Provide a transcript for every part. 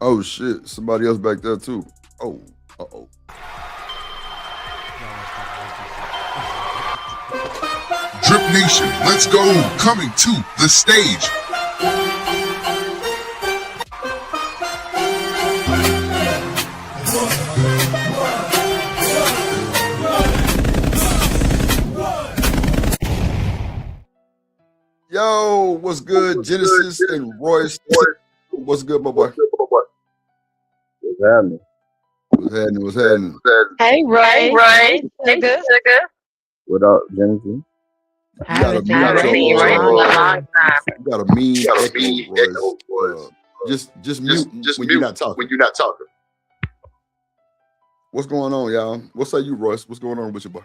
Oh shit! Somebody else back there too. Oh, uh-oh. Drip Nation, let's go. Coming to the stage. Yo, what's good, Genesis and Royce? What's good, my boy? What's happening? What's happening? What's happening? Hey, Roy. Hey, Sugar. What up, Genesis? You Haven't seen you in a long time. You got a mean echo, Royce. Just mute when you're not talking. What's going on, y'all? What say you, Royce? What's going on with your boy?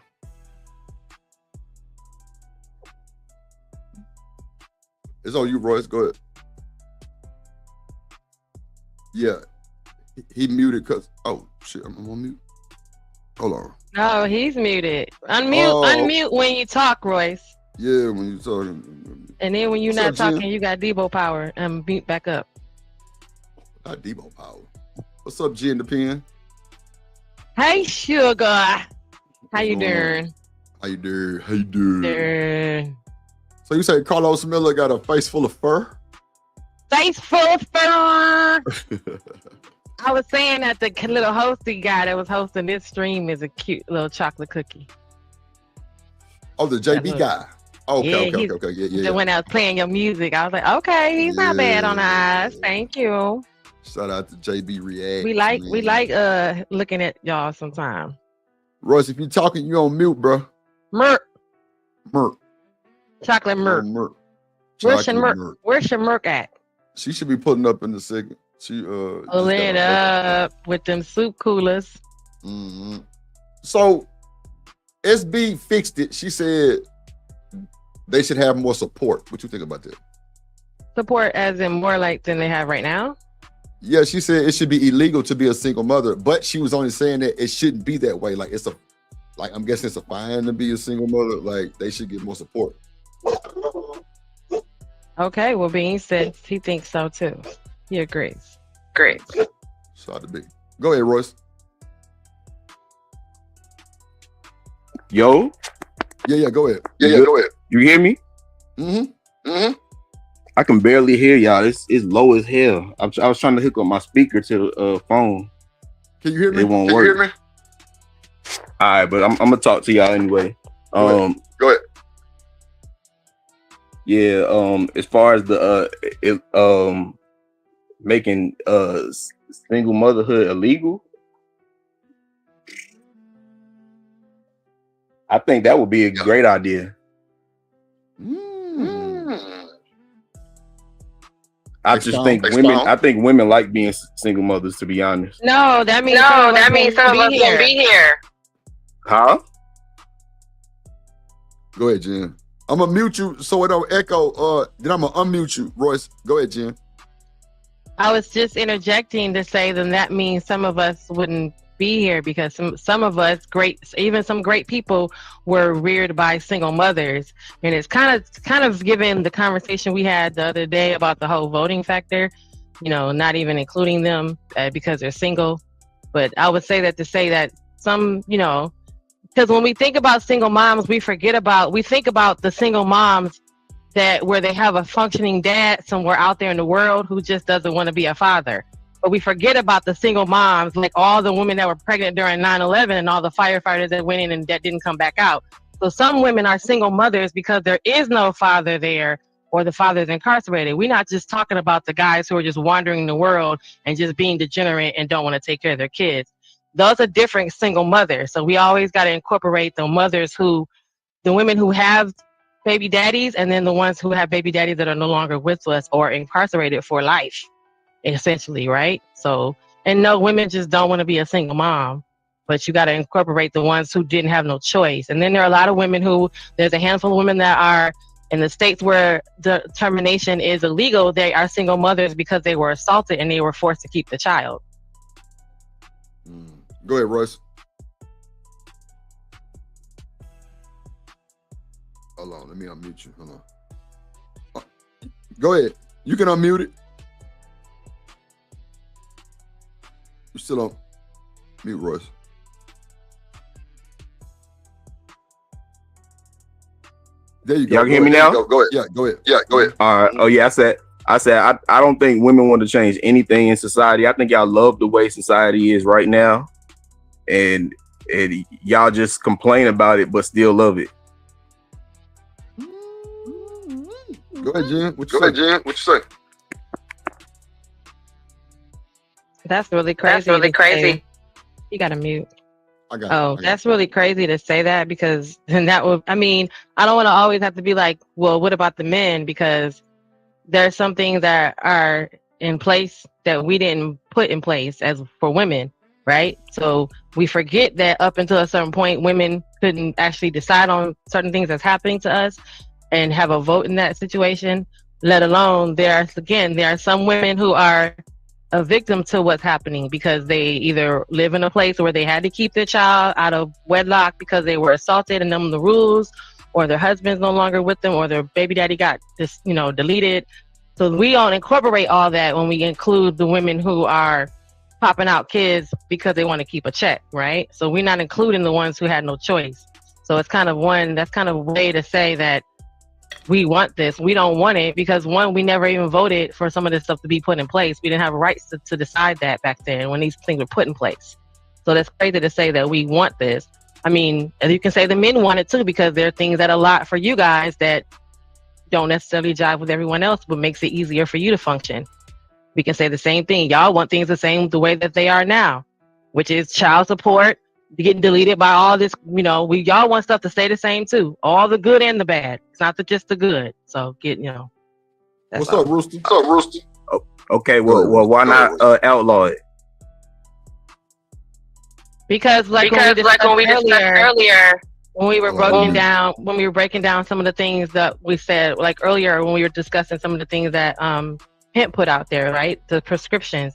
It's on you, Royce. Go ahead. Yeah, he muted because. Oh shit, I'm on mute. Hold on. No, he's muted. Unmute when you talk, Royce. Yeah, when you talking. And then when you're not talking, you got Debo power and mute back up. Not Debo power. What's up, G in the pen? Hey, Sugar. How you doing? How you doing? How you doing? Doing. So you say Carlos Miller got a face full of fur? Face full of fur. I was saying that the little hosty guy that was hosting this stream is a cute little chocolate cookie. Oh, the JB guy. Oh, okay. Yeah. When I was playing your music, I was like, okay, he's not bad on us. Thank you. Shout out to JB React. We like looking at y'all sometime. Royce, if you talking, you on mute, bro. Merc. Oh, Chocolate Merc. Where's your Merc at? She should be putting up in a second. She pull it up with them soup coolers. Mm-hmm. So SB fixed it. She said they should have more support. What you think about that? Support as in more like than they have right now? Yeah, she said it should be illegal to be a single mother, but she was only saying that it shouldn't be that way. Like I'm guessing it's a fine to be a single mother. Like they should get more support. Okay, well, Bean said he thinks so too. He agrees. Great. Shout to be. Go ahead, Royce. Yo. Yeah, go ahead. Go ahead. You hear me? Mm-hmm. I can barely hear y'all. It's low as hell. I was trying to hook up my speaker to the phone. Can you hear me? It won't work. You hear me? All right, but I'm gonna talk to y'all anyway. Go ahead. Yeah, as far as the making single motherhood illegal, I think that would be a great idea. I think women like being single mothers, to be honest. No, that means some of us won't be here. Huh? Go ahead, Jen. I'm gonna mute you so it don't echo. Then I'm gonna unmute you, Royce. Go ahead, Jen. I was just interjecting to say that means some of us wouldn't be here because some of us even some great people were reared by single mothers, and it's kind of given the conversation we had the other day about the whole voting factor, not even including them because they're single. But I would say that to say that some, because when we think about single moms, we think about the single moms where they have a functioning dad somewhere out there in the world who just doesn't want to be a father. But we forget about the single moms, like all the women that were pregnant during 9/11 and all the firefighters that went in and that didn't come back out. So some women are single mothers because there is no father there or the father's incarcerated. We're not just talking about the guys who are just wandering the world and just being degenerate and don't want to take care of their kids. Those are different single mothers. So we always got to incorporate the women who have baby daddies and then the ones who have baby daddies that are no longer with us or incarcerated for life. Essentially, right? So, and no, women just don't want to be a single mom, but you got to incorporate the ones who didn't have no choice. And then there are a lot of women there's a handful of women that are in the states where the termination is illegal. They are single mothers because they were assaulted and they were forced to keep the child. Go ahead, Royce. Hold on, let me unmute you. Hold on. Go ahead. You can unmute it. You still on mute, Royce. There you go. Y'all can hear me now? Go ahead. Yeah, go ahead. Yeah, go ahead. All right. Oh yeah, I said I don't think women want to change anything in society. I think y'all love the way society is right now, and y'all just complain about it but still love it. Go ahead, Jen. What you say? That's really crazy. You got to mute. That's really crazy to say that, because then that would, I mean, I don't want to always have to be like, well, what about the men? Because there's some things that are in place that we didn't put in place as for women, right? So we forget that up until a certain point, women couldn't actually decide on certain things that's happening to us and have a vote in that situation, let alone there are some women who are a victim to what's happening because they either live in a place where they had to keep their child out of wedlock because they were assaulted and them the rules, or their husband's no longer with them, or their baby daddy got deleted. So we don't incorporate all that when we include the women who are popping out kids because they want to keep a check, right? So we're not including the ones who had no choice. So it's kind of a way to say that we want this. We don't want it because, one, we never even voted for some of this stuff to be put in place. We didn't have rights to decide that back then when these things were put in place. So that's crazy to say that we want this. I mean, as you can say the men want it too, because there are things that are a lot for you guys that don't necessarily jive with everyone else, but makes it easier for you to function. We can say the same thing. Y'all want things the way that they are now, which is child support, getting deleted by all this, y'all want stuff to stay the same too. All the good and the bad. It's not just the good. So What's up, Rooster? Oh, okay, well, why not outlaw it? Because when we discussed earlier, when we were breaking down some of the things that we said, like earlier when we were discussing some of the things that Hemp put out there, right? The prescriptions.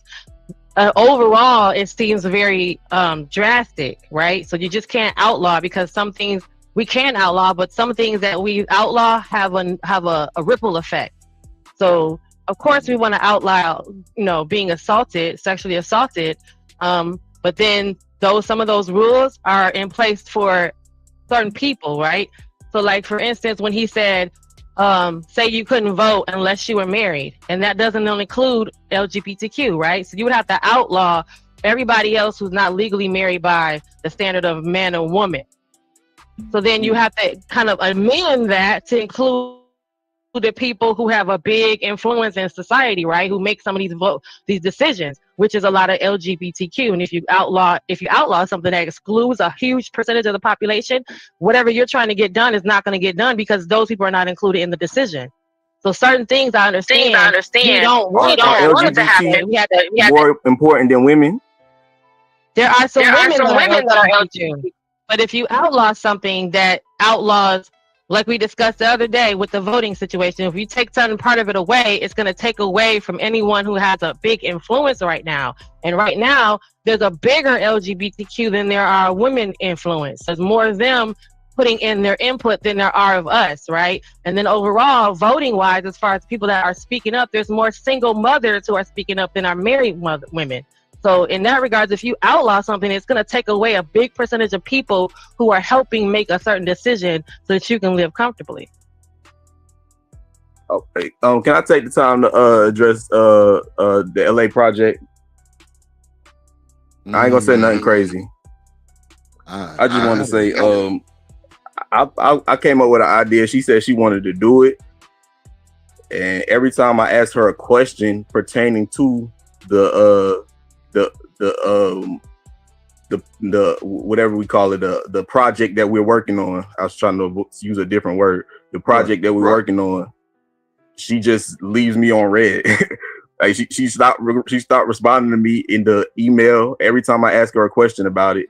Overall, it seems very drastic, right? So you just can't outlaw, because some things we can outlaw, but some things that we outlaw have a ripple effect. So of course we want to outlaw, being sexually assaulted, but then some of those rules are in place for certain people, right? So like, for instance, when he said, say you couldn't vote unless you were married, and that doesn't include LGBTQ, right? So you would have to outlaw everybody else who's not legally married by the standard of man or woman. So then you have to kind of amend that to include the people who have a big influence in society, right? Who make some of these decisions, which is a lot of LGBTQ. And if you outlaw something that excludes a huge percentage of the population, whatever you're trying to get done is not going to get done because those people are not included in the decision. So certain things I understand. We don't want it to happen. We had more important than women. There are some women that are LGBT. But if you outlaw something that outlaws, like we discussed the other day with the voting situation, if you take certain part of it away, it's going to take away from anyone who has a big influence right now. And right now, there's a bigger LGBTQ than there are women influence. There's more of them putting in their input than there are of us, right? And then overall, voting-wise, as far as people that are speaking up, there's more single mothers who are speaking up than are married women. So in that regard, if you outlaw something, it's going to take away a big percentage of people who are helping make a certain decision so that you can live comfortably. Okay. Can I take the time to address the LA project? I ain't gonna say nothing crazy. I just want to say, I came up with an idea. She said she wanted to do it, and every time I asked her a question pertaining to the whatever we call it, the project that we're working on. I was trying to use a different word. The project that we're working on. She just leaves me on red. Like she stopped responding to me in the email every time I ask her a question about it.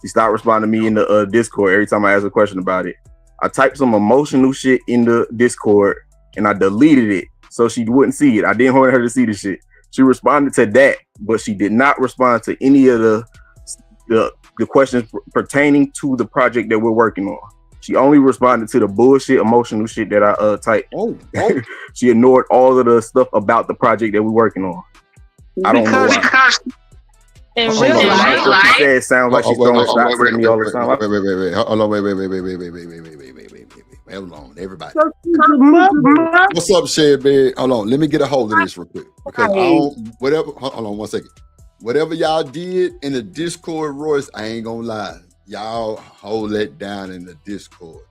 She stopped responding to me in the Discord every time I ask a question about it. I typed some emotional shit in the Discord and I deleted it so she wouldn't see it. I didn't want her to see the shit. She responded to that, but she did not respond to any of the questions pertaining to the project that we're working on. She only responded to the bullshit, emotional shit that I typed. She ignored all of the stuff about the project that we're working on. I don't know why. In Hold real on, life, What she said sounds like she's throwing shots at me all the time. wait. Hold on, wait. Hold on, everybody. What's up, Shed Bed? Hold on, let me get a hold of this real quick because I don't. Whatever. Hold on 1 second. Whatever y'all did in the Discord, Royce, I ain't gonna lie. Y'all hold that down in the Discord.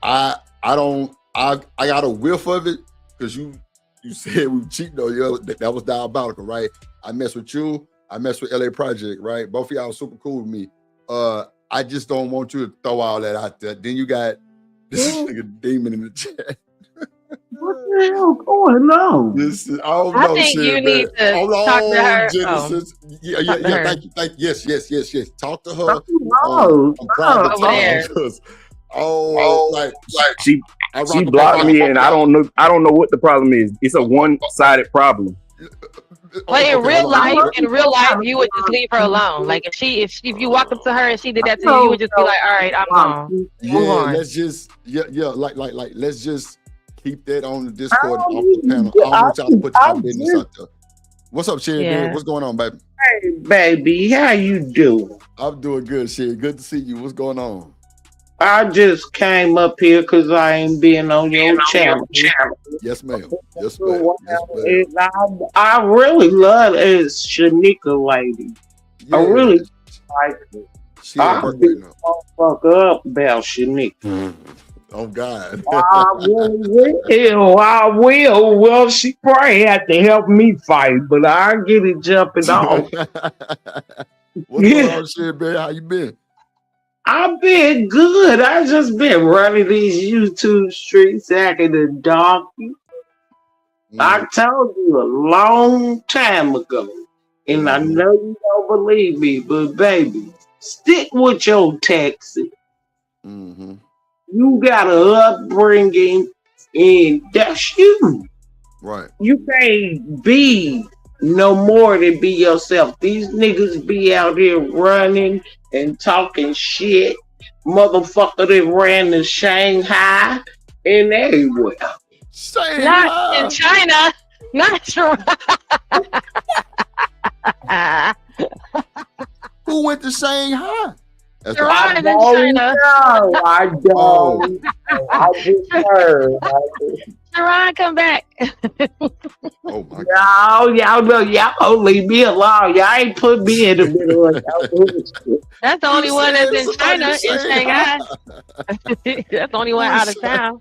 I got a whiff of it because you said we cheating on you. That was diabolical, right? I mess with you. I mess with LA Project, right? Both of y'all super cool with me. I just don't want you to throw all that out there. Then you got this nigga demon in the chat. What the hell going on? This is, I don't I know think shit, you man. need to Hold talk to her. on, Genesis. Yeah. Talk to her. Thank you. Yes. Talk to her. No, on private Over there. time, 'cause, like She I rock she the blocked fuck me, out. and I don't know what the problem is. It's a one-sided problem. But in Okay, real hold on. life, you would just leave her alone. Like if you walk up to her and she did that to you, you would just be like, all right, I'm gone. Move Yeah, on. let's just like let's just keep that on the Discord off the panel. I don't want y'all to put y'all business out there. What's up, Sherry? Yeah. What's going on, baby? Hey, baby, how you doing? I'm doing good, Sherry. Good to see you. What's going on? I just came up here because I ain't been on your channel. Yes, ma'am. Yes, So, ma'am. Yes, ma'am. and I really love this Shanika lady. I really like it. She at I work beat right the fuck up about Shanika. now. Oh God. I really will. I will. Well, she probably had to help me fight, but I'll get it jumping off. What's going on, Sherry, man? How you been? I've been good. I just been running these YouTube streets acting a donkey. I told you a long time ago, and I know you don't believe me, but baby, stick with your Texas. Mm-hmm. You got an upbringing, and that's you. Right. You can't be no more than be yourself. These niggas be out here running and talking shit. Motherfucker that ran to Shanghai and everywhere. Not in China. Not sure. Who went to Shanghai? That's Sharon is in China. No, I don't. I just heard. Sharon, come back. Oh my God. No, y'all know y'all don't leave me alone. Y'all ain't put me in the middle of y'all. That's the only one that's in Somebody China, in Shanghai. That's the only one out of town.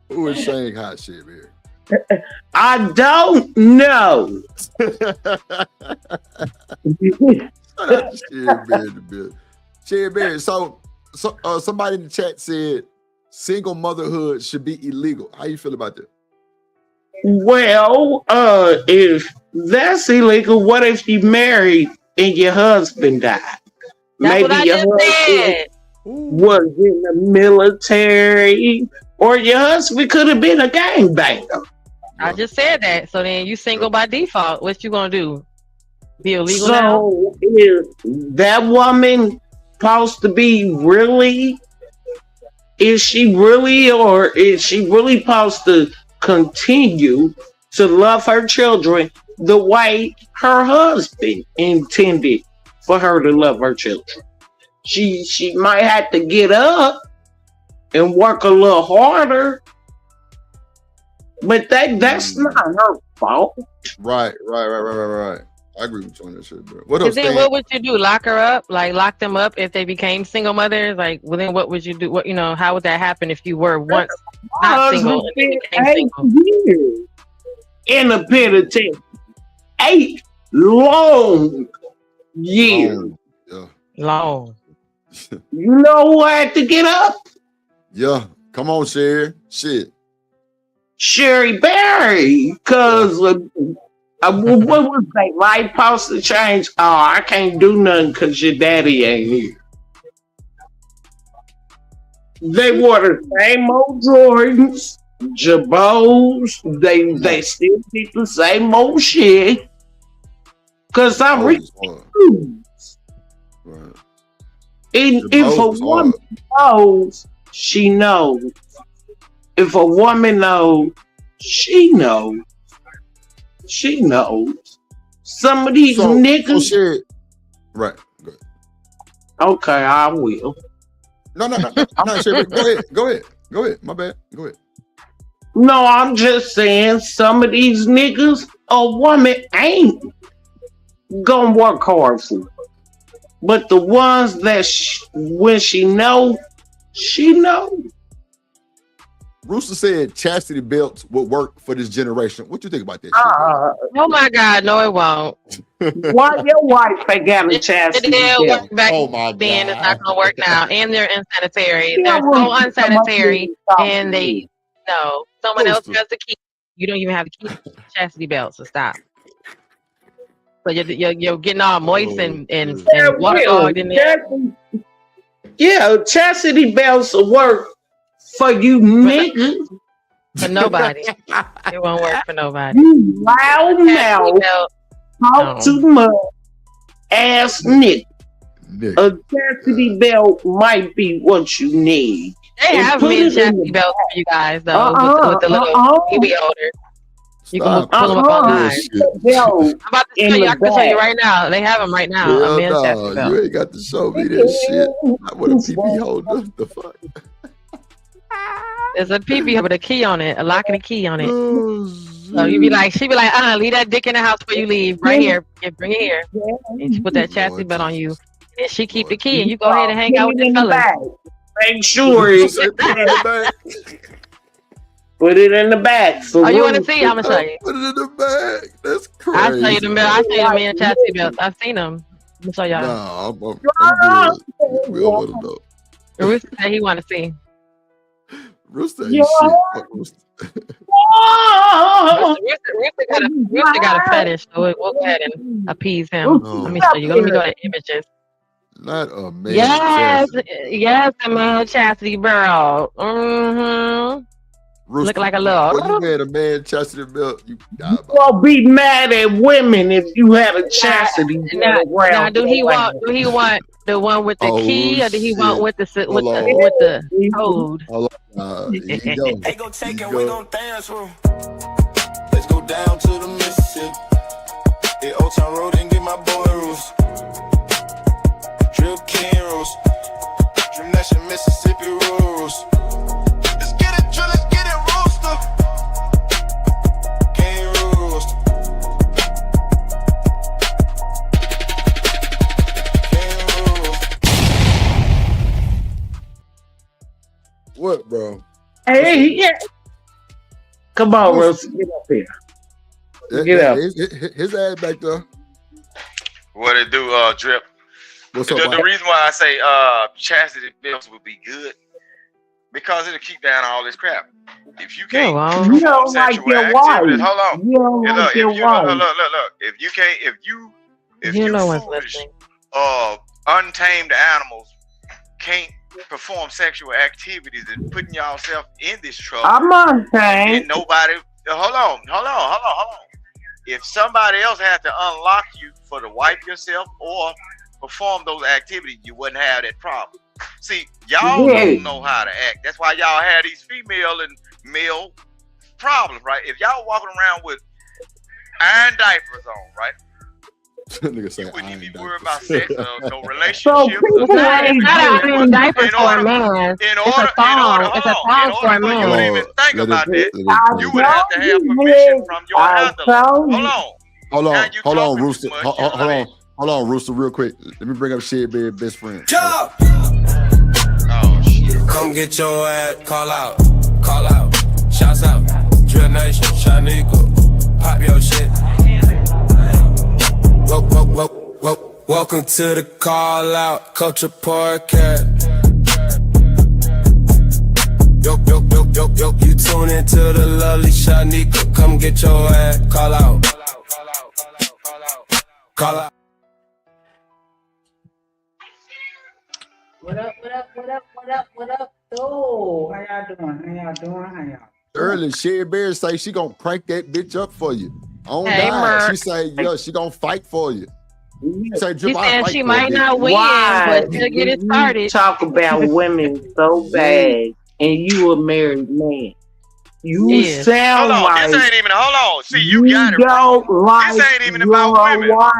Who is Shanghai, shit, man? I don't know. Shit, man. So somebody in the chat said single motherhood should be illegal. How you feel about that? Well, if that's illegal, what if you married and your husband died? That's what I your just said. was in the military, or your husband could have been a gangbanger. I just said that. So then you single by default. What you gonna do? Be illegal now? So is that woman supposed to be really? Is she really, or is she really supposed to continue to love her children the way her husband intended for her to love her children? She might have to get up and work a little harder, but that's not her fault. Right. I agree with you on that shit, bro. What up, And then Stan? what would you do? Lock her up? Like lock them up if they became single mothers? Like, well, then what would you do? What how would that happen if you were once not single and then became 8 single? years in the penitentiary. 8 long years. Long. You know who had to get up? Yeah. Come on, Sherry. Shit. Sherry Berry. Because what was that? Life supposed to change? Oh, I can't do nothing because your daddy ain't here. They wore the same old Jordans, Jabos. They still did the same old shit. Because I'm refused. Right. And if a woman knows, she knows. If a woman knows, she knows. She knows. Some of these niggas. Shit. Right. Good. Okay, I will. No. I'm not sure. Go ahead. My bad. Go ahead. No, I'm just saying some of these niggas a woman ain't gonna work hard for. But the ones that when she know, she know. Rooster said chastity belts would work for this generation. What you think about that shit? Oh my God, no, it won't. Why your wife ain't got a chastity belt? Back Oh my then, it's God. not gonna work now, and they're unsanitary. Yeah, They're so unsanitary, and they. someone else Rooster. has the key. You don't even have the key to the chastity belt, so stop. So you're getting all moist and waterlogged in there. Yeah, chastity belts will work for you niggas. For nobody, it won't work for nobody. You loud mouth, talk too much, ass nigga. A chastity belt might be what you need. They have men chastity belts for you guys though, with the little baby holder. You can pull them up online. I'm about to show you. I can show you right now. They have them right now. Hell a men's chastity belt. You ain't got to show me that shit. I want a PP holder. The fuck? There's a PP with a key on it, a lock and a key on it. Oh, So she be like, leave that dick in the house before you leave. Right here. Yeah, bring it here. And she put that chastity belt on you. And she keep the key and you go ahead and hang out with the fellas. Make sure it's put it in the back. Put it in the back. Oh, you want to see? I'm gonna show you. Put it in the back. That's crazy. I'll show you the men chastity belts. I've seen them. Let me show y'all. Nah, I'm good. We don't want to know. Rooster said he want to see. Rooster ain't shit. Fuck Rooster. Rooster got a fetish, so we'll go ahead and appease him. Let me show you. Let me go to images. Not a man. Yes, a man chastity belt. Rooster, look like a little. When you had a man chastity belt, you will be mad at women if you had a chastity belt around. Now, do he want the one with the key, or do he want with the code? They go take it, we gon' dance room. Let's go down to the Mississippi. Hit Old Town Road and get my boy Roos. Drip King Roos. Dream Nation Mississippi Roos. Let's get it, drill, let's get it, Rooster. King Rooster. King Rooster. What, bro? Hey, yeah. Come on, Rooster, get up here. Get up. His ass back there. What it do, Drip? What's up, the reason why I say chastity belts would be good because it'll keep down all this crap. If you can't perform sexual activities, hold on. Look. If you can't, if you foolish, untamed animals can't perform sexual activities and putting yourself in this trouble. I'm untamed. And nobody. Hold on. If somebody else had to unlock you for to wipe yourself or perform those activities, you wouldn't have that problem. See, y'all don't know how to act. That's why y'all have these female and male problems, right? If y'all walking around with iron diapers on, right? You wouldn't even be worried about sex or no relationship. It's not iron diapers for a man. It's a thong. It's a thong for a man. You wouldn't even think about that. You would have to have permission from your handler. Hold on, Rooster. Hold on, Rooster, real quick. Let me bring up Shed Bed best friend. Jump! Oh shit! Come get your ass, call out, shouts out, Drill Nation, Shaniqua, pop your shit. Welcome to the call out, Culture Podcast. Yo, you tune into the lovely Shaniqua. Come get your ass, call out. What up, though? How y'all doing? Early, Shed Bear say she gonna crank that bitch up for you. On Hey, God. She say, yeah, she gonna fight for you. She said she might not win, but she'll get it started. You talk about women so bad, and you a married man. You Yes. sound Hold on, like this ain't even. Hold on, see, you you got it wrong. don't like This ain't even your about women. wife.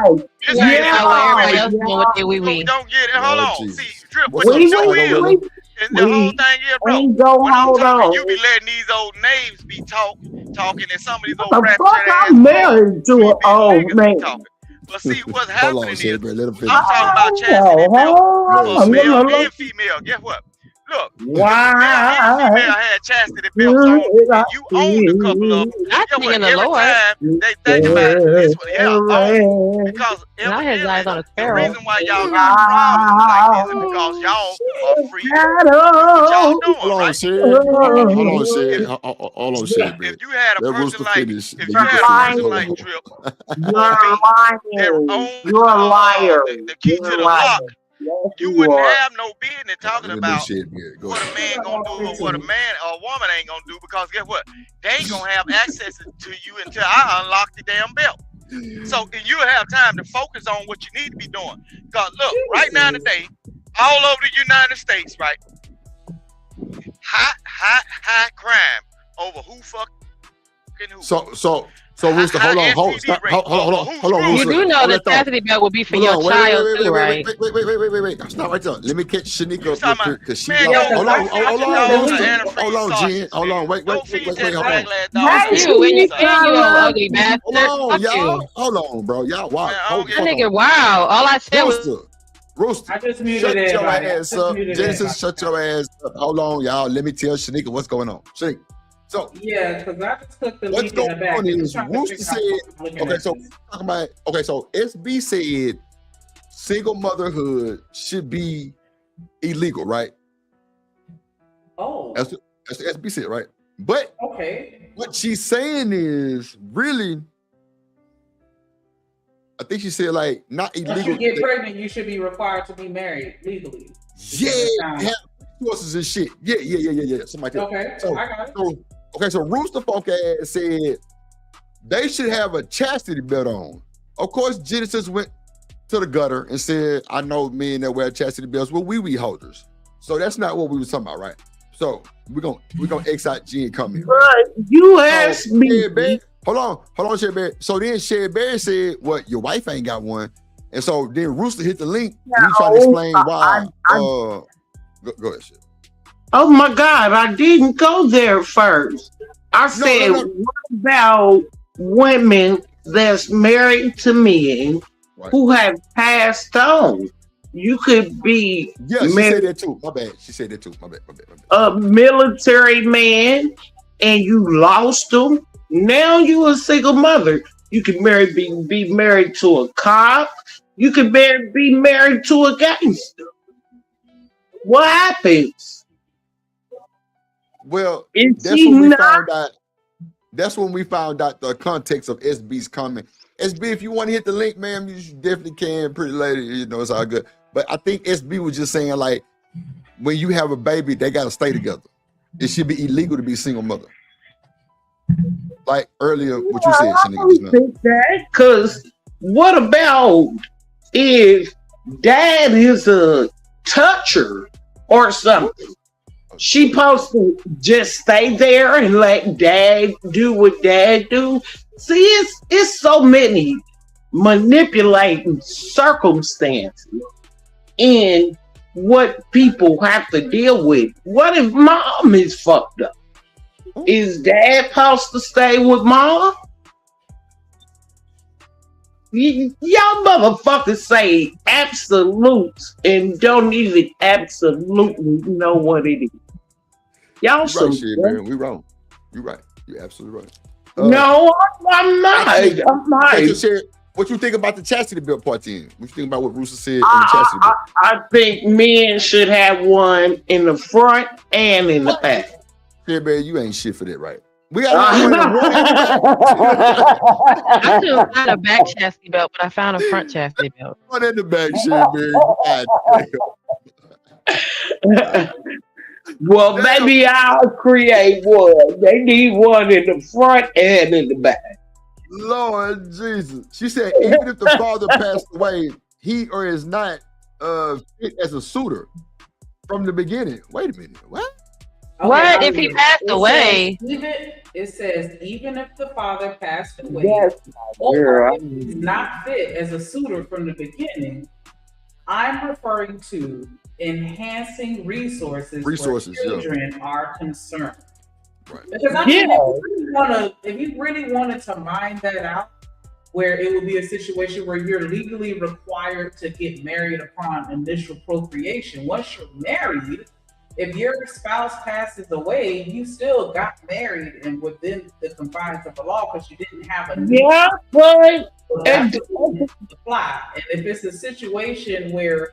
This Worried ain't even about what about everybody women. else doing with their wee wee. Don't get it. Hold Lord on. Jesus. See, Drip, What's what up, you Wait, do Chicago is, Willow? and the whole thing is, bro, Ain't go when I'm hold talking, on. you be letting these old names be talking, and some of these old The ratchet fuck ass I'm married to an creepy old niggas be man. talking. But see, what's Hold on, happening is, Shed, man. Let him finish. I'm talking about chastity belt for male and female. Guess what? Look, if male and Why female had chastity belts on, should I and you owned a couple of them, Not guess what? singing the Every Lord. time they think about it, this one, yeah, own. Because Not his eyes on evidently, a the sparrow. reason why y'all got problems like this is because y'all are free to do what y'all doing, Hold on, right? Shed. Hold on, Shed. If Hold on, Shed, man. if you had a Let person Rooster like, finish. if Then you you can had a finish. person Hold like on. Drip You're or me that lying. owned You're a liar. the key to You're the lying. lock, Yes, you you wouldn't are. have no business talking Let that about Shed, man. Go what a ahead. man gonna do or what a man or a woman ain't gonna do, because guess what? They ain't gonna have access to you until I unlock the damn belt. So and you'll have time to focus on what you need to be doing. Cause look, right now today, all over the United States, right? High crime over who fucking who. So Rooster, hold on, hold, STD stop, rate hold over on, who's hold on, You Rooster. screwing do who. know Hold the that thought. chastity belt will be for Hold your on, child too, right? wait. Stop right there. Let me catch Shanika You up real talking about, quick because she man, lost. go Hold on, feed your hold on, dog Rooster. an Hold antifreeze on, Jen. sausage, Hold nigga. on, wait, Go feed that hold black on. lad dog Fuck some Rooster, you. When you antifreeze spin, sausage. you old ugly bastard. hold on, Fuck y'all. you. Hold on, bro. Y'all, Man, wow. I Hold don't the get That fuck it. nigga, on. wow. All I said was, Rooster, I just muted shut your everybody. ass up. Genesis, shut your ass up. Hold on, y'all. Let me tell Shanika what's going on. Shanika. So Yeah, because I just clicked the what's link in going the back. on I'm is trying to Rooster figure said, out what I'm looking okay, at. so talking about, okay, so SB said single motherhood should be illegal, right? Oh, That's what SB said, right? But okay. what she's saying is really, I think she said like not Once illegal. you get pregnant, you should be required to be married legally. Yeah, have resources and shit. Yeah. Something like that. Okay, So, I got it. so Rooster Funk ass said they should have a chastity belt on. Of course, Genesis went to the gutter and said, I know men that wear chastity belts were wee holders. So that's not what we were talking about, right? So we're gonna X out Jen comment. Right? But you asked me. Hold on, Shed Bear. So then Shed Bear said, what, your wife ain't got one. And so then Rooster hit the link and he trying to explain why. Go ahead, Shed. Oh my God, I didn't go there first. I said, No. what about women that's married to men who have passed on? You could be she said that too. My bad. She said that too. My bad. A military man and you lost them. Now you a single mother. You can be married to a cop. You can be married to a gangster. What happens? Well, Is that's she when we not? found out. That's when we found out the context of SB's comment. SB, if you want to hit the link, ma'am, you definitely can. Pretty lady, you know, it's all good. But I think SB was just saying, like, when you have a baby, they got to stay together. It should be illegal to be a single mother. Like earlier, what you said, Shanika, just now. Think that, because what about if dad is a toucher or something? She supposed to just stay there and let dad do what dad do. See, it's so many manipulating circumstances in what people have to deal with. What if mom is fucked up? Is dad supposed to stay with mom? Y'all motherfuckers say absolutes and don't even absolutely know what it is. Y'all You're some right, shit, man. We wrong. You're right. You're absolutely right. No, I'm not. I'm not. What you think about the chastity belt part then? What you think about what Rooster said in the chastity belt? I think men should have one in the front and in the back. Yeah, man, you ain't shit for that, right? We got one in the front and the back. I couldn't find a back chastity belt, but I found a front chastity belt. One in the back, shit, man. Well, maybe I'll create one. They need one in the front and in the back. Lord Jesus. She said, even if the father passed away, he or is not fit as a suitor from the beginning. Wait a minute. What? What I'll if he read it. passed It away? It says even if the father passed away, Yes, or girl. if he's not fit as a suitor from the beginning, I'm referring to enhancing resources where Resources, yeah. children are concerned. Right. Because I mean, if you really wanted to mine that out, where it would be a situation where you're legally required to get married upon initial procreation. Once you're married, if your spouse passes away, you still got married and within the confines of the law because you didn't have a new Yeah, but apply. And if it's a situation where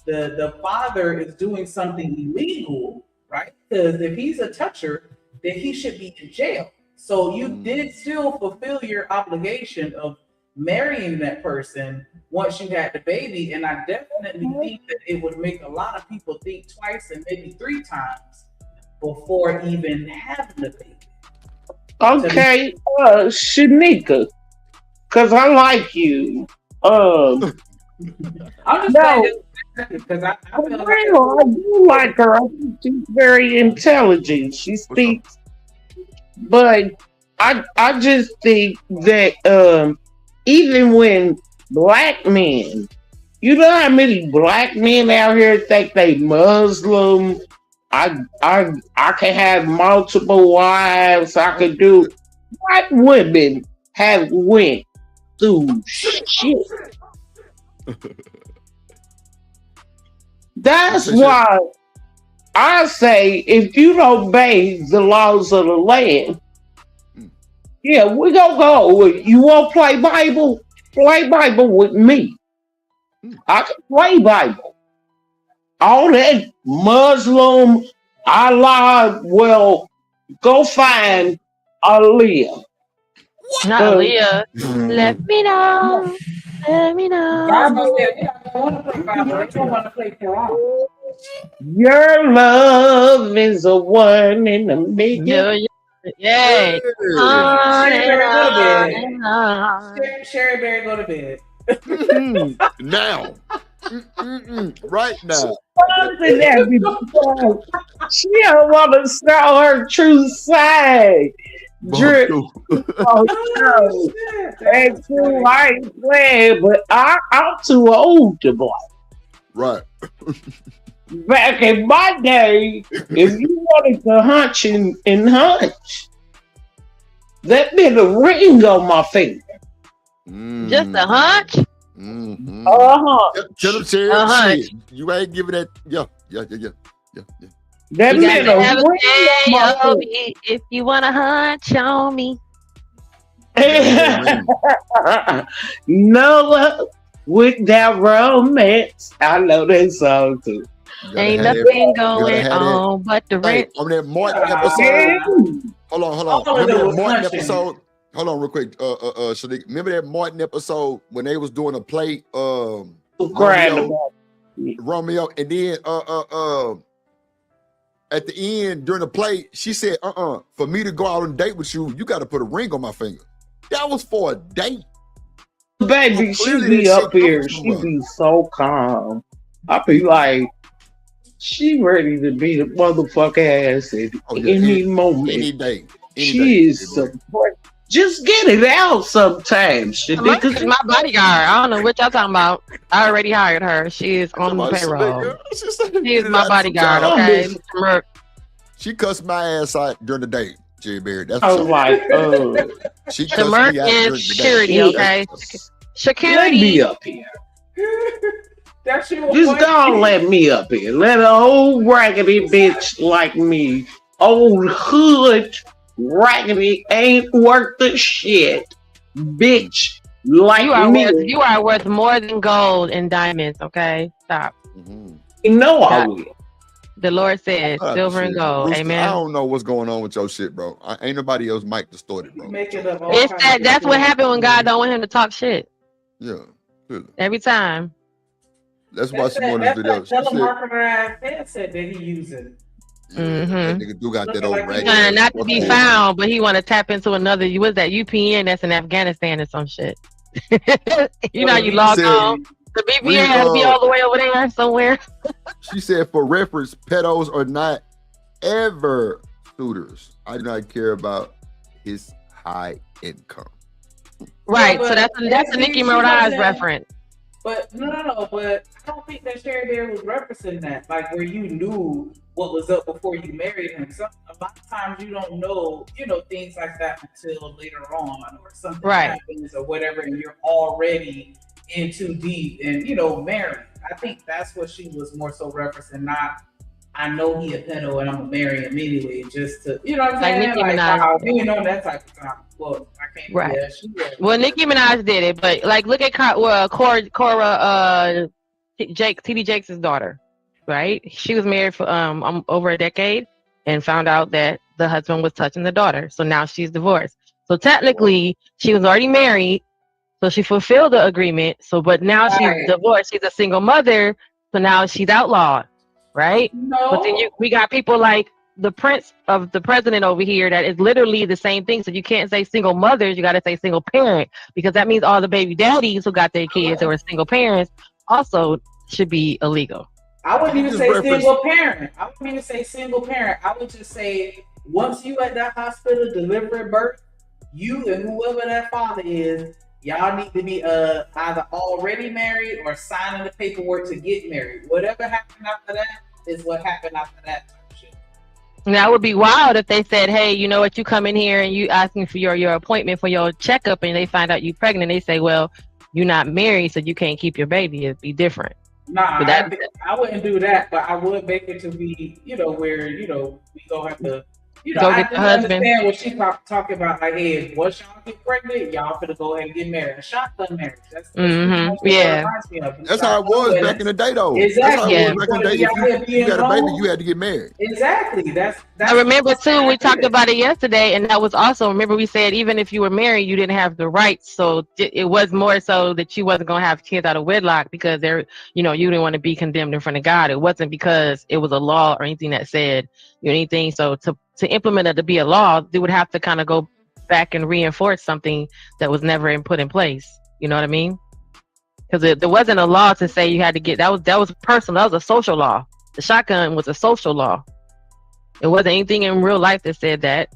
the father is doing something illegal, right? Because if he's a toucher, then he should be in jail. So you did still fulfill your obligation of marrying that person once you had the baby. And I definitely think that it would make a lot of people think twice and maybe 3 times before even having the baby. okay, Shanika, because I like you. I'm just saying because I feel like I do like her. I think she's very intelligent. She speaks, but I just think that even when black men, you know how many black men out here think they Muslim. I can have multiple wives. I could do. White women have went through shit. That's why I say if you don't obey the laws of the land, yeah, we gonna go. You want to play Bible? Play Bible with me. I can play Bible. All that Muslim, Allah, well, go find Aaliyah. Not Aaliyah. Let me know. Let me know. Your love is a one in a million. Yay. Sherry Berry, go to bed. Now. Right now. She don't want to show her true side. Drip. And true, I ain't playing, but I'm too old to play. Right. Back in my day, if you wanted to hunch and hunch, that meant a ring on my finger. Just a hunch? Tell him, shit. You ain't giving that. Yeah. That meant a ring on my finger. If you want to hunch on me. No, without romance. I know that song too. Ain't nothing going on but the rent. On that Martin episode. Hold on. Remember that Martin episode? Hold on real quick. Shanique, remember that Martin episode when they was doing a play? Romeo, and then at the end during the play, she said, for me to go out on a date with you, you got to put a ring on my finger. That was for a date. Baby, she be up here. She be so calm. I be like, she ready to be the motherfucker ass at any moment. Any day. She is support. Just get it out sometimes. She's my bodyguard. I don't know what y'all talking about. I already hired her. She is on the payroll. She is my bodyguard, okay? She cussed my ass out during the day, Jerry Beard. That's I was like, she the Merc is security, okay? Security. Let me up here. Just don't let me up here. Let an old raggedy bitch like me, old hood raggedy, ain't worth the shit, bitch like you are worth more than gold and diamonds, okay? Stop. You know I will. The Lord said, silver and gold. Rooster, amen. I don't know what's going on with your shit, bro. Ain't nobody else mic distorted, bro. That's what happened when God don't want him to talk shit. Yeah. Really. Every time. That's why she wanted this video. Telemarketer said that he uses. That nigga do got that old raggedy. Not to be found, but he want to tap into another. Was that UPN that's in Afghanistan or some shit? You know, you log on. The VPN has to be all the way over there somewhere. She said, for reference, pedos are not whatever suitors. I do not care about his high income. Right. Yeah, so that's a Nicki Minaj reference. But no. But I don't think that Sherry Bear was referencing that, like where you knew what was up before you married him. So a lot of times you don't know, things like that until later on, or something happens or whatever, and you're already in too deep and married. I think that's what she was more so referencing, not I know he a pedo and I'm gonna marry him anyway, just to what I'm saying? Nicki Minaj. Being on that type of time. Well, I can't do that. Well, Nicki Minaj did it, but like look at Cora TD Jakes' daughter, right? She was married for over a decade and found out that the husband was touching the daughter. So now she's divorced. So technically she was already married, so she fulfilled the agreement. So but now she's divorced, she's a single mother, so now she's outlawed, right? No. But then we got people like the prince of the president over here that is literally the same thing. So you can't say single mothers, you got to say single parent, because that means all the baby daddies who got their kids who are single parents also should be illegal. I wouldn't even say single parent. I wouldn't even say single parent. I would just say once you at that hospital delivering birth, you and whoever that father is, y'all need to be either already married or signing the paperwork to get married. Whatever happened after that is what happened after that. Now it would be wild if they said, hey, you know what, you come in here and you asking for your appointment for your checkup and they find out you pregnant. They say, well, you're not married, so you can't keep your baby. It'd be different. Nah, I wouldn't do that, but I would make it to be, where, we gonna have to, go I get the husband. Understand what she talking about. Like, hey, once y'all get pregnant, y'all finna go ahead and get married. A shotgun marriage. That's yeah. That's how it was back in the day, though. Exactly. That's how it was back in the day. If you had a baby, you had to get married. Exactly. That's I remember too. We talked about it yesterday, and that was also. Remember, we said even if you were married, you didn't have the rights. So it was more so that you wasn't gonna have kids out of wedlock because you didn't want to be condemned in front of God. It wasn't because it was a law or anything that said anything. So to implement it to be a law, they would have to kind of go back and reinforce something that was never put in place. You know what I mean? Because there wasn't a law to say you had to get that was personal. That was a social law. The shotgun was a social law. It wasn't anything in real life that said that.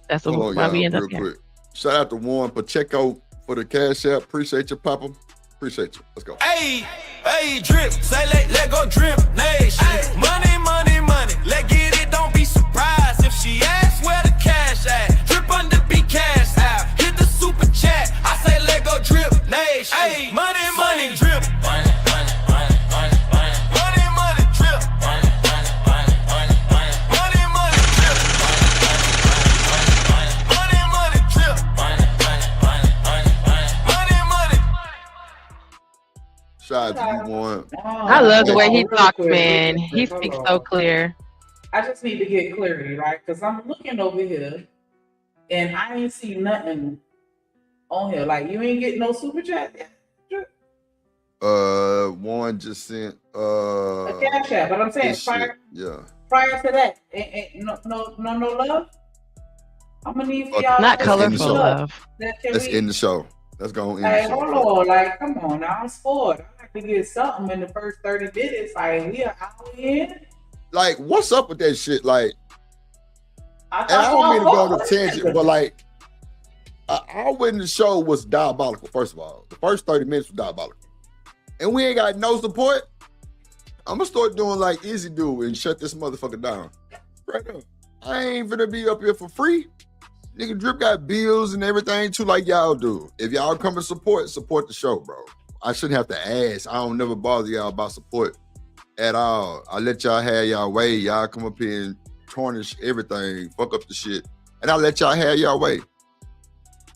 That's why we end up here. Quick. Shout out to Warren Pacheco for the cash app. Appreciate you, Papa. Appreciate you. Let's go. Hey, drip. Say let go drip nation. Money, money, money. Let get it. Don't be surprised if she asks where the cash at. Drip under be cash out. Hit the super chat. I say let go drip nation. Hey, money, money, drip. Money, money, money, money, money. Money, money, drip. Money, money, money, money, money. Money, money, drip. Money, money, drip. Money, money, money, money, money. Money, money. Shout out to you, Warren. I love the way he talks, man. He speaks so clear. I just need to get clarity, right? Because I'm looking over here and I ain't see nothing on here. Like, you ain't getting no super chat yet? Warren just sent a cash app, but I'm saying prior to that, no love. I'm gonna need for y'all not colorful love. Let's end the show. Let's go on. Like, hold on, like, come on now, I'm spoiled. I like to get something in the first 30 minutes. Like, we are out in. Like, what's up with that shit? Like, I don't mean to go on a tangent, but like, our winning the show was diabolical. First of all, the first 30 minutes was diabolical, and we ain't got no support. I'm gonna start doing like Easy Do and shut this motherfucker down. Right now, I ain't gonna be up here for free. Nigga, Drip got bills and everything too, like y'all do. If y'all come and support the show, bro. I shouldn't have to ask. I don't never bother y'all about support at all. I let y'all have y'all way. Y'all come up here and tarnish everything, fuck up the shit, and I let y'all have y'all way.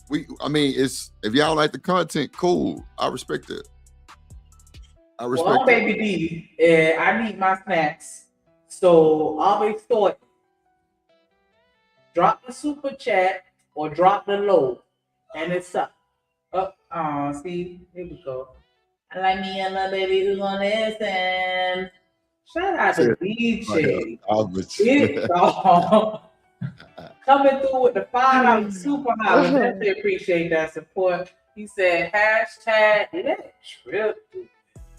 It's if y'all like the content, cool. I respect it. Well, I'm Baby D, and I need my snacks. So always thought, drop the super chat or drop the low, and it's up. See, here we go. I like me and my baby who's gonna listen. Shout out to DJ. Big dog. Coming through with the $5 super house. Definitely appreciate that support. He said, hashtag let Trip.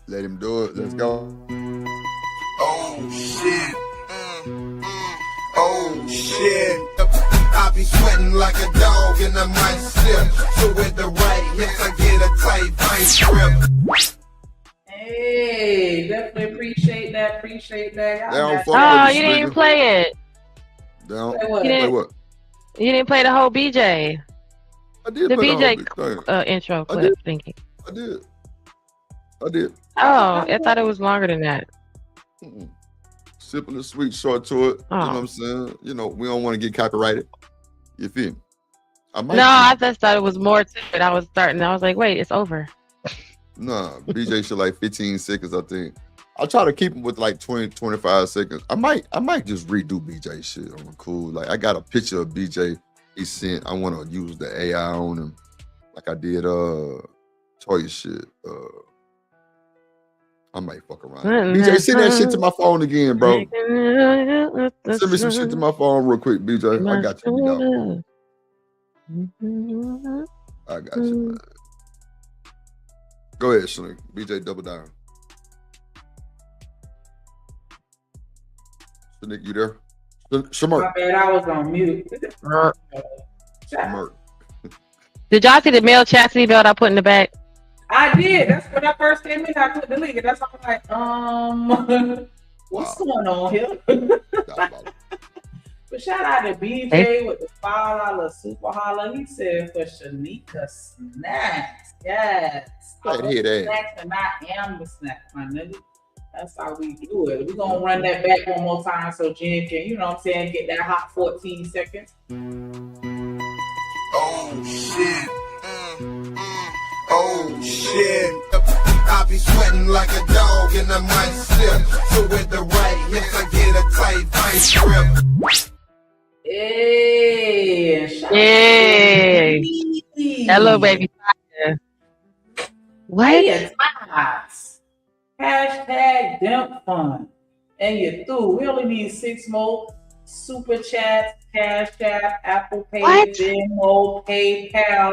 Let him do it. Let's go. Oh, shit. shit. I be sweating like a dog and I might slip. So with the right hips, I get a tight vice grip. Hey, definitely appreciate that. Appreciate that. They don't fuck Oh, with you the didn't even nigga. play it. They don't. Play what? You Play didn't. what? You didn't play the whole BJ. I did The play the whole BJ big thing. intro I clip. did. Thinking. I did. I did. Oh, I thought it was longer than that. Mm-mm. Simple and sweet, short to it. You know what I'm saying? You know, we don't want to get copyrighted. You feel me? I might. No, I just thought it was more to it. I was like, wait, it's over. Nah, BJ should like 15 seconds, I think. I'll try to keep him with like 20, 25 seconds. I might just redo BJ shit on cool. Like I got a picture of BJ he sent. I want to use the AI on him. Like I did toy shit. I might fuck around. BJ, send that shit to my phone again, bro. Send me some shit to my phone real quick, BJ. I got you, dog. I got you, man. Go ahead, Shlink. BJ, double down. Shlink, you there? Shamar. My bad, I was on mute. Shamar. Did y'all see the male chastity belt I put in the back? I did. That's when I first came in. I couldn't delete it. That's why I'm like, what's going on here? But shout out to BJ with the $5 super holler. He said for Shanika snacks. Yes. I hear that. Snacks and I am the snack, my nigga. That's how we do it. We're going to run that back one more time so Jen can, you know what I'm saying, get that hot 14 seconds. Oh, shit. Oh, shit. I be sweating like a dog and I might slip. So with the right hips, I get a tight vice grip. Hey. Hey. Hello, baby. What? Hey, Hashtag Demp Fun. And you're through. We only need 6 more super chats, Cash App, Apple Pay, Venmo, PayPal.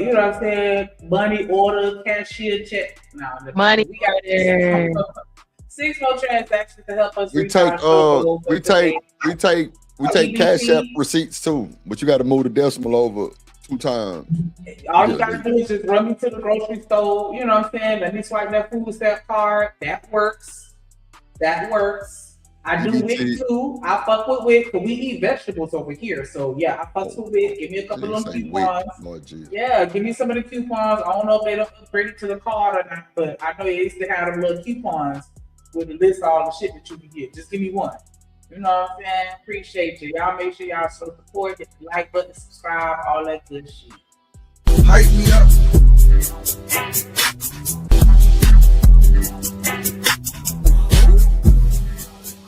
You know what I'm saying? Money order, cashier check. No, money. We got 6 more transactions to help us. We take Cash App receipts too, but you got to move the decimal over 2 times. All you gotta do is just run me to the grocery store. You know what I'm saying? Let me swipe that food stamp card. That works. I do WIC too. I fuck with WIC because we eat vegetables over here. So yeah, I fuck with WIC. Give me a couple of them coupons. Yeah, give me some of the coupons. I don't know if they don't upgrade it to the card or not, but I know they used to have them little coupons with the list of all the shit that you can get. Just give me one. You know what I'm saying? Appreciate you. Y'all make sure y'all show support, hit the like button, subscribe, all that good shit. Hype me up.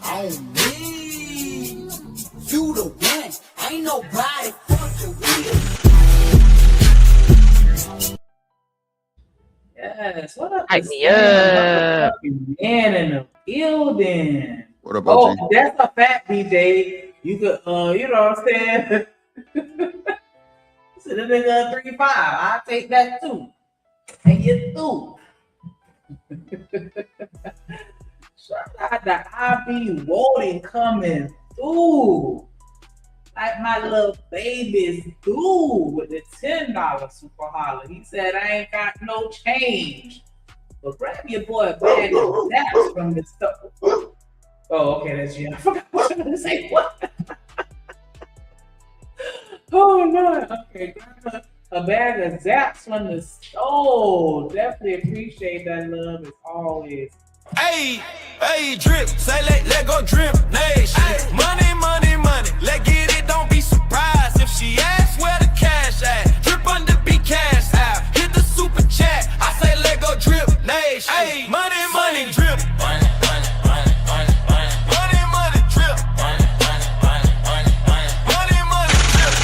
On me, you the one. Ain't nobody fucking with. Yes, what up? Hype me up. Man in the building. What about you? That's a fact, BJ. You could, you know what I'm saying? So the nigga 3-5. I'll take that too. And you through. Shout out to IB Woden coming through. Like my little babies do with the $10 super holler. He said, I ain't got no change. But grab your boy a bag of zaps from this stuff. Oh, okay, that's you. I forgot what I was going to say. What? Oh, no. Okay, grab a bag of zaps from the store. Definitely appreciate that love as always. Hey, drip. Say let go drip. Nation. Money, money, money. Let get it. Don't be surprised if she asks where the cash at. Drip under be cash out. Hit the super chat. I say let go drip. Nation. Hey, money, money, drip. Money, money, money, money, money. Money, money, drip. Money, money, money, money, money. Money, money, drip.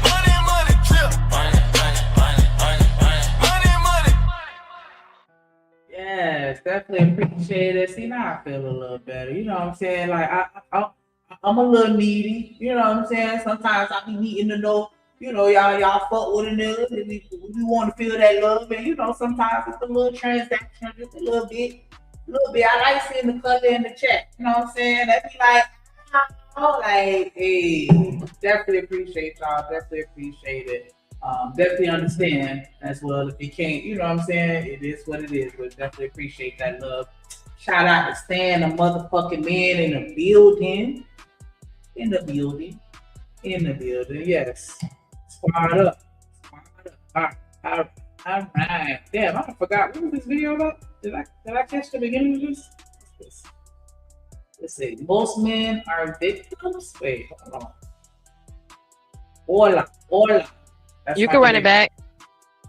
Money, money, drip. Money, money, money, money, money. Money, money. Yes, definitely appreciate it. See, now I feel a little better. You know what I'm saying? Like, I'm a little needy. You know what I'm saying? Sometimes I be needing to know, you know, y'all fuck with a nigga. And we want to feel that love. And, you know, sometimes it's a little transaction, just a little bit. I like seeing the color in the chat. You know what I'm saying? That be like, Like, hey, definitely appreciate y'all. Definitely appreciate it. Definitely understand as well. If you can't, you know what I'm saying? It is what it is. But definitely appreciate that love. Shout out to Stan, the motherfucking man in the building. In the building. In the building. Yes. Squad up. Squad up. All right. Damn, I forgot. What was this video about? Did I catch the beginning of this? Let's see. Most men are victims. Wait, hold on. Hola. That's You can run it back.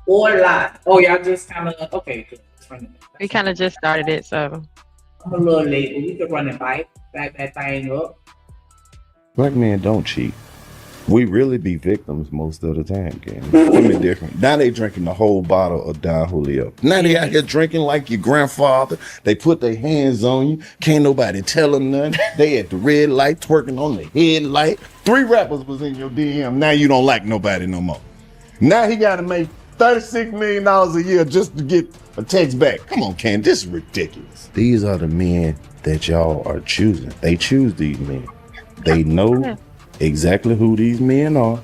Hola. Oh, y'all just kind of okay. Good. Let's run it back. We kind of just started it, so I'm a little late, but we could run it back that thing up. Black men don't cheat. We really be victims most of the time, gang. Women different. Now they drinking the whole bottle of Don Julio. Now they out here drinking like your grandfather. They put their hands on you. Can't nobody tell them nothing. They at the red light twerking on the headlight. 3 rappers was in your DM. Now you don't like nobody no more. Now he got to make $36 million a year just to get a text back. Come on, Ken. This is ridiculous. These are the men that y'all are choosing. They choose these men. They know exactly who these men are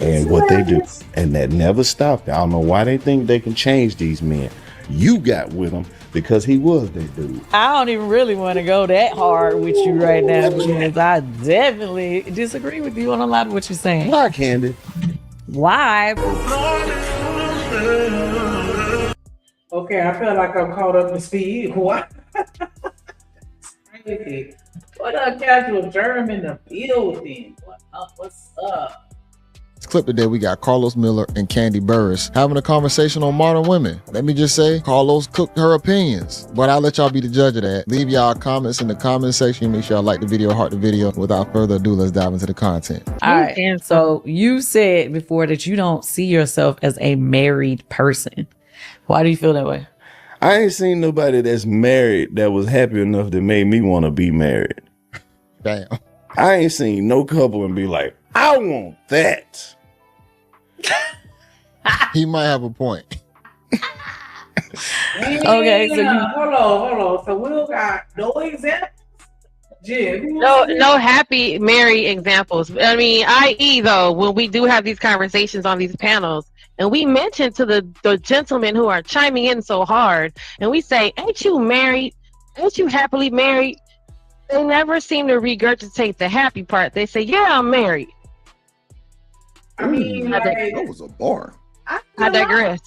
and what they do, and that never stopped. I don't know why they think they can change these men. You got with him because he was that dude. I don't even really want to go that hard with you right now because I definitely disagree with you on a lot of what you're saying. Why, Candy? Why? Okay, I feel like I'm caught up to speed. What? Crazy. What up, Casual Germ in the building? What up? What's up? This clip today, we got Carlos Miller and Candy Burris having a conversation on modern women. Let me just say, Carlos cooked her opinions, but I'll let y'all be the judge of that. Leave y'all comments in the comment section. Make sure y'all like the video, heart the video. Without further ado, let's dive into the content. All right. So you said before that you don't see yourself as a married person. Why do you feel that way? I ain't seen nobody that's married that was happy enough that made me want to be married. Damn. I ain't seen no couple and be like, I want that. He might have a point. Okay, so hold on. So Will got no examples. Jim, no happy married examples. I mean, i.e. though, when we do have these conversations on these panels, and we mention to the gentlemen who are chiming in so hard, and we say, ain't you married? Ain't you happily married? They never seem to regurgitate the happy part. They say, yeah, I'm married. I mean, that was a bar. I digress.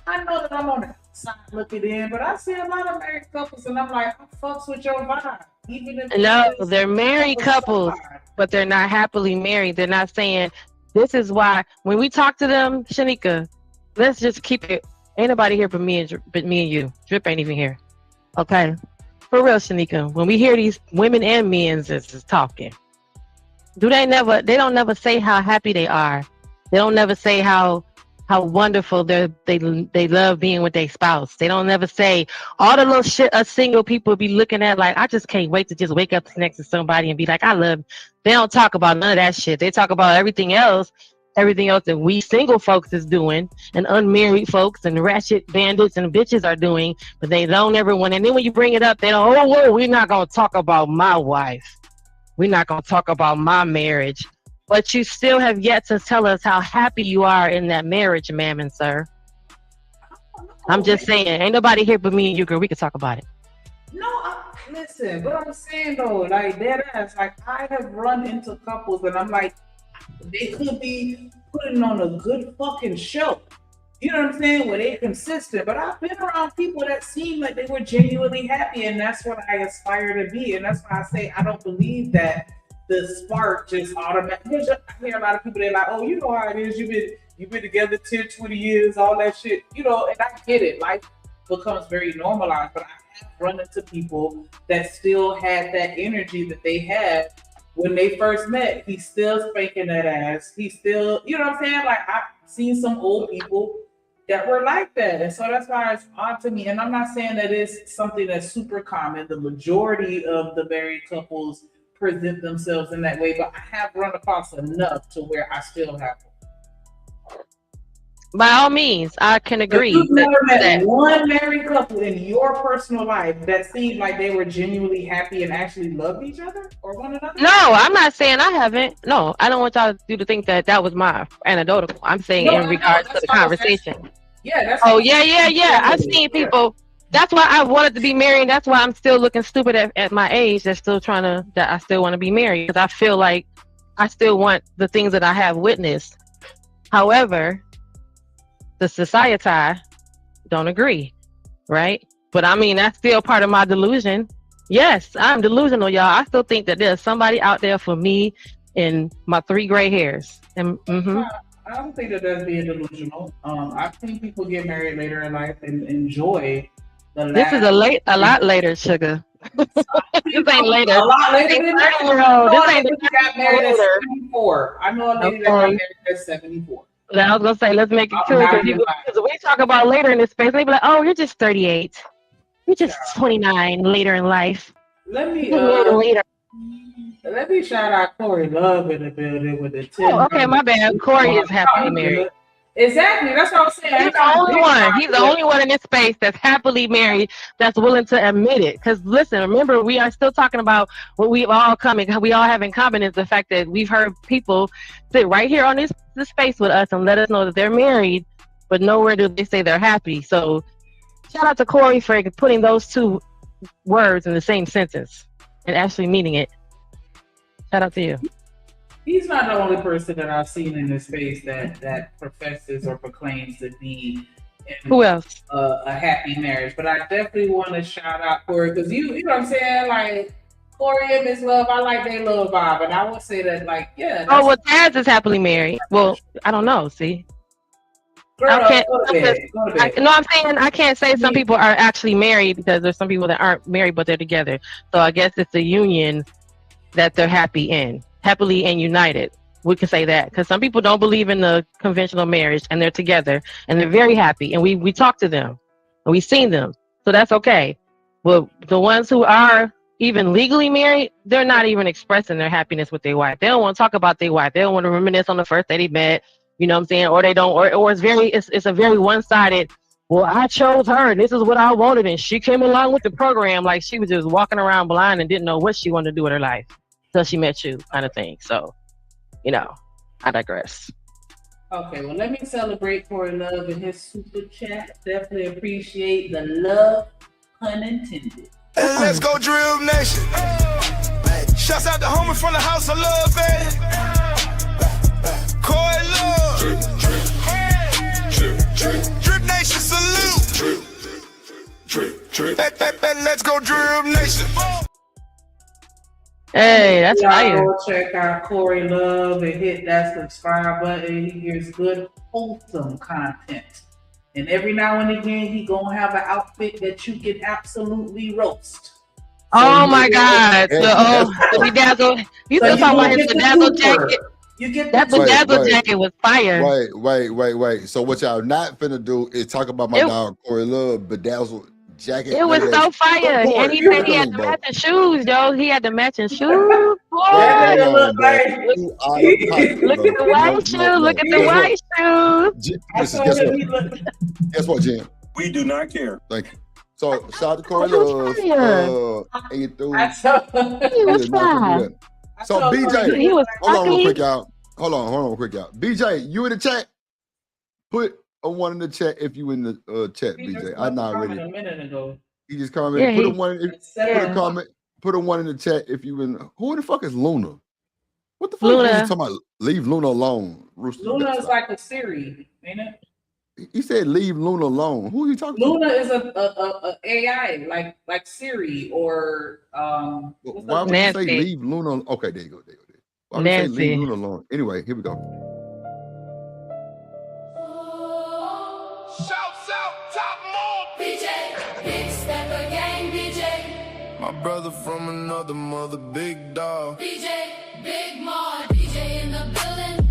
I know that I'm on the outside looking in, but I see a lot of married couples, and I'm like, I fucks with your vibe. Even if No, they're married couples, but they're not happily married. They're not saying, this is why. When we talk to them, Shanika, let's just keep it. Ain't nobody here but me and you. Drip ain't even here. Okay? For real, Shanika, when we hear these women and men is talking, they don't never say how happy they are. They don't never say how wonderful they love being with their spouse. They don't never say all the little shit us single people be looking at like, I just can't wait to just wake up next to somebody and be like, I love. They don't talk about none of that shit. They talk about everything else that we single folks is doing and unmarried folks and ratchet bandits and bitches are doing, but they don't ever want. And then when you bring it up, they don't, whoa, we're not going to talk about my wife. We're not going to talk about my marriage. But you still have yet to tell us how happy you are in that marriage, ma'am and sir. I'm just saying, ain't nobody here but me and you, girl. We can talk about it. No, listen, what I'm saying though, like dead ass, like I have run into couples and I'm like, they could be putting on a good fucking show. You know what I'm saying? Where they're consistent. But I've been around people that seem like they were genuinely happy, and that's what I aspire to be. And that's why I say I don't believe that the spark just automatically. I hear a lot of people, they're like, oh, you know how it is. You've been together 10, 20 years, all that shit. You know, and I get it. Life becomes very normalized. But I have run into people that still had that energy that they had when they first met. He's still spanking that ass. He's still, you know what I'm saying? Like, I've seen some old people that were like that. And so that's why it's odd to me. And I'm not saying that it's something that's super common. The majority of the married couples present themselves in that way, but I have run across enough to where I still have them. By all means, I can agree. You've never met that one married couple in your personal life that seemed like they were genuinely happy and actually loved each other or one another? No, I'm not saying I haven't. No, I don't want y'all to think that was my anecdotal. I'm saying No, in regards to the conversation. Yeah, that's. Oh yeah. I've seen people. That's why I wanted to be married. That's why I'm still looking stupid at my age. That I still want to be married because I feel like I still want the things that I have witnessed. However, the society don't agree, right? But I mean, that's still part of my delusion. Yes, I'm delusional, y'all. I still think that there's somebody out there for me in my 3 gray hairs. And I don't think that that's being delusional. I've seen people get married later in life and enjoy the. This is a lot later, sugar. This ain't later. A lot later than that. This ain't got married at 74. I know a lady that got married at 74. I was gonna say, let's make it clear because we talk about later in this space. They be like, "Oh, you're just 38. You're just 29 later in life." Let me later. Let me shout out Corey Love in the building with the 10. Oh, okay, my bad. Corey is happily married. Exactly, that's what I'm saying. He's the only one. He's the only one in this space that's happily married, that's willing to admit it. Because listen, remember, we are still talking about what we all have in common is the fact that we've heard people sit right here on this space with us and let us know that they're married, but nowhere do they say they're happy. So shout out to Corey for putting those 2 words in the same sentence and actually meaning it. Shout out to you. He's not the only person that I've seen in this space that professes or proclaims to be who else a happy marriage. But I definitely want to shout out Corey because you know what I'm saying, like Corey and Miss Love, I like their little vibe, and I would say that like Oh well, Taz is happily married. Well, I don't know. See, girl, I can't. go to bed. No, I'm saying I can't say some people are actually married because there's some people that aren't married but they're together. So I guess it's a union that they're happily and united. We can say that because some people don't believe in the conventional marriage and they're together and they're very happy, and we talk to them and we've seen them, so that's okay. Well, the ones who are even legally married, they're not even expressing their happiness with their wife. They don't want to talk about their wife. They don't want to reminisce on the first day they met. You know what I'm saying? Or they don't, or it's a very one-sided. Well, I chose her, and this is what I wanted, and she came along with the program. Like she was just walking around blind and didn't know what she wanted to do with her life until she met you, kind of thing. So, you know, I digress. Okay, well, let me celebrate Corey Love and his super chat. Definitely appreciate the love, pun intended. And let's go, Drill Nation. Shouts out to homie from the house of love, baby. Corey Love. Drip Nation, salute. Let's go, Drill Nation. Hey, that's fire. Go check out Corey Love and hit that subscribe button. He gives good, wholesome content. And every now and again, he gonna have an outfit that you can absolutely roast. Oh my God! The bedazzle. You still talking about his bedazzle jacket? You get that bedazzle jacket was fire. Wait. So what y'all not finna do is talk about my dog Corey Love bedazzled jacket. It was so fire, and he said he had the matching shoes, yo. He had the matching shoes. Look at the white shoes. Look at the white shoes. Guess what, Jen? We do not care. Thank you. So shout out to Corey Love. He was fine. So BJ, hold on real quick, y'all. BJ, you in the chat? Put a 1 in the chat if you in the chat, BJ. I'm not ready. A minute ago. He just commented. Put a 1. Put a 1 in the chat if you in. Who the fuck is Luna? What the fuck Luna. is he talking about? Leave Luna alone. Rooster. Luna is like a Siri, ain't it? He said leave Luna alone. Who are you talking Luna about? is a AI like Siri or Why would you say leave Luna? Okay, there you go. Why would you say leave Luna alone? Anyway, here we go. Shouts out, top more. BJ, big stepper gang, BJ. My brother from another mother, big dog. BJ, big mod. BJ in the building.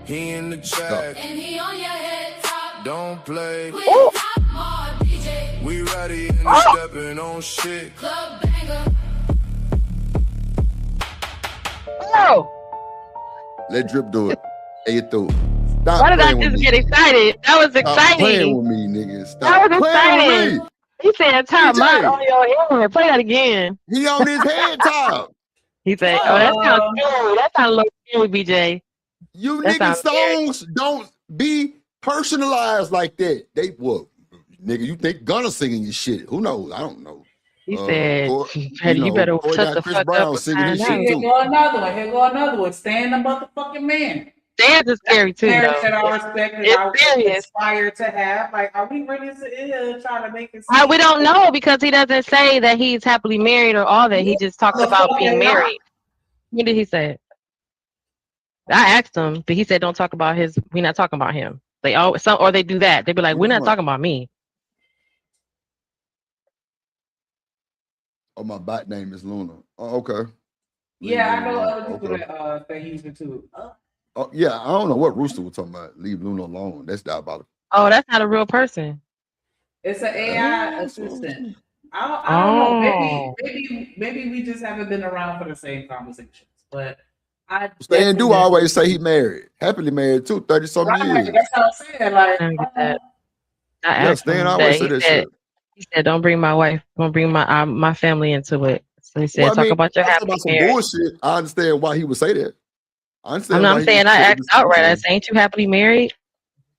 He in the chat. And he on your head top. Don't play. Top mod, BJ. We ready and stepping on shit. Club banger. Let Drip do it. Hey, you through. Stop Why did I playing with just me. get excited? That was Stop playing exciting. with me, nigga. Stop That was playing exciting. with me. He said, "Top mine BJ, on your head." Play that again. he on his head top. He said, "Oh, that sounds scary. That sounds a little scary, BJ. You That niggas sounds scary." songs don't be personalized like that. They well, nigga, you think Gunna singing your shit. Who knows? I don't know. He said, "You better Corey shut got the Chris fuck up Brown and singing find his out." shit Here too. go another one. Here go another one. Stan the motherfucking man. Stan's is scary too, Marriage though. that I respect and It's I would serious. aspire to have. Like, are we really sitting here trying to make it We don't know because he doesn't say that he's happily married or all that. He just talks about being married. What did he say? I asked him, but he said, "Don't talk about his. We're not talking about him." They always or they do that. They be like, "We're not talking about me." Oh, my bot name is Luna. Oh, okay. Yeah, I know other people that use it too. Oh, yeah, I don't know what Rooster was talking about. Leave Luna alone. That's diabolical. Oh, that's not a real person. It's an AI assistant. I don't know. Maybe we just haven't been around for the same conversations. But Stan do always say he married, happily married too, 30-something years. That's what I'm saying. Like, I get that. I Yeah, asked Stan him always that. say He that said, shit. he said, "Don't bring my wife. Don't bring my family into it." So he said, Well, I "Talk mean, about your talking happy about some marriage." bullshit. I understand why he would say that. I understand I'm why saying I he asked outright. I said, "Ain't you happily married?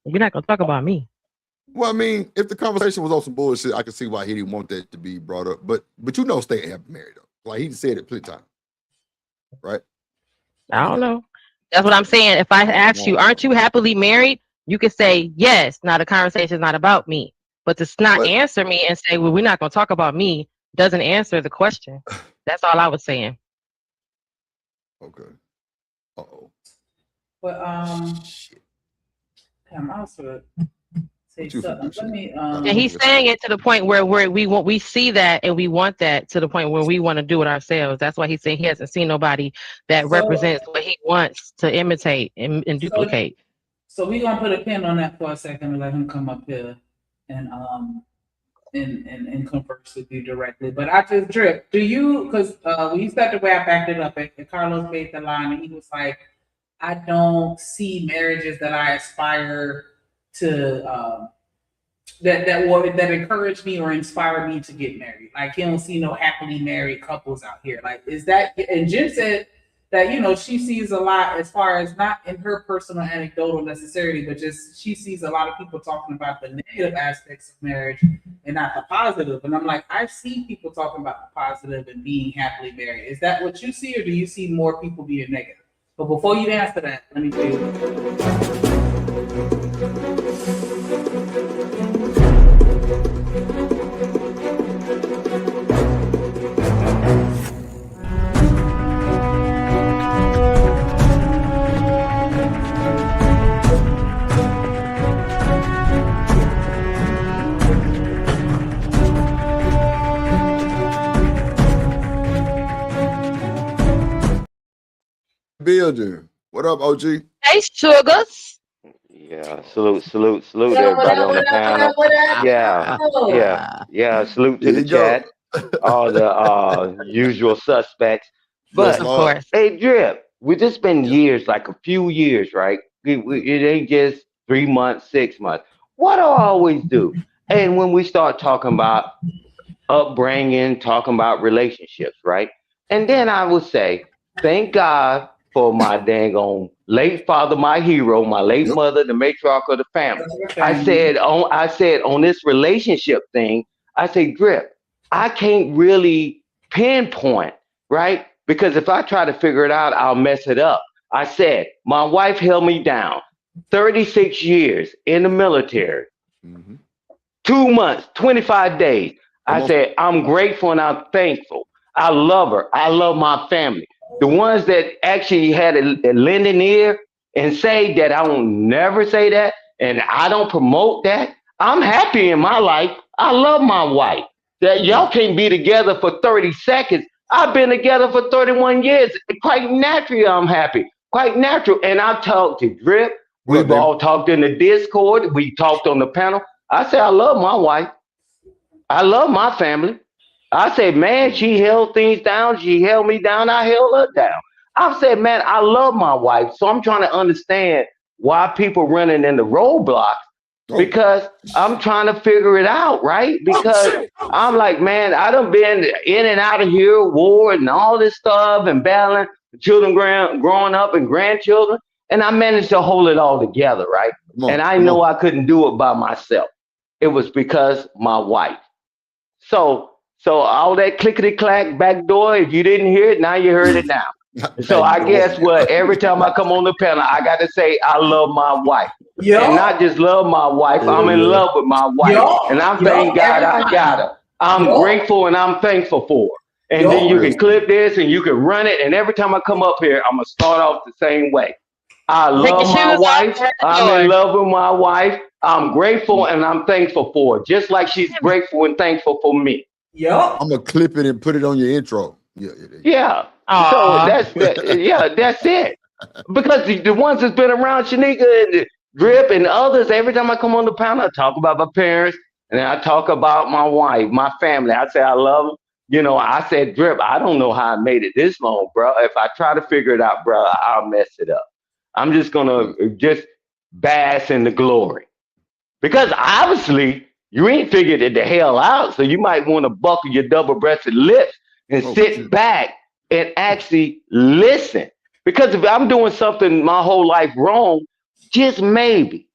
You're not gonna talk about me." Well, I mean, if the conversation was on some bullshit, I could see why he didn't want that to be brought up. But you know, Stan happy married though. Like he said it plenty times, right? I don't know. That's what I'm saying. If I ask you, "Aren't you happily married?" You could say yes. Now the conversation is not about me. But to not answer me and say, "Well, we're not gonna talk about me," doesn't answer the question. That's all I was saying. Okay. Uh-oh. But damn, I was gonna say something. Let me And he's saying it to the point where we see that and we want that to the point where we want to do it ourselves. That's why he's saying he hasn't seen nobody that represents what he wants to imitate and duplicate. So we're gonna put a pin on that for a second and let him come up here and converse with you directly. But I just Drip, do you because when you started the way I backed it up and Carlos made the line and he was like, I don't see marriages that I aspire to that encourage me or inspire me to get married. Like he don't see no happily married couples out here. Like is that and Jim said that she sees a lot as far as not in her personal anecdotal necessarily, but just she sees a lot of people talking about the negative aspects of marriage and not the positive. And I'm like, I see people talking about the positive and being happily married. Is that what you see, or do you see more people being negative? But before you answer that, let me tell you. Building. What up, OG? Hey, sugars. Yeah, salute everybody on the panel. Yeah. Salute to the chat, all the usual suspects. But of course, hey, Drip, we just been years, like a few years, right? It ain't just 3 months, 6 months. What do I always do? And when we start talking about upbringing, talking about relationships, right? And then I would say, thank God for my dang on late father, my hero, my late mother, the matriarch of the family. I said on this relationship thing, I say, Drip, I can't really pinpoint, right? Because if I try to figure it out, I'll mess it up. I said, my wife held me down 36 years in the military, 2 months, 25 days. I said, I'm grateful and I'm thankful. I love her. I love my family. The ones that actually had a lending ear and say that I will never say that and I don't promote that. I'm happy in my life. I love my wife. That y'all can't be together for 30 seconds. I've been together for 31 years. Quite naturally, I'm happy. Quite natural. And I talked to Drip. We've all talked in the Discord. We talked on the panel. I say, I love my wife. I love my family. I said, man, she held things down. She held me down. I held her down. I said, man, I love my wife. So I'm trying to understand why people running into roadblocks because I'm trying to figure it out, right? Because I'm like, man, I done been in and out of here, war and all this stuff and battling children growing up and grandchildren. And I managed to hold it all together, right? And I know I couldn't do it by myself. It was because my wife. So all that clickety clack back door, if you didn't hear it, now you heard it now. So I guess what? Every time I come on the panel, I got to say I love my wife. And not just love my wife, I'm in love with my wife. And I'm thank God I got her. I'm grateful and I'm thankful for her. And then you can clip this and you can run it. And every time I come up here, I'm going to start off the same way. I love my wife. I'm in love with my wife. I'm grateful and I'm thankful for her, just like she's grateful and thankful for me. I'm gonna clip it and put it on your intro. Yeah. So that's it. Because the ones that's been around Shanika and Drip and others, every time I come on the panel, I talk about my parents and then I talk about my wife, my family. I say I love them. You know, I said, Drip, I don't know how I made it this long, bro. If I try to figure it out, bro, I'll mess it up. I'm just gonna just bask in the glory. Because obviously you ain't figured it the hell out, so you might want to buckle your double-breasted lips and sit back and actually listen. Because if I'm doing something my whole life wrong, just maybe,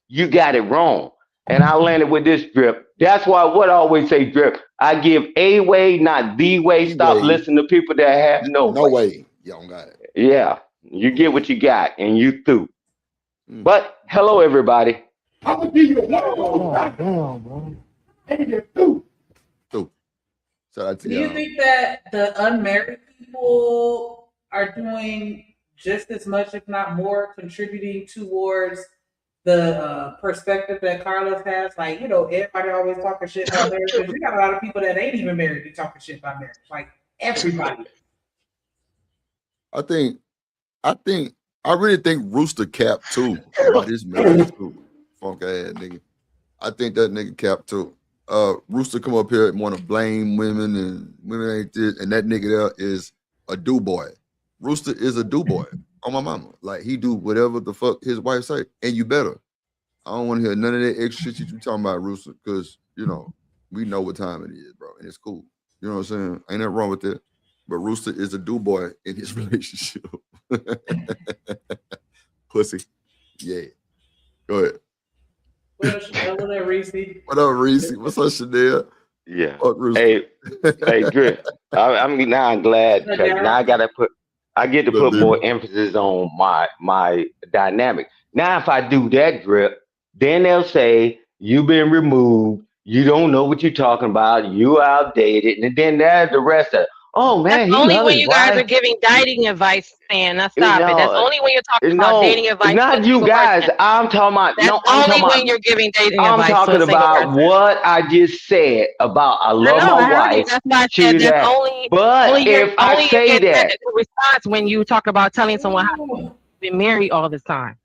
you got it wrong. And I landed with this, Drip. That's why what I always say, Drip, I give a way, not the way. Stop listening to people that have no way. Y'all got it. Yeah, you get what you got, and you through. But hello, everybody. I'm gonna give you a damn, bro. Ain't it too? Do you think that the unmarried people are doing just as much, if not more, contributing towards the perspective that Carlos has? Like, you know, everybody always talking shit about marriage, but we got a lot of people that ain't even married that talking shit about marriage. Like everybody. I really think Rooster cap too about his marriage too. Funk ass nigga. I think that nigga cap too. Rooster come up here and want to blame women and women ain't this, and that nigga there is a do boy. Rooster is a do boy on my mama. Like he do whatever the fuck his wife say, and you better. I don't want to hear none of that extra shit you talking about, Rooster, because you know we know what time it is, bro, and it's cool. You know what I'm saying? Ain't nothing wrong with that. But Rooster is a do boy in his relationship. Pussy. Yeah. Go ahead. What up, Reese? What up, Reese? What's up, Chanel? Yeah. Hey, Drip. I'm glad because now I get to put more emphasis on my dynamic. Now, if I do that, Drip, then they'll say you've been removed. You don't know what you're talking about. You outdated, and then there's the rest of it. Oh man, that's only when you guys are giving dating advice, Stan. Now stop it. That's only when you're talking about dating advice. Not you guys. I'm talking about. That's only when you're giving dating advice. I'm talking about what I just said about I love my wife. That's why I said that's only. But if I say that, response when you talk about telling someone how you've been married all this time.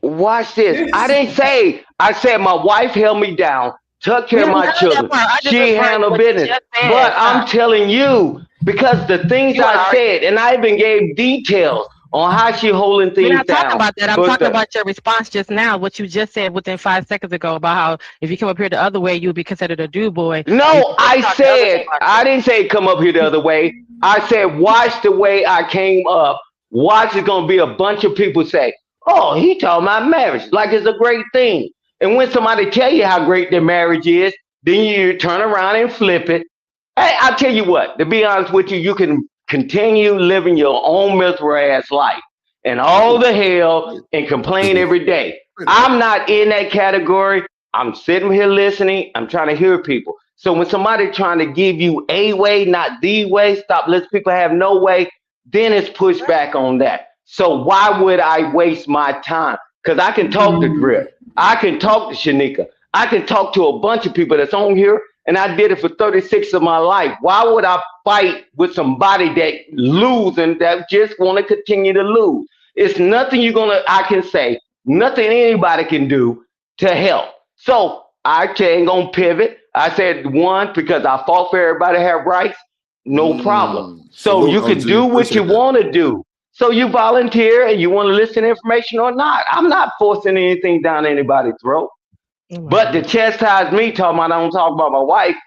Watch this. I didn't say. I said my wife held me down, took care of my children. She handled business. But I'm telling you. Because the things I said, and I even gave details on how she holding things down. We're not talking about that. I'm talking about your response just now, what you just said within 5 seconds ago about how if you come up here the other way, you would be considered a do boy. No, I didn't say come up here the other way. I said, watch the way I came up. Watch it's going to be a bunch of people say, oh, he talking about marriage like it's a great thing. And when somebody tell you how great their marriage is, then you turn around and flip it. Hey, I'll tell you what, to be honest with you, you can continue living your own miserable ass life and all the hell and complain every day. I'm not in that category. I'm sitting here listening. I'm trying to hear people. So when somebody trying to give you a way, not the way, stop letting people have no way, then it's pushed back on that. So why would I waste my time? Because I can talk to Drip. I can talk to Shanika. I can talk to a bunch of people that's on here. And I did it for 36 of my life. Why would I fight with somebody that lose and that just want to continue to lose? It's nothing I can say, nothing anybody can do to help. So I ain't gonna pivot. I said one, because I fought for everybody to have rights, no problem. So you can do what you want to do. So you volunteer and you want to listen to information or not. I'm not forcing anything down anybody's throat. But to chastise me, talking about I don't talk about my wife,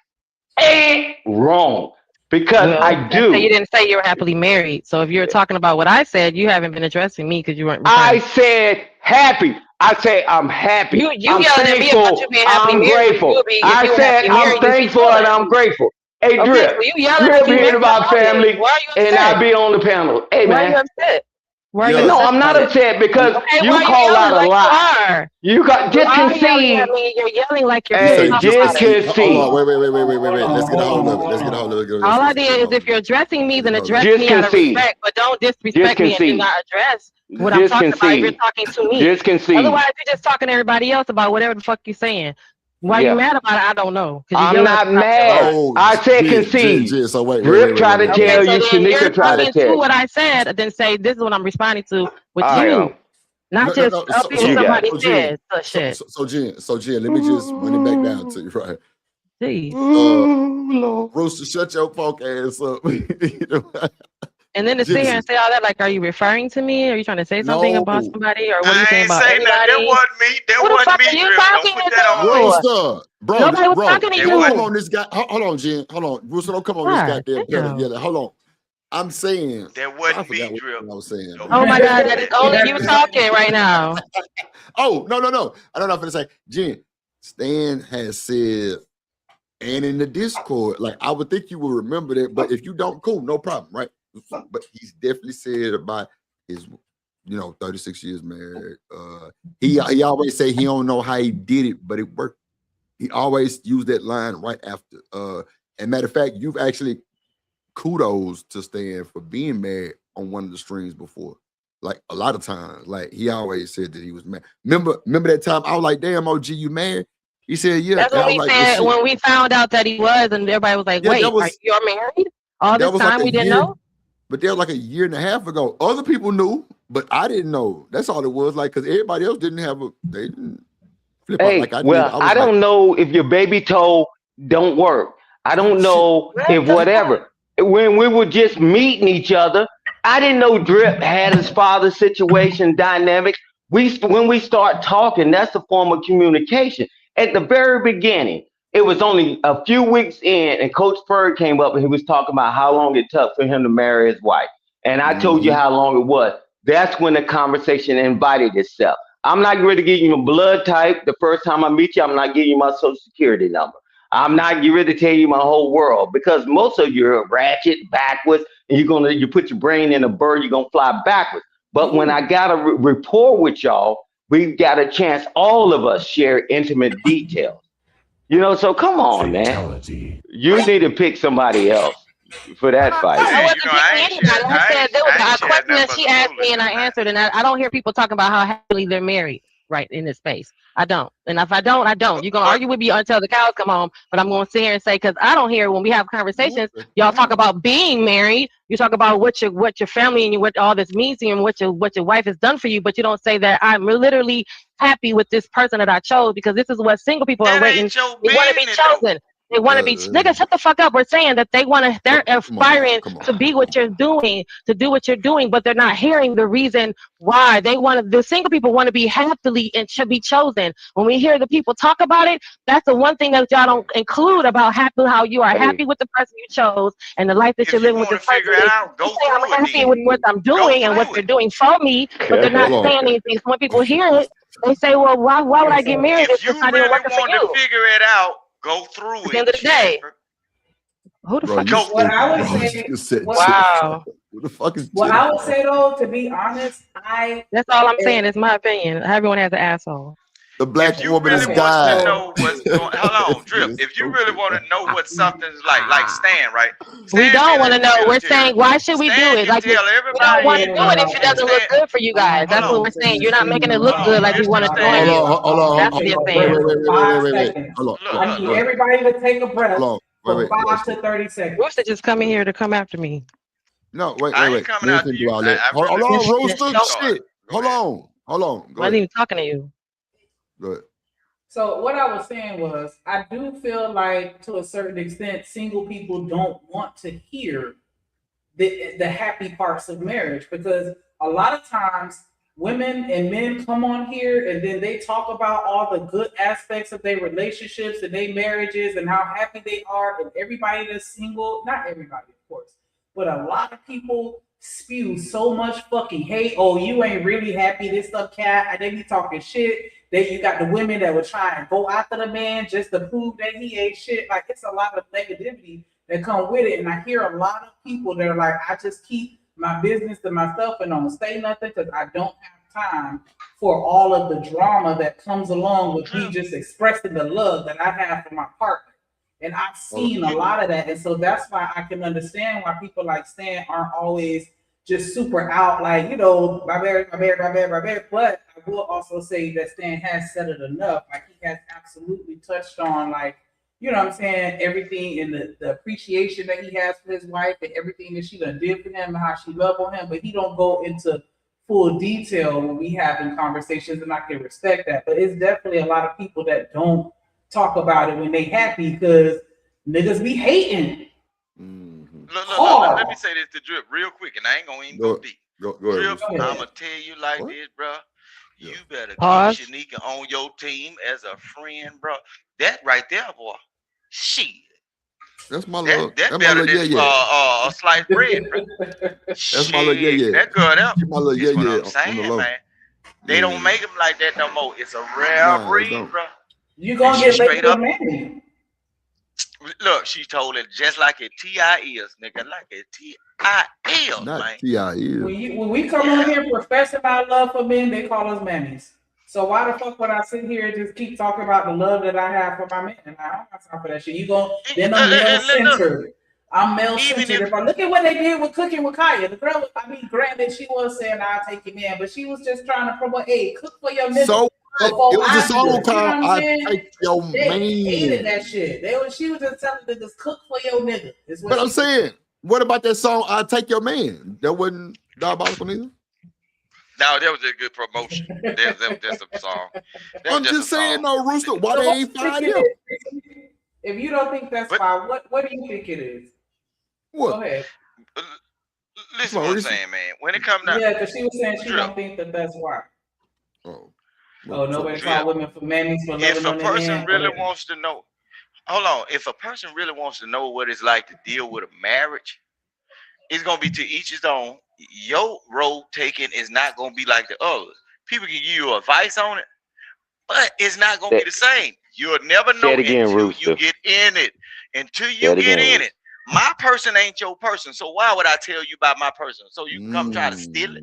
ain't wrong. Because Well, I so you do. didn't say you were happily married. So if you're talking about what I said, you haven't been addressing me because you weren't I referring. said happy. I say I'm happy. You I'm yelling at me about you thankful. being happily I'm married. grateful. If I you were said happily I'm married, you'd be thankful and yelling. I'm grateful. Hey, Okay, Drip. so you yelling Drip like you here mad about about it. family, Why are you and I upset? be on the panel. Hey, Why are you man. upset? Why are you Yeah. No, upset I'm not about it? upset because Okay, you why are you call out yelling a like you lot. are? You got You just are yelling concede. at me. You're yelling like you're pissed Hey, off just about it. Hold on. concede. Wait. Let's get a hold of it. Let's get a hold of it. All I Let's get a did is hold of if you're it. addressing me, Let's get then a hold of address it. Just me out of concede. respect, but don't Just disrespect me and do concede. not address what I'm Just talking about if you're concede. talking to me. Just concede. Otherwise, you're just talking to everybody else about whatever the fuck you're saying. Why you Yeah. mad about it, I don't know. Because you're I'm yelling at not me about your life. mad. Oh, I said concede. Jen. So wait. Drip tried to Okay, tell so you, then you're Shanika tried to talking tell to you. what I said, then say this is what I'm responding to with All right, you. Not just No. up here you got somebody it. said such shit. Jen, let me just run it back down to you, right? Jeez. Rooster, shut your punk ass up. And then to sit here and say all that, like, are you referring to me? Are you trying to say something about No. somebody? Or what are you I saying ain't about say nothing. That anybody? wasn't me. That Who the wasn't fuck me, are you Drip. Don't talking put that on me. to? Rooster, Nobody was talking to don't come you. on this guy. Hold on, Jen. Hold on. Rooster, don't come on this God goddamn pedal. damn. Yeah, hold on. I'm saying That I wasn't forgot me, what Drip. I was saying. Don't Oh put my that God, on that is me. only you talking right now. Oh, no. I don't know what I'm gonna say. Jen, Stan has said, and in the Discord, like I would think you will remember that, but if you don't, cool, no problem, right? But he's definitely said about his 36 years married. He always say he don't know how he did it, but it worked. He always used that line right after. And matter of fact, you've actually kudos to Stan for being married on one of the streams before. Like a lot of times, like he always said that he was married. Remember that time I was like, "Damn, OG, you married?" He said, "Yeah." That's And when I was we like, "Well, said, shit." when we found out that he was, and everybody was like, Yeah, wait, you're married? All that this was like time a we didn't year, know? but that was like a year and a half ago. Other people knew, but I didn't know. That's all it was. Like, because everybody else they didn't flip out like Hey, I did. well, I I was like, don't know if your baby toe don't work. I oh don't shit. know What if the fuck? whatever. When we were just meeting each other, I didn't know Drip had his father's situation dynamic. When we start talking, that's a form of communication. At the very beginning, it was only a few weeks in, and Coach Ferg came up and he was talking about how long it took for him to marry his wife. And I told you Mm-hmm. how long it was. That's when the conversation invited itself. I'm not going to give you my blood type the first time I meet you. I'm not giving you my social security number. I'm not getting ready to tell you my whole world because most of you are ratchet backwards, and you put your brain in a bird, you're gonna fly backwards. But when I got a rapport with y'all, we got a chance. All of us share intimate details. So come on, man. You need to pick somebody else for that fight. I Hey, wasn't picking anybody. I said there was I ain't a shared question nothing that but she some asked me and foolishness I now. answered, and I don't hear people talking about how happily they're married right in this space. I don't. And if I don't, I don't. You're going to argue with me until the cows come home, but I'm going to sit here and say, because I don't hear when we have conversations, y'all talk about being married. You talk about what your family and what all this means to you and what your wife has done for you, but you don't say that I'm literally happy with this person that I chose, because this is what single people are That waiting. ain't your They want to be business, though. chosen. They want to be nigga. Shut the fuck up. We're saying that they're aspiring to be what you're doing, to do what you're doing, but they're not hearing the reason why. The single people want to be happily and should be chosen. When we hear the people talk about it, that's the one thing that y'all don't include about how you are happy with the person you chose and the life that you're If you living with want this to person. figure it out, You go say I'm through it happy then. with what I'm doing and what they're doing for me, but they're not Hold on. saying anything. So when people hear it, they say, well, why would I get married if If it's you not even really working for want to you? figure it out, go through At the it, end of the day, Jennifer. who the Bro, fuck you is What stupid, I would bro. You say, just said what, Jennifer. wow? Who the fuck is what I Jennifer? would say though, to be honest, That's all I'm saying. It's my opinion. Everyone has an asshole. The black If you woman has really okay, want to died. so know what's going, hold on, Drip. It's If you really stupid, want bro. to know what something's like Stan, right? We Stan don't been want in to the know. We're military. saying, why should we do Stan it? can Like, we tell don't everybody want to in do it if it doesn't look Stan, good for you guys. hold That's what on, we're saying. You're not making it look hold good on, like we want Mr. to do Hold on Stan. you. on, hold on, That's hold what on. you're break saying. for 5 Wait. seconds. Hold I on. need Look. everybody to take a breath Hold on. for Wait. 5 to 30 seconds. Rooster just coming here to come after me. No, I ain't wait. coming We ain't after finna do you. all that. I Hold really on, wasn't Just getting Rooster. you show. started. Shit. Go ahead. Hold on. Go Wasn't ahead. even talking to you. Go ahead. So what I was saying was, I do feel like to a certain extent, single people don't want to hear the happy parts of marriage, because a lot of times women and men come on here and then they talk about all the good aspects of their relationships and their marriages and how happy they are, and everybody that's single, not everybody of course, but a lot of people spew so much fucking hate. Oh, you ain't really happy, this stuff, cat, and they be talking shit. Then you got the women that would try and go after the man just to prove that he ain't shit. Like, it's a lot of negativity that come with it. And I hear a lot of people that are like, I just keep my business to myself and don't say nothing because I don't have time for all of the drama that comes along with me just expressing the love that I have for my partner. And I've seen a lot of that. And so that's why I can understand why people like Stan aren't always just super out, like, you know, my marriage, my marriage, my marriage, my marriage. But I will also say that Stan has said it enough. Like, he has absolutely touched on, like, you know what I'm saying, everything and the appreciation that he has for his wife and everything that she done did for him and how she loved on him. But he don't go into full detail when we having conversations, and I can respect that. But it's definitely a lot of people that don't talk about it when they happy, because niggas be hating. Look, let me say this to Drip real quick, and I ain't gonna even go deep. Go ahead. Drip, I'm gonna tell you like this, bro. You better Pause. keep Shanika on your team as a friend, bro. That right there, boy. Shit. That's my little. That That's my better little than yeah. a sliced bread, bro. That's my little yeah. That girl there. She my little That's what I'm on the saying, low. man. They don't make them like that no more. It's a rare Nah, they breed, don't. bro. You gonna And get she straight labeled up. manly. Look, she told it just like a T.I. is, nigga. Like a T.I. is, Not man. T.I. is. When we come on here professing our love for men, they call us mammies. So why the fuck would I sit here and just keep talking about the love that I have for my man? And I don't have time for that shit. You go, then I'm male centered. I'm male centered. If I look at what they did with Cooking with Kaya, the girl, I mean, granted, she was saying I'll take your man, but she was just trying to promote, hey, cook for your nigga. So what? Before It was a I do song it. You know called what I'm "I saying? Take Your They Man." hated that shit. She was just telling niggas cook for your nigga. Is what But I'm she saying, what about that song "I Take Your Man"? That wasn't diabolical either. No, that was a good promotion. That was just a song. I'm just saying, no, Rooster. Why they ain't fired him? If you don't think that's fine, what do you think it is? What? Go ahead. Listen to what I'm saying, man. When it comes down, Yeah, because she was saying she don't think that's why. Oh, nobody called women for mammies for loving if a on their person man. really wants to know, hold on. If a person really wants to know what it's like to deal with a marriage, it's gonna be to each his own. Your road taking is not gonna be like the others. People can give you advice on it, but it's not gonna be the same. You'll never know until you get in it. Until you get in it. My person ain't your person, so why would I tell you about my person? So you can come try to steal it.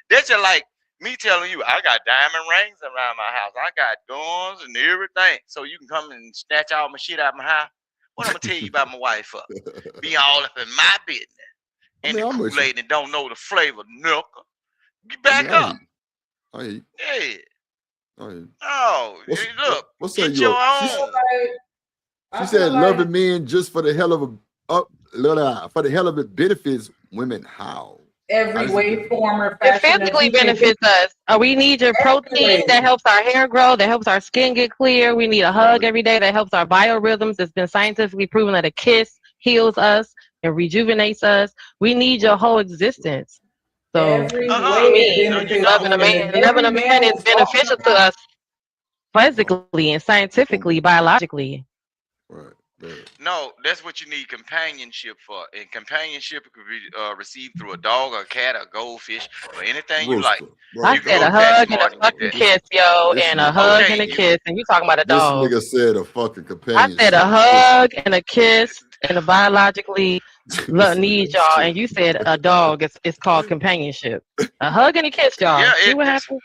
That's just like me telling you, I got diamond rings around my house. I got guns and everything. So you can come and snatch all my shit out of my house. What I'm gonna tell you about my wife for? Be all up in my business. And the Kool-Aid and don't know the flavor, knuckle. Get back up. Yeah. Oh, look. What's get your own. She said, "Loving men just for the hell of it benefits women. How? Every way, form, or It fashion. physically benefits us. We need your protein that helps our hair grow, that helps our skin get clear. We need a hug every day that helps our biorhythms. It's been scientifically proven that a kiss heals us and rejuvenates us. We need your whole existence. So, every way loving a man is beneficial to us physically and scientifically, biologically. Right. No, that's what you need companionship for. And companionship could be received through a dog, a cat, a goldfish, or anything you like. I said a hug and a fucking kiss, yo, and a hug and a kiss. And you talking about a dog. This nigga said a fucking I companion. said a hug and a kiss and a biologically need y'all. And you said a dog. It's called companionship. A hug and a kiss, y'all. Yeah, See what happened?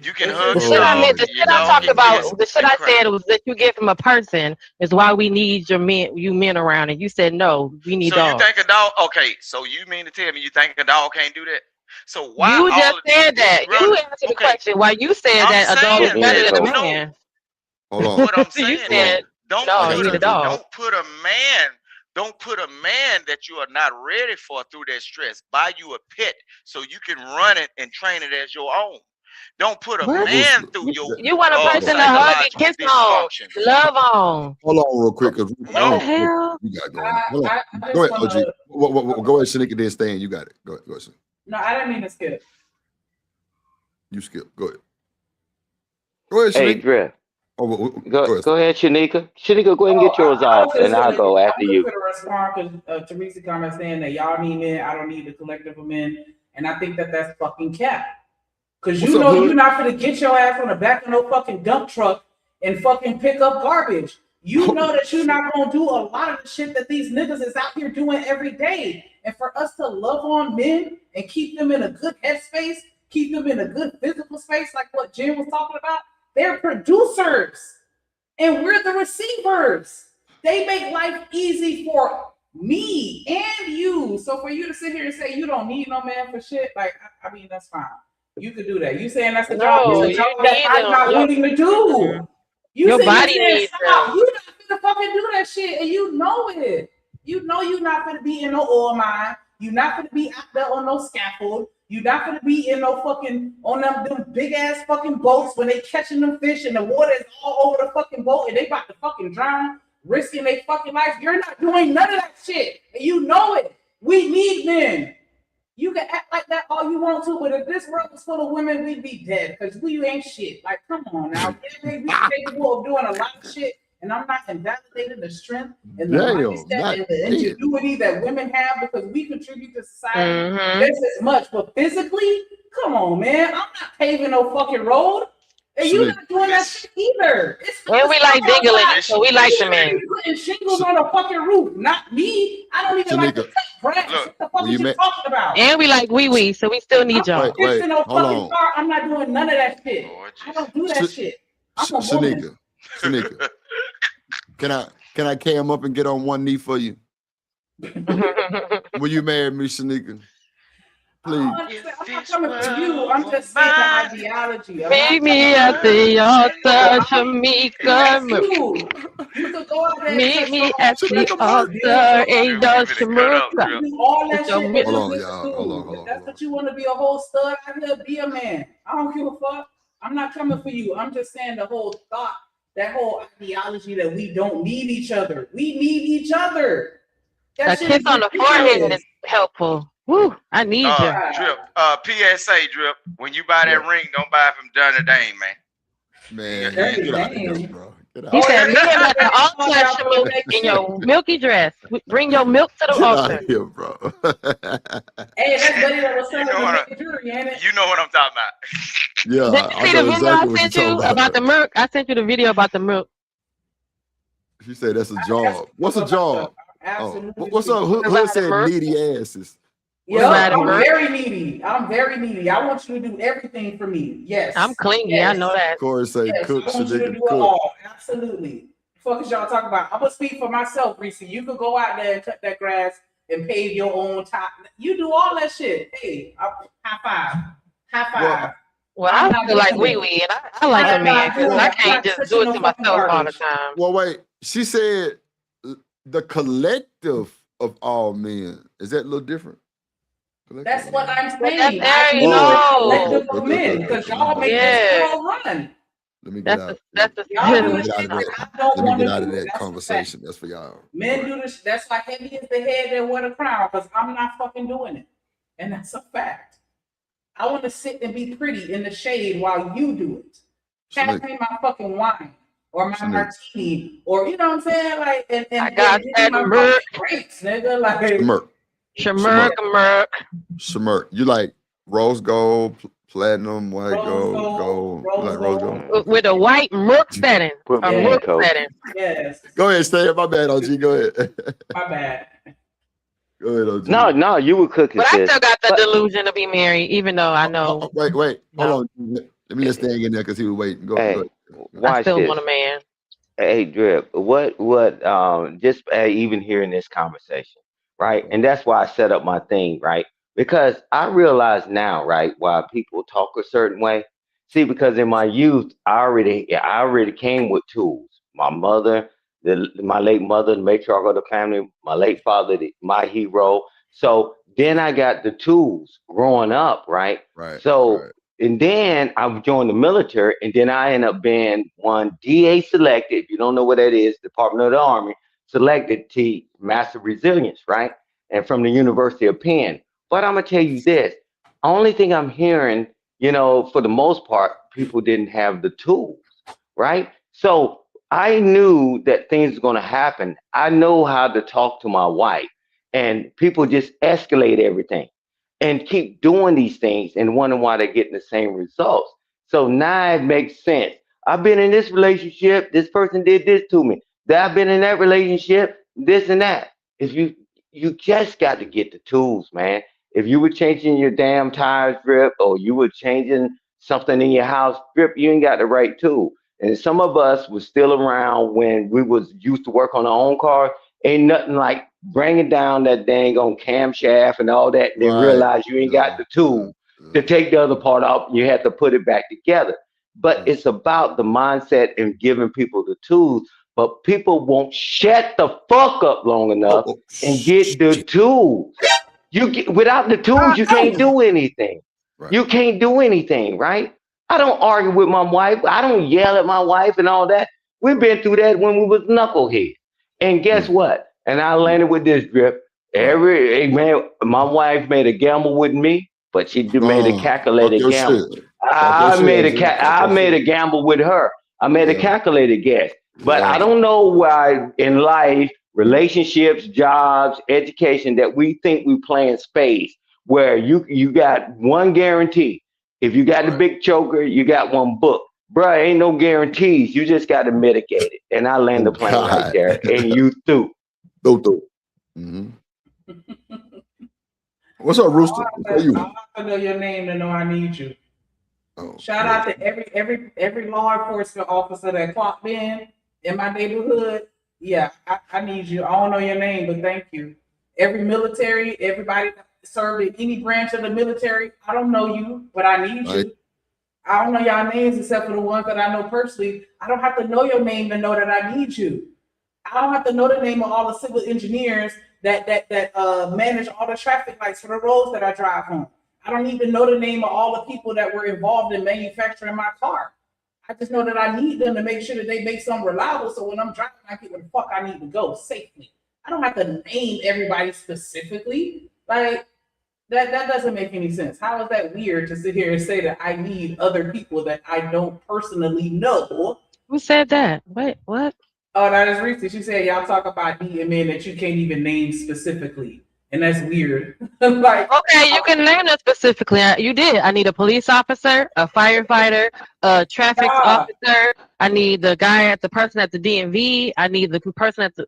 You can hug The your shit I dog. meant, the shit I talked about, the shit I said was that you get from a person is why we need you men around. And you said no, we need So dogs. you think a dog? Okay, so you mean to tell me you think a dog can't do that? So why You just said that. Bro, You answered the question. Why you said that a dog is better than a man? Hold on. What I'm saying You said no, you need a dog. Don't put a man that you are not ready for through that stress. Buy you a pet so you can run it and train it as your own. Don't put a What? man through your You want a person to hug and psychological kiss on, dysfunction. love on. Hold on real quick, because What the hell? you got going on. Hold on. I Go just ahead, wanna. OG. Go ahead, Shanika, then stay in. You got it. Go ahead, Shanika. No, I didn't mean to skip. You skip. Go ahead. Go ahead, Hey, Shanika. Drift. Go Go ahead, Shanika. Shanika, go ahead and get yours off, and I'll go after you. I'm just gonna respond because Teresa comment saying that y'all need men. I don't need the collective of men, and I think that that's fucking cap. Because you know you're not gonna get your ass on the back of no fucking dump truck and fucking pick up garbage. You know that you're not gonna do a lot of the shit that these niggas is out here doing every day. And for us to love on men and keep them in a good headspace, keep them in a good physical space, like what Jen was talking about, they're producers and we're the receivers. They make life easy for me and you. So for you to sit here and say you don't need no man for shit, like I mean that's fine. You could do that. You saying that's the job that I'm not willing to do. Your body needs them. You not gonna fucking do that shit, and you know it. You know you're not gonna be in no oil mine. You're not gonna be out there on no scaffold. You're not gonna be in no fucking on them big ass fucking boats when they catching them fish and the water is all over the fucking boat and they about to fucking drown, risking their fucking life. You're not doing none of that shit, and you know it. We need men. You can act like that all you want to, but if this world was full of women, we'd be dead because we ain't shit. Like, come on now. We capable of doing a lot of shit, and I'm not invalidating the strength and the mindset and the ingenuity that women have because we contribute to society just as much. But physically, come on, man. I'm not paving no fucking road. And you're not doing that shit either. And we like diggling, so we like the men. Putting shingles on a fucking roof, not me. I don't even like to cut grass. What the fuck are you talking about? And we like wee, so we still need y'all. Wait, hold on. I'm not doing none of that shit. I don't do that shit. I'm a woman. Shanika, can I cam up and get on one knee for you? Will you marry me, Shanika? Please. I'm not coming for you. I'm just saying the ideology. Meet me at the altar, Shamika. You could go out there. Meet me at the altar, Angel Shamika. All that shit. Hold on, y'all. Hold on. If that's what you want to be a whole stud out here, be a man. I don't give a fuck. I'm not coming for you. I'm just saying the whole thought, that whole ideology that we don't need each other. We need each other. A kiss on the forehead is helpful. Woo, I need you. Drip. PSA, Drip. When you buy that ring, don't buy it from Dun Dane, man. Man, get out of here, bro. He said, "Me at the altar, Shamika, in your milky dress. Bring your milk to the altar." Get out of here, bro. Hey, that's Buddy that was selling the jewelry, ain't it? You know what I'm talking about. Yeah, Did you see the video I sent you about the milk? I sent you the video about the milk. She said that's a job. What's a job? Oh, what's up? Who said needy asses? Yeah, I'm very needy. I'm very needy. I want you to do everything for me. Yes. I'm clingy. I know that. Corey say cook. I want you to do it all. Absolutely. The fuck is y'all talking about? I'm gonna speak for myself, Reese. You could go out there and cut that grass and pave your own top. You do all that shit. Hey, high five. High five. Well, I feel like wee, and I like a man because I can't just do it to myself all the time. Well, wait. She said the collective of all men. Is that a little different? That's what I'm saying. There you go. Collective of men, because y'all make this all run. Let me get out. Let me get out of that conversation. That's for y'all. Men do this. That's why heavy is the head that wear the crown. Because I'm not fucking doing it, and that's a fact. I want to sit and be pretty in the shade while you do it. Pass me my fucking wine or my martini, or you know what I'm saying? Like, and I got that merc, nigga. Like Shmirk. You like rose gold, platinum, white gold. You like rose gold with a white merc setting. Yes. Go ahead, stay. My bad, OG. Go ahead. My bad. Go ahead, OG. No, you were cooking. But I still got the delusion to be married, even though I know. Wait. Hold on. Let me just stay in there because he was waiting. Go ahead. I still want a man. Hey, Drip. What? Just even hearing this conversation, right? And that's why I set up my thing, right? Because I realize now, right, why people talk a certain way. See, because in my youth, I already came with tools. My mother, my late mother, the matriarch of the family, my late father, my hero. So then I got the tools growing up, right? Right. So And then I joined the military, and then I ended up being one DA selected. If you don't know what that is, Department of the Army selected to Master Resilience, right? And from the University of Penn. But I'm gonna tell you this: only thing I'm hearing, for the most part, people didn't have the tools, right? So I knew that things were gonna happen. I know how to talk to my wife, and people just escalate everything and keep doing these things and wondering why they're getting the same results. So now it makes sense. I've been in this relationship. This person did this to me. That I've been in that relationship. This and that. If you just got to get the tools, man. If you were changing your damn tires, Drip, or you were changing something in your house, Drip, you ain't got the right tool. And some of us was still around when we was used to work on our own cars. Ain't nothing like bringing down that dang on camshaft and all that, and then Right. realize you ain't got the tool to take the other part off. You have to put it back together. But it's about the mindset and giving people the tools. But people won't shut the fuck up long enough and get the tools. Without the tools, you can't do anything. Right. You can't do anything, right? I don't argue with my wife. I don't yell at my wife and all that. We've been through that when we was knuckleheads. And guess what? And I landed with this, Drip. Man, my wife made a gamble with me, but she made a Talk calculated your gamble. shit. Talk your I made shit, G. Talk I your made a shit. gamble with her. I made a Yeah. calculated guess. But I Yeah. don't know why in life, relationships, jobs, education, that we think we play in space where you got one guarantee. If you got the big choker, you got one book. Bruh, ain't no guarantees. You just got to mitigate it. And I land Oh the plane right God. there. And you through. Through. Mm-hmm. What's up, Rooster? Where you? I have to know your name to know I need you. Oh, Shout out to every law enforcement officer that clocked in my neighborhood. Yeah, I need you. I don't know your name, but thank you. Every military, everybody that served in any branch of the military. I don't know you, but I need you. I don't know y'all names except for the ones that I know personally. I don't have to know your name to know that I need you. I don't have to know the name of all the civil engineers that manage all the traffic lights for the roads that I drive on. I don't even know the name of all the people that were involved in manufacturing my car. I just know that I need them to make sure that they make something reliable so when I'm driving, I get where the fuck I need to go safely. I don't have to name everybody specifically. Like, that doesn't make any sense. How is that weird to sit here and say that I need other people that I don't personally know? Who said that? Wait, what? Oh, that is Reese. She said y'all talk about needing men that you can't even name specifically. And that's weird. Like, Okay, you can name them specifically. You did. I need a police officer, a firefighter, a traffic officer. I need the person at the DMV. I need the person at the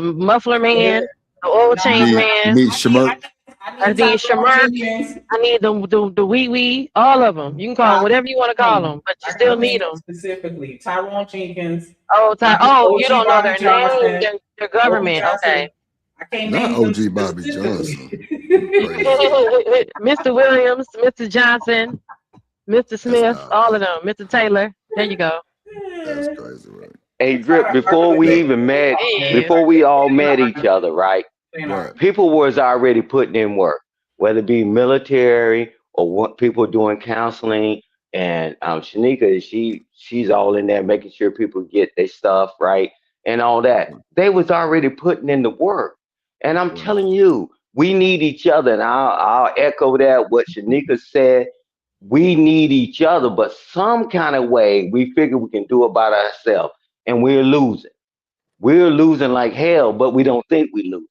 muffler man, the oil change man. Need Shemur. I need Shemur. I need the wee wee. All of them. You can call them whatever you want to call them, but you still need them. Specifically, Tyrone Jenkins. You don't know their name. Their government. Okay. I can't Not name OG them Bobby Johnson. Mr. Williams, Mr. Johnson, Mr. Smith, all of them. Mr. Taylor. There you go. That's crazy, right? Hey, Drip, before we all met each other, right? People was already putting in work, whether it be military or what people doing counseling. And Shanika, she's all in there making sure people get their stuff right and all that. They was already putting in the work. And I'm telling you, we need each other. And I'll echo that what Shanika said. We need each other, but some kind of way we figure we can do it by ourselves, and we're losing. We're losing like hell, but we don't think we lose.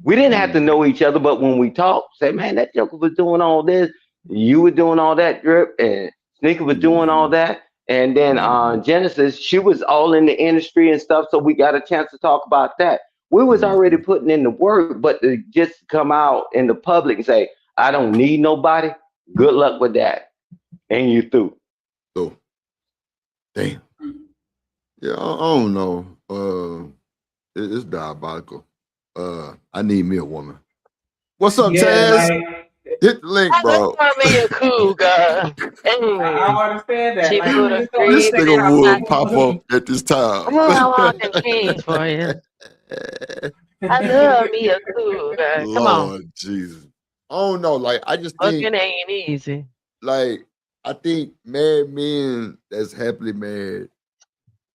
We didn't have to know each other, but when we talk, say, man, that joker was doing all this, you were doing all that, Drip, and Sneaker was doing all that. And then Genesis, she was all in the industry and stuff, so we got a chance to talk about that. We was already putting in the work, but to just come out in the public and say, I don't need nobody, good luck with that. And you through. So, damn. Yeah, I don't know. It's diabolical. I need me a woman. What's up, Taz? Hit the link, bro. I me a cougar. I understand that. She Like, put a This green nigga would pop up at this time. I want them change for you. I love me a cougar. Come on. Lord Jesus. I don't know. Like, I just think Fucking ain't easy. like I think married men that's happily married,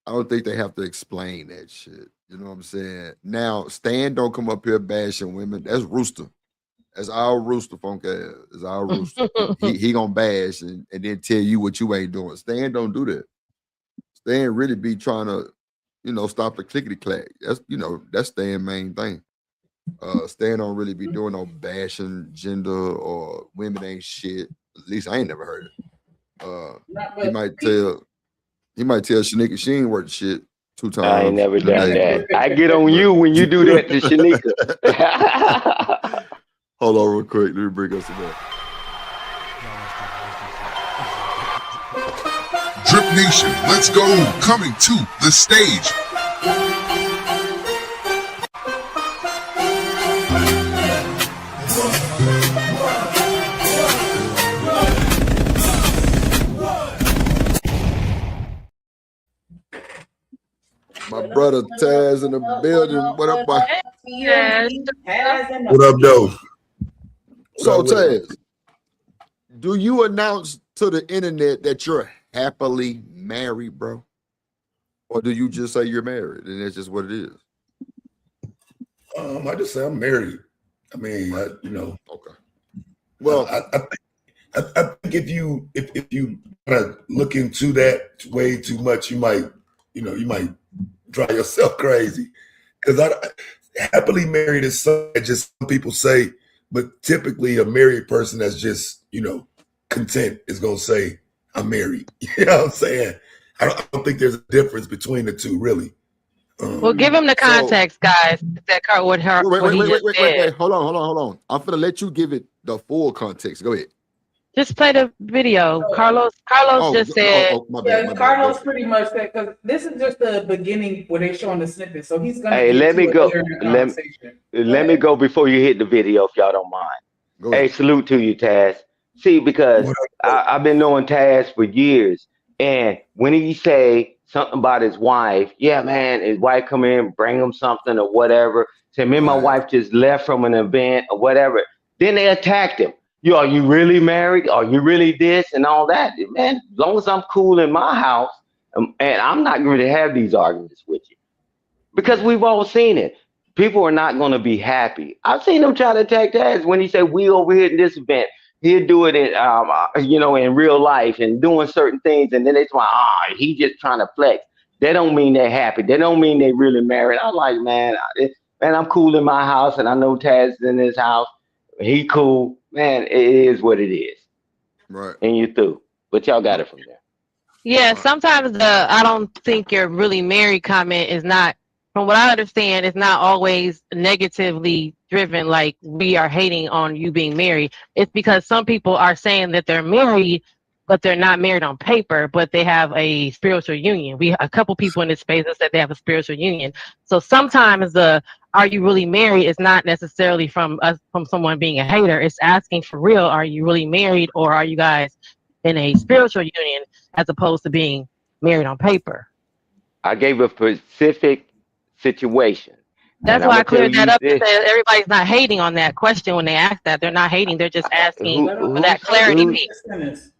I don't think they have to explain that shit. You know what I'm saying? Now, Stan don't come up here bashing women. That's Rooster. That's our Rooster funk ass. That's our Rooster. he gonna bash and then tell you what you ain't doing. Stan don't do that. Stan really be trying to, stop the clickety clack. That's that's Stan main thing. Stan don't really be doing no bashing gender or women ain't shit. At least I ain't never heard it. He might tell Shanika she ain't worth shit 2 times. I ain't never a done day, that. I get on you when you do that to Shanika. Hold on real quick. Let me bring us back. Drip Nation, let's go. Coming to the stage. My brother Taz in the building. What up, boy? What up, though? So Taz, do you announce to the internet that you're happily married, bro? Or do you just say you're married and that's just what it is? I just say I'm married. I mean, Okay. Well, I think if you kind of look into that way too much, you might drive yourself crazy. Because happily married is something that just some people say, but typically a married person that's just content is gonna say I'm married. You know what I'm saying? I don't think there's a difference between the two, really. Well, give him the context, guys. That car what her what he just said. Wait. Hold on. I'm gonna let you give it the full context. Go ahead. Just play the video. Carlos just said. My bad. Carlos pretty much said, because this is just the beginning where they're showing the snippet. So he's gonna. Hey, let me go. Let me go before you hit the video, if y'all don't mind. Hey, salute to you, Taz. See, because I've been knowing Taz for years, and when he say something about his wife, yeah, man, his wife come in, bring him something or whatever. Say, me and my wife just left from an event or whatever. Then they attacked him. Are you really married? Are you really this and all that? Man, as long as I'm cool in my house, and I'm not going to have these arguments with you. Because we've all seen it. People are not going to be happy. I've seen them try to attack Taz when he said, we over here in this event. He'll do it in, in real life and doing certain things. And then they say, he just trying to flex. They don't mean they're happy. They don't mean they really married. I'm like, man, I'm cool in my house and I know Taz is in his house. He cool. Man, it is what it is. Right. And you through. But y'all got it from there. Yeah, sometimes the I don't think you're really married comment is not, from what I understand, it's not always negatively driven, like we are hating on you being married. It's because some people are saying that they're married, but they're not married on paper, but they have a spiritual union. A couple people in this space that said they have a spiritual union. So sometimes the "Are you really married?" is not necessarily from someone being a hater. It's asking for real: Are you really married, or are you guys in a spiritual union, as opposed to being married on paper? I gave a specific situation. That's why I cleared that up and said everybody's not hating on that question when they ask that. They're not hating. They're just asking for that clarity piece.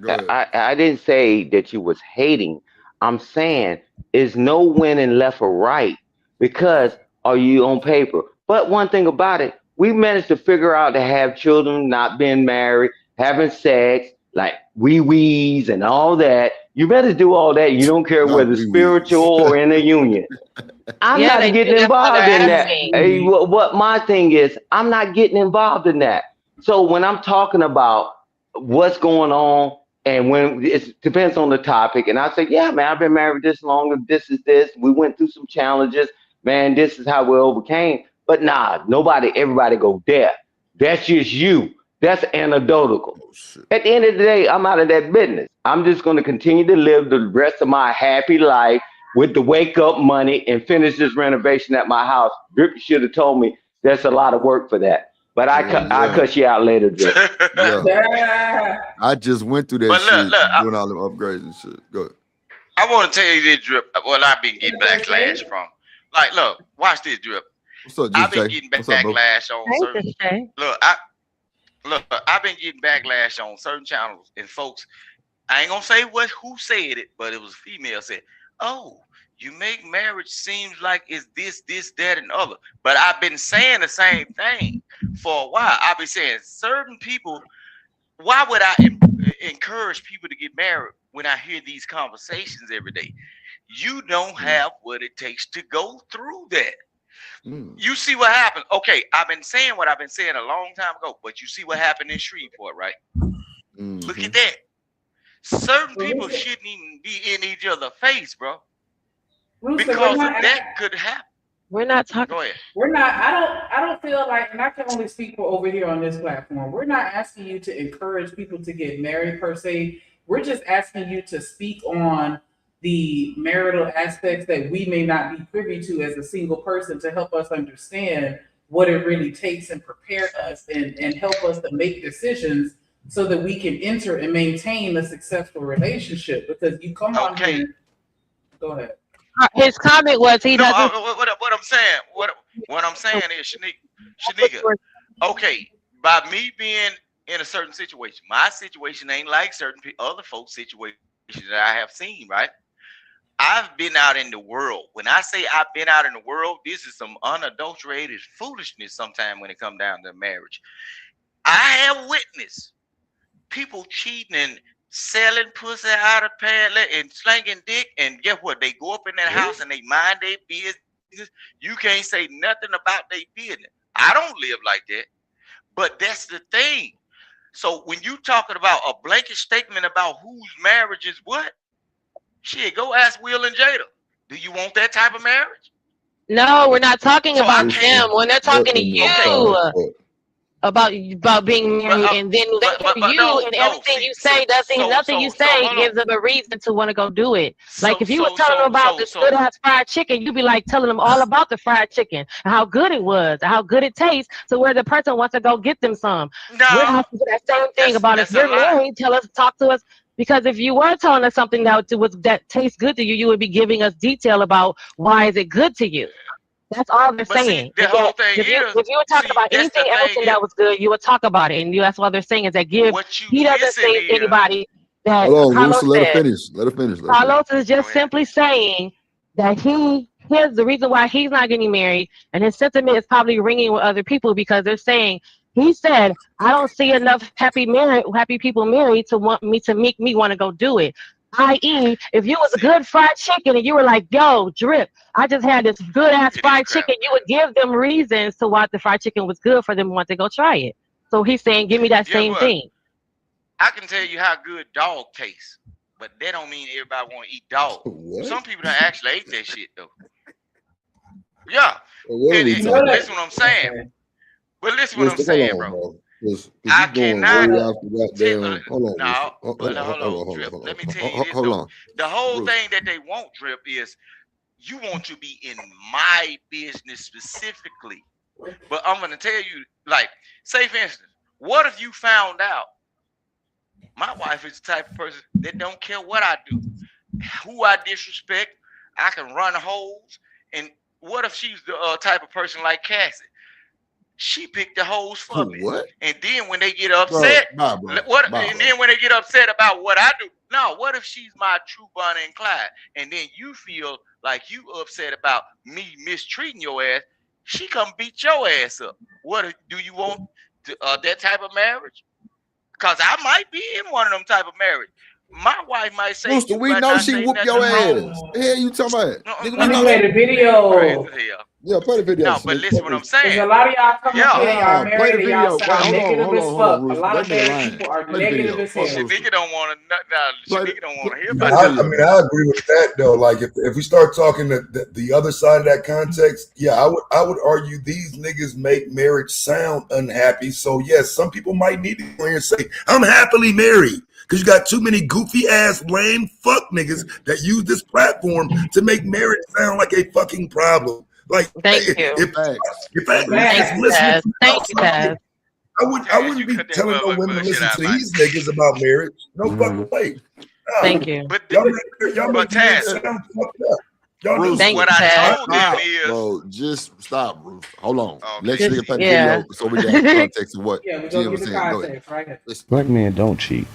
I didn't say that you was hating. I'm saying is no winning left or right because are you on paper? But one thing about it, we managed to figure out to have children, not being married, having sex, like wee-wees and all that. You better do all that. You don't care whether spiritual or in a union. I'm not getting involved in that. Hey, what my thing is, I'm not getting involved in that. So when I'm talking about what's going on, and when it depends on the topic, and I say, yeah, man, I've been married this long, and this is this. We went through some challenges, man. This is how we overcame. But everybody go there. That's just you. That's anecdotal. At the end of the day, I'm out of that business. I'm just going to continue to live the rest of my happy life with the wake up money and finish this renovation at my house. Drip should have told me there's a lot of work for that. But I cut you out later, Drip. I just went through that shit, doing all the upgrades and shit. Go ahead. I want to tell you this, Drip. What I've been getting backlash from. Like, look, watch this, Drip. What's up, I've been getting backlash on certain. Look, Look, I've been getting backlash on certain channels and folks. I ain't gonna say who said it, but it was a female said, "Oh, you make marriage seems like it's this, that, and other." But I've been saying the same thing for a while. I've been saying certain people. Why would I encourage people to get married when I hear these conversations every day? You don't have what it takes to go through that. You see what happened. Okay, I've been saying what I've been saying a long time ago, but you see what happened in Shreveport, right? Look at that. Certain people shouldn't even be in each other's face, bro. Because that could happen. We're not talking. Go ahead. We're not. I don't feel like, and I can only speak for over here on this platform. We're not asking you to encourage people to get married per se. We're just asking you to speak on the marital aspects that we may not be privy to as a single person to help us understand what it really takes and prepare us and help us to make decisions so that we can enter and maintain a successful relationship. Because you come on here. Go ahead. His comment was he doesn't. What I'm saying is, Shanika, okay, by me being in a certain situation, my situation ain't like certain other folks' situations that I have seen, right? I've been out in the world. When I say I've been out in the world, this is some unadulterated foolishness sometimes when it comes down to marriage. I have witnessed people cheating and selling pussy out of pants and slanging dick, and guess what? They go up in that house and they mind their business. You can't say nothing about their business. I don't live like that, but that's the thing. So when you talking about a blanket statement about whose marriage is what, shit, go ask Will and Jada. Do you want that type of marriage? No, we're not talking about them. When they're talking to you about being married, and then everything you say, nothing you say gives them a reason to want to go do it. Like if you were telling them about this good ass fried chicken, you'd be like telling them all about the fried chicken and how good it was, and how good it tastes, to where the person wants to go get them some. No, we're asking for that same thing about if you're married, talk to us. Because if you were telling us something that tastes good to you, you would be giving us detail about why is it good to you. That's all they're saying. See, the whole thing if you were talking about anything else and that was good, you would talk about it. And that's what they're saying is that he doesn't say to anybody that Carlos said. Let her finish. Carlos is just simply saying that here's the reason why he's not getting married, and his sentiment is probably ringing with other people because they're saying, he said, I don't see enough happy people married to make me want to go do it. I.e., if you was a good fried chicken and you were like, yo, Drip, I just had this good ass fried chicken, you would give them reasons to why the fried chicken was good for them to want to go try it. So he's saying, give me that same thing. I can tell you how good dog tastes, but that don't mean everybody want to eat dog. Some people don't actually ate that shit though. Yeah. Listen what I'm saying. But listen what I'm saying, bro. I cannot. Hold on, Drip. Let me tell you this though. The whole thing that they want, Drip, is you want to be in my business specifically. But I'm gonna tell you, like, say for instance, what if you found out my wife is the type of person that don't care what I do, who I disrespect, I can run holes, and what if she's the type of person like Cassie? She picked the hoes for me. What? And then when they get upset, and then when they get upset about what I do, no, what if she's my true Bonnie and Clyde? And then you feel like you upset about me mistreating your ass, she come beat your ass up. What do you want that type of marriage? Because I might be in one of them type of marriage. My wife might say, we know she whoop your ass. The hell you talking about? Let me play the video. Yeah, play the video. No, but listen what I'm saying. A lot of y'all come up here, y'all married, and y'all sound negative as fuck. A lot of married people are negative as hell. Shanika don't want to hear about that. I mean, I agree with that though. Like, if we start talking the other side of that context, yeah, I would argue these niggas make marriage sound unhappy. So yes, some people might need to go here and say, I'm happily married. Because you got too many goofy ass lame fuck niggas that use this platform to make marriage sound like a fucking problem. Like, thank you. If I wouldn't be telling no women to listen to these niggas about marriage. No fucking way. Thank you. Y'all make marriage sound fucked up. Y'all do. Rooster, what I told them is, bro, just stop, Rooster. Hold on. Okay. Let's nigga play the Yeah. video so we can have the context of what Yeah, we Jim gonna was get the saying. Go ahead. context right here. Black men don't cheat.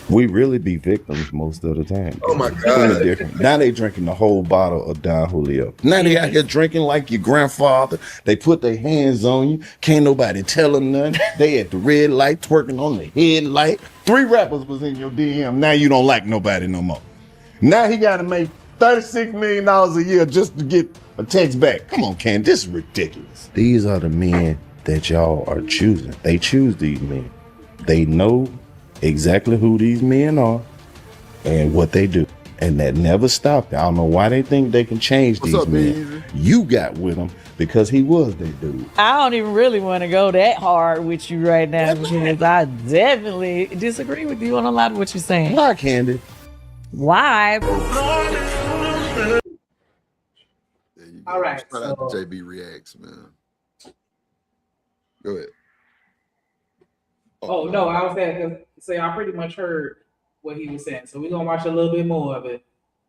We really be victims most of the time. Oh my Women God. different. Now they drinking the whole bottle of Don Julio. Now they out here drinking like your grandfather. They put their hands on you. Can't nobody tell them nothing. They at the red light twerking on the headlight. 3 rappers was in your DM. Now you don't like nobody no more. Now he got to make $36 million a year just to get a text back. Come on, Ken. This is ridiculous. These are the men that y'all are choosing. They choose these men. They know exactly who these men are and what they do. And that never stopped. I don't know why they think they can change What's these up, men. Beezy? You got with him because he was that dude. I don't even really want to go that hard with you right now because I definitely disagree with you on a lot of what you're saying. Why, Candy? Why? There you go. All right, Shout out to so- JB Reacts, man. Go ahead. Oh no, I was saying, say I pretty much heard what he was saying, so we're gonna watch a little bit more of it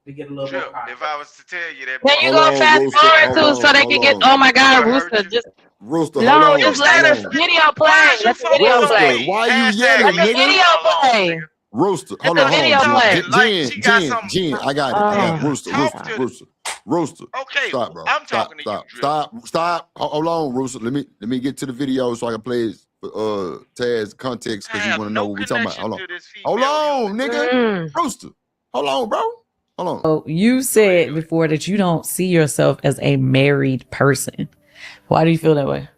to get a little Trip, more context. if I was to tell you that, Can you Hold go on, fast Rooster. forward Hold too on, so they can hold get? on. Oh my God, What hurt Rooster! you? Just Rooster, no, hold on. just let hold us on. video play. Why is you Let the video focused on play. Rooster, why you Hashtag yelling, Let the nigga? video play. Rooster, Let hold the on, video hold on. play. Like she got something. Jen, I got it. Oh. Rooster, Talk Rooster, to the- Rooster, Rooster. Okay, Stop, bro. I'm Stop, talking to stop, you, Drip. stop. Hold on, Rooster. Let me get to the video so I can play it for Taz context I because you have want to know no what we're talking about. connection Hold on. to this female Hold on, human. nigga. Rooster. Hold on, bro. Hold on. So you said before that you don't see yourself as a married person. Why do you feel that way?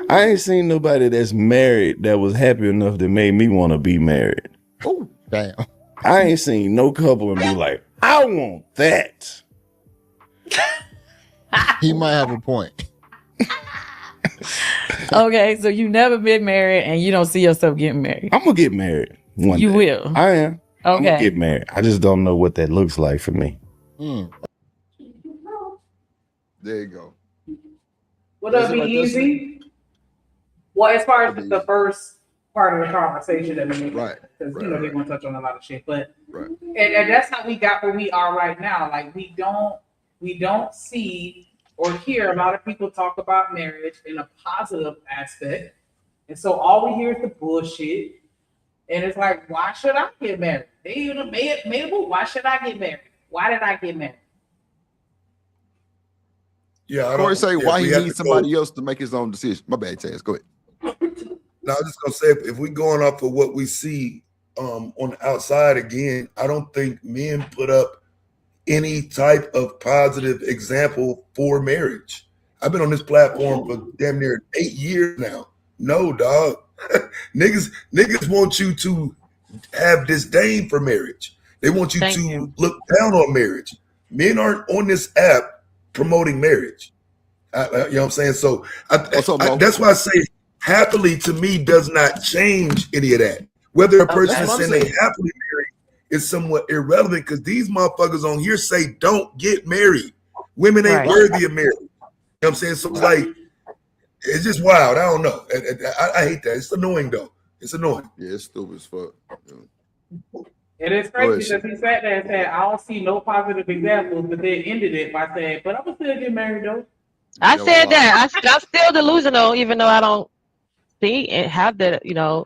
I ain't seen nobody that's married that was happy enough that made me want to be married. Oh, damn. I ain't seen no couple and be like, I want that. He might have a point. Okay, so you never been married and you don't see yourself getting married. I'm gonna get married one You day. will. I am. I'm gonna Okay. get married. I just don't know what that looks like for me. There you go. What up, That's it be right there, easy? Well, as far as the first part of the conversation that we made, Right, because right, you know they're right. gonna touch on a lot of shit, but Right. and that's how we got where we are right now. Like we don't see or hear a lot of people talk about marriage in a positive aspect, and so all we hear is the bullshit. And it's like, why should I get married? They even made a move. Why should I get married? Why did I get married? Yeah, Corey say yeah, why we he have needs to somebody go. else to make his own decision. My bad, Taz. Go ahead. Now, I'm just gonna say, if we're going off of what we see on the outside again, I don't think men put up any type of positive example for marriage. I've been on this platform for damn near 8 years now. No, dog. niggas want you to have disdain for marriage. They want you to look down on marriage. Men aren't on this app promoting marriage. You know what I'm saying? So that's why I say happily to me does not change any of that. Whether a person is saying they happily married is somewhat irrelevant because these motherfuckers on here say don't get married. Women ain't worthy of marriage. You know what I'm saying? So it's like, it's just wild. I don't know. I hate that. It's annoying though. It's annoying. Yeah, it's stupid as fuck. And it's crazy because he sat there and said, I don't see no positive examples, but then ended it by saying, but I'm gonna still get married though. I said that. I'm still delusional, even though I don't see and have that,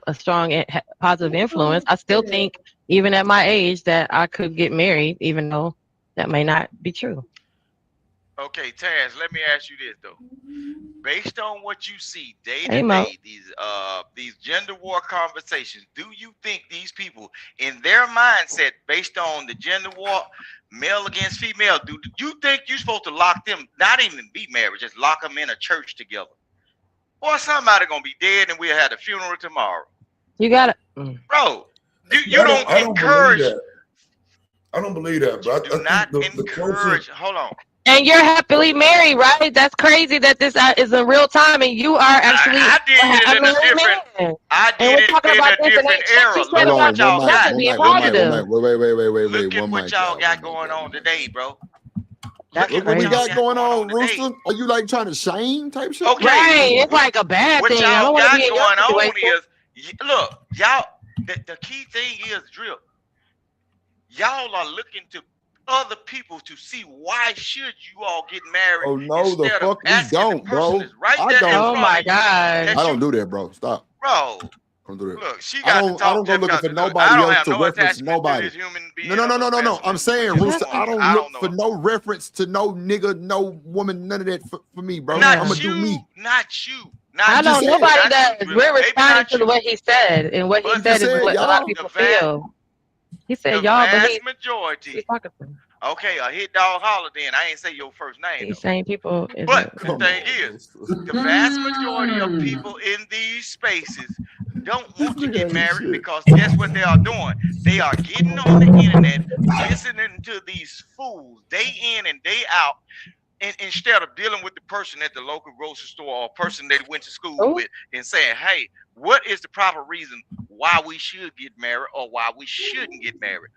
a strong positive influence. I still think, even at my age, that I could get married, even though that may not be true. Okay, Taz, let me ask you this though. Based on what you see day to Hey, Mo. day, these gender war conversations, do you think these people, in their mindset, based on the gender war, male against female, do you think you're supposed to lock them, not even be married, just lock them in a church together? Or somebody gonna be dead and we'll have a funeral tomorrow. You got it, bro. You don't encourage. I don't believe that, bro. Do not encourage. Hold on. And you're happily married, right? That's crazy that this is in real time, and you are actually. I did it in a different. I did it in a different era. Look at what y'all got. Being positive. Wait. Look at what y'all got going on today, bro. Look what we got going on, Rooster. Are you like trying to shame type shit? Okay, right. It's like a bad thing. I don't want to be in your situation. Look, y'all. The key thing is, Drip. Y'all are looking to other people to see why should you all get married Oh no, the instead of fuck we asking don't, the person bro. that's right I there don't. in Oh front my of you. God. That I don't you, do that, bro. Stop. bro. Don't do that. Look, she I got to don't talk go just looking because. for Look, nobody I don't else have to no reference attachment to nobody. this human being. No. I'm saying, Rooster, I don't I look don't for know. no reference to no nigga, no woman, none of that for me, bro. Yeah. I'm gonna do me. Not you. I Not know just you. said. nobody Not does. you, Will. We're Maybe responding not to you. what he said, and what he But You just said is said what a lot of y'all. people feel. He said the y'all, but vast majority. he's talking to me. Okay, a hit dog holler then. I ain't say your first name He's though. saying people is But a, the Come thing on, is, Rooster. the vast majority of people in these spaces don't This want to nigga get ain't married shit. because guess what they are doing? They are getting on the internet, listening to these fools day in and day out, and instead of dealing with the person at the local grocery store or person they went to school with and saying, hey, what is the proper reason why we should get married or why we shouldn't get married?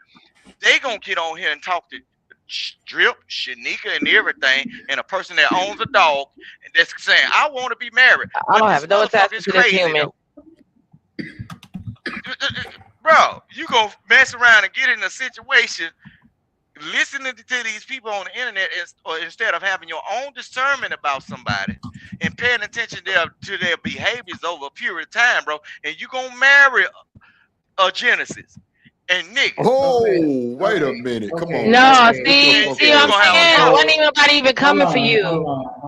They gonna get on here and talk to Drip, Shanika, and everything, and a person that owns a dog and that's saying, I want to be married. I But don't this have no motherfucker attachment is to this crazy human. though. Bro, you gonna mess around and get in a situation listening to these people on the internet or instead of having your own discernment about somebody and paying attention to their behaviors over a period of time, bro, and you gonna marry a Genesis. And niggas. Oh, wait a minute. Come on. No, now. see What what the I'm fuck is saying? going Wasn't even nobody even coming for you.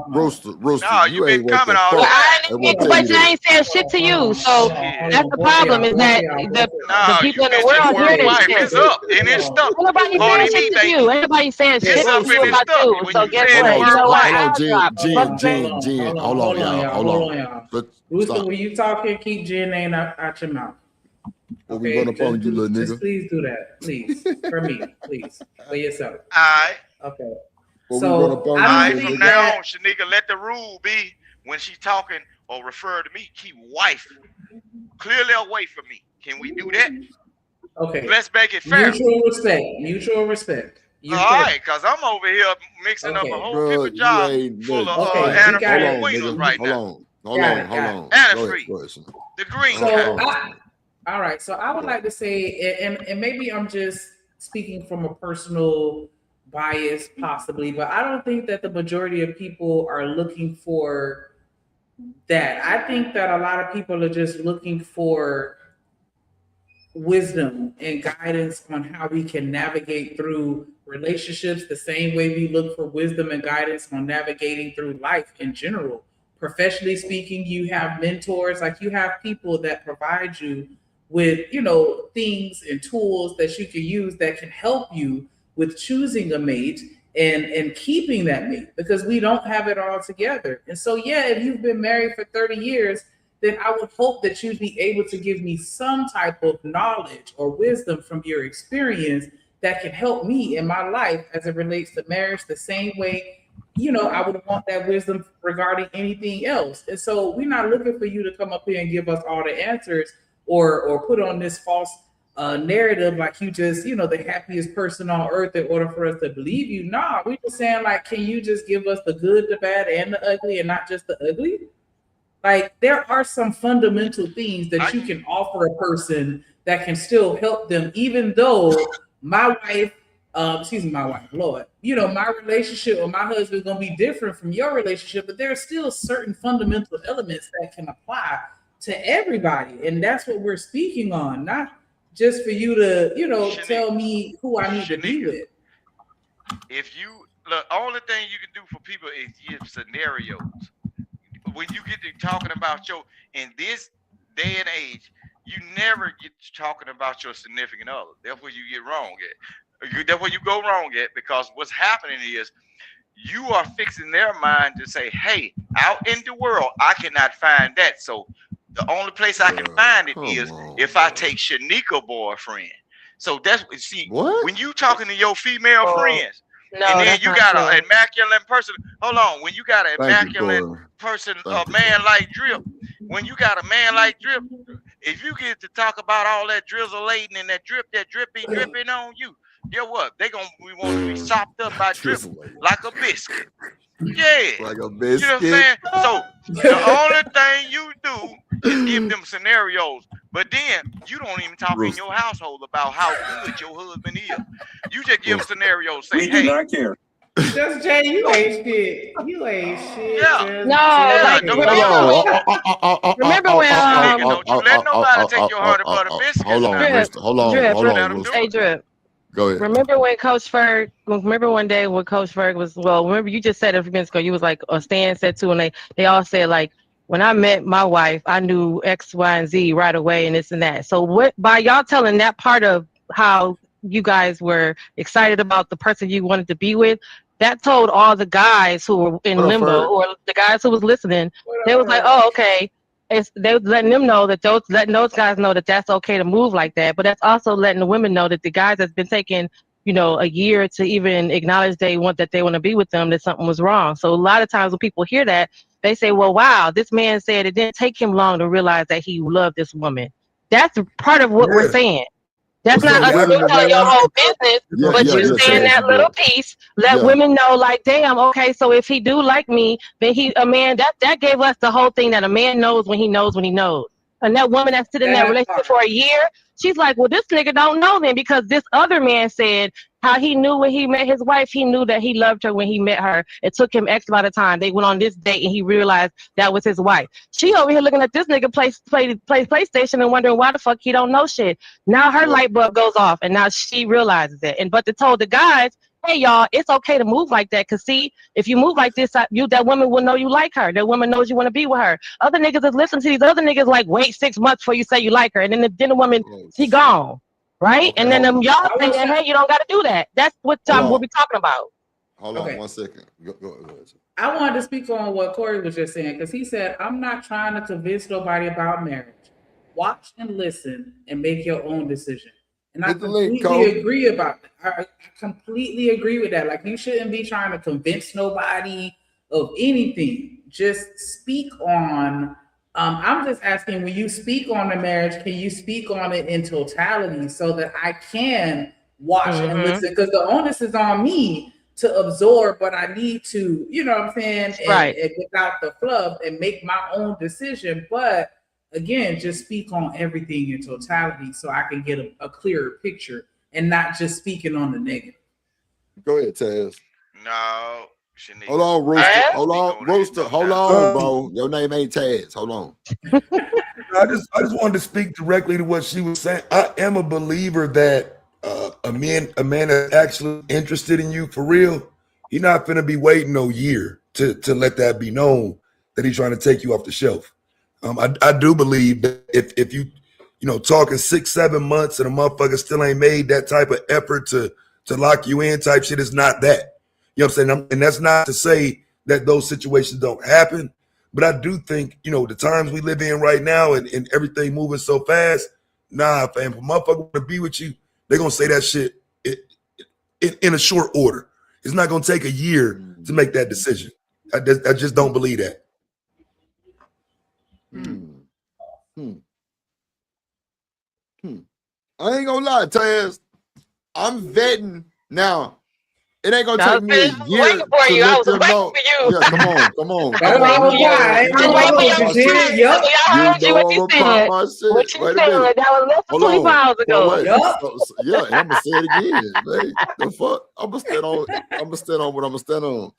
Rooster, No, you you been ain't what coming the all fuck. the But time. I want to tell but you I this. ain't saying shit to you. So that's the Both of problem y'all, is that the No, people you in the missed it. world hear this Worldwide shit. is up and it's stuck. Ain't nobody saying Pardon shit me, to you. baby. Ain't nobody saying shit It's to up you and it's about stuck you. when So you guess saying the what? You word know what? wife. I'll drop it. Fuck you. Jen, hold Hold on, on, y'all. y'all. Hold Hold on, on. y'all. But Rooster, stop. when you talking, keep Jen name out your mouth. Before we run up on you, little Just nigga. please do that, please, for me, please, for yourself. All right. Okay. Before we run up So on I you, All don't right, little from think nigga. now that. on, Shanika, let the rule be when she's talking or refer to me, keep wife clearly away from me. Can we do that? Okay. Let's make it fair. Mutual respect. Mutual respect. You're All correct. right, because I'm over here mixing up a Okay. whole Bro, pickle you jar ain't full of Okay, we hold got antifreeze it. on, wingers nigga. right Hold now. on. Got it. Go ahead, Antifreeze. question. The green So kind. all right. So I would like to say, and maybe I'm just speaking from a personal bias, possibly, but I don't think that the majority of people are looking for that. I think that a lot of people are just looking for wisdom and guidance on how we can navigate through relationships the same way we look for wisdom and guidance on navigating through life in general. Professionally speaking, you have mentors, like you have people that provide you with, things and tools that you can use that can help you with choosing a mate and keeping that mate, because we don't have it all together. And so, yeah, if you've been married for 30 years, then I would hope that you'd be able to give me some type of knowledge or wisdom from your experience that can help me in my life as it relates to marriage, the same way, I would want that wisdom regarding anything else. And so we're not looking for you to come up here and give us all the answers or put on this false narrative like you just, the happiest person on earth in order for us to believe you. Nah, we just saying like, can you just give us the good, the bad, and the ugly and not just the ugly? Like there are some fundamental things that you can offer a person that can still help them, even though my wife, Lord, my relationship with my husband is gonna be different from your relationship, but there are still certain fundamental elements that can apply to everybody, and that's what we're speaking on, not just for you to, Shanika, tell me who I need to be with. If you the only thing you can do for people is give scenarios. When you get to talking about in this day and age, you never get to talking about your significant other. That's where you get wrong at. That's where you go wrong at, because what's happening is you are fixing their mind to say, hey, out in the world, I cannot find that. So the only place I can find it is if I take Shanika boyfriend. So that's when you talking to your female friends, and then you got an immaculate person. Hold on, when you got an immaculate person, a man like Drip, when you got a man like Drip, if you get to talk about all that drizzling and that drip be dripping on you, guess what? We want to be sopped up by drip like a biscuit. Yeah. Like a You biscuit. know what I'm saying? So the only thing you do is give them scenarios. But then you don't even talk in your household about how good your husband is. You just give scenarios, say, We do not care. Just Jay, you ain't shit. You ain't shit. Yeah. No, like remember when don't you let nobody take your honey butter biscuits. Hold on, now. Rooster. Hold on, Rooster. Hey, Drip. Go ahead. Remember when Coach Ferg? Remember one day when Coach Ferg was? Well, remember you just said a few minutes ago. You was like, Stan said too, and they all said like, when I met my wife, I knew X, Y, and Z right away, and this and that. So what? By y'all telling that part of how you guys were excited about the person you wanted to be with, that told all the guys who were in limbo, or the guys who was listening, they was like, oh, okay. They was letting them know that letting those guys know that that's okay to move like that. But that's also letting the women know that the guys that's been taking, a year to even acknowledge they want to be with them, that something was wrong. So a lot of times when people hear that, they say, well, wow, this man said it didn't take him long to realize that he loved this woman. That's part of what we're saying. That's not us telling your whole business, but you saying that little piece, let women know, like, damn, okay, so if he do like me, then a man, that gave us the whole thing that a man knows when he knows when he knows. And that woman that's sitting in that relationship for a year, she's like, well, this nigga don't know then, because this other man said how he knew when he met his wife, he knew that he loved her when he met her. It took him X amount of time. They went on this date and he realized that was his wife. She over here looking at this nigga play PlayStation and wondering why the fuck he don't know shit. Now her light bulb goes off and now she realizes it. But they told the guys, hey y'all, it's okay to move like that, because see, if you move like this, that woman will know you like her. That woman knows you want to be with her. Other niggas is listening to these other niggas like, wait 6 months before you say you like her, and then the woman, she gone, right? And then y'all saying, hey, you don't got to do that. That's what we'll be talking about. Hold on 1 second. Go ahead. I wanted to speak on what Corey was just saying, because he said, I'm not trying to convince nobody about marriage. Watch and listen and make your own decision. And I completely agree about that. I completely agree with that. Like, you shouldn't be trying to convince nobody of anything. Just speak on, I'm just asking, when you speak on the marriage, can you speak on it in totality so that I can watch and listen? Because the onus is on me to absorb what I need to, you know what I'm saying? And without the fluff, and make my own decision. But again, just speak on everything in totality so I can get a clearer picture and not just speaking on the negative. Go ahead, Taz. No. Hold on, Rooster. Hold on, Rooster. Hold on, bro. Your name ain't Taz. Hold on. I just wanted to speak directly to what she was saying. I am a believer that a man that's actually interested in you for real, he's not going to be waiting no year to let that be known that he's trying to take you off the shelf. I do believe that if you talking 6-7 months and a motherfucker still ain't made that type of effort to lock you in type shit, is not that. You know what I'm saying? And that's not to say that those situations don't happen, but I do think, the times we live in right now and everything moving so fast, nah, fam, if a motherfucker want to be with you, they're going to say that shit in a short order. It's not going to take a year to make that decision. I just don't believe that. I ain't gonna lie, Taz. I'm vetting now. It ain't gonna take me a year to let them know. Yeah, come on. I'm waiting for you. Yup. What you said. That was less than 24 hours ago. Yeah, and I'm gonna say it again, man. The fuck? I'm gonna stand on what I'm gonna stand on.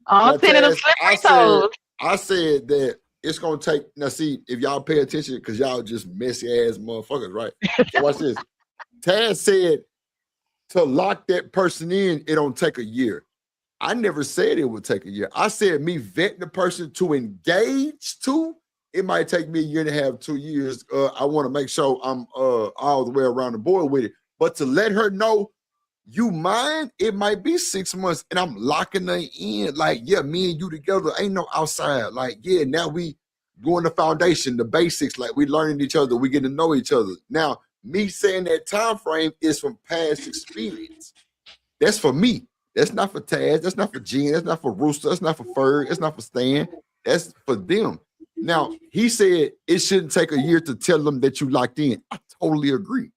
I'm sitting on slippery toes. I said that it's gonna take. Now, see, if y'all pay attention, because y'all just messy ass motherfuckers, right? So watch this. Taz said to lock that person in, it don't take a year. I never said it would take a year. I said me vetting the person to engage to, it might take me a year and a half, 2 years. I want to make sure I'm all the way around the board with it. But to let her know you mine, it might be 6 months and I'm locking her in. Like, yeah, me and you together, ain't no outside. Like, yeah, now we doing the foundation, the basics, like we learning each other, we getting to know each other. Now, me saying that time frame is from past experience. That's for me. That's not for Taz. That's not for Jen. That's not for Rooster. That's not for Ferg. That's not for Stan. That's for them. Now, he said it shouldn't take a year to tell them that you locked in. I totally agree.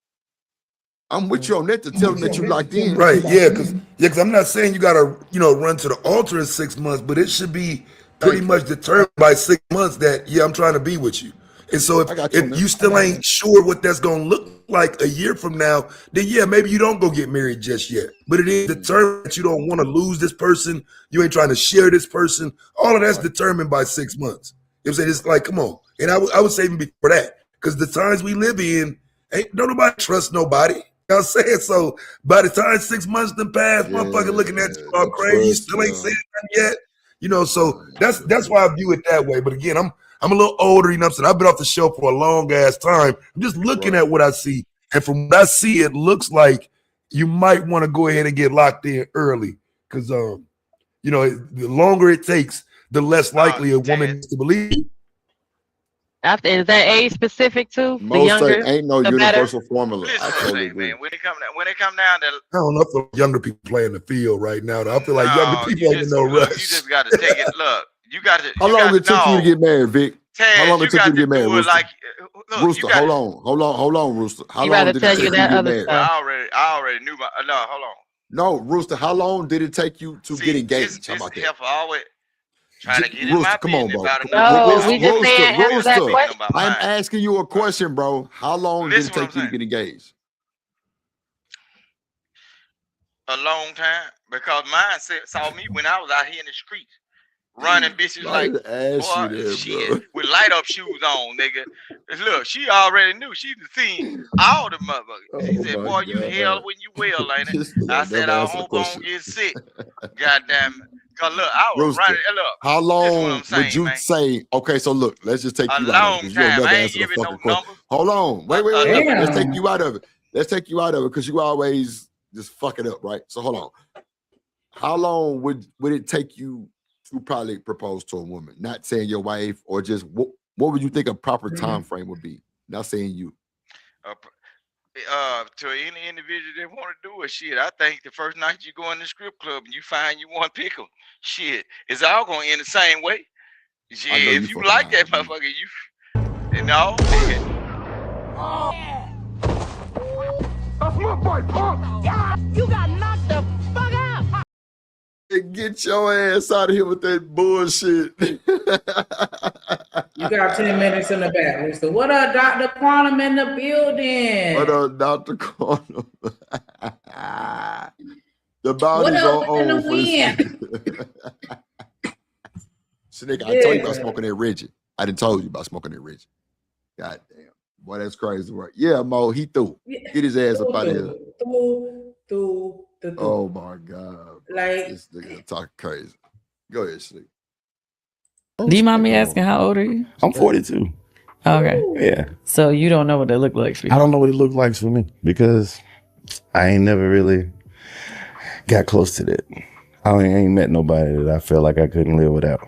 I'm with you on that, to tell them that you locked in. Right, yeah, because I'm not saying you gotta, run to the altar in 6 months, but it should be pretty much determined by 6 months that, yeah, I'm trying to be with you. And so I got you, if man. you still ain't sure what that's gonna look like a year from now, then yeah, maybe you don't go get married just yet. But it is determined that you don't want to lose this person. You ain't trying to share this person. All of that's determined by 6 months. You know what I'm saying? It's like, come on. And I would say even before that, because the times we live in, don't nobody trust nobody. You know what I'm saying? So by the time 6 months done pass, motherfucker looking at you all crazy, you still ain't saying nothing yet. You know, so that's why I view it that way. But again, I'm a little older, you know what I'm saying? I've been off the show for a long ass time. I'm just looking at what I see. And from what I see, it looks like you might want to go ahead and get locked in early. Because you know, the longer it takes, the less likely a woman is to believe. Is that age specific too? The Most younger, ain't no the better. universal formula. Listen I what I'm totally saying, agree. man. When it come down to, I don't know if younger people play in the field right now. Though. I feel like younger no, people you ain't in just no look. rush. You just got to take it. Look, you got to. How long it took you to get married, Vic? How long Taz, it took you to get married, do it Rooster? like. Look, Rooster, hold on, Rooster. How He long rather did tell it take you you to that get other married? Well, stuff. I already knew my. No, hold on. No, Rooster, how long did it take you to get engaged? How about that? Helpful always trying to get in Rooster, my come on, business bro. about No, we just saying answer that Rooster, question. I'm asking you a question, bro. How long did it Listen what take you to get engaged? a long time because mine saw me when I was out here in the streets running bitches I like, didn't ask boy, you that, shit, bro. with light up shoes on, nigga. Look, she already knew. She seen all the motherfuckers. She said, my boy, you God. hell when you well, ain't it? This nigga I said, never I answered the hope I don't question. get sick. God damn it. Cause look, I was Rooster, running. Look, how listen what long I'm saying, would you man. say? Okay, so look, let's just take A you out of it long because you'll time. never I ain't answer the giving no fucking question. numbers. Hold on, wait. Damn. Let's take you out of it. Let's take you out of it because you always just fuck it up, right? So hold on. How long would it take you to probably propose to a woman? Not saying your wife, or just what would you think a proper time frame would be? Not saying you. To any individual that want to do it, shit, I think the first night you go in the strip club and you find you want to pick them, shit, it's all gonna end the same way. Shit, if you like that motherfucker, you know. That's my boy, punk. Yeah, you got knocked the fuck out. Hey, get your ass out of here with that bullshit. You got 10 minutes in the back, Rooster. What up, Dr. Quantum in the building? What up, Dr. Quantum? The What bounty's up on in the hold for this. wind? Nigga, I told you about smoking that Reggie. I didn't told you about smoking that Reggie. God damn. Boy, that's crazy work. Yeah, Mo, he threw. Get his ass up out of here. Through. Oh my God. Bro. Like, This nigga talking crazy. Go ahead, sleep. Do you mind me asking how old are you? I'm 42. Okay. Yeah. So you don't know what they look like for you? I don't know what it looked like for me because I ain't never really got close to that. I ain't met nobody that I feel like I couldn't live without.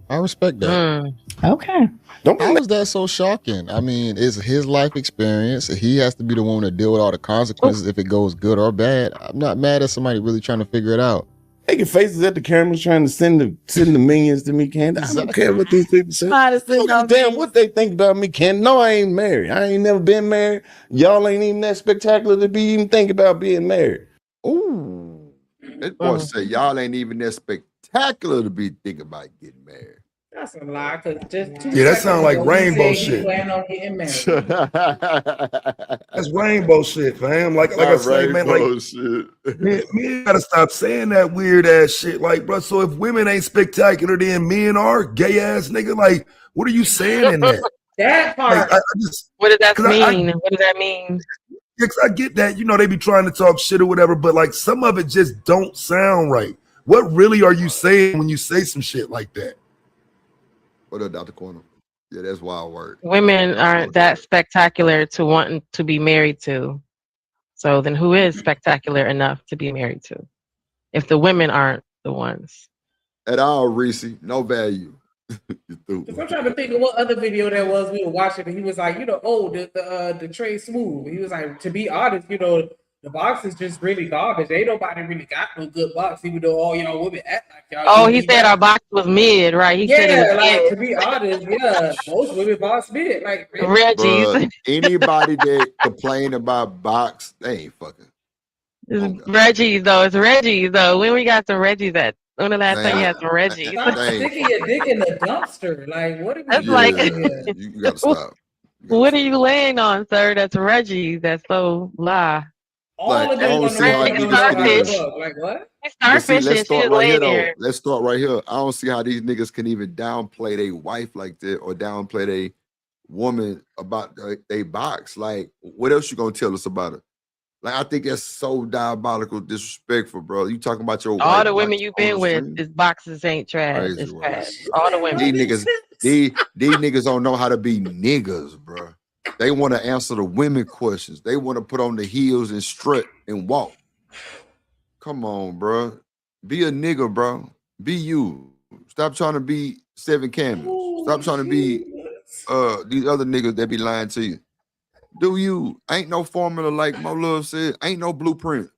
I respect that. Okay. How is that so shocking? I mean, it's his life experience. He has to be the one to deal with all the consequences if it goes good or bad. I'm not mad at somebody really trying to figure it out. Making faces at the cameras trying to send the minions to me, Candy. I don't care what these people say. I don't give a damn what they think about me, Candy. No, I ain't married. I ain't never been married. Y'all ain't even that spectacular to be even thinking about being married. Ooh. That boy say y'all ain't even that spectacular to be thinking about getting married. That's a lie, because just 2 Yeah, that seconds sound like ago, he rainbow said he shit. planned on getting married. That's rainbow shit, fam. Like I say, man, like shit. men gotta stop saying that weird ass shit. Like, bro, so if women ain't spectacular, then men are gay ass nigga. Like, what are you saying in that? That Like, part. I just, What does that 'cause mean? What does that mean? I get that, you know, they be trying to talk shit or whatever, but like some of it just don't sound right. What really are you saying when you say some shit like that? What up, Dr. Quantum? Yeah, that's wild word. Women aren't that spectacular to wanting to be married to. So then who is spectacular enough to be married to? If the women aren't the ones. At all, Reese, no value. Because I'm trying to think of what other video that was we were watching, and he was like, the Trey Smooth. He was like, to be honest, the box is just really garbage. Ain't nobody really got no good box, even though all y'all women act like y'all. Oh, he said our box was mid, right? He said it was like mid. to be honest, most women box mid. Like Reggie's. Bruh, anybody that complain about box, they ain't fucking. It's Reggie's though. It's Reggie's though. When we got the Reggie's at? When the last time you had some Reggies? Stop sticking your dick in the dumpster. Like, what are we That's doing like, here? You gotta stop. What are you laying on, sir? That's Reggies. That's so lie. All of I them don't are see how not niggas gonna can even. fuck. Like, what? But see, let's Starfishing. She start just right here laying though. there. Let's start right here. I don't see how these niggas can even downplay their wife like that or downplay their woman about they box. Like, what else you gonna tell us about it? Like, I think that's so diabolical, disrespectful, bro. You talking about your All wife the women box you've on been the with, stream? this boxes ain't trash. Crazy It's work. trash. All the women. These niggas don't know how to be niggas, bro. They want to answer the women questions. They want to put on the heels and strut and walk. Come on, bro. Be a nigga, bro. Be you. Stop trying to be Seven Camels. Stop trying to be these other niggas that be lying to you. Do you? Ain't no formula like Mo Love said. Ain't no blueprint.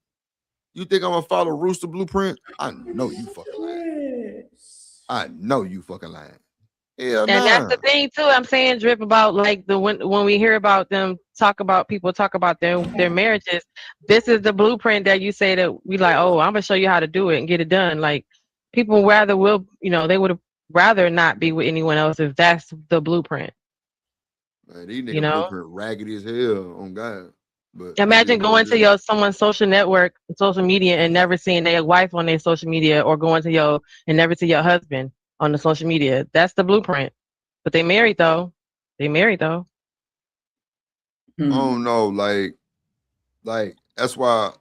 You think I'm gonna follow Rooster blueprint? I know you fucking lying. I know you fucking lying. Hell And that's the nah. thing too. I'm saying, Drip, about like when we hear about them people talk about their marriages. This is the blueprint that you say that we like. Oh, I'm gonna show you how to do it and get it done. Like people rather will, they would have rather not be with anyone else if that's the blueprint. Man, these niggas blueprint raggedy as hell on God. But Imagine going to someone's social network, social media, and never seeing their wife on their social media, or going to and never see your husband on the social media. That's the blueprint. But they married though. I don't know, like that's why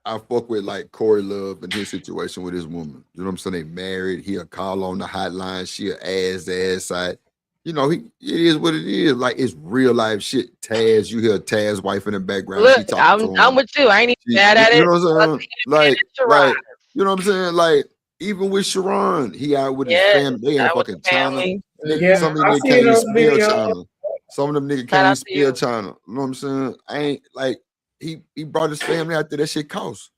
I fuck with like Corey Love and his situation with his woman. You know what I'm saying? They married. He'll call on the hotline. She'll ass side. It is what it is. Like, it's real life shit. Taz, you hear Taz's wife in the background. Look, she talking to him. I'm with you. I ain't even mad at it. You know what I'm saying? Like, you know what I'm saying? Like, even with Sharon, he out with his family. They in fucking China. Some of them niggas can't even spell China. Some of them niggas can't even spell China. You know what I'm saying? I ain't like he brought his family out there. That shit costs.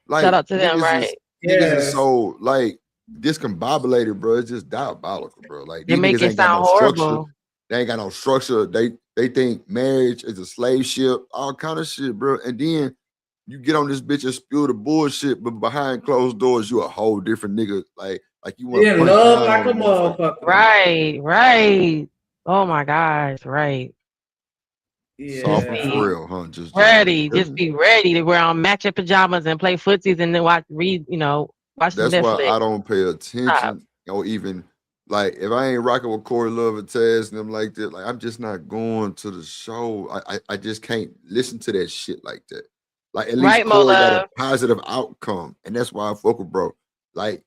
Like, shout out to them, right? Niggas is so like discombobulated, bro. It's just diabolical, bro. Like, They these make niggas it ain't got sound no structure. horrible. They ain't got no structure. They think marriage is a slave ship, all kind of shit, bro. And then you get on this bitch and spill the bullshit, but behind closed doors, you a whole different nigga. Like you want to love like a motherfucker. Right. Oh my gosh, right. Soft for real, huh? Just be ready to wear on matching pajamas and play footsies and then watch That's Netflix. why I don't pay attention or even like if I ain't rocking with Corey Love and Taz and them like that, like I'm just not going to the show. I just can't listen to that shit like that. Like, at least Corey got a positive outcome, and that's why I fuck with bro. Like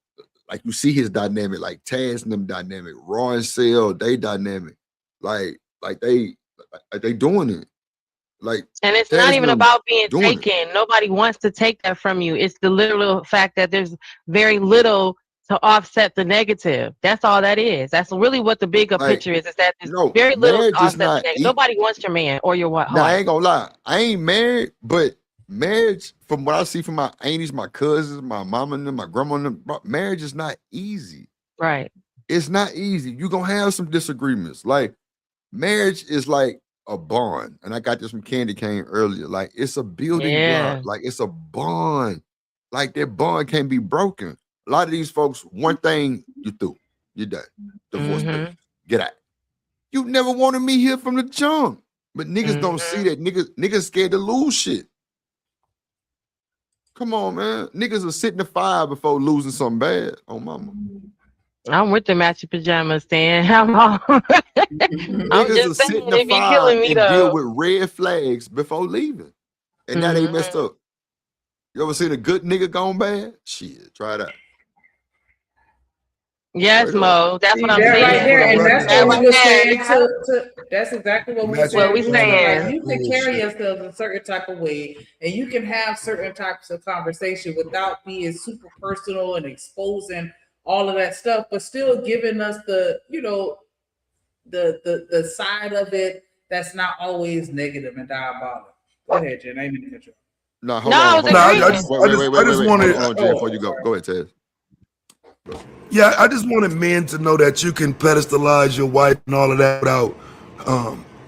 you see his dynamic, like Taz and them dynamic, Raw and Cell, they dynamic, like they doing it. Like, and it's Taz not even them about being doing it. taken. Nobody wants to take that from you. It's the literal fact that there's very little to offset the negative. That's all that is. That's really what the bigger picture is that there's very little to offset the negative. Nobody wants your man or your wife. Nah, I ain't gonna lie. I ain't married, but marriage, from what I see from my aunties, my cousins, my mama and them, my grandma and them, marriage is not easy. Right. It's not easy. You're gonna have some disagreements. Like, marriage is like a bond. And I got this from Candy Cane earlier. Like, it's a building block. Like, it's a bond. Like, that bond can't be broken. A lot of these folks, one thing, you through. You're done. Divorce papers. Get out. You never wanted me here from the jump. But niggas don't see that. Niggas scared to lose shit. Come on, man. Niggas are sitting to 5 before losing something bad. Oh, mama. I'm with the matching pajamas, Stan. I'm Niggas are sitting to 5 and deal with red flags before leaving. And now they messed up. You ever seen a good nigga gone bad? Shit, try it out. Yes, Mo. That's what I'm saying. Right there, and that's what we were saying. That's exactly what we were saying. Like, you can carry yourself a certain type of way, and you can have certain types of conversation without being super personal and exposing all of that stuff, but still giving us the side of it that's not always negative and diabolical. Go ahead, Jen. I ain't mean to cut you off. No, hold on. I just wanted. Hold on, Jen, before you go. Go ahead, Ted. Yeah, I just wanted men to know that you can pedestalize your wife and all of that without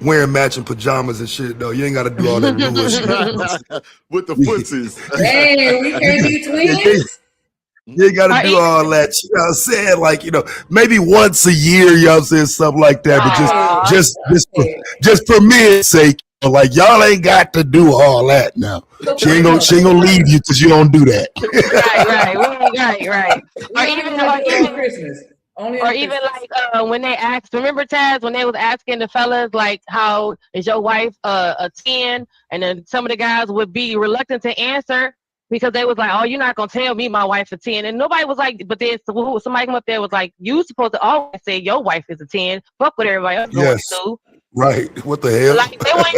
wearing matching pajamas and shit, though. You ain't got to do all that bullshit. With the footsies. Hey, we can't be twins. You ain't gotta do all that. You know what I'm saying? Like, maybe once a year, you know what I'm saying, something like that. But just for men's sake, like y'all ain't got to do all that now. She ain't gonna leave you because you don't do that. right. Or even like when they asked, remember Taz, when they was asking the fellas like, how is your wife a 10? And then some of the guys would be reluctant to answer because they was like, oh, you're not gonna tell me my wife's a 10. And nobody was like, but then somebody come up there was like, you supposed to always say your wife is a 10. Fuck what everybody else going to. Right. What the hell? Like they won't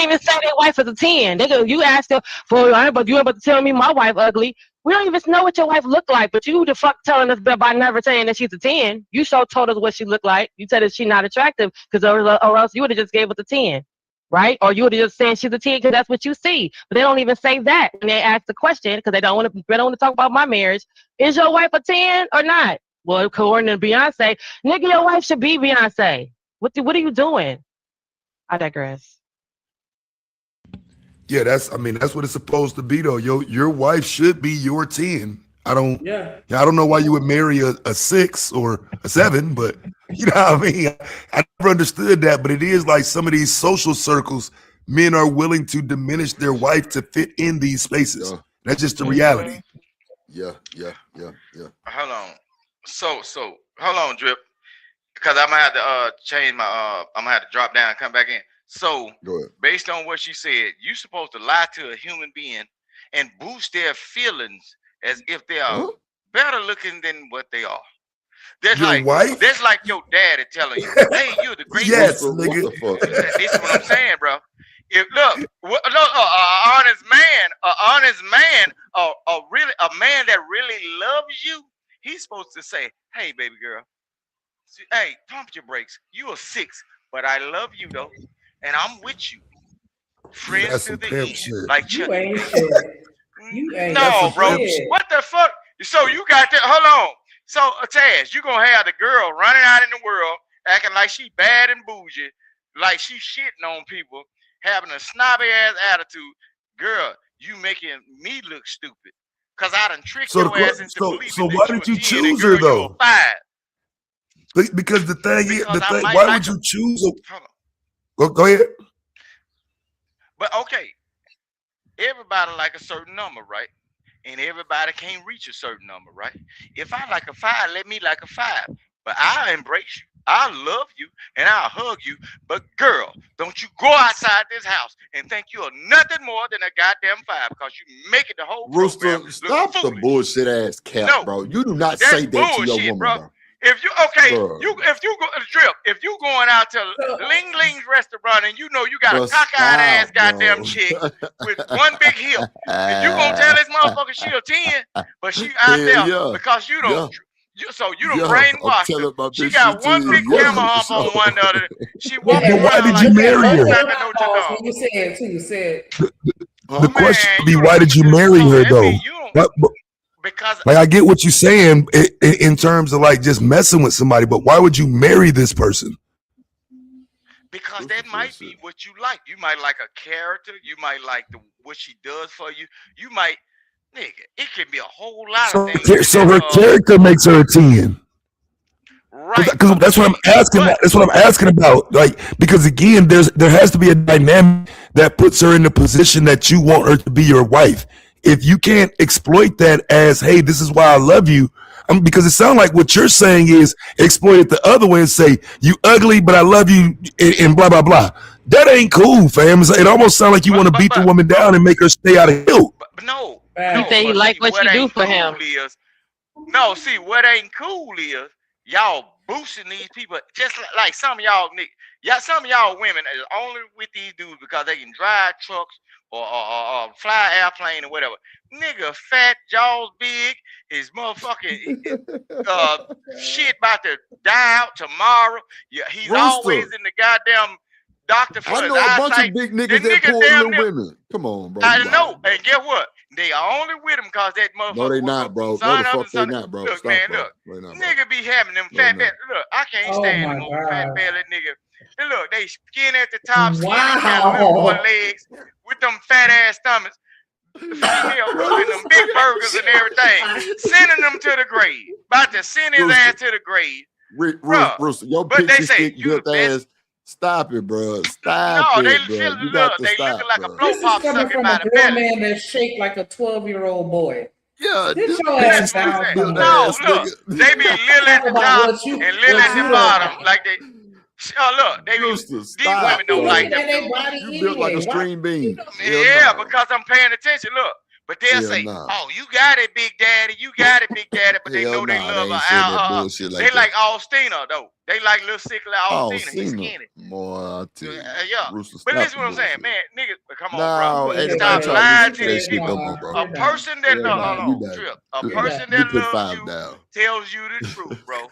even say their wife is a 10. They go, you asked her but you about to tell me my wife ugly. We don't even know what your wife looked like, but you the fuck telling us by never saying that she's a 10. You told us what she looked like. You said that she's not attractive or else you would have just gave us a 10, right? Or you would have just said she's a 10 because that's what you see. But they don't even say that when they ask the question because they don't want to talk about my marriage. Is your wife a 10 or not? Well, according to Beyonce, nigga, your wife should be Beyonce. What are you doing? I digress. Yeah, that's what it's supposed to be though. Your wife should be your 10. I don't know why you would marry a 6 or a 7, but you know what I mean? I never understood that, but it is like some of these social circles, men are willing to diminish their wife to fit in these spaces. Yeah. That's just the reality. Yeah. Hold on. So hold on, Drip. Because I'm gonna have to change my I'm gonna have to drop down and come back in. So based on what she said, you're supposed to lie to a human being and boost their feelings as if they are better looking than what they are. That's your wife? That's like your daddy telling you, hey, you're the greatest. Yes, nigga. This is what I'm saying, bro. If an honest man, a man that really loves you, he's supposed to say, hey, baby girl, hey, pump your brakes. You a 6, but I love you though, and I'm with you. Friends to the end, like Chuck. No, bro. What the fuck? So you got that? Hold on. So Taz, you gonna have the girl running out in the world acting like she bad and bougie, like she shitting on people, having a snobby ass attitude. Girl, you making me look stupid because I done tricked your ass into believing so why did you choose her though? Because the thing is, why would you choose her? Go ahead. But okay, everybody like a certain number, right? And everybody can't reach a certain number, right? If I like a 5, let me like a 5. But I'll embrace you. I'll love you and I'll hug you. But girl, don't you go outside this house and think you're nothing more than a goddamn 5 because you make it the whole program. Rooster, stop the bullshit ass cap, bro. You do not say that to your woman, bro. If you if you go Drip, if you going out to Ling Ling's restaurant and you know you got a cockeyed ass goddamn chick with one big hip, and you gonna tell this motherfucker she a 10, but she out there because you don't. So you don't brainwash her. She got one big camera hump on one other. She walking around why did like you marry her? You said. The question would be, why did you marry her though? Because I get what you're saying in terms of like just messing with somebody, but why would you marry this person? Because that might be what you like. You might like a character. You might like what she does for you. You might, nigga, it can be a whole lot of things. So her character makes her a 10. Right. Because that's what I'm asking. That's what I'm asking about. Like, because again, there has to be a dynamic that puts her in the position that you want her to be your wife. If you can't exploit that as, hey, this is why I love you, because it sounds like what you're saying is exploit it the other way and say, you ugly, but I love you, and blah, blah, blah. That ain't cool, fam. It almost sounds like you want to beat the woman down and make her stay out of hill. No. You say you like what you do for him. No, see, what ain't cool is y'all boosting these people just like some of y'all niggas. Some of y'all women is only with these dudes because they can drive trucks or fly airplane or whatever. Nigga, fat, jaws big, his motherfucking shit about to die out tomorrow. Yeah, he's always in the goddamn doctor for his eyesight. I know a bunch of big niggas that pull little women. Come on, bro. I know, and guess what? They are only with him because that motherfucker. No, they not, bro. No, the fuck they not, bro. Look, Stop, man, bro. look. Nigga be having them fat belly. Look, I can't stand them old fat belly nigga. And look, they skin at the top, skin at the more legs with them fat ass stomachs. female cooking them big burgers and everything, sending them to the grave. About to send his ass to the grave. Rooster, your pixie stick built ass. Stop it, bro. Stop it, bro. You got to stop, like bro. a blow pop coming from a grown man that's shaped like a 12-year-old boy. Yeah, Sit your ass down somewhere. Look, they be little at the top and little at the bottom. Like they, look, they be, these women don't like them. You built like a string bean. Yeah, because I'm paying attention. Look. But they'll say, "Oh, you got it, Big Daddy. You got it, Big Daddy." But they know they love her. They like Alstina though. They like little sickly Alstina. He's skinny. More yeah. But listen, what I'm saying, man, niggas, come on, bro. Ain't Stop nobody lying trying to these people. A person that person that loves you tells you the truth, bro.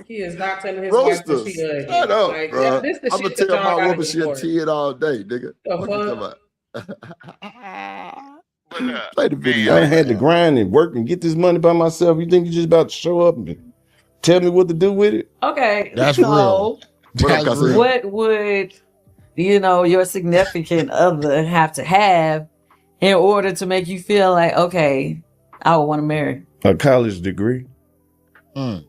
He is not telling his wife that she ugly. Shut up, like, bro. This the I'm shit gonna that tell my y'all woman she'll tear it all day, nigga. What you talking about? Play the video. I had to grind and work and get this money by myself. You think you just about to show up and tell me what to do with it? Okay, that's real. That's real. What would your significant other have to have in order to make you feel like, okay, I would want to marry? A college degree. I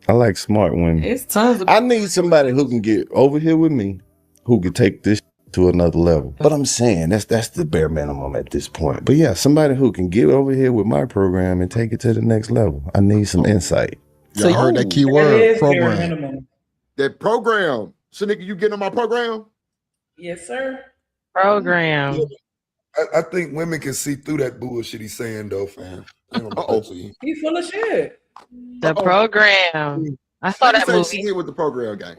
like smart women. It's tons of. I need somebody who can get over here with me, who can take this to another level. But I'm saying that's the bare minimum at this point. But yeah, somebody who can get over here with my program and take it to the next level. I need some insight. So you heard that key word, program. That program. So nigga, you getting on my program? Yes, sir. Program. Yeah, I think women can see through that bullshit he's saying though, fam. He's full of shit. The program. I saw that movie. She did with the program gang.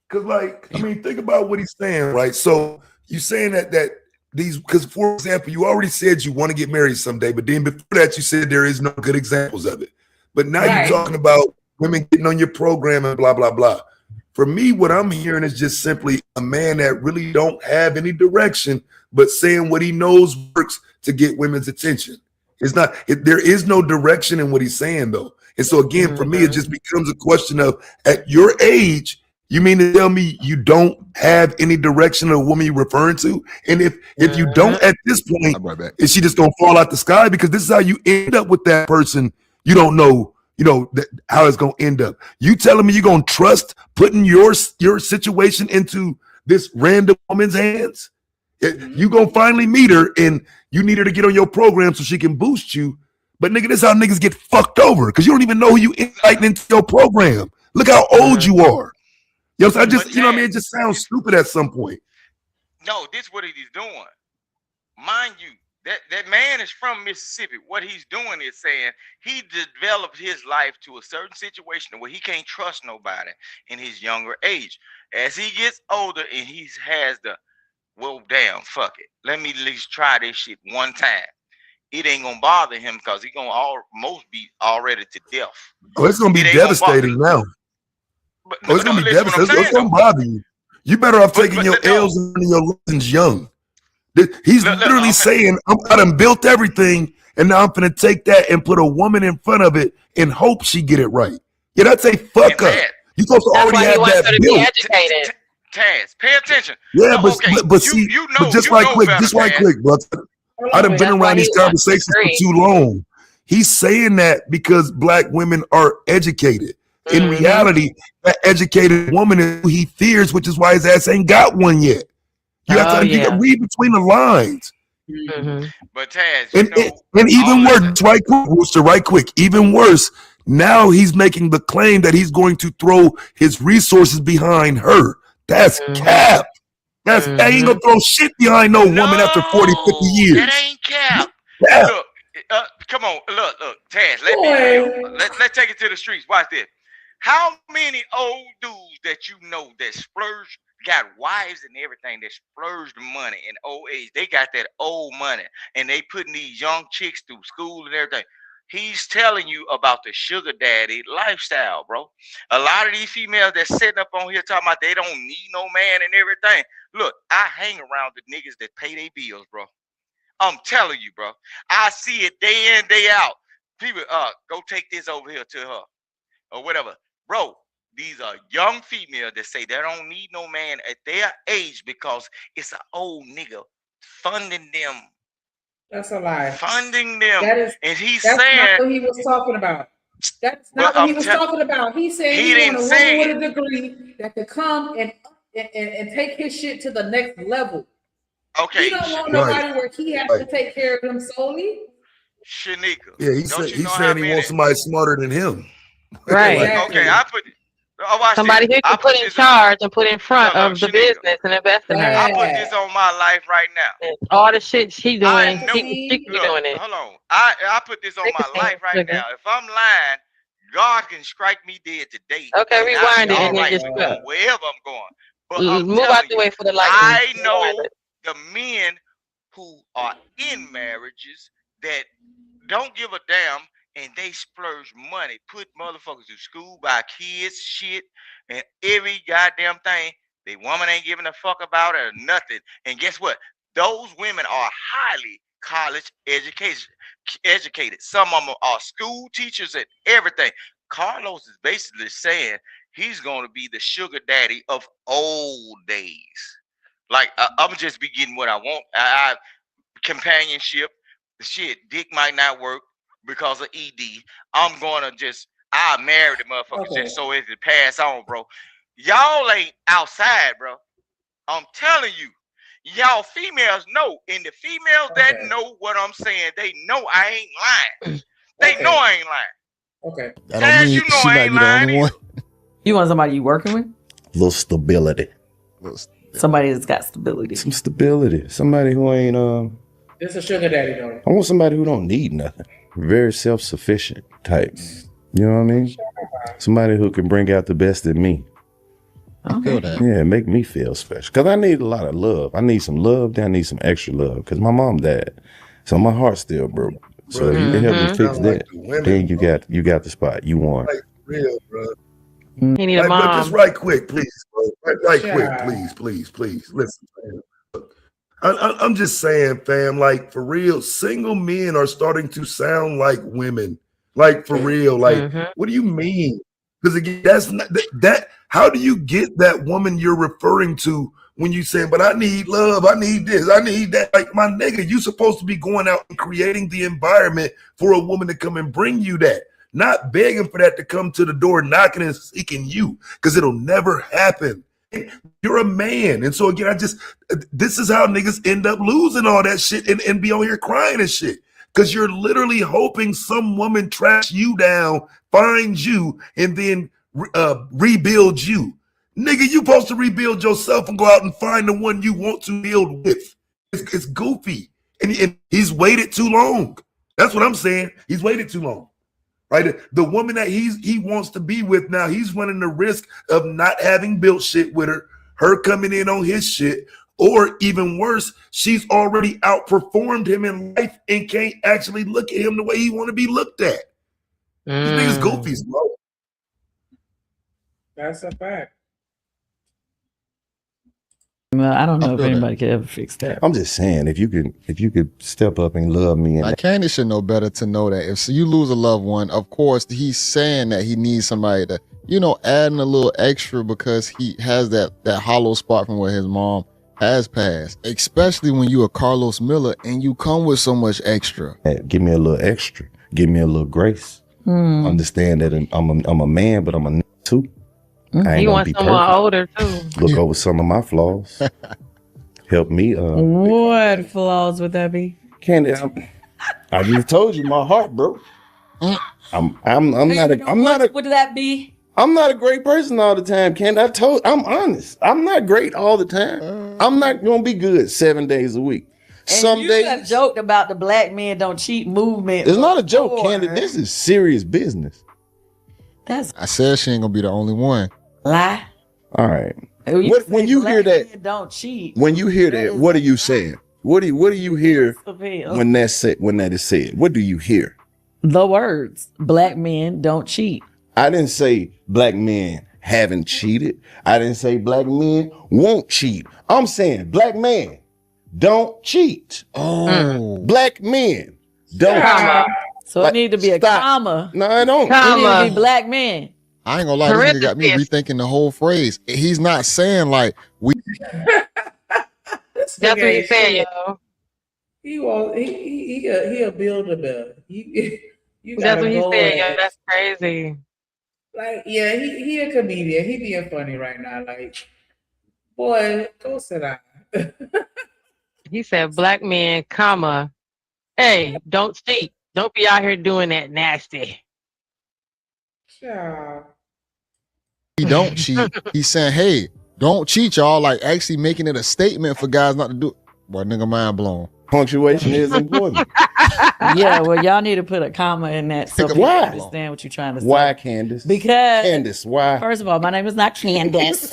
Cause think about what he's saying, right? So you saying that these, because for example, you already said you want to get married someday, but then before that you said there is no good examples of it. But now you're talking about women getting on your program and blah, blah, blah. For me, what I'm hearing is just simply a man that really don't have any direction, but saying what he knows works to get women's attention. There is no direction in what he's saying though. And so again, for me, it just becomes a question of, at your age, you mean to tell me you don't have any direction of the woman you're referring to? And if you don't at this point, is she just gonna fall out the sky? Because this is how you end up with that person. You don't know, how it's gonna end up. You telling me you're gonna trust putting your situation into this random woman's hands? You gonna finally meet her and you need her to get on your program so she can boost you. But nigga, this is how niggas get fucked over because you don't even know who you inviting into your program. Look how old you are. So I just, it just sounds stupid at some point. No, this is what he's doing. Mind you, that man is from Mississippi. What he's doing is saying he developed his life to a certain situation where he can't trust nobody in his younger age. As he gets older and he has well, damn, fuck it. Let me at least try this shit one time. It ain't gonna bother him because he's gonna almost be already to death. Oh, it's gonna be devastating now. It's gonna be devastating. It's gonna bother you. You better off taking your L's and learning your lessons young. He's literally saying, I done built everything, and now I'm gonna take that and put a woman in front of it and hope she get it right. Yeah, that's a fuck up. You supposed to already have that built. Taz, pay attention. Yeah, but see, just right quick, bro. I done been around these conversations for too long. He's saying that because black women are educated. In reality, that educated woman is who he fears, which is why his ass ain't got one yet. You have to read between the lines. But Taz, and even worse, right quick, Rooster, right quick, even worse, now he's making the claim that he's going to throw his resources behind her. That's cap. That ain't gonna throw shit behind no woman after 40, 50 years. That ain't cap. Look, come on, look, Taz, let me real. Let's take it to the streets. Watch this. How many old dudes that you know that splurge, got wives and everything that splurge the money in old age? They got that old money and they putting these young chicks through school and everything. He's telling you about the sugar daddy lifestyle, bro. A lot of these females that's sitting up on here talking about they don't need no man and everything. Look, I hang around the niggas that pay their bills, bro. I'm telling you, bro. I see it day in, day out. People, go take this over here to her or whatever. Bro, these are young females that say they don't need no man at their age because it's an old nigga funding them That's a lie. Funding them. That is, and he's that's saying, not what he was talking about. That's not what he was talking about. He said he he didn't want a say woman with a degree that could come and take his shit to the next level. Okay. He don't want nobody where he has to take care of them solely. Shanika. Yeah, he's saying he wants somebody smarter than him. Right. Okay, I put. Watch Somebody this. who can put in charge and put in front of the business and invest in her. I put this on my life right now. And all the shit she doing, I know. she can be doing it. Hold on. I put this on my life right now. If I'm lying, God can strike me dead today. Okay, rewind it and then just wherever I'm going. But I'm move out the way for the lightning. I know the men who are in marriages that don't give a damn and they splurge money, put motherfuckers to school, buy kids shit, and every goddamn thing. The woman ain't giving a fuck about it or nothing. And guess what? Those women are highly college educated. Some of them are school teachers and everything. Carlos is basically saying he's going to be the sugar daddy of old days. Like, I'm just be getting what I want. I companionship. Shit, dick might not work because of ED. I'm going to I'll marry the motherfucker just so it can pass on, bro. Y'all ain't outside, bro. I'm telling you. Y'all females know. And the females that know what I'm saying, they know I ain't lying. They know I ain't lying. Okay. That don't mean she might be the only one. You want somebody you working with? Little stability. Somebody that's got stability. Some stability. Somebody who ain't This a sugar daddy though. I want somebody who don't need nothing. Very self-sufficient type. You know what I mean? Somebody who can bring out the best in me. I feel that. Yeah, make me feel special. Because I need a lot of love. I need some love, then I need some extra love. Because my mom died. So my heart's still broke. So if you can help me fix that, then you got the spot. You won. Like, real, bro. He need a But mom. just right quick, please, bro. Right quick, please. Listen, man. Look, I'm just saying, fam, like, for real, single men are starting to sound like women. Like, for real. Like, what do you mean? Because again, that's not that. How do you get that woman you're referring to when you say, but I need love, I need this, I need that? Like, my nigga, you supposed to be going out and creating the environment for a woman to come and bring you that. Not begging for that to come to the door, knocking and seeking you, because it'll never happen. You're a man. And so again, this is how niggas end up losing all that shit and be on here crying and shit. Because you're literally hoping some woman tracks you down, finds you, and then rebuilds you. Nigga, you supposed to rebuild yourself and go out and find the one you want to build with. It's goofy. And he's waited too long. That's what I'm saying. He's waited too long. Right? The woman that he wants to be with now, he's running the risk of not having built shit with her coming in on his shit, or even worse, she's already outperformed him in life and can't actually look at him the way he want to be looked at. These niggas goofies, bro. That's a fact. Well, I don't know if anybody could ever fix that. I'm just saying, if you could step up and love me, and like Candy should know better to know that if you lose a loved one, of course he's saying that he needs somebody to, adding a little extra because he has that hollow spot from where his mom has passed. Especially when you are Carlos Miller and you come with so much extra. Hey, give me a little extra. Give me a little grace. Understand that I'm a man, but I'm a too. He wants someone older too. Look over some of my flaws. Help me. What flaws would that be? Candy, I just told you my heart broke. I'm not What would that be? I'm not a great person all the time, Candy. I'm honest. I'm not great all the time. I'm not gonna be good 7 days a week. Some days have joked about the black men don't cheat movement. It's not a joke, Candy. This is serious business. I said she ain't gonna be the only one. Lie. All right. When you hear that, don't cheat. When you hear that, what are you saying? What do you hear when that is said? What do you hear? The words black men don't cheat. I didn't say black men haven't cheated. I didn't say black men won't cheat. I'm saying black men don't cheat. Oh, black men don't. So it need to be a comma. No, I don't. It need to be black men. I ain't gonna lie, this nigga got me rethinking the whole phrase. He's not saying like we. That's what he's saying, yo. He'll build a better. You That's gotta what he go said. Yo, and that's crazy. like yeah, he a comedian. He being funny right now. Like, boy, go sit down. He said, black men, comma, hey, don't cheat. Don't be out here doing that nasty. Child. He don't cheat. He's saying, hey, don't cheat, y'all. Like actually making it a statement for guys not to do it. Boy, nigga, mind blown. Punctuation is important. Yeah, well, y'all need to put a comma in that so people Why? understand what you're trying to say. Why, Candace? Because Candace, why? First of all, my name is not Candace.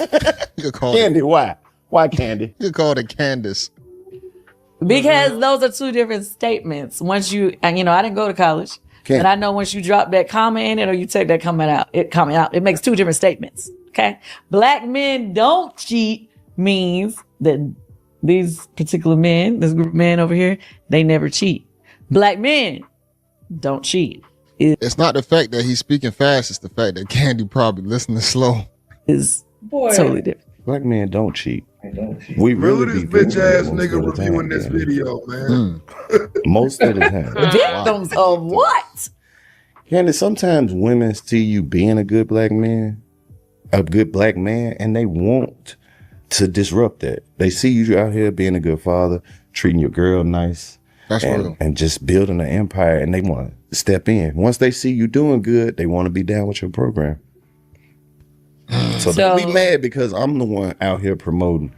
You could call Candy, it, why? Why Candy? you could call it Candace. Because those are two different statements. Once you, and I didn't go to college, Candy. but I know once you drop that comma in it or you take that comma out, it makes two different statements. Okay, black men don't cheat means that these particular men, this group of men over here, they never cheat. Black men don't cheat. It's not the fact that he's speaking fast; it's the fact that Candy probably listening slow. Is Boy. totally different. Black men don't cheat. We Bro, really this be bitch ass victims most nigga of the reviewing time, this Candy. video, man. Most of the time. Victims of what? Candy, sometimes women see you being a good black man, and they want to disrupt that. They see you out here being a good father, treating your girl nice, That's real. and just building an empire, and they want to step in. Once they see you doing good, they want to be down with your program. So don't be mad because I'm the one out here promoting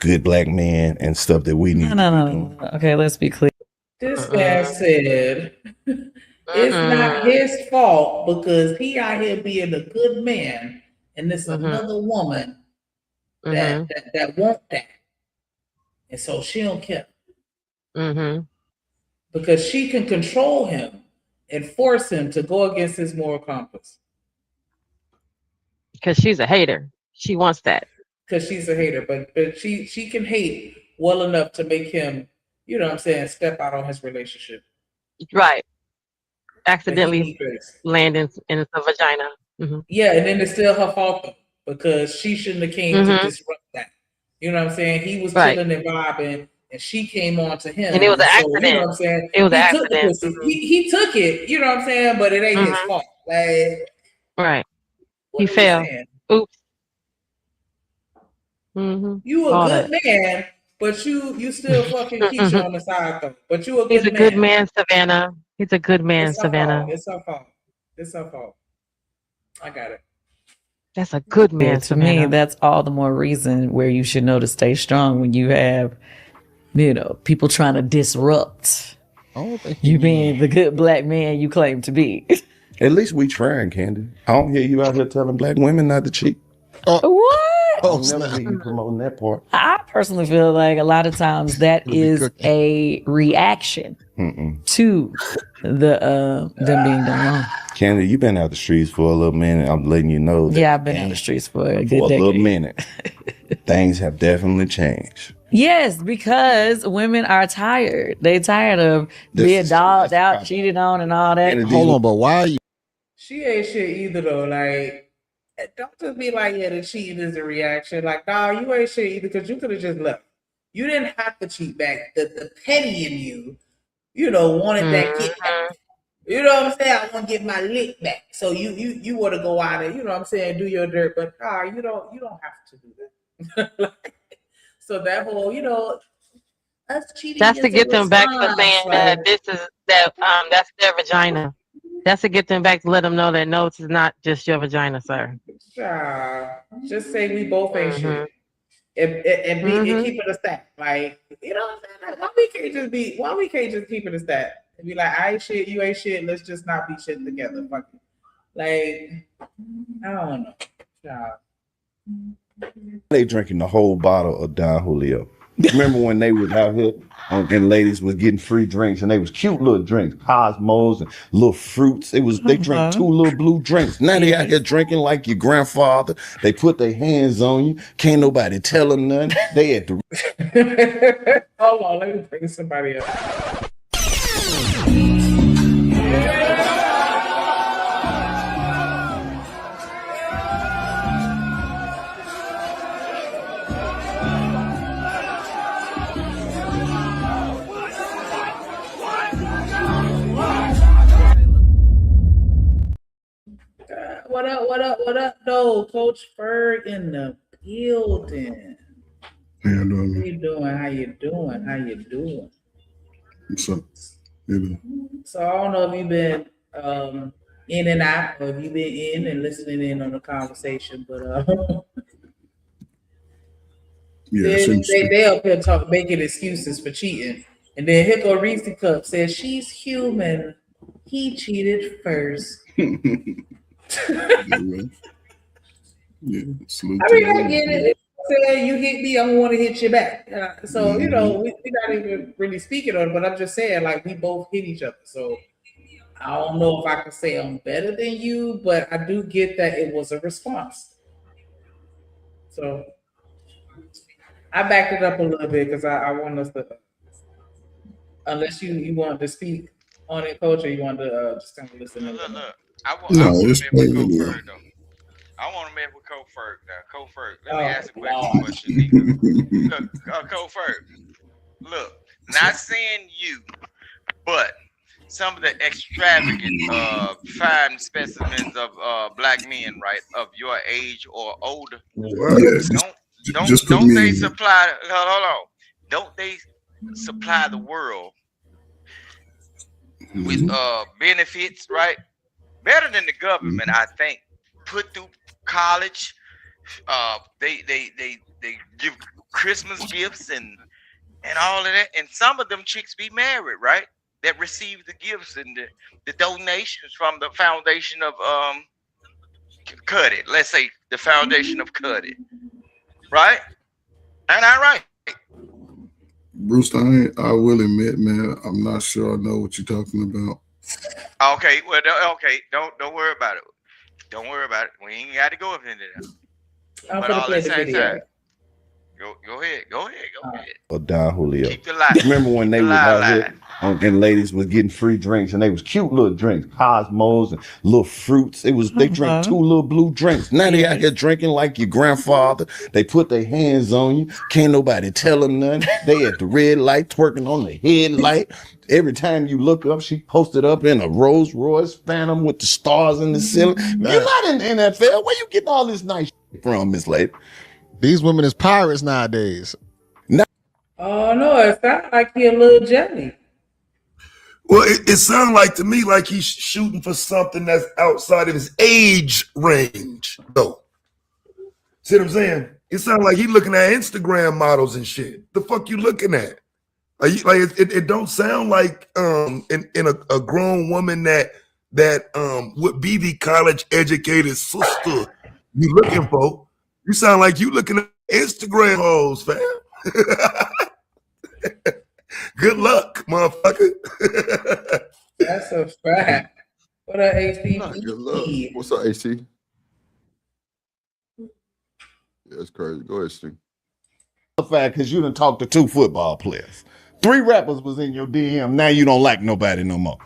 good black men and stuff that we need. No. Okay, let's be clear. This guy said it's not his fault because he out here being a good man, and there's another woman that want that, and so she don't care because she can control him and force him to go against his moral compass. Because she's a hater. She wants that. Because she's a hater, but she can hate well enough to make him, you know what I'm saying, step out on his relationship. Right. Accidentally land in a vagina. Yeah, and then it's still her fault because she shouldn't have came to disrupt that. You know what I'm saying? He was chilling and vibing, and she came on to him. And it was an accident. You know what I'm saying? It was an Took the accident. pussy. He took it, you know what I'm saying? But it ain't his fault. Like, right. What He are we fell. saying? Oops. You a All good that. man, but you still fucking Keisha on the side though. But you a good He's a man. good man, Savannah. He's a good man, It's her Savannah. fault. It's her fault. It's her fault. I got it. That's a good man, Yeah, to Savannah. me, that's all the more reason where you should know to stay strong when you have, people trying to disrupt you being the good black man you claim to be. At least we trying, Candy. I don't hear you out here telling black women not to cheat. What? I never hear you promoting that part. I personally feel like a lot of times that is a reaction to the them being done wrong. Candy, you've been out the streets for a little minute. I'm letting you know. Yeah, I've been out the streets for a good little decade. minute. Things have definitely changed. Yes, because women are tired. They tired of being dogged out, cheated on, and all that. Hold on, but why are you? She ain't shit either though. Like, don't just be like, yeah, the cheating is a reaction. Like, nah, you ain't shit either because you could have just left. You didn't have to cheat back. The petty in you, wanted that get back. You know what I'm saying? I want to get my lick back. So you want to go out and you know what I'm saying, do your dirt, but you don't have to do that. So that whole, us cheating. That's to get them back to saying that that's their vagina. That's to get them back to let them know that no, this is not just your vagina, sir. Just say we both ain't shit. And keep it a stack. Like, you know what I'm saying? Like, why we can't just keep it a stack? And be like, I ain't shit, you ain't shit, let's just not be shit together. Fuck it. Like, I don't know. They drinking the whole bottle of Don Julio. Remember when they was out here and ladies was getting free drinks and they was cute little drinks, Cosmos and little fruits. They drank 2 little blue drinks. Now they out here drinking like your grandfather. They put their hands on you. Can't nobody tell them nothing. They at the. Hold on, let me bring somebody up. What up, though? Coach Ferg in the building. How you How doing? you doing? How you doing? How you doing? What's up? Yeah. So I don't know if you've been in and out, or if you've been in and listening in on the conversation, but Yeah, it seems they up here making excuses for cheating, and then here go Reese Cup says she's human. He cheated first. Yeah, salute I to mean, I that. get it. Say you hit me, I'm want to hit you back. So you know, Mhm. we're not even really speaking on it, but I'm just saying, like, we both hit each other. So I don't know if I can say I'm better than you, but I do get that it was a response. So I backed it up a little bit because I want us to, unless you want to speak on it, coach, or you want to just kind of listen. Look. I No, want it's to mess with plain Coach video. Ferg though. I want to mess with Coach Ferg now. Coach Ferg, let me Oh, ask a question, Shanika. Look, Coach Ferg, look, not saying you, but some of the extravagant fine specimens of black men, right, of your age or older, Yeah, just put don't me they in. supply? Hold on, don't they supply the world with benefits, right? Better than the government, I think. Put through college, they give Christmas gifts and all of that, and some of them chicks be married, right? That receive the gifts and the donations from the foundation of Cut It. Let's say the foundation of Cut It, right? Ain't I right? Bruce, I will admit, man, I'm not sure I know what you're talking about. Okay, well, okay, don't worry about it. Don't worry about it. We ain't got to go up into that. I'm But gonna all play at the the same video. time, go ahead. Or Don Julio. Keep the lie. Remember when Keep they the was lie out alive. here and ladies was getting free drinks and they was cute little drinks, Cosmos and little fruits. They drank 2 little blue drinks. Now they out here drinking like your grandfather. They put their hands on you. Can't nobody tell them nothing. They at the red light twerking on the headlight. Every time you look up, she posted up in a Rolls Royce Phantom with the stars in the ceiling. You're not in the NFL. Where you getting all this nice shit from, Miss Lady? These women is pirates nowadays. Oh no, it sounds like he a little jelly. Well, it sounds like to me like he's shooting for something that's outside of his age range, though. See what I'm saying? It sounds like he's looking at Instagram models and shit. The fuck you looking at? It don't sound like in a grown woman that would be the college educated sister you looking for. You sound like you looking at Instagram hoes, fam. Good luck, motherfucker. That's a fact. What up, Not good luck. HPP? What's up, AC? Yeah, that's crazy. Go ahead, Stu. Fact, because you done talked to 2 football players. 3 rappers was in your DM. Now you don't like nobody no more.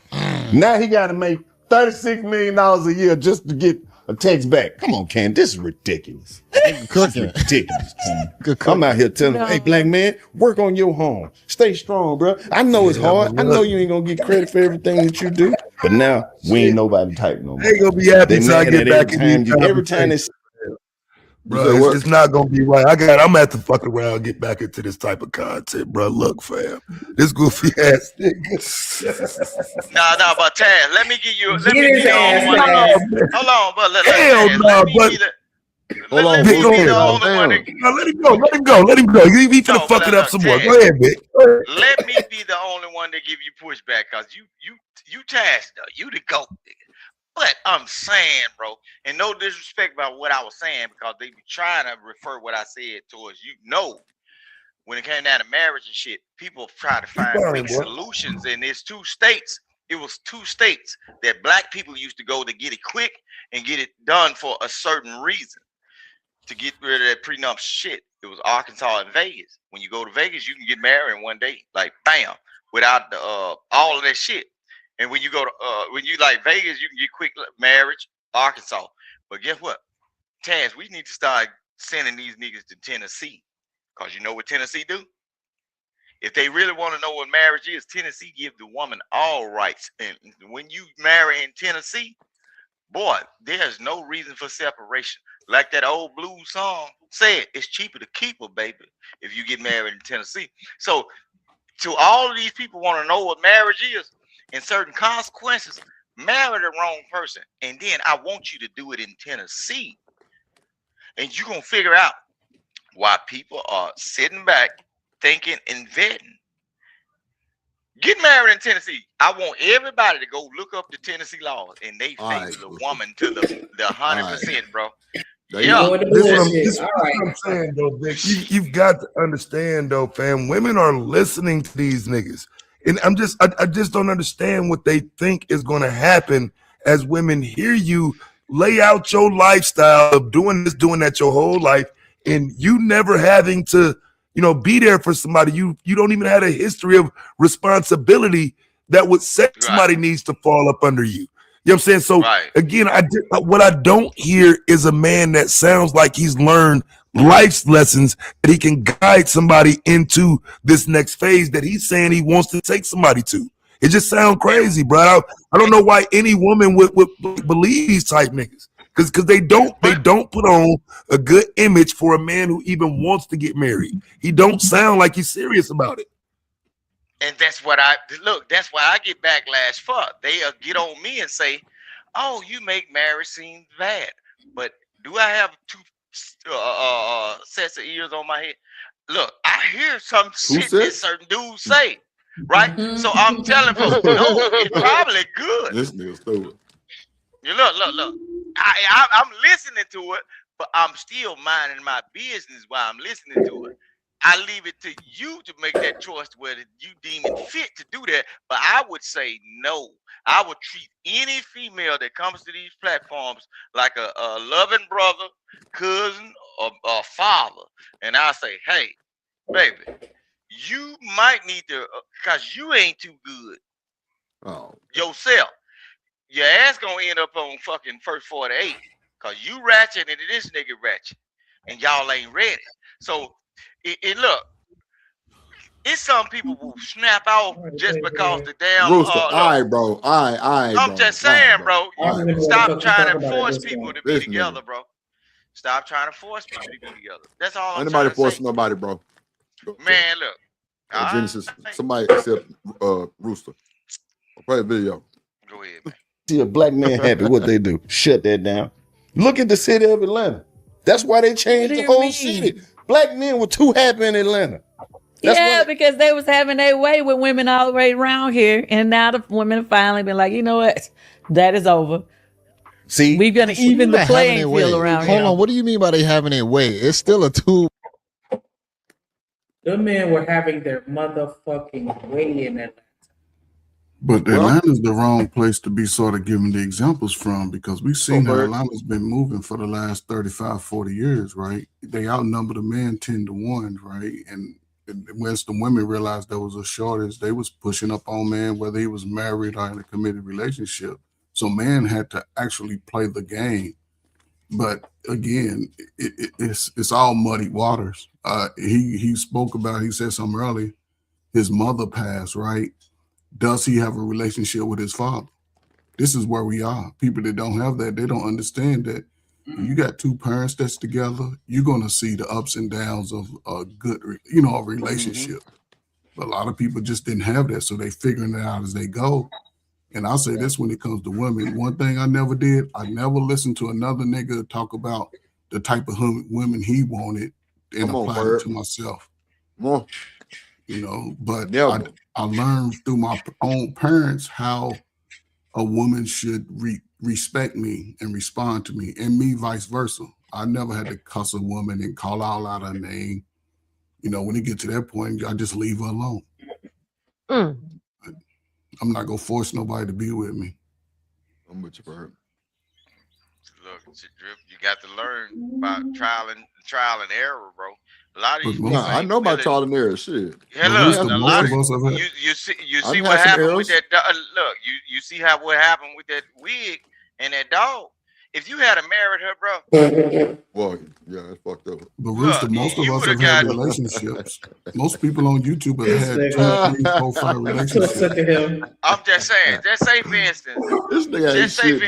Now he got to make $36 million a year just to get a text back. Come on, Ken. This is ridiculous. This is ridiculous, Ken. I'm out here telling hey, black man, work on your home. Stay strong, bro. I know it's hard. I know you ain't going to get credit for everything that you do. But now we ain't nobody type no more. They gonna be happy until I get back in every time it's bro, it's not gonna be right. I'm gonna have to fuck around and get back into this type of content, bro. Look, fam, this goofy ass nigga. No, but Taz, let me be the only ass one. down. Hold on, but Hell Taz, no, let me but be the hold on, let me be Bruce. the only one. No, let him go. You finna fuck it up some more. Go ahead, bitch. Let me be the only one to give you pushback, cause you Taz, though, you the GOAT, nigga. But I'm saying, bro, and no disrespect about what I was saying, because they be trying to refer what I said towards when it came down to marriage and shit, people try to find quick solutions. And it's 2 states. It was 2 states that black people used to go to get it quick and get it done for a certain reason, to get rid of that prenup shit. It was Arkansas and Vegas. When you go to Vegas, you can get married in one day, like bam, without the all of that shit. And when you go to when you like Vegas, you can get quick marriage, Arkansas. But guess what, Taz, we need to start sending these niggas to Tennessee, cause you know what Tennessee do? If they really want to know what marriage is, Tennessee give the woman all rights. And when you marry in Tennessee, boy, there's no reason for separation. Like that old blues song said, it's cheaper to keep her, baby, if you get married in Tennessee. So to all of these people want to know what marriage is and certain consequences, marry the wrong person. And then I want you to do it in Tennessee. And you're going to figure out why people are sitting back thinking and vetting. Get married in Tennessee. I want everybody to go look up the Tennessee laws, and they favor the woman to the 100%, bro. Yeah, This is what I'm saying, though, Vic. You've got to understand, though, fam. Women are listening to these niggas, and I just don't understand what they think is going to happen as women hear you lay out your lifestyle of doing this, doing that your whole life, and you never having to, be there for somebody. You don't even have a history of responsibility that would say somebody needs to fall up under you. You know what I'm saying? So again, what I don't hear is a man that sounds like he's learned life's lessons that he can guide somebody into this next phase that he's saying he wants to take somebody to. It just sounds crazy, bro. I don't know why any woman would believe these type niggas. Because they don't put on a good image for a man who even wants to get married. He don't sound like he's serious about it. And that's what that's why I get backlash for. They get on me and say, oh, you make marriage seem bad. But do I have two sets of ears on my head? Look, I hear some shit that certain dudes say, right? So I'm telling folks, no, it's probably good. This nigga's stupid. You look. I'm listening to it, but I'm still minding my business while I'm listening to it. I leave it to you to make that choice whether you deem it fit to do that. But I would say no. I would treat any female that comes to these platforms like a loving brother, cousin, or father. And I say, hey, baby, you might need to, because you ain't too good yourself. Your ass gonna end up on fucking first 48 because you ratchet and this nigga ratchet. And y'all ain't ready. So, look, it's some people who snap off just because the damn Rooster, bro. I'm just saying, bro. You stop trying to force people to be together, bro. Stop trying to force people to be together. That's all I'm trying to say. Force nobody, bro. Man, look. Genesis, somebody except Rooster. I'll play a video. Go ahead, man. See a black man happy, what they do? Shut that down. Look at the city of Atlanta. That's why they changed the whole city. Black men were too happy in Atlanta. Because they was having their way with women all the way around here, and now the women have finally been like, you know what, that is over. See, we're gonna even the playing field around here. Hold on, what do you mean by they having their way? It's still a two. The men were having their motherfucking way in Atlanta. But Atlanta's the wrong place to be sort of giving the examples from, because we've seen how Atlanta's been moving for the last 35, 40 years, right? They outnumber the men 10 to 1, right? And once the women realized there was a shortage, they was pushing up on man, whether he was married or in a committed relationship. So man had to actually play the game. But again, it's all muddy waters. He spoke about, he said something earlier, his mother passed, right? Does he have a relationship with his father? This is where we are. People that don't have that, they don't understand that. You got two parents that's together, you're going to see the ups and downs of a good, a relationship. But a lot of people just didn't have that, so they figuring it out as they go. And I'll say this when it comes to women. One thing I never did, I never listened to another nigga talk about the type of women he wanted and apply it to myself. But I learned through my own parents how a woman should respect me and respond to me, and me vice versa. I never had to cuss a woman and call out her name. When it get to that point, I just leave her alone. I'm not gonna force nobody to be with me. I'm with you, Bird. Look, you got to learn about trial and error, bro. A lot of these people I know about trial and error. Shit. Yeah, look, a lot of you see what happened with that. Look, you see what happened with that wig and that dog. If you had married her, bro. Well, yeah, that's fucked up. But Rooster, most of us have had relationships. Most people on YouTube have had 2, 3, 4, 5 relationships. I'm just saying. Just say for instance. This nigga ain't shit,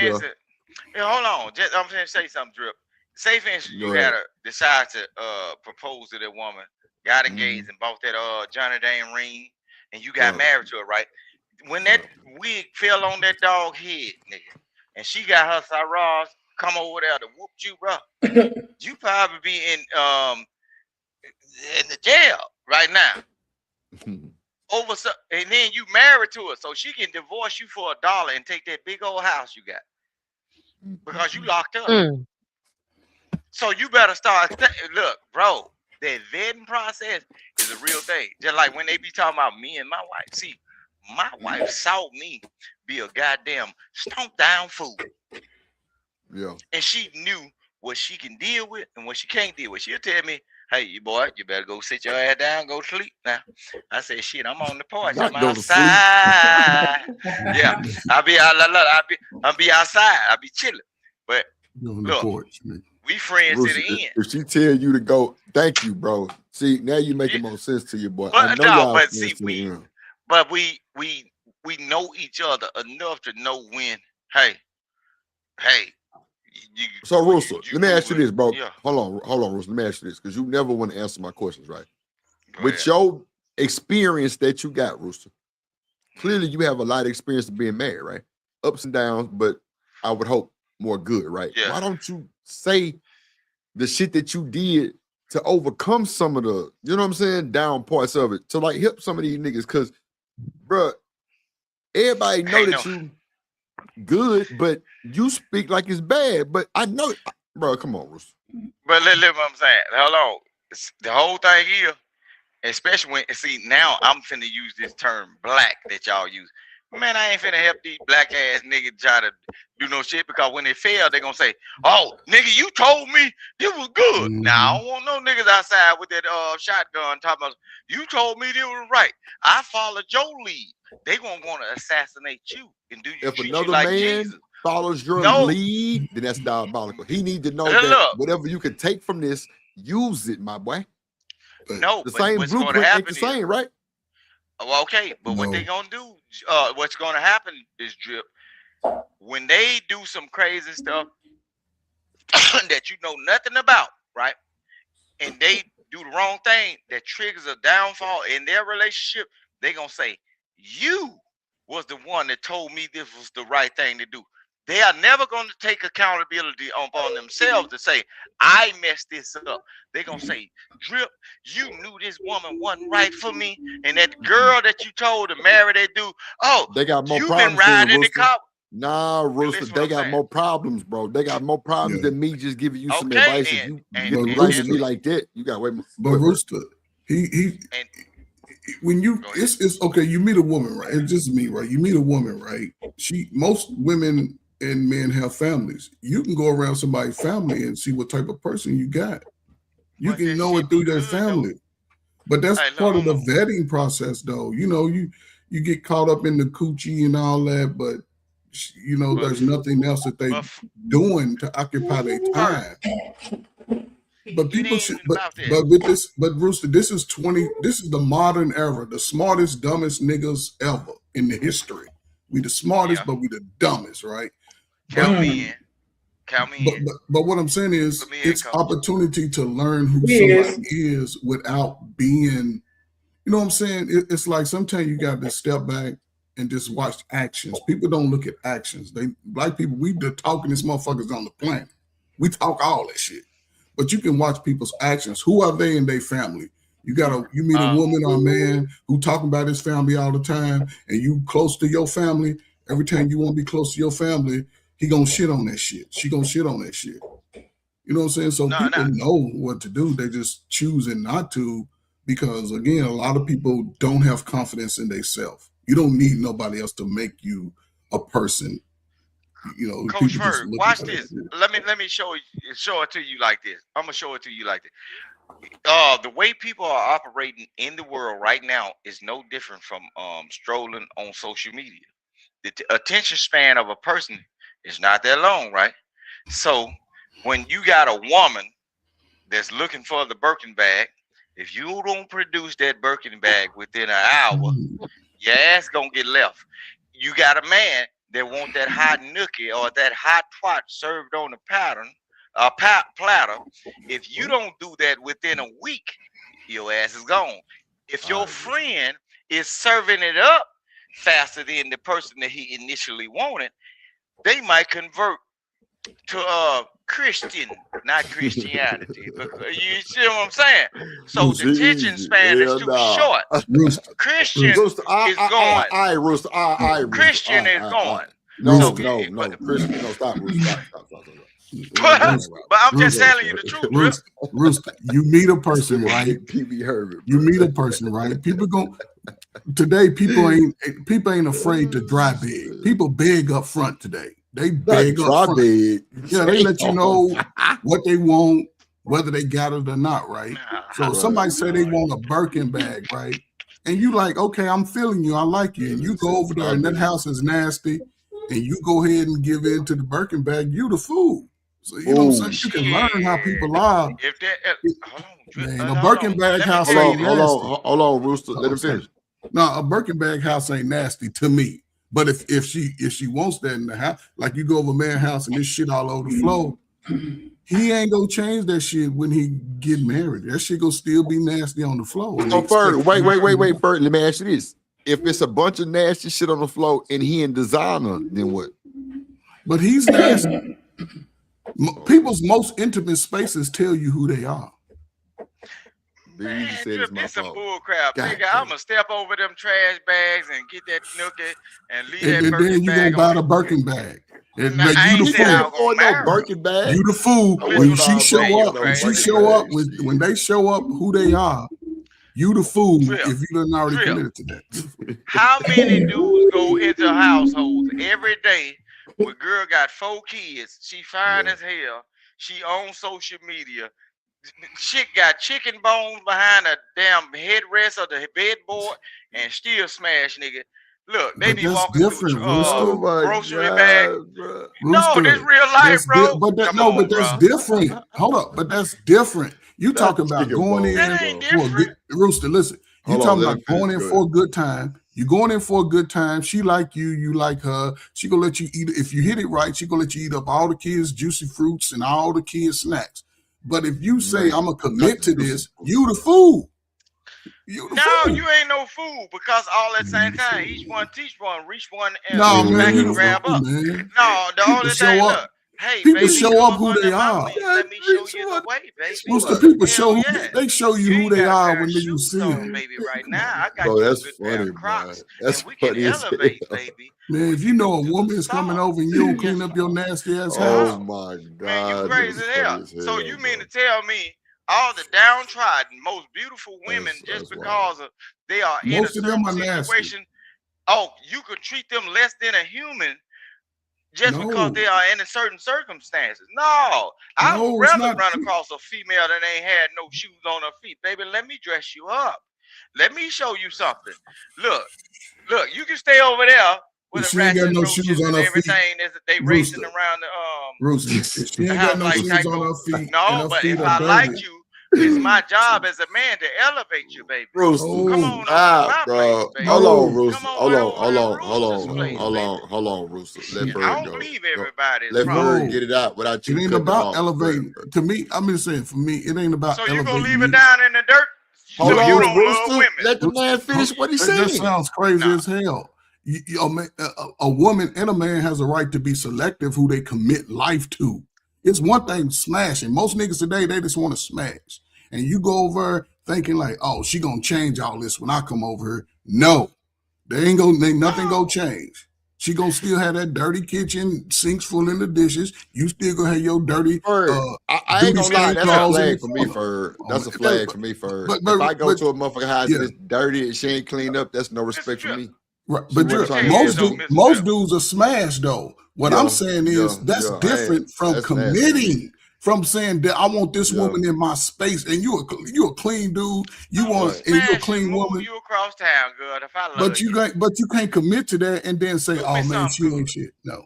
bro. hold on. I'm gonna say something, Drip. Say for instance, you had to decide to propose to that woman, got engaged and bought that Johnny Dane ring, and you got married to her, right? When that wig fell on that dog head, nigga, and she got her sorors come over there to whoop you, bro, you probably be in the jail right now. And then you married to her, so she can divorce you for $1 and take that big old house you got because you locked up. So you better start. Look, bro, that vetting process is a real thing. Just like when they be talking about me and my wife. See, my wife saw me be a goddamn stomp down fool. Yeah. And she knew what she can deal with and what she can't deal with. She'll tell me, hey, you boy, you better go sit your ass down, go sleep now. I said, shit, I'm on the porch. I'm outside. Yeah. I'll be outside. I'll be chilling. But look, we friends to the end. If she tell you to go, thank you, bro. See, now you making more sense to you, boy. I know y'all friends to the end. But we know each other enough to know when, hey. So, Russell, let me ask you this, bro. Yeah. Hold on, Russell. Let me ask you this, because you never want to answer my questions, right? With your experience that you got, Russell, clearly you have a lot of experience of being married, right? Ups and downs, but I would hope more good, right? Yeah. Why don't you say the shit that you did to overcome some of the, you know what I'm saying, down parts of it, to like help some of these niggas? Because, bro, everybody know that you good, but you speak like it's bad. But I know, bro, come on, Russell. But look what I'm saying. Hold on. The whole thing here, especially when, see, now I'm finna use this term black that y'all use. Man, I ain't finna help these black ass niggas try to do no shit, because when they fail, they gonna say, oh, nigga, you told me this was good. Now, I don't want no niggas outside with that shotgun talking about, you told me this was right. I followed your lead. They gonna want to assassinate you and do you. If treat another you like man Jesus. follows your lead, then that's diabolical. He need to know that whatever you can take from this, use it, my boy. No, the same blueprint ain't the same, right? Well, okay, but what they gonna do? What's gonna happen is, Drip, when they do some crazy stuff that you know nothing about, right? And they do the wrong thing that triggers a downfall in their relationship, they gonna say, you was the one that told me this was the right thing to do. They are never going to take accountability upon themselves to say, I messed this up. They're going to say, Drip, you knew this woman wasn't right for me. And that girl that you told to marry that dude, they got more problems. Been riding the car. Nah, Rooster, they got more problems, bro. They got more problems than me just giving you some advice. If you get right to me like that, you got way more. But Rooster, when you it's okay, you meet a woman, right? It's just me, right? You meet a woman, right? Most women and men have families. You can go around somebody's family and see what type of person you got. You can know it through their family. But that's part of the vetting process, though. You know, you get caught up in the coochie and all that, but you know, there's nothing else that they doing to occupy their time. But people should, but with this, but Rooster, this is the modern era, the smartest, dumbest niggas ever in the history. We the smartest, but we the dumbest, right? Count me in. But what I'm saying is, it's opportunity to learn who somebody is without being, you know what I'm saying? It's like sometimes you got to step back and just watch actions. People don't look at actions. Black people, we the talkingest motherfuckers on the planet. We talk all that shit. But you can watch people's actions. Who are they in their family? You meet a woman or a man who talking about his family all the time, and you close to your family. Every time you want to be close to your family, he gonna shit on that shit. She gonna shit on that shit. You know what I'm saying? So people know what to do. They just choosing not to, because again, a lot of people don't have confidence in themselves. You don't need nobody else to make you a person. You know, Coach Ferg, watch this. Let me show it to you like this. I'm gonna show it to you like this. The way people are operating in the world right now is no different from strolling on social media. The attention span of a person is not that long, right? So when you got a woman that's looking for the Birkin bag, if you don't produce that Birkin bag within an hour, your ass gonna get left. You got a man that want that hot nookie or that hot pot served on a platter. If you don't do that within a week, your ass is gone. If your friend is serving it up faster than the person that he initially wanted, they might convert to Christian, not Christianity. But you see what I'm saying? So the attention span is too short. Christian is going. Rooster. Christian is going. No, Christian, no, stop, Rooster. Stop. But I'm just telling you the truth. Rooster, you meet a person, right? You meet a person, right? Today, people ain't afraid to dry beg. People beg up front today. They beg up front. Yeah, they let you know what they want, whether they got it or not, right? So somebody say they want a Birkin bag, right? And you like, okay, I'm feeling you, I like you. And you go over there and that house is nasty, and you go ahead and give in to the Birkin bag, you the fool. So you know what I'm saying? You can learn how people are. If that, man, a Birkin bag house ain't nasty. Hold on, Rooster. Let him finish. No, a Birkin bag house ain't nasty to me. But if she wants that in the house, like you go over a man's house and this shit all over the floor, he ain't gonna change that shit when he get married. That shit gonna still be nasty on the floor. So Bert, wait, Bert. Let me ask you this: if it's a bunch of nasty shit on the floor and he in designer, then what? But he's nasty. People's most intimate spaces tell you who they are. Man, this some bull crap, nigga. I'ma step over them trash bags and get that nookie and leave that Birkin then you bag gonna buy on the Birkin bag. And I you ain't the said I was fool. gonna marry her. Birkin bag. You the fool. When she show up, when they show up who they are, you the fool if you done already committed to that. How many dudes go into households every day where girl got 4 kids, she fine as hell, she owns social media, chick got chicken bones behind a damn headrest of the bedboard and still smash nigga. Look, they be walking through grocery bag. No, this real life, bro. But that's different. Hold up, but that's different. You talking about going in for a good Rooster, listen. You talking about going in for a good time. You going in for a good time. She like you, you like her. She gonna let you eat it. If you hit it right, she gonna let you eat up all the kids' juicy fruits and all the kids' snacks. But if you say I'm gonna commit to this, you the fool. You ain't no fool because all at the same time, each one teach one, reach one, and man, you grab up. Man. No, the only thing, look, hey, people baby, show up who they are. Let me show you the way, baby. Most of the people show they show you who they are when you see them. Baby, right now I got Bro, you that's a good funny, pair of Crocs, That's and we can elevate, baby. Man, if you know a woman is coming over and you don't clean up your nasty ass house, oh my god, man, you crazy as hell. So you mean to tell me all the downtrodden, most beautiful women, just because of they are in a certain situation, you could treat them less than a human just because they are in a certain circumstances? No, I would rather run across a female that ain't had no shoes on her feet. Baby, let me dress you up. Let me show you something. Look, you can stay over there with she ain't got no shoes on her feet. Everything that they racing around the she ain't got no shoes on her feet. No, but if I like you, it's my job as a man to elevate you, baby. Rooster, come on, bro. Place, hold on, Rooster. Hold on, Rooster. Let Bird I don't believe everybody. Let Bird get it out without you. It ain't about elevating. To me, I'm just saying. For me, it ain't about. So you gonna leave it down in the dirt? Hold on, Rooster. Let the man finish what he's saying. That sounds crazy as hell. A woman and a man has a right to be selective who they commit life to. It's one thing smashing. Most niggas today, they just want to smash. And you go over thinking like, oh, she gonna change all this when I come over here. No, nothing gonna change. She gonna still have that dirty kitchen, sinks full in the dishes. You still gonna have your dirty. I ain't gonna lie, that's a flag for me, Ferg. That's a flag for me, Ferg. If I go to a motherfucking house and it's dirty and she ain't cleaned up, that's no respect for me. Right, but most dudes are smashed though. What I'm saying is that's different from committing. From saying that I want this woman in my space, and you a clean dude, you want and you a clean woman. You across town, good. If I love but you can't commit to that and then say, "Oh man, she ain't shit." No,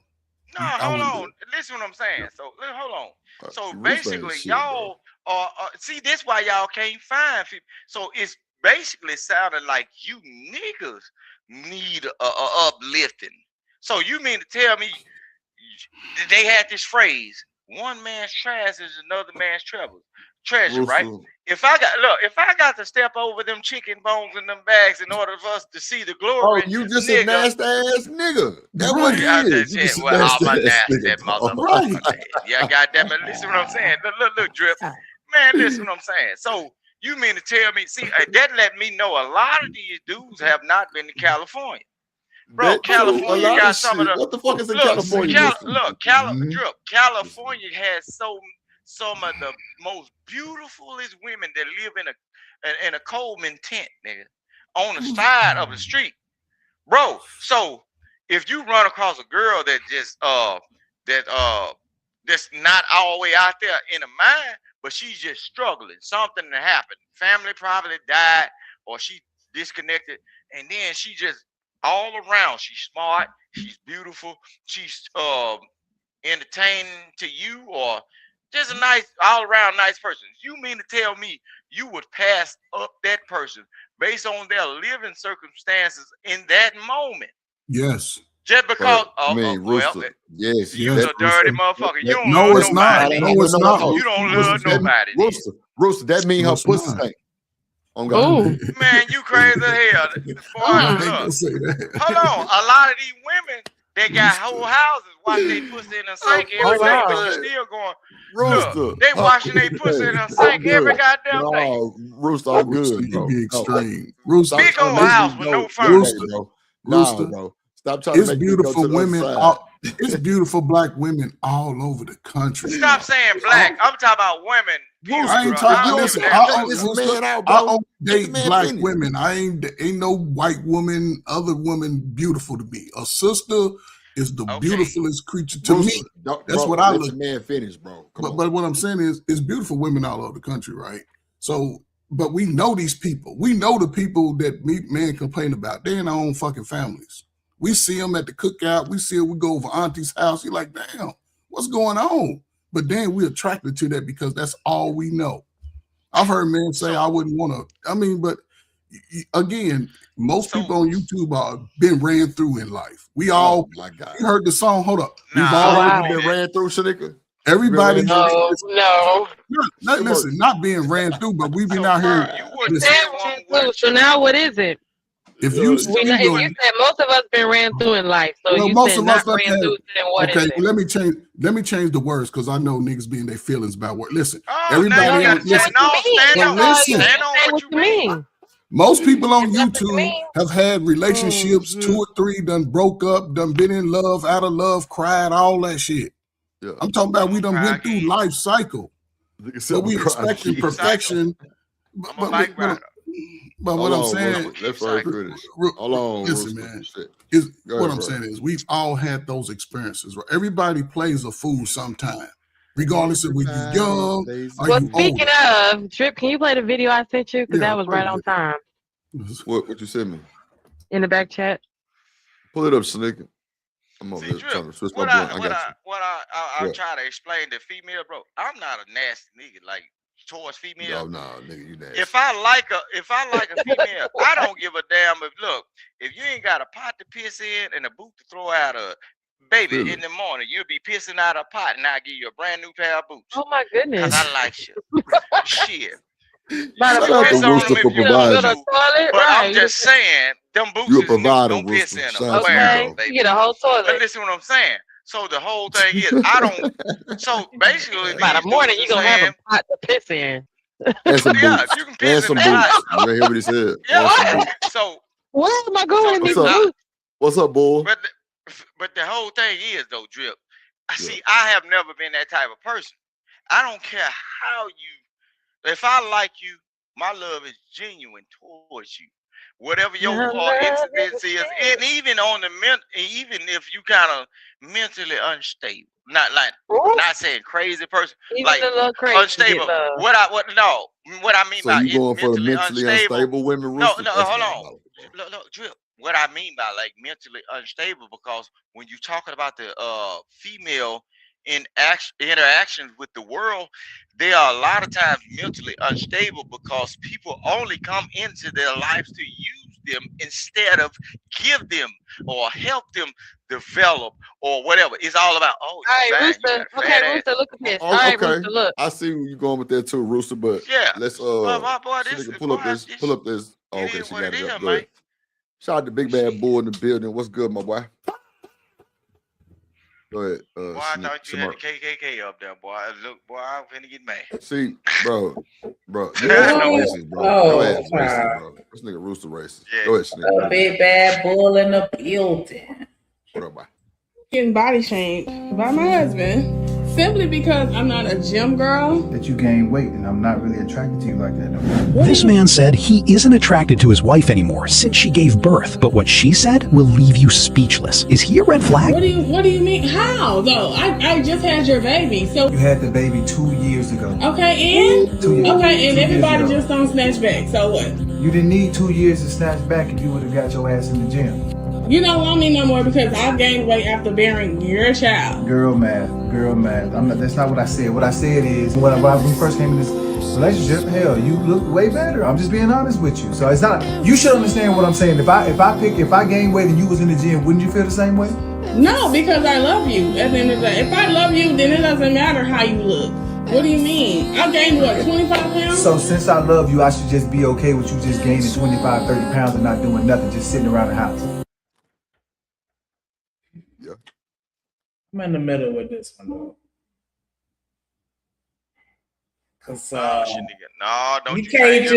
hold on. Listen what I'm saying. So hold on. So basically, y'all are see this why y'all can't find people. So it's basically sounding like you niggas need a uplifting. So you mean to tell me they had this phrase, one man's trash is another man's treasure, right? If I got to step over them chicken bones in them bags in order for us to see the glory, you just a nasty ass nigga. That's what it is. You just a well, I'm a nasty nasty ass nigga, motherfucker. Yeah, goddamn it. Listen what I'm saying. Look, Drip. Man, listen what I'm saying. So you mean to tell me, see, that let me know a lot of these dudes have not been to California. Bro, California got some of the. What the fuck is in California? Drip. California has some of the most beautifulest women that live in a Coleman tent, nigga, on the side of the street, bro. So if you run across a girl that just that's not all the way out there in the mind, but she's just struggling, something that happened, family probably died, or she disconnected, and then she just all around, she's smart, she's beautiful, she's entertaining to you, or just a nice all around nice person. You mean to tell me you would pass up that person based on their living circumstances in that moment? Yes. Just because Rooster. Yes. You a dirty motherfucker. You don't No, love it's not. nobody. No, it's not. You don't love nobody. Rooster, that mean her pussy stank. Oh man, you crazy as hell. Boy, hold on. A lot of these women, they got whole houses wash their pussy in a sink every day, but you still going. Rooster, they washing their pussy in a sink every goddamn day. Rooster, I'm good. You be extreme. Rooster, big old house with no furniture. Rooster, bro. Stop trying to make beautiful me go to women. the other side. It's beautiful black women all over the country. Stop saying black. I'm talking about women. I ain't talking. Listen, I only date black women. I ain't no white woman, other woman beautiful to me. A sister is the beautifulest creature to me. That's what I look. Man, finish, bro. But what I'm saying is, it's beautiful women all over the country, right? So, but we know these people. We know the people that men complain about. They're in our own fucking families. We see them at the cookout. We see them. We go over auntie's house. You're like, damn, what's going on? But then we're attracted to that because that's all we know. I've heard men say, I wouldn't want to. I mean, but again, most people on YouTube are been ran through in life. We all, you heard the song. Hold up. We've all been ran through, Shanika. Everybody. No. Listen, not being ran through, but we've been out here. So now what is it? If you said most of us been ran through in life, so you most said of not us ran through, then what is it? Let me change the words because I know niggas being their feelings about what. Listen, everybody listen. Stand on what you mean. Most people on YouTube have had relationships, 2 or 3, done broke up, done been in love, out of love, cried, all that shit. Yeah. I'm talking about we done went through life cycle. So we expecting perfection. But what I'm saying, hold on, listen, man. What I'm saying is, we've all had those experiences. Right? Everybody plays a fool sometime, regardless of whether you're young or you speaking of, Trip, can you play the video I sent you? Because that was right on time. What you sent me? In the back chat. Pull it up, Shanika. I'm over there trying to switch my blunt. I'm trying to explain to female, bro. I'm not a nasty nigga like towards female. No, nigga, you nasty. If I like a female, I don't give a damn if you ain't got a pot to piss in and a boot to throw out of, baby, in the morning you'll be pissing out a pot and I'll give you a brand new pair of boots. Oh my goodness. Cause I like shit. Shit. Shout out to Rooster for providing. But I'm just saying, them boots you a is provider, new, don't piss in them. Okay, you get a whole toilet. But listen what I'm saying. So the whole thing is, I don't. So basically, by the morning you gonna have a pot to piss in. And some yeah, boots. you can piss in some the boots. You hear what he said? Yeah. So where am I going? What's up? What's up, boy? But the whole thing is though, Drip. See, I have never been that type of person. I don't care how you. If I like you, my love is genuine towards you. Whatever your incidence is, and even on the even if you kind of mentally unstable, not saying crazy person, even like a little crazy, unstable. What I mean by you going for the mentally unstable women? No, hold on. Look, Drip. What I mean by like mentally unstable, because when you're talking about the female interactions with the world, they are a lot of times mentally unstable because people only come into their lives to use them instead of give them or help them develop or whatever. It's all about All right, Rooster. Okay, Rooster, look at this. All right, Okay, Rooster, look. I see where you going with that too, Rooster. But yeah. let's Boy, pull up this. Oh, okay, she got it up. Go ahead. Shout out to Big Bad Bull in the building. What's good, my boy? Go ahead. Boy, I thought you had the KKK up there, boy. Look, boy, I'm finna get mad. See, bro, you racist, bro. Go ahead, racist, bro. This nigga Rooster racist. Yeah. Go ahead, Sneak. A Big Bad Bull in the building. What up, boy? Getting body shamed by my husband simply because I'm not a gym girl. That you gain weight and I'm not really attracted to you like that no more. This man said he isn't attracted to his wife anymore since she gave birth, but what she said will leave you speechless. Is he a red flag? What do you mean? How though? I just had your baby, so you had the baby 2 years ago. Okay, and 2 years. Okay, and 2 everybody years just don't snatch back. So what? You didn't need 2 years to snatch back if you would have got your ass in the gym. You don't want me no more because I've gained weight after bearing your child. Girl math. That's not what I said. What I said is when we first came in this relationship, hell, you look way better. I'm just being honest with you. So it's not. You should understand what I'm saying. If I gained weight and you was in the gym, wouldn't you feel the same way? No, because I love you. At the end of the day, if I love you, then it doesn't matter how you look. What do you mean? I gained what, 25 pounds? So since I love you, I should just be okay with you just gaining 25, 30 pounds and not doing nothing, just sitting around the house. I'm in the middle with this one though. Cause you can't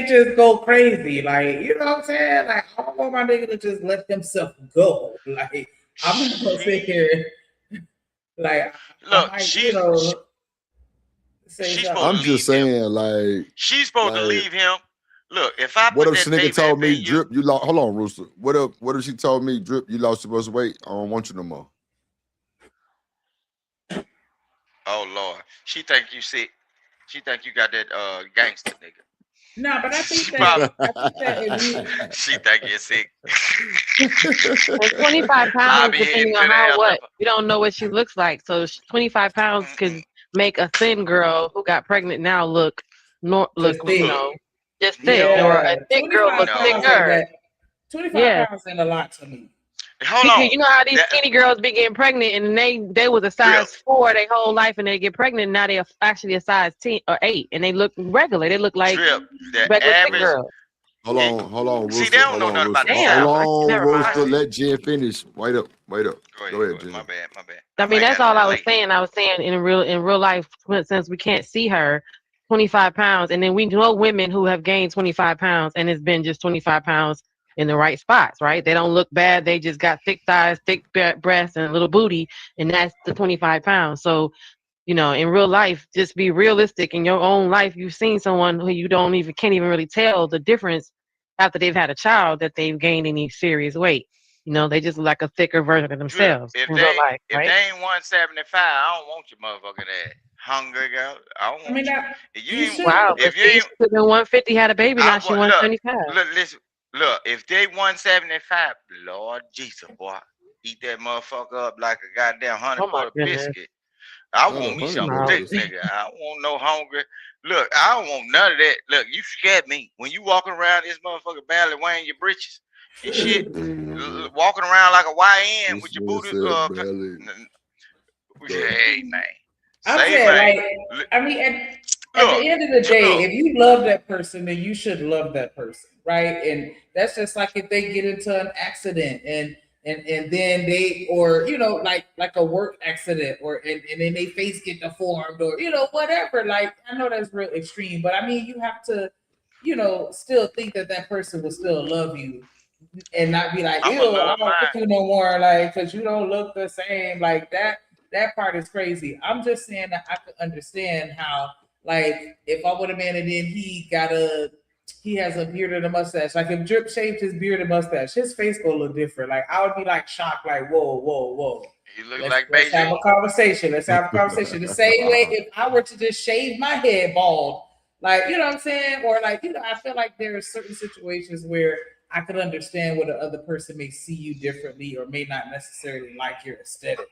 just go crazy. Like, you know what I'm saying? Like, I don't want my nigga to just let himself go. Like, I'm not gonna sit here. Like, look, I'm just saying, like, she's supposed to leave him. Look, if I what put if that nigga baby told up me, in Drip, you lost? Hold on, Rooster. What if she told me, Drip, you lost your most weight? I don't want you no more. Oh Lord, she think you sick. She think you got that gangster nigga. No, but I think she think you're sick. Well, 25 pounds, depending on what. You don't know what she looks like. So 25 pounds could make a thin girl who got pregnant now look, just thick. Or a thick girl look thicker. 25 pounds ain't a lot to me. You know how these skinny girls be getting pregnant and they was a size 4 their whole life and they get pregnant and now they're actually a size 10 or 8 and they look regular. They look like regular thick girls. Hold on, Rooster. See, they don't know nothing about that. Hold on, Rooster. Let Jen finish. Wait up. Go ahead, Jen. My bad. I mean, that's all I was saying. I was saying in real life, since we can't see her, 25 pounds, and then we know women who have gained 25 pounds and it's been just 25 pounds in the right spots, right? They don't look bad. They just got thick thighs, thick breasts, and a little booty, and that's the 25 pounds. So, in real life, just be realistic. In your own life, you've seen someone who you can't even really tell the difference after they've had a child that they've gained any serious weight. They just look like a thicker version of themselves in real life, right? If they ain't 175, I don't want your motherfucking ass. Hungry girl, I don't want you. Wow, if you ain't 150, had a baby, now she 175. Look, if they 175, Lord Jesus, boy, eat that motherfucker up like a goddamn honey butter biscuit. I want me some of this nigga. I don't want no hungry. Look, I don't want none of that. Look, you scared me. When you walking around this motherfucker barely wearing your breeches and shit, walking around like a YN with your booty. Hey, man. I'm saying, at the end of the day, if you love that person, then you should love that person, right? And that's just like if they get into an accident and then they, or like a work accident, and then they face get deformed, or whatever. Like, I know that's real extreme, but I mean, you have to, still think that person will still love you, and not be like, ew, I don't want you no more, like, because you don't look the same, like that. That part is crazy. I'm just saying that I could understand how, like, if I would have been and then he has a beard and a mustache. Like, if Drip shaved his beard and mustache, his face gonna look different. Like, I would be like shocked, like, whoa. You look let's have a conversation. The same way if I were to just shave my head bald, like, you know what I'm saying? Or like, I feel like there are certain situations where I could understand where the other person may see you differently or may not necessarily like your aesthetic.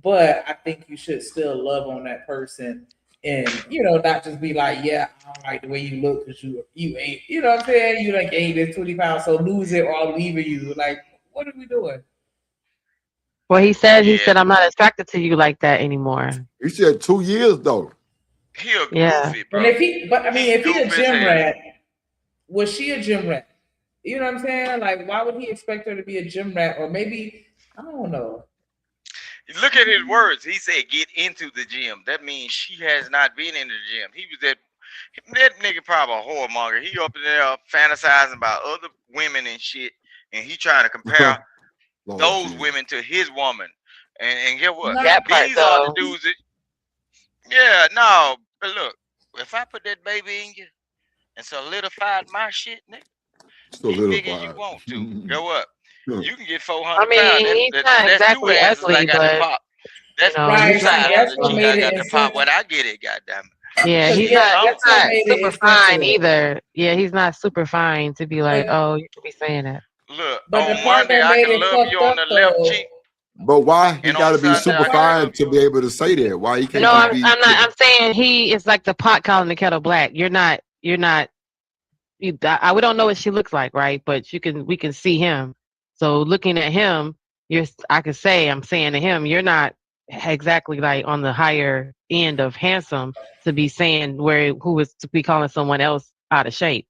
But I think you should still love on that person and, not just be like, yeah, I don't like the way you look because you ain't, you know what I'm saying? You done gained this 20 pounds, so lose it or I'm leaving you. Like, What are we doing? Well, he said I'm not attracted to you like that anymore. He said 2 years though. He a Yeah. goofy, bro. And if he a goofy as gym hell. rat, was she a gym rat? You know what I'm saying? Like, why would he expect her to be a gym rat? Or maybe, I don't know. Look at his words. He said, "Get into the gym." That means she has not been in the gym. He was that nigga probably a whoremonger. He up in there fantasizing about other women and shit, and he trying to compare those women to his woman. And get what? That part, These are the though. dudes that. Yeah, no. But look, if I put that baby in you and solidified my shit, nigga, get big as you want to. Get what? You can get 400 I mean, pounds. he's not That's exactly two asses ugly, I got but to pop. That's you know, two he's not sides That's of the what cheek made I it got to pop insensitive. when I get it, goddamn it. Yeah, he's That's what not made it super fine insensitive. either. Yeah, he's not super fine to be like, But- oh, you could be saying that. Look, But the on part Monday that I made can it love you fucked on up, the left though, cheek, But why he and got on to be Sunday super I can fine love to be able to say that? Why he can't No, just I'm be? not. I'm saying he is like the pot calling the kettle black. You're not. We don't know what she looks like, right? But we can see him. So looking at him, I'm saying to him, you're not exactly like on the higher end of handsome to be saying who is to be calling someone else out of shape.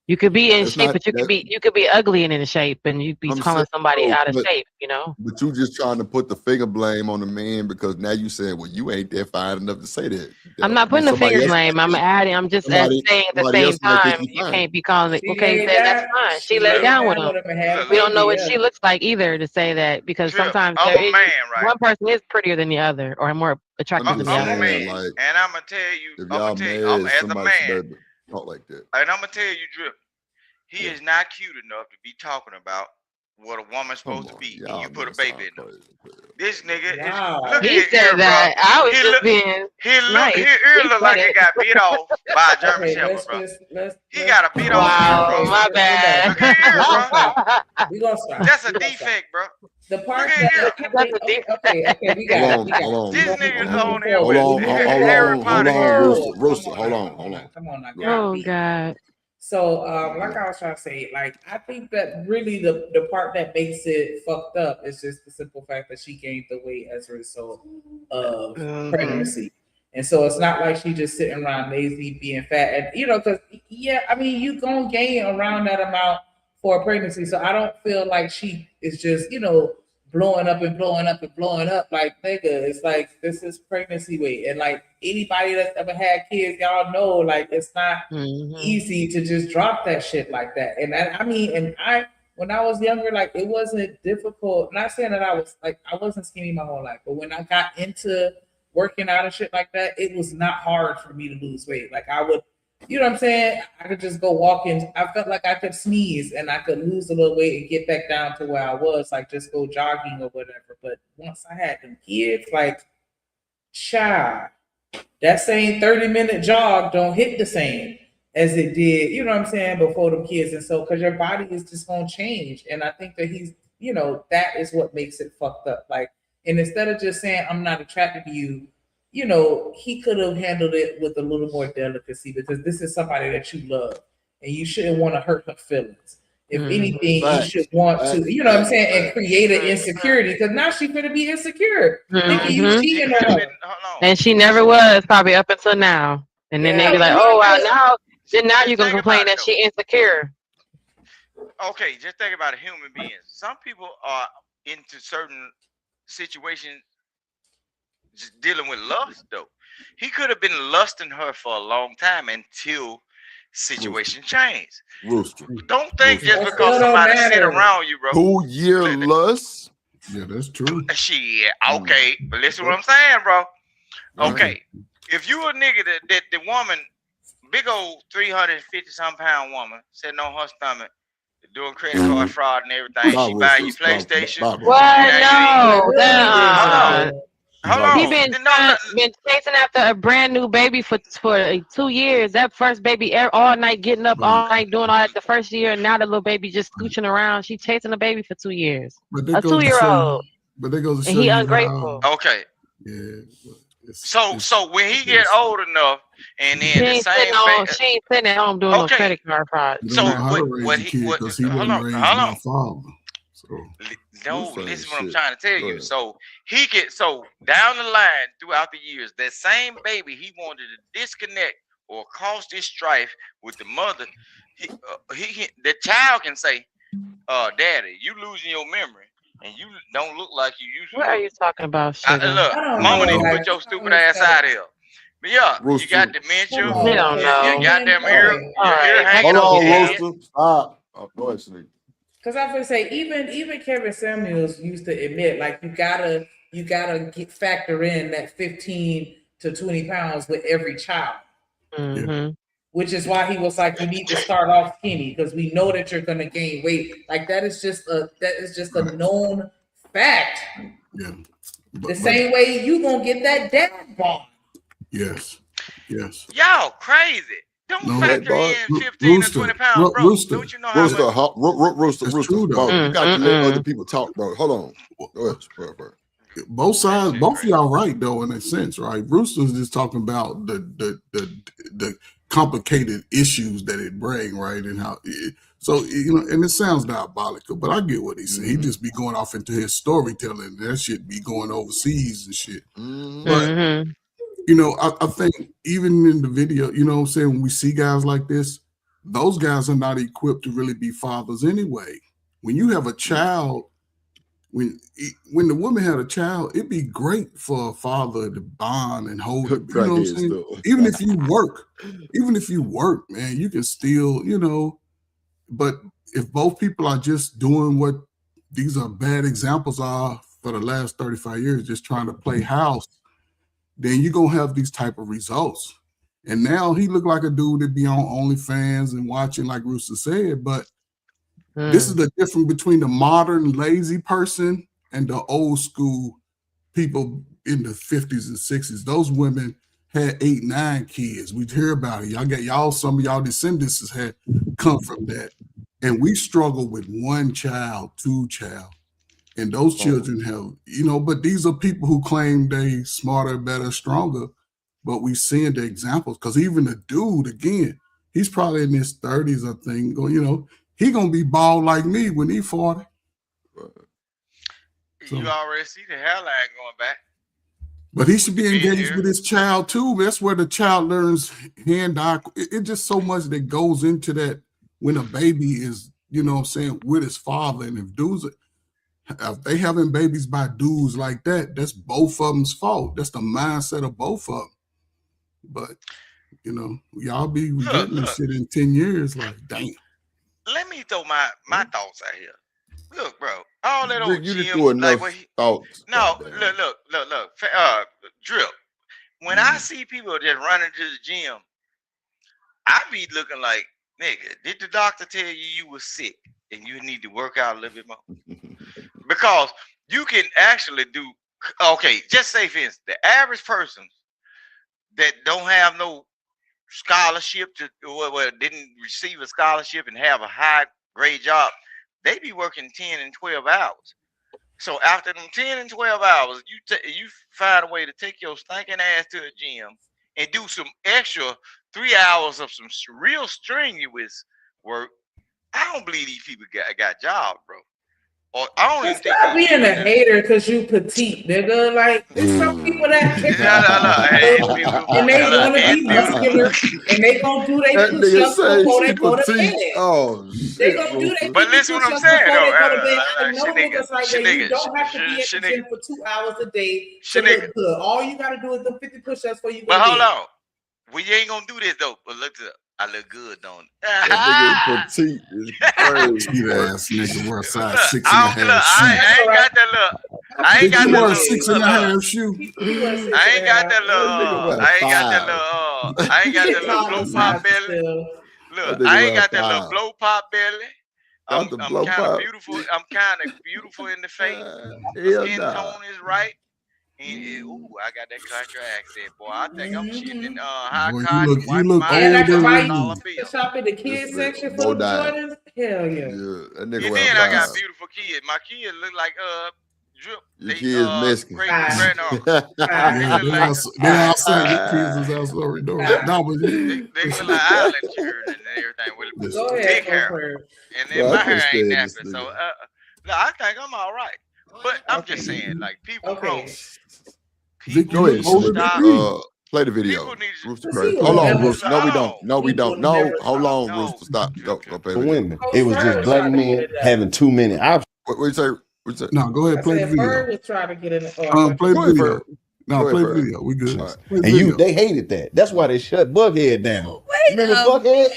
You could be in That's shape, not but you that. could be ugly and in shape, and you'd be I'm calling saying, somebody no, out of shape. You know. but you just trying to put the finger blame on the man because now you saying, well, you ain't that fine enough to say that. I'm not putting the finger blame. I'm adding. I'm just saying at the Somebody same else might think time, you you fine. can't be calling it. she Okay, laid then that's down. fine. She She laid laid down with down him. with him and had a We don't know baby. what she looks like either to say that because Trip, sometimes I'm there a is man, right? one person is prettier than the other or more attractive I'm than just the I'm a other. saying, man, like, and I'm gonna tell you, if y'all I'm mad, as a somebody should be man, able to talk like that. and I'm gonna tell you, Drip, he is not cute enough to be talking about what a woman's supposed to be, and you put a baby in her. This nigga Wow. is look He at his said ear, that. bro. I was He just look, being nice. his ear He look said like it it. got bit off by a German Okay, Shepherd, bro. let's He got a bit off ear, Wow, bro. my bad. Look at his ear, We're gonna bro. stop. We're gonna stop. That's a We're gonna stop. defect, bro. The part Look at that his ear. I think, okay, we got it. We got it. Hold This on, nigga hold on here on, with hold Harry Potter ear. Rooster, hold on. Come on now, Oh God. So, like I was trying to say, like I think that really the part that makes it fucked up is just the simple fact that she gained the weight as a result of pregnancy, and so it's not like she just sitting around lazy being fat, and because I mean you gonna gain around that amount for a pregnancy, so I don't feel like she is just blowing up and blowing up and blowing up like nigga. It's like this is pregnancy weight, and like anybody that's ever had kids, y'all know like it's not easy to just drop that shit like that. And I when I was younger, like it wasn't difficult. Not saying that I wasn't skinny my whole life, but when I got into working out and shit like that, it was not hard for me to lose weight. Like I would. You know what I'm saying? I could just go walk in. I felt like I could sneeze and I could lose a little weight and get back down to where I was, like just go jogging or whatever. But once I had them kids, like, child, that same 30-minute jog don't hit the same as it did, you know what I'm saying, before them kids. And so, because your body is just going to change. And I think that that is what makes it fucked up. Like, and instead of just saying, I'm not attracted to you, he could have handled it with a little more delicacy because this is somebody that you love and you shouldn't want to hurt her feelings. If anything, you should want to, you know what I'm saying, and create an insecurity because now she's going to be insecure. Thinking you cheating on her. And she never was probably up until now. And then they be like, oh wow, now you're gonna complain that she insecure. Okay, just think about a human being. Some people are into certain situations just dealing with lust though. He could have been lusting her for a long time until situation changed. Rooster. Don't think just because somebody sit around you, bro. 2-year lust. Yeah, that's true. Shit. Okay, but listen to what I'm saying, bro. Okay, if you a nigga that the woman, big old 350 some pound woman sitting on her stomach, doing credit card fraud and everything, she buying you PlayStation. What? No. Hold on. He been chasing after a brand new baby for 2 years. That first baby all night, getting up all night, doing all that the first year, and now the little baby just scooching around. She chasing the baby for 2 years. A 2-year-old. But they go to show and he you ungrateful. Okay. Yeah. So when he get old enough, and then she ain't sitting at home doing no credit card fraud. So because he wasn't raised by a father. No, listen what I'm trying to tell you. So he get down the line throughout the years, that same baby he wanted to disconnect or cause this strife with the mother. The child can say, "Daddy, you losing your memory, and you don't look like you used to." What are you talking about, sugar? Look, mama need to put your stupid ass out here. But yeah, you got dementia. We don't know. You goddamn ear hanging Hold over on, your head. Rooster. Stop. Oh, go ahead, Sneak. Because I would say even Kevin Samuels used to admit, like, you gotta factor in that 15 to 20 pounds with every child. Mm-hmm. Which is why he was like, you need to start off skinny because we know that you're gonna gain weight. Like that is just a known fact. Yeah. The same way you gonna get that dad bod. Yes. Y'all crazy. Don't factor in 15 or 20 pounds, bro. Rooster, Don't you know how much? Rooster. Bro, you got to let other people talk, bro. Hold on. Go ahead, bro. Both sides, both of y'all right though, in a sense, right? Rooster's just talking about the complicated issues that it bring, right? And how and it sounds diabolical, but I get what he's saying. He just be going off into his storytelling. That shit be going overseas and shit. But I think even in the video, you know what I'm saying, when we see guys like this, those guys are not equipped to really be fathers anyway. When you have a child, when the woman had a child, it'd be great for a father to bond and hold it. You know what I'm saying? Even if you work, man, you can still, but if both people are just doing what these are bad examples are for the last 35 years, just trying to play house, then you're going to have these type of results. And now he looked like a dude that be on OnlyFans and watching, like Rooster said, but this is the difference between the modern lazy person and the old school people in the 50s and 60s. Those women had 8, 9 kids. We'd hear about it. Some of y'all descendants has had come from that. And we struggle with 1 child, 2 child. And those children have, but these are people who claim they smarter, better, stronger. But we seeing the examples, because even the dude, again, he's probably in his 30s, I think, he gonna be bald like me when he 40. You already see the hairline going back. But he should be engaged with his child too. That's where the child learns hand-eye. It's just so much that goes into that when a baby is, with his father. And if they having babies by dudes like that, that's both of them's fault. That's the mindset of both of them. But y'all be getting this shit in 10 years, like, damn. Let me throw my thoughts out here. Look, bro, all that old You gym, didn't do enough thoughts. No, look, Drip. When I see people just running to the gym, I be looking like, nigga, did the doctor tell you were sick and you need to work out a little bit more? Because you can actually do, just say for instance, the average person that don't have no scholarship didn't receive a scholarship and have a high grade job, they be working 10 and 12 hours. So after them 10 and 12 hours, you find a way to take your stinking ass to the gym and do some extra 3 hours of some real strenuous work. I don't believe these people got jobs, bro. Or I don't even think stop being a hater because you petite, nigga. Like there's some people that and they want to be muscular and they gonna do their push-ups before they go to bed. Oh, they gonna do their but listen what I'm saying before they go to though. bed. I know niggas like that. You don't have to be at the gym for 2 hours a day to look good. All you gotta do is the 50 push-ups for you. But hold on, we ain't gonna do this though. But look up. I look good, don't it? That nigga petite is crazy. Petite ass nigga wear size 6.5 shoe. I ain't got that look. I ain't got that little look. 6.5 shoe. I ain't got that little. I ain't got that little blow pop belly. Look, I ain't got that little blow pop belly. I'm kind of beautiful. I'm kind of beautiful in the face. Skin tone is right. Ooh, I got that country accent, boy. I think I'm shitting in high cotton. You look older. Shop in the kids section for the Jordans. Hell yeah. That nigga and then I got beautiful kids. My kids look like Drip. Your kids Mexican. Great grandma. They outside. Your kids is outside. They look like island children and everything with big hair. And then my hair ain't napping. So I think I'm all right. But I'm just saying, like, people Okay. Go ahead, need to Slick. stop. Play the video. People need to. Rooster Cause crazy. he Hold will on, never Rooster. No, we don't. stop. No, we He will don't. No, never hold stop. on, Rooster. Stop. Go play the For video. women, Coach it was Bird just was black trying to get men it done. having too many options. What you say? What you say? No, go ahead, I play the said video. Bird was trying to get in. Oh, Play Go the ahead, video. Ferg. No, Go play ahead, the Ferg. video. We good. All right. Play the And video. they hated that. That's why they shut Buckhead down. Remember Buckhead?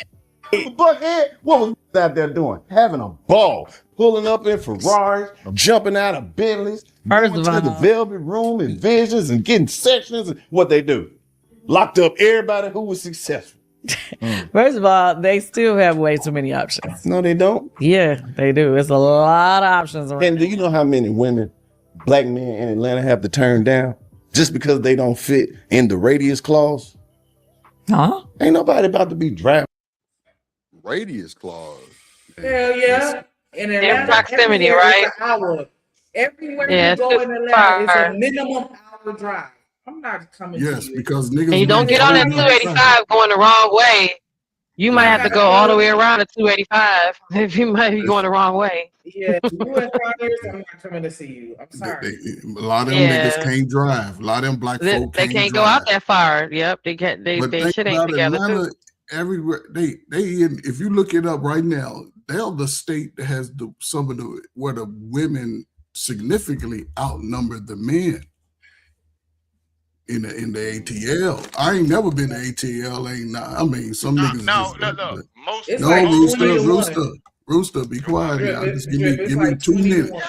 Buckhead? What was out there doing? Having a ball, pulling up in Ferraris, jumping out of Bentleys, First going of to the all- Velvet Room and Visions and getting sections. And what they do? Locked up everybody who was successful. First of all, they still have way too many options. No, they don't. Yeah, they do. It's a lot of options around. And do you know how many women, black men in Atlanta have to turn down just because they don't fit in the radius clause? Huh? Ain't nobody about to be driving. Radius clause. Hell yeah. In Their Atlanta, proximity, everywhere right? it's an hour. Everywhere Yeah, you it's go too in Atlanta, far. it's a minimum hour drive. I'm not coming Yes, to you. because niggas. And you don't been get on that holding up 285 going the wrong way. You might have to go all the way around the 285 if you might be going the wrong way. Yeah, you and Friars, I'm not coming to see you. I'm sorry. A lot of them Yeah. niggas can't drive. A lot of them black They, folk they can't can't drive. go out that far. Yep, they can't. They But they think shit ain't about together Atlanta, too. everywhere if you look it up right now, they're the state that has some of the where the women significantly outnumber the men in the ATL. I ain't never been to ATL. I mean, some niggas. Look. Most It's no, like Rooster, 3-1. Rooster, be quiet. Drip, Now. Just it's give me like 2 minutes. 2-1.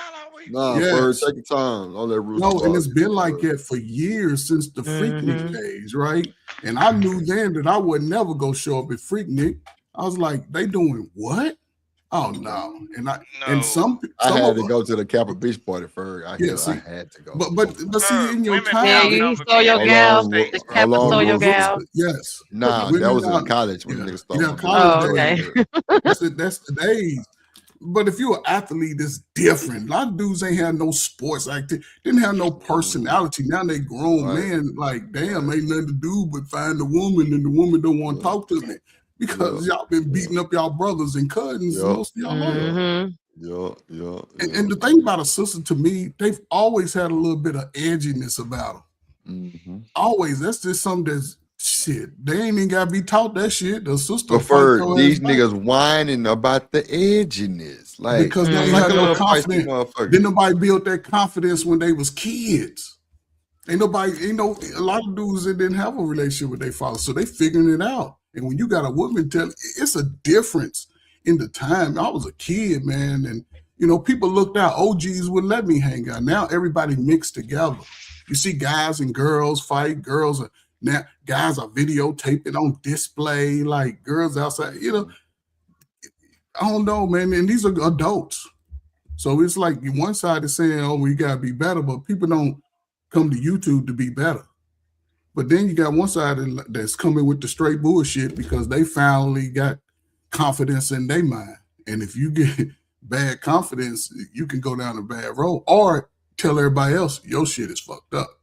Nah, Yes. Ferg, take your time. Don't let Rooster. No, and bother it's you, been like Ferg. that for years since the Freaknik Mhm. days, right? And I knew then that I would never go show up at Freaknik. I was like, they doing what? Oh no! And some I had of to us- go to the Capitol Beach party, Ferg. I had to go. But see, in your time, Yeah, you stole your gals. The captain stole your gals. Yes. Nah, that was in college when niggas stole my college Oh, days. okay. That's the days. But if you're an athlete, it's different. A lot of dudes ain't had no sports activity, didn't have no personality. Now they grown men, like, damn, ain't nothing to do but find a woman, and the woman don't want to talk to me because y'all been beating up y'all brothers and cousins, and most of y'all know. And the thing about a sister, to me, they've always had a little bit of edginess about them. Always. That's just something that's shit. They ain't even gotta be taught that shit. The sister But fight for your these ass back. niggas whining about the edginess, like Because they ain't like had a no little feisty confidence. motherfucker. Didn't nobody build that confidence when they was kids. Ain't nobody, a lot of dudes that didn't have a relationship with their father, so they figuring it out. And when you got a woman it's a difference in the time. I was a kid, man, and people looked out. OGs wouldn't let me hang out. Now everybody mixed together. You see guys and girls fight. Now guys are videotaping on display, like girls outside. I don't know, man. And these are adults. So it's like one side is saying, oh, we got to be better, but people don't come to YouTube to be better. But then you got one side that's coming with the straight bullshit because they finally got confidence in their mind. And if you get bad confidence, you can go down a bad road or tell everybody else your shit is fucked up.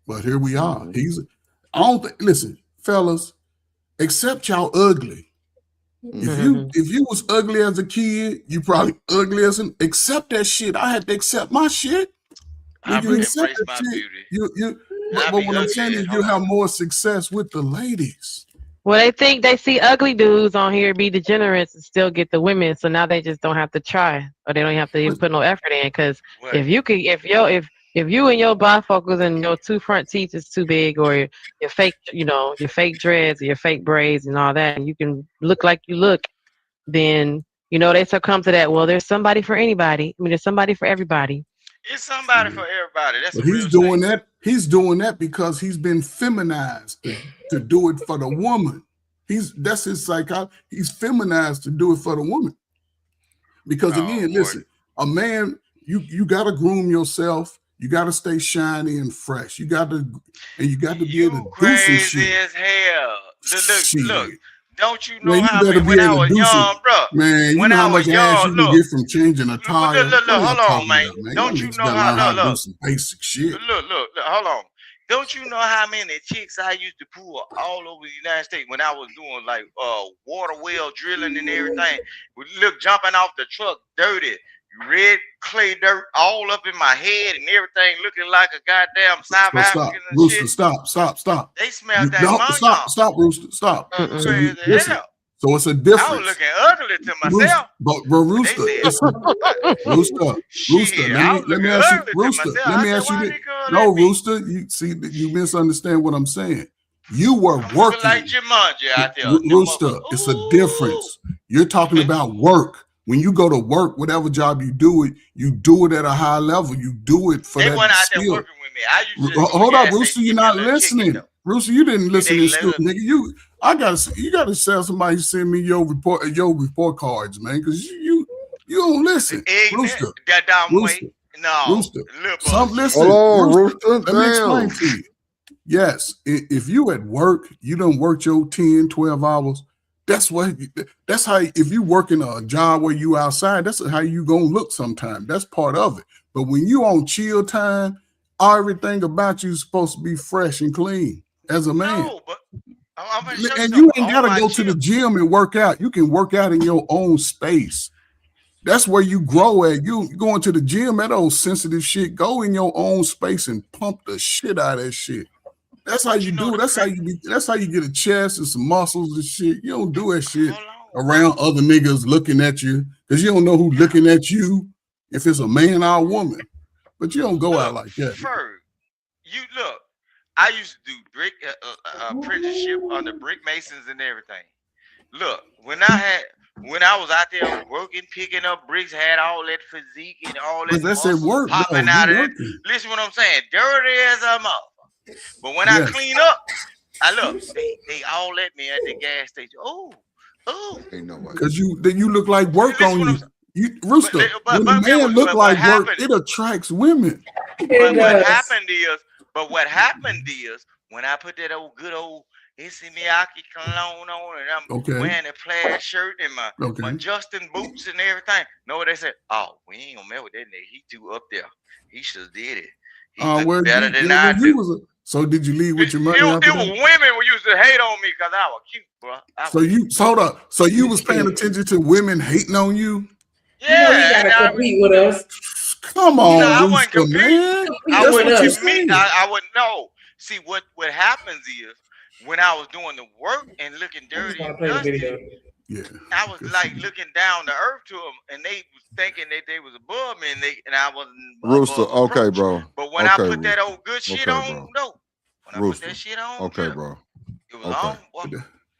But here we are. Listen, fellas, accept y'all ugly. If you was ugly as a kid, you probably ugly as accept that shit. I had to accept my shit. When you accept that shit, but what I'm saying is you have more success with the ladies. Well, they think they see ugly dudes on here be degenerates and still get the women, so now they just don't have to try, or they don't have to even put no effort in. Because if you and your bifocals and your two front teeth is too big, or your fake, your fake dreads or your fake braids and all that, and you can look like you look, then they succumb to that. Well, there's somebody for anybody. I mean, there's somebody for everybody. It's somebody for everybody. That's But he's doing that. He's doing that because he's been feminized to do it for the woman. That's his psychology. He's feminized to do it for the woman. Because again, listen, a man, you got to groom yourself. You got to stay shiny and fresh. You got to be able to do some Crazy shit. as hell. Look. Don't you know Man, how you better when be I able was to do young, bro? Man, you when know I how was much ass young, you can get from changing a tire. Look, hold on, man. About, man. Don't Y'all you niggas know gotta how? learn how to do Look. some basic shit. Look, hold on. Don't you know how many chicks I used to pull all over the United States when I was doing like water well drilling and everything? We look jumping off the truck, dirty, red clay dirt all up in my head and everything, looking like a goddamn South So stop, African and Rooster. shit. Stop. They smelled You, that no, ammonia. stop, Rooster. Stop. Mm-mm. So Crazy listen. hell. So it's a I was difference. looking ugly to myself. But But they Rooster, said, it's Rooster. shit, Let I me was looking ask you, ugly to Rooster. myself. Let I me said, ask you why this. they girl No, let me? Rooster, you see, you misunderstand what I'm saying. You were I'm looking like working. Jumanji out there. Rooster, it's a difference. You're talking about work. When you go to work, whatever job you do it at a high level. You do it for They that went out there skill. working with me. I used to just go Hold to up, gas Rooster, station, you're give me a not little chicken listening. though. Rooster, you didn't And listen they in school, love me. nigga. You gotta sell somebody send me your report cards, man, because you don't listen. Rooster, That dumb way. Rooster, No, Rooster. little Some bullshit. listen, Hold on, Rooster. let me explain Damn. to you. Yes, if you at work, you don't work your 10, 12 hours. That's how, if you working a job where you outside, that's how you gonna look sometime. That's part of it. But when you on chill time, everything about you is supposed to be fresh and clean as a man. No, but I'm gonna show you And something. you ain't On gotta my go to chill, the gym and work out. You can work out in your own space. That's where you grow at. You going to the gym, that old sensitive shit. Go in your own space and pump the shit out of that shit. That's how you do it. That's how you get a chest and some muscles and shit. You don't do that shit around other niggas looking at you because you don't know who's looking at you, if it's a man or a woman. But you don't go out like that. Ferg, you look. I used to do brick apprenticeship under brick masons and everything. Look, when I was out there working, picking up bricks, had all that physique and all that But that's at muscle work, though. popping You out of it. working. Listen what I'm saying. Dirty as a motherfucker. But when I Yes. clean up, I look, they all let me at the gas station. Oh, Ain't no way. Because you look like work on you. Rooster, when a but man look what like work, happened- it attracts women. But what happened is when I put that good old Issey Miyake cologne on and I'm Okay. wearing a plaid shirt and my Justin boots and everything. No, they said, oh, we ain't gonna mess with that nigga. He too up there. He should have did it. He looked better than I do. So did you leave with your money It after was that? women who used to hate on me because I was cute, bro. Hold up. So you was paying attention to women hating on you? Yeah, you gotta compete with us. Come on, I wasn't Rooster, man. I That's wouldn't what you compete. saying. I wouldn't know. See, what happens is when I was doing the work and looking dirty and dusty, I was like looking down to earth to them, and they was thinking that they was above me, and I wasn't. Rooster, okay, bro. But when I put that old good shit on, bro. no. When I put that shit on, Okay, bro. it was on. Boy.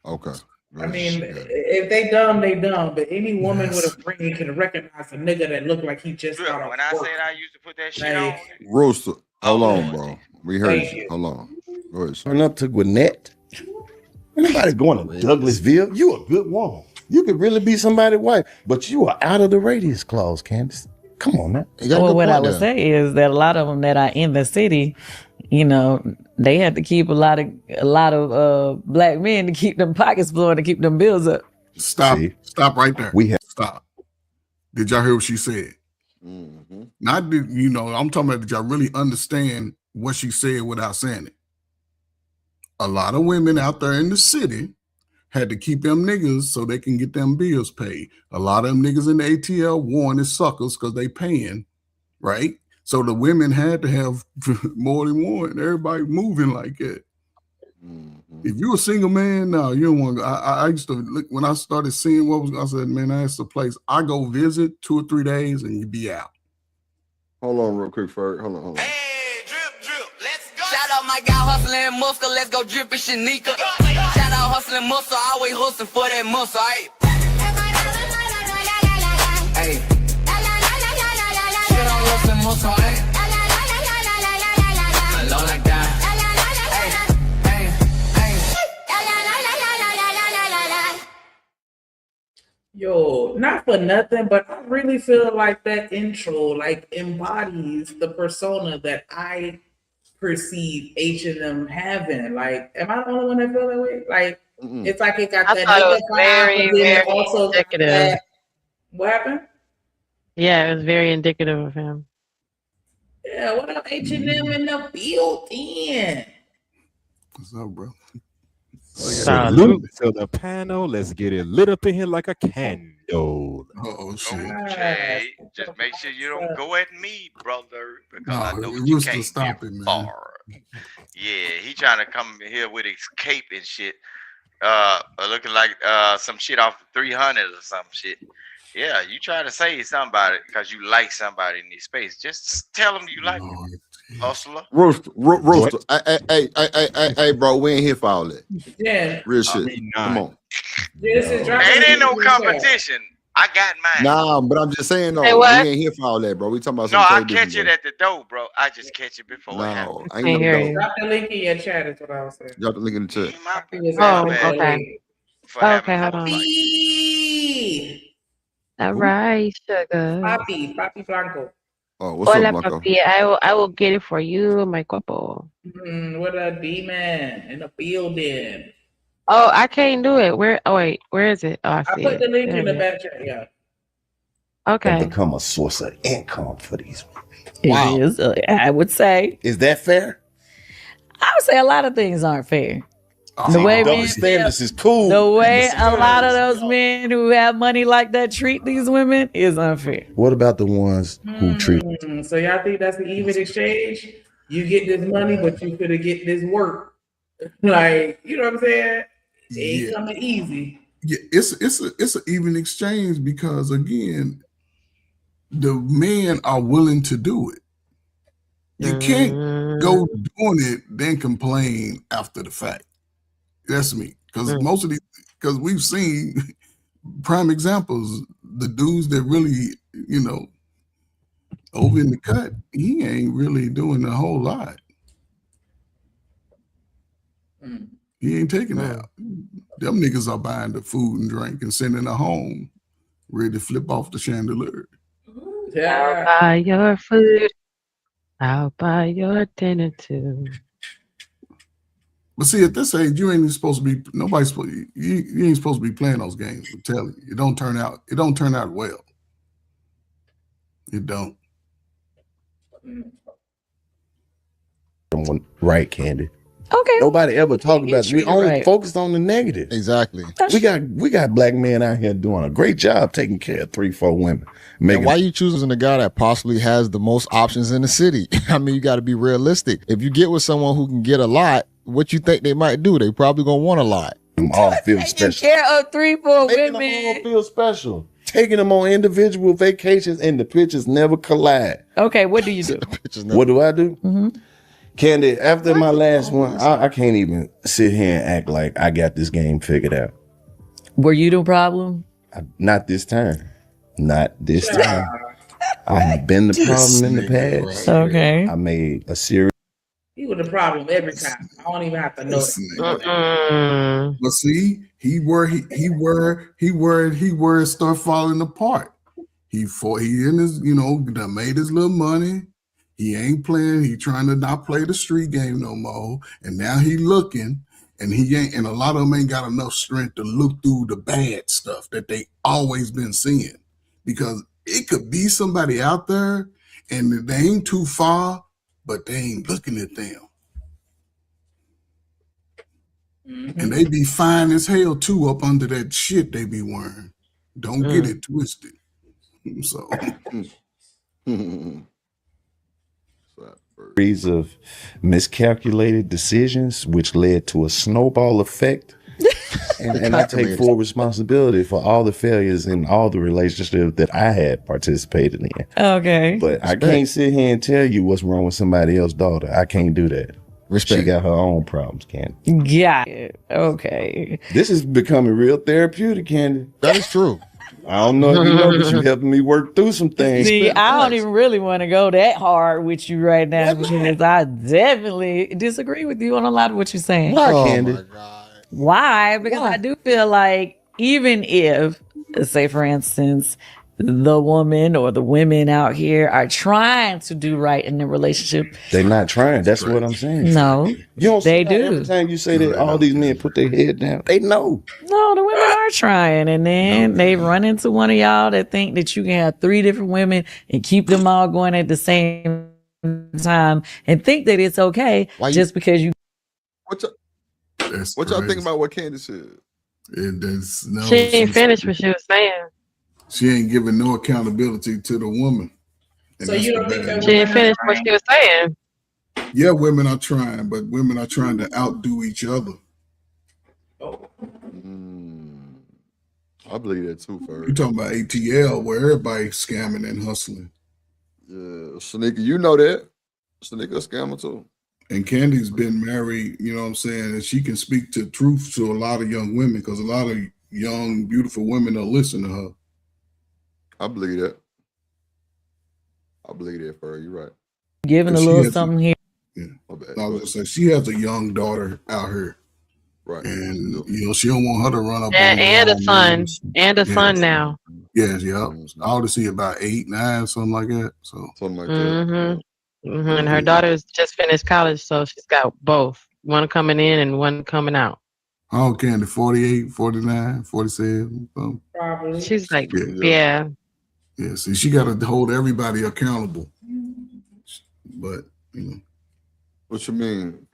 Okay. I mean, if they dumb, they dumb. But any woman with a brain can recognize a nigga that look like he just got off When I work. said I used to put that shit on, Rooster, hold on, bro. We heard Thank you. Hold on. Go ahead. Turn up to Gwinnett. Nobody's going to Douglasville. You a good woman. You could really be somebody's wife, but you are out of the radius clause, Candace. Come on now. Well, what I would say is that a lot of them that are in the city, you know, they had to keep a lot of black men to keep them pockets flowing, to keep them bills up. Stop right there. Stop. Did y'all hear what she said? Not did I'm talking about, did y'all really understand what she said without saying it? A lot of women out there in the city had to keep them niggas so they can get them bills paid. A lot of them niggas in the ATL warn as suckers because they paying, right? So the women had to have more than one. Everybody moving like that. If you're a single man, no, you don't want to. I used to look when I started seeing what was. I said, man, that's the place. I go visit 2 or 3 days and you be out. Hold on, real quick, Ferg. Hold on. Shout out my guy hustling muscle, let's go drippin' Shanika. Shout out hustling muscle, always hustling for that muscle, aight? Hey. Shit on hustling muscle, aight? Low like that. Yo, not for nothing, but I really feel like that intro like embodies the persona that I perceive H&M having. Like, am I the only one that feel that way? Like, it's like it got I that thought it nigga was very, vibe, but then it very also got indicative. that. What happened? Yeah, it was very indicative of him. Yeah, what up, H&M in the building? What's up, bro? Salute to the panel. Let's get it lit up in here like a candle. Oh shit. Okay, just make sure you don't go at me, brother, because I know No, what you we're came still here stopping, man. for. Yeah, he trying to come here with his cape and shit. Looking like some shit off of 300 or some shit. Yeah, you try to say somebody because you like somebody in this space. Just tell them you like them, hustler. Rooster. Hey, bro, we ain't here for all that. Yeah. Real shit. Come on. Ain't in no competition. I got mine. Nah, but I'm just saying, though, Hey, we what? ain't here for all that, bro. We talking about No, something I totally catch different, it at the door, bro. I just catch it before it happens. No, ain't no dope. Drop the link in your chat is what I was saying. Drop the link in the chat. Oh, okay. Okay, hold on. All right, sugar. Papi Blanco. Oh, what's up, Hola, Blanco? papi. I will get it for you, my guapo. What a demon in the building. Oh, I can't do it. Where? Oh wait, where is it? Oh, I I see put it. the link There in it the is. back chat, yeah. And Okay. become a source of income for these women. It is. I would say. Is that fair? I would say a lot of things aren't fair. The See, way double men standards is cool. The way Listen, a lot of those men who have money like that treat these women is unfair. what about the ones who treat? So y'all think that's the even exchange? You get this money, but you could have get this work. Like, you know what I'm saying? It ain't coming easy. Yeah, it's an even exchange because again, the men are willing to do it. You can't go doing it then complain after the fact. That's me, because most of these, because we've seen prime examples, the dudes that really, over in the cut, he ain't really doing a whole lot. He ain't taking out. Them niggas are buying the food and drink and sending her home, ready to flip off the chandelier. I'll buy your food. I'll buy your dinner too. But see, at this age, you ain't even supposed to be. Nobody's supposed. You ain't supposed to be playing those games. I'm telling you, it don't turn out. It don't turn out well. It don't. Right, Candy. Okay. Nobody ever talked about it. We You're only right. focused on the negative. Exactly. We got black men out here doing a great job taking care of 3-4 women. And why you choosing a guy that possibly has the most options in the city? I mean, you got to be realistic. If you get with someone who can get a lot, what you think they might do? They probably gonna want a lot. Them all feel special. Care of 3-4 Making them all feel special. Taking them on individual vacations and the pictures never collide. Okay, what do you do? What do I do? Mm-hmm. Candy, after my last one, I can't even sit here and act like I got this game figured out. Were you the problem? Not this time. Not this time. I have been the problem in the past. Okay. I made a series. He was the problem every time. I don't even have to know it. But see, he start falling apart. He in his, done made his little money. He ain't playing. He trying to not play the street game no more. And now he looking, and and a lot of them ain't got enough strength to look through the bad stuff that they always been seeing, because it could be somebody out there and they ain't too far, but they ain't looking at them. And they be fine as hell too up under that shit they be wearing. Don't get it twisted. So series of miscalculated decisions, which led to a snowball effect. and I take full responsibility for all the failures in all the relationships that I had participated in. Okay. But I can't sit here and tell you what's wrong with somebody else's daughter. I can't do that. She got her own problems, Candy. Got it. Okay. This is becoming real therapeutic, Candy. That is true. I don't know if you know, but you're helping me work through some things. See, I don't even really want to go that hard with you right now because I definitely disagree with you on a lot of what you're saying. Why, Candy? Why? Because I do feel like even if, say for instance, the woman or the women out here are trying to do right in the relationship, They're not trying. That's what I'm saying. no, You don't they see how do. every time you say that all these men put their head down, they know. No, the women are trying, and then they run into one of y'all that think that you can have 3 different women and keep them all going at the same time and think that it's okay just because you. What y'all think about what Candy said? She ain't finished what she was saying. She ain't giving no accountability to the woman. So you don't think that she didn't finish what she was saying? Yeah, women are trying, but women are trying to outdo each other. I believe that too, Ferg. You talking about ATL where everybody's scamming and hustling. Yeah, Shanika, you know that. Shanika a scammer too. And Candy's been married, you know what I'm saying, and she can speak to truth to a lot of young women because a lot of young, beautiful women will listen to her. I believe that. I believe that, Ferg. You're right. Giving a little something here. Yeah. I was gonna say she has a young daughter out here. Right. And you know, she don't want her to run up And on a son. And a son now. Yes, yeah. I ought to see about 8, 9, something like that. So something like that. And her daughter's just finished college, so she's got both. One coming in and one coming out. How old Candy? 48, 49, 47? Something. Probably. She's like, yeah. Yeah, see, she got to hold everybody accountable. But, you know. What you mean?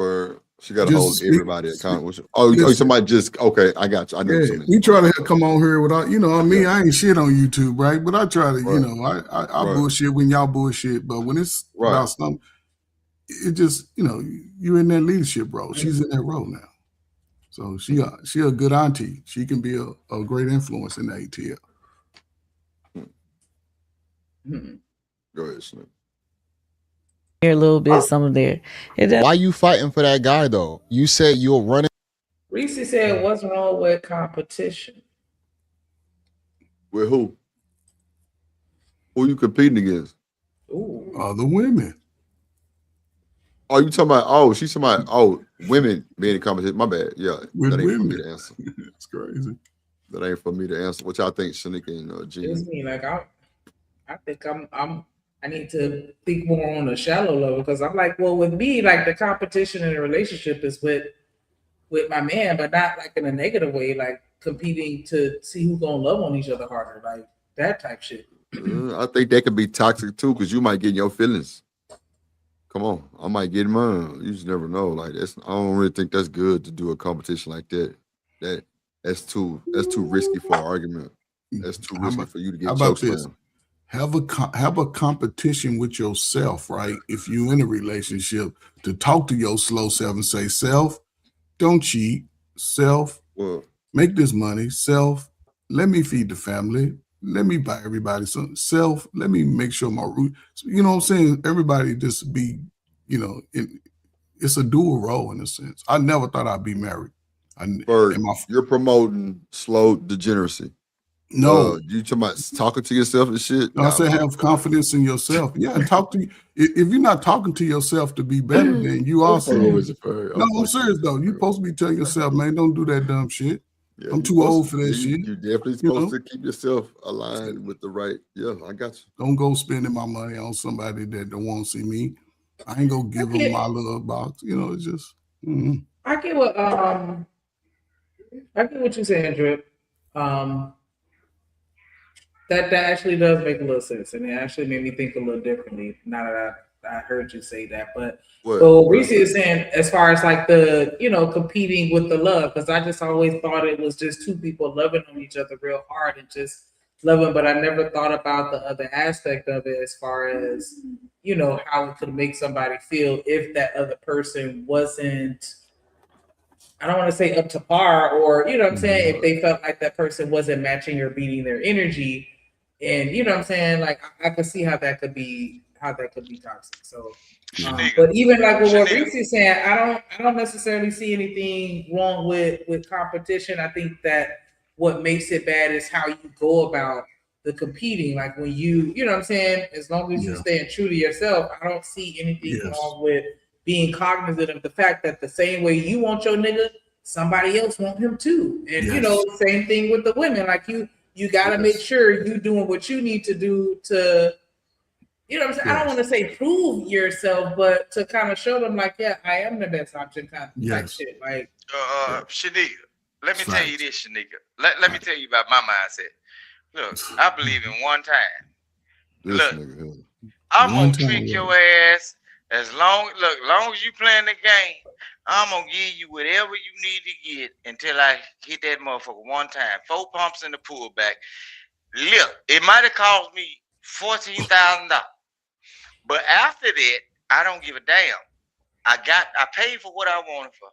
She got to Just hold speak- everybody accountable. Oh, somebody just, okay, I got you. I know what you mean. We try to come on here without, you know, I mean, I ain't shit on YouTube, right? But I try to, you know, I bullshit when y'all bullshit. But when it's about something, it just, you know, you're in that leadership role. She's in that role now. So she a good auntie. She can be a great influence in the ATL. Go ahead, Snoop. Here a little bit, some of there. Why you fighting for that guy though? You said you're running. Reese said, "What's wrong with competition?" With who? Who you competing against? The women. Oh, you talking about? Oh, she's talking about. Women being in competition. My bad. Yeah, With that ain't women. for me to answer. It's crazy. That ain't for me to answer. What y'all think, Shanika and G? It's me. Like I think I need to think more on a shallow level because I'm like, well, with me, like the competition in a relationship is with my man, but not like in a negative way, like competing to see who's gonna love on each other harder, like that type shit. I think that could be toxic too, because you might get in your feelings. Come on, I might get mine. You just never know. Like I don't really think that's good to do a competition like that. That's too risky for an argument. That's too risky for you to How get about choked this? down. Have a competition with yourself, right? If you're in a relationship, to talk to your slow self and say, self, don't cheat. Self, make this money. Self, let me feed the family. Let me buy everybody some. Self, let me make sure my root. You know what I'm saying? Everybody just be, you know, it's a dual role in a sense. I never thought I'd be married. You're promoting slow degeneracy. No. You talking about talking to yourself and shit? No, I say have confidence in yourself. Yeah, and talk to you. If you're not talking to yourself to be better, then you are serious. No, I'm serious though. You're supposed to be telling yourself, man, don't do that dumb shit. Yeah, I'm too old for that you, shit. You're definitely supposed to keep yourself aligned with the right. Yeah, I got you. Don't go spending my money on somebody that don't want to see me. I ain't gonna give them my little box. You know, it's just. I get what you're saying, Drip. That actually does make a little sense, and it actually made me think a little differently. Now that I heard you say that, but what Reese is saying, as far as like the competing with the love, because I just always thought it was just two people loving on each other real hard and just loving, but I never thought about the other aspect of it, as far as how it could make somebody feel if that other person wasn't. I don't want to say up to par, or what I'm saying, if they felt like that person wasn't matching or beating their energy. And what I'm saying, like I could see how that could be toxic. So, but even like what Reese is saying, I don't necessarily see anything wrong with competition. I think that what makes it bad is how you go about the competing. Like when you know what I'm saying, as long as you staying true to yourself, I don't see anything wrong with being cognizant of the fact that the same way you want your nigga, somebody else want him too. And same thing with the women. Like you gotta make sure you doing what you need to do to, what I'm saying? I don't want to say prove yourself, but to kind of show them like, yeah, I am the best option kind of type shit. Like Shanika, let me tell you this, Shanika. Let me tell you about my mindset. Look, I believe in one time. Look, I'm gonna trick your ass long as you playing the game, I'm gonna give you whatever you need to get until I hit that motherfucker one time. 4 pumps in the pullback. Look, it might have cost me $14,000, but after that, I don't give a damn. I paid for what I wanted for,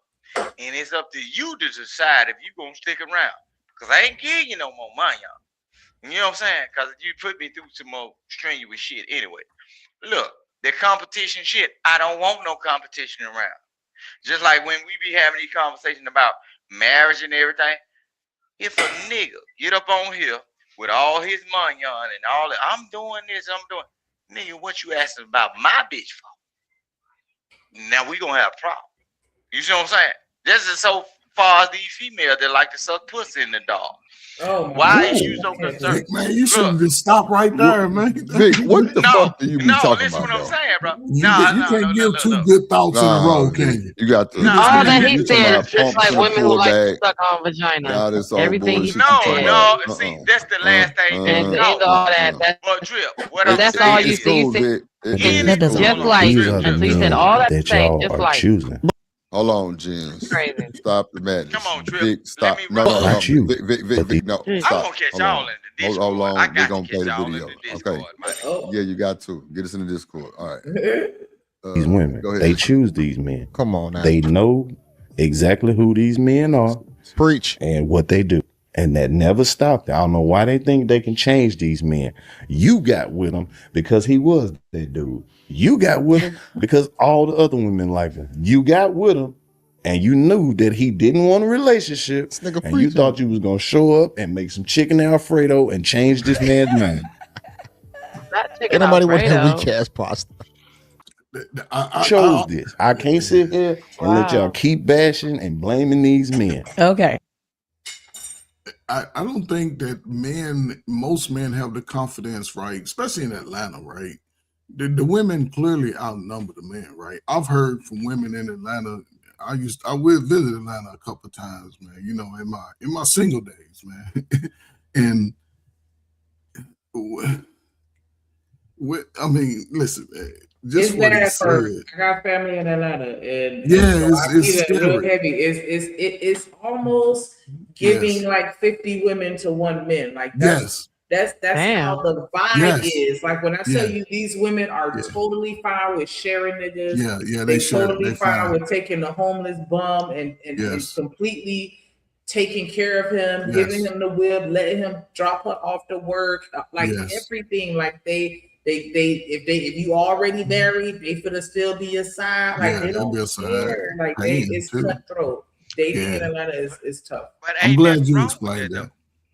and it's up to you to decide if you gonna stick around. Cause I ain't giving you no more money, y'all. You know what I'm saying? Cause you put me through some more strenuous shit anyway. Look, the competition shit, I don't want no competition around. Just like when we be having these conversations about marriage and everything, if a nigga get up on here with all his money on and all that, I'm doing this, I'm doing, nigga, what you asking about my bitch for? Now we gonna have a problem. You see what I'm saying? This is so far as these females that like to suck pussy in the dog. Oh, why is you so concerned? Man, you should have just stopped right there, man. Vic, what the fuck do you be talking listen about, what I'm though? saying, bro. You can't give two good thoughts in a row, can you? You got to. All that he you talking said about is just pumps like in the women who like to pullback. suck on vagina. All this old Everything bullshit he you talking said. about. See, that's the last thing And at the end of all that, But Drip, what but I'm that's saying all you is, see. You said That doesn't just mean like. these are the So you said men all that that to say y'all just are like. choosing. Hold on, Jens. Crazy. Stop the madness. Come on, Drip. Vic, stop. No, Not you, Vic, no. I'm Stop. gonna catch Hold y'all on. in the Discord. Hold on. I We're got gonna to play catch the y'all video. in the Discord, Okay. Yeah, you got to. Get us in the Discord. All right. These women, go ahead. they choose these men. Come on now. They know exactly who these men are. Preach. And what they do. And that never stopped. I don't know why they think they can change these men. You got with him because he was that dude. You got with him because all the other women liked him. You got with him and you knew that he didn't want a relationship. And you thought you was going to show up and make some chicken Alfredo and change this man's mind. Ain't nobody want that weak ass pasta. I chose this. I can't sit here and let y'all keep bashing and blaming these men. Okay. I don't think that most men have the confidence, right? Especially in Atlanta, right? The women clearly outnumber the men, right? I've heard from women in Atlanta. I will visit Atlanta a couple of times, man. You know, in my single days, man. And I mean, listen, man, just It's what he bad for said. I got family in Atlanta, and Yeah, so I it's see that real scary. heavy. It's almost giving like 50 women to one man. Like that's how the vibe Yes. is. Like when I tell Yeah. you these women are totally fine with sharing niggas. Yeah, they they share. totally They fine fine. with taking the homeless bum and Yes. completely taking care of him, Yes. giving him the whip, letting him drop her off to work, like Yes. everything. Like if you already married, they finna still be a side. Like Yeah, they they'll don't be a side. care. Like Paying, it's too. cutthroat. Dating in Yeah. Atlanta is tough. I'm glad you explained that.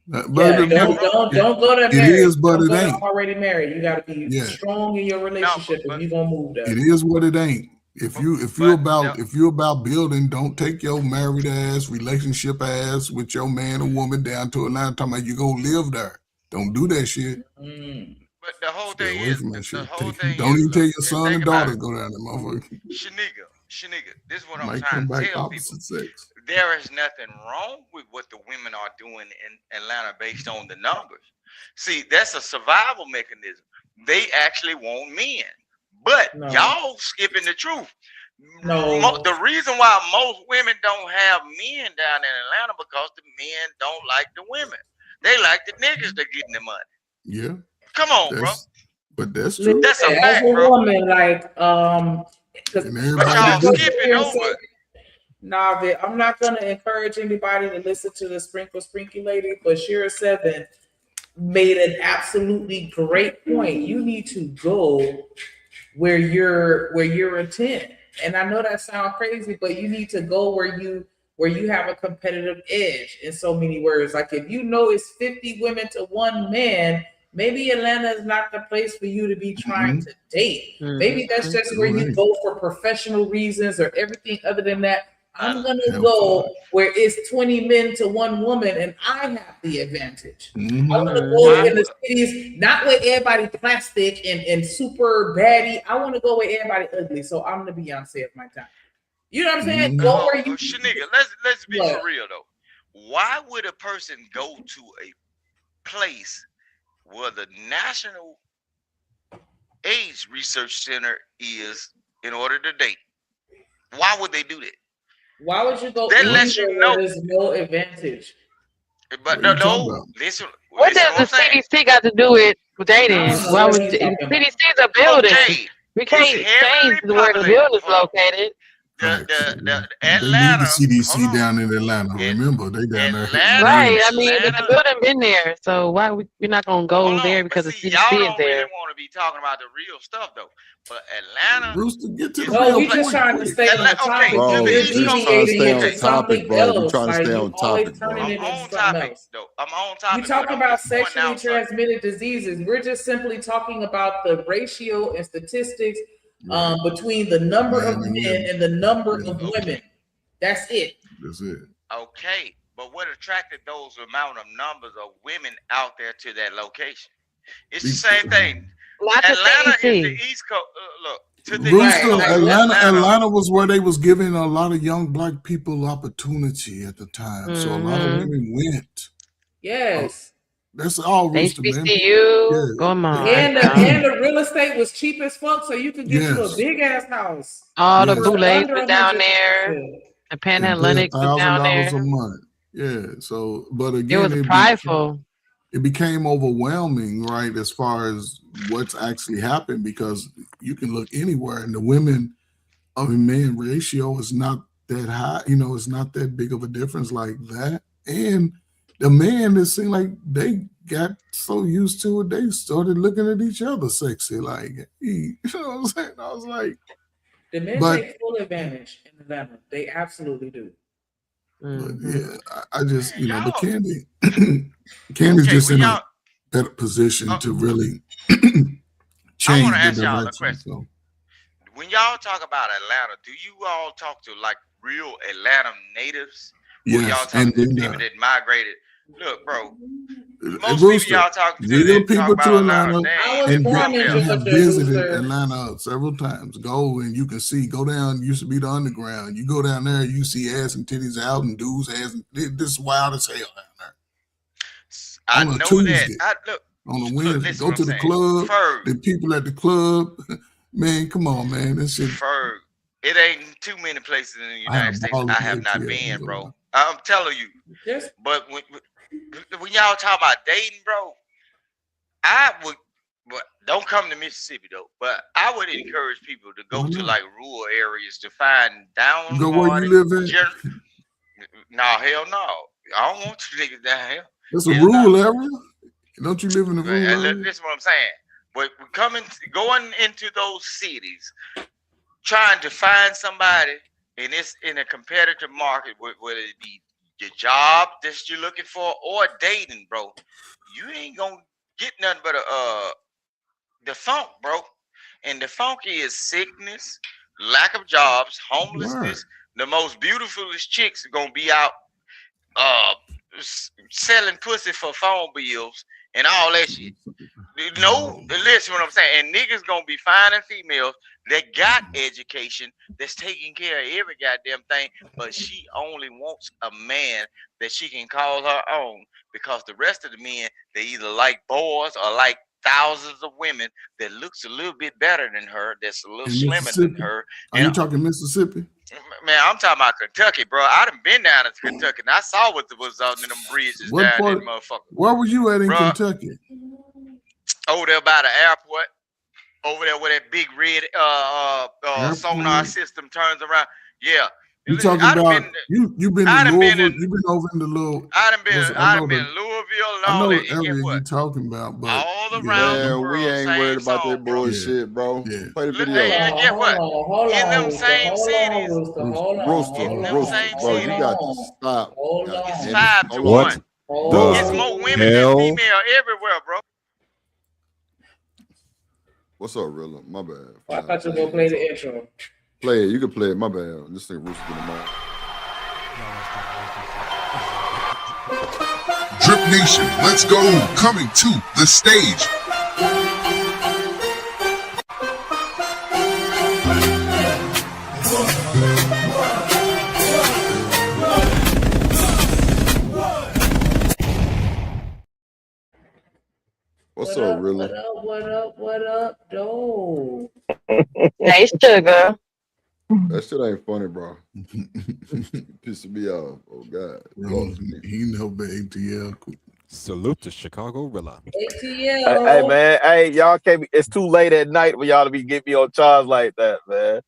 Yeah, But don't go to it marriage. is, but Don't it go to ain't. already married. You gotta be Yeah. strong in your relationship if you gonna move there. It is what it ain't. If you're about building, don't take your married ass, relationship ass with your man or woman down to Atlanta talking about you gonna live there. Don't do that shit. But the whole Stay thing away is, from that shit. whole thing Don't is, even tell look, your son think and about daughter it. to go down there, motherfucker. Shanika, this is what I'm Might trying come to back tell opposite people. sex. There is nothing wrong with what the women are doing in Atlanta based on the numbers. See, that's a survival mechanism. They actually want men, but y'all skipping the truth. The reason why most women don't have men down in Atlanta because the men don't like the women. They like the niggas that getting the money. Yeah. Come on, bro. But that's true. That's a As fact, a bro. woman, like But y'all skipping over it. Nah, Vic, I'm not gonna encourage anybody to listen to the Sprinkle Lady, but Shira 7 made an absolutely great point. You need to go where you're a 10. And I know that sounds crazy, but you need to go where you have a competitive edge in so many words. Like if you know it's 50 women to one man, maybe Atlanta is not the place for you to be trying to date. Maybe that's just where you go for professional reasons or everything other than that. I'm gonna go where it's 20 men to one woman and I have the advantage. I'm gonna go in the cities, not where everybody plastic and super baddie. I want to go where everybody ugly. So I'm the Beyonce of my time. You know what I'm saying? Go where you Shanika, let's be for real though. Why would a person go to a place where the National AIDS Research Center is in order to date. Why would they do that? Why would you go That lets anywhere you know. where there's no advantage? But no, listen. What listen does the what I'm saying. CDC got to do with dating? I don't know Why what would he's talking about. CDC is a building? Okay, We can't change where the building is located. The They need Atlanta. the CDC down in Atlanta. Remember, they down there. Right. I mean, the building been there, so why we're not gonna go there because the CDC Y'all is don't there? really want to be talking about the real stuff though. But Atlanta. Rooster, get to the No, real we just point. trying to stay on the topic. Bro, You're we're just trying to deviating stay into on topic, something bro. We're else. trying to Like stay you on always topic, bro. turning it I'm into on something topic else. though. I'm on topic. You talk but I'm about just pointing sexually out something. transmitted diseases. We're just simply talking about the ratio and statistics between the number of men and the number of women. That's it. That's it. Okay, but what attracted those amount of numbers of women out there to that location? It's the same thing. Atlanta is the East Coast. Look, to the East Rooster, Coast. Atlanta was where they was giving a lot of young black people opportunity at the time. So a lot of women went. Yes. That's all, Rooster, man. HBCU, come on. And the real estate was cheap as fuck, so you could get you a Yes. big ass house. All the Yes. bootlegs Under was down 100%. there. The And pay Panhellenic was down $1,000 there. a month. Yeah. So, but It again, was prideful. it became overwhelming, right, as far as what's actually happened, because you can look anywhere and the women of a man ratio is not that high. You know, it's not that big of a difference like that. And the man, it seemed like they got so used to it, they started looking at each other sexy. Like, you know what I'm saying? I was like, The men but take full advantage in Atlanta. They absolutely do. yeah, I just, you know, but Candy's just in a better position to really change the ask y'all a direction. question. So. When y'all talk about Atlanta, do you all talk to like real Atlanta natives? Or y'all Yes, talking and to then people that migrated? Look, bro. Most Rooster, people y'all talk to real that talk people about to Atlanta, Atlanta they and, ain't and from have there. visited Atlanta several times. Go and you can see, go down, used to be the underground. You go down there, you see ass and titties out and dudes ass. This is wild as hell down there. I On a know Tuesday, that. on a Wednesday, listen go what to I'm the saying. club. Ferg. The people at the club, man, come on, man. That shit. Ferg. It ain't too many places in the United States I have not been, bro. I'm telling you. Yes. But when y'all talk about dating, bro, I would, but don't come to Mississippi though. But I would encourage people to go to like rural areas to find down. Go where you live at. No, hell no. I don't want you niggas down here. That's a rural area. Don't you live in a rural area? That's what I'm saying. But going into those cities, trying to find somebody in a competitive market, whether it be your job that you're looking for or dating, bro, you ain't gonna get nothing but the funk, bro. And the funk is sickness, lack of jobs, homelessness. The most beautifulest chicks are gonna be out selling pussy for phone bills and all that shit. No, listen what I'm saying. And niggas gonna be finding females that got education, that's taking care of every goddamn thing, but she only wants a man that she can call her own, because the rest of the men, they either like boys or like thousands of women that looks a little bit better than her, that's a little slimmer than her. Are you talking Mississippi? Man, I'm talking about Kentucky, bro. I done been down to Kentucky and I saw what was on them bridges What down part? there, motherfucker. Where were you at in Bruh. Kentucky? Over there by the airport, over there where that big red sonar system turns around. Yeah. You talking about you've been in Louisville? You've been over in the little. I done been in Louisville and I all know that. the And area guess what? you talking about, but All around the Man, world, we ain't worried about that bullshit, bro. Play the video. And guess what? In them same cities, Rooster, bro, you got to stop. it's 5 to What 1. It's more women than hell? female everywhere, bro. What's up, Rilla? My bad. I thought you were gonna play the intro. Play it. You can play it. My bad. This thing Rooster getting mad. Drip Nation, let's go. Coming to the stage. What's up, Rilla? What up, though? Hey, sugar. That shit ain't funny, bro. Pissing me off. Oh God. Lord, he know the ATL. Salute to Chicago Rilla. ATL. Hey man, hey y'all can't be. It's too late at night for y'all to be getting me on charge like that, man.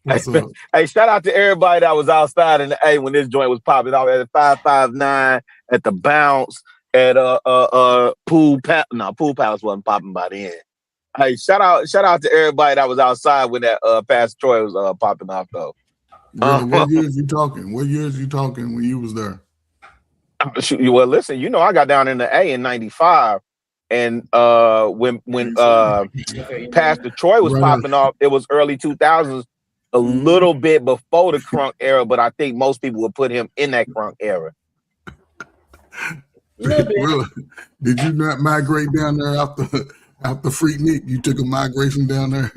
What's up? Hey, shout out to everybody that was outside in the A when this joint was popping off at 559 at the Bounce at Pool Palace wasn't popping by then. Hey, shout out to everybody that was outside when that Pastor Troy was popping off though. Really, what years you talking? What years you talking when you was there? Well, listen, you know I got down in the A in '95, and when Pastor Troy was popping off, it was early 2000s, a little bit before the crunk era, but I think most people would put him in that crunk era. Really? Did you not migrate down there after Freaknik? You took a migration down there?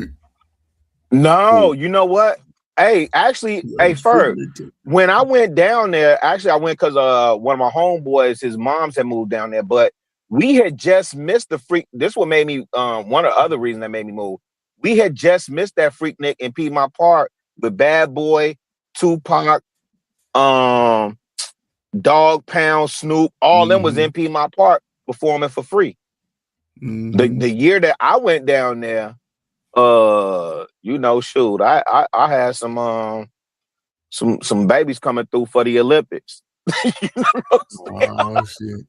No, you know what? Hey, actually, hey, Ferg, when I went down there, actually, I went because one of my homeboys, his moms had moved down there, but we had just missed the freak. This what made me one of the other reasons that made me move. We had just missed that Freaknik in Piedmont Park with Bad Boy, Tupac, Dog Pound, Snoop, all them was in Piedmont Park performing for free. The year that I went down there, you know, shoot, I had some babies coming through for the Olympics. You know oh shit.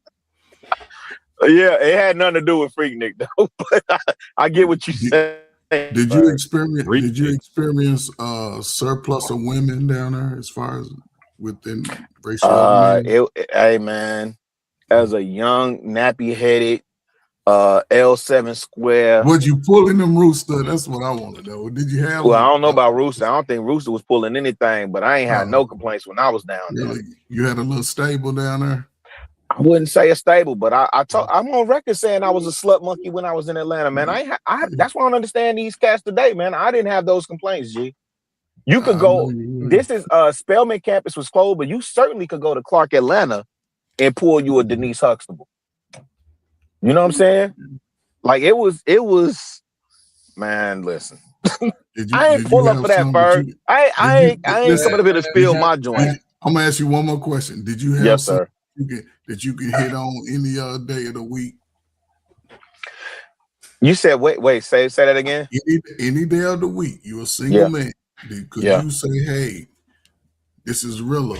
Yeah, it had nothing to do with Freaknik though, but I get what you saying. Did you experience surplus of women down there as far as within racial? Hey man, as a young nappy headed L7 square. Was you pulling them Rooster? That's what I want to know. Did you have? Well, I don't know about Rooster. I don't think Rooster was pulling anything, but I ain't had no complaints when I was down there. You had a little stable down there? I wouldn't say a stable, but I'm on record saying I was a slut monkey when I was in Atlanta, man. That's why I don't understand these cats today, man. I didn't have those complaints, G. You could go. This is Spelman campus was closed, but you certainly could go to Clark Atlanta and pull you a Denise Huxtable. You know what I'm saying? Like it was. Man, listen. I ain't pull up for that, Ferg. I ain't coming up here to spill my joint. I'm gonna ask you one more question. Did you have yes, sir. that you can hit on any other day of the week? You said wait, say that again. Any day of the week, you're a single man. Could you say, hey, this is Rilla.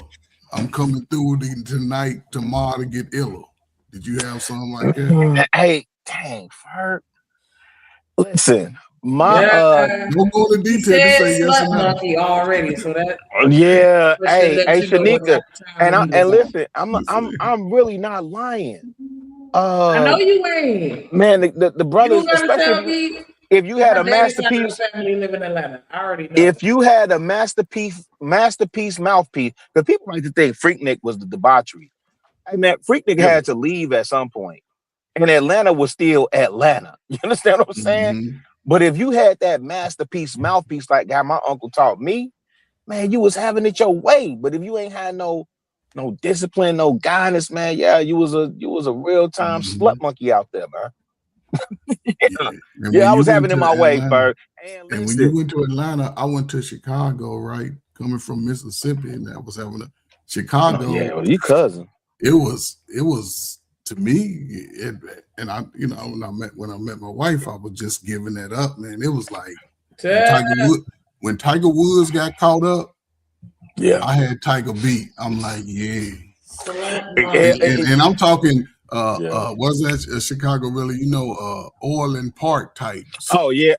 I'm coming through tonight, tomorrow to get iller. Did you have something like that? Hey, dang, Ferg. Listen, don't go into detail. Just say yes or no. Already, so that hey, Shanika, and listen, I'm really not lying. I know you ain't. Man, the brothers, especially if you had a masterpiece. Family live in Atlanta. I already know. If you had a masterpiece mouthpiece, because people like to think Freaknik was the debauchery. Hey man, Freaknik had to leave at some point, and Atlanta was still Atlanta. You understand what I'm saying? But if you had that masterpiece mouthpiece like how my uncle taught me, man, you was having it your way. But if you ain't had no discipline, no guidance, man, you was a real time slut monkey out there, man. I was having it my way, Ferg. And when you went to Atlanta, I went to Chicago, right? Coming from Mississippi, and I was having a Chicago. Well, you cousin. It was to me, and I, when I met my wife, I was just giving that up, man. It was like when Tiger Woods got caught up, I had Tiger beat. I'm like, and I'm talking, wasn't that Chicago really? Orland Park types. Oh yeah.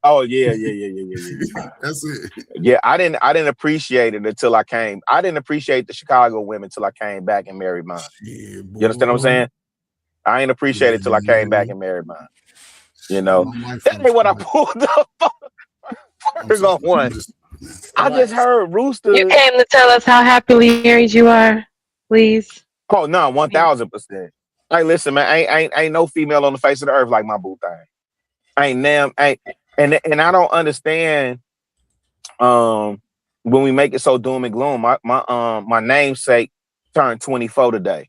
That's it. Yeah, I didn't appreciate it until I came. I didn't appreciate the Chicago women until I came back and married mine. You understand what I'm saying? I ain't appreciate it till I came back and married mine. That ain't what I pulled up on one. I just heard Rooster. You came to tell us how happily married you are, please. Oh no, 1000%. Hey, listen, man, ain't no female on the face of the earth like my boo thing. And I don't understand when we make it so doom and gloom. My namesake turned 24 today.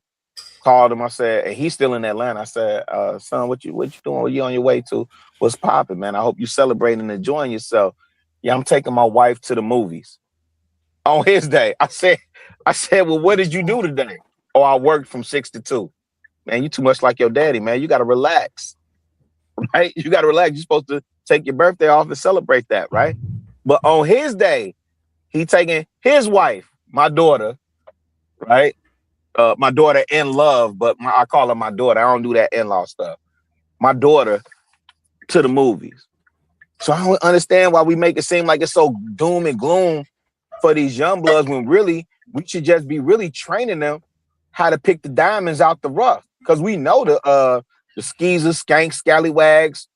called him. I said, and he's still in Atlanta. I said, son, what you doing? What you on your way to? What's popping, man? I hope you celebrating and enjoying yourself. Yeah, I'm taking my wife to the movies. On his day, I said, well, what did you do today? Oh, I worked from 6 to 2. Man, you too much like your daddy, man. You got to relax, right? You got to relax. You're supposed to take your birthday off and celebrate that, right? But on his day, he taking his wife, my daughter, right? My daughter in love, but I call her my daughter. I don't do that in-law stuff. My daughter to the movies. So I don't understand why we make it seem like it's so doom and gloom for these young bloods when really we should just be really training them how to pick the diamonds out the rough. Because we know the skeezers, skanks, scallywags,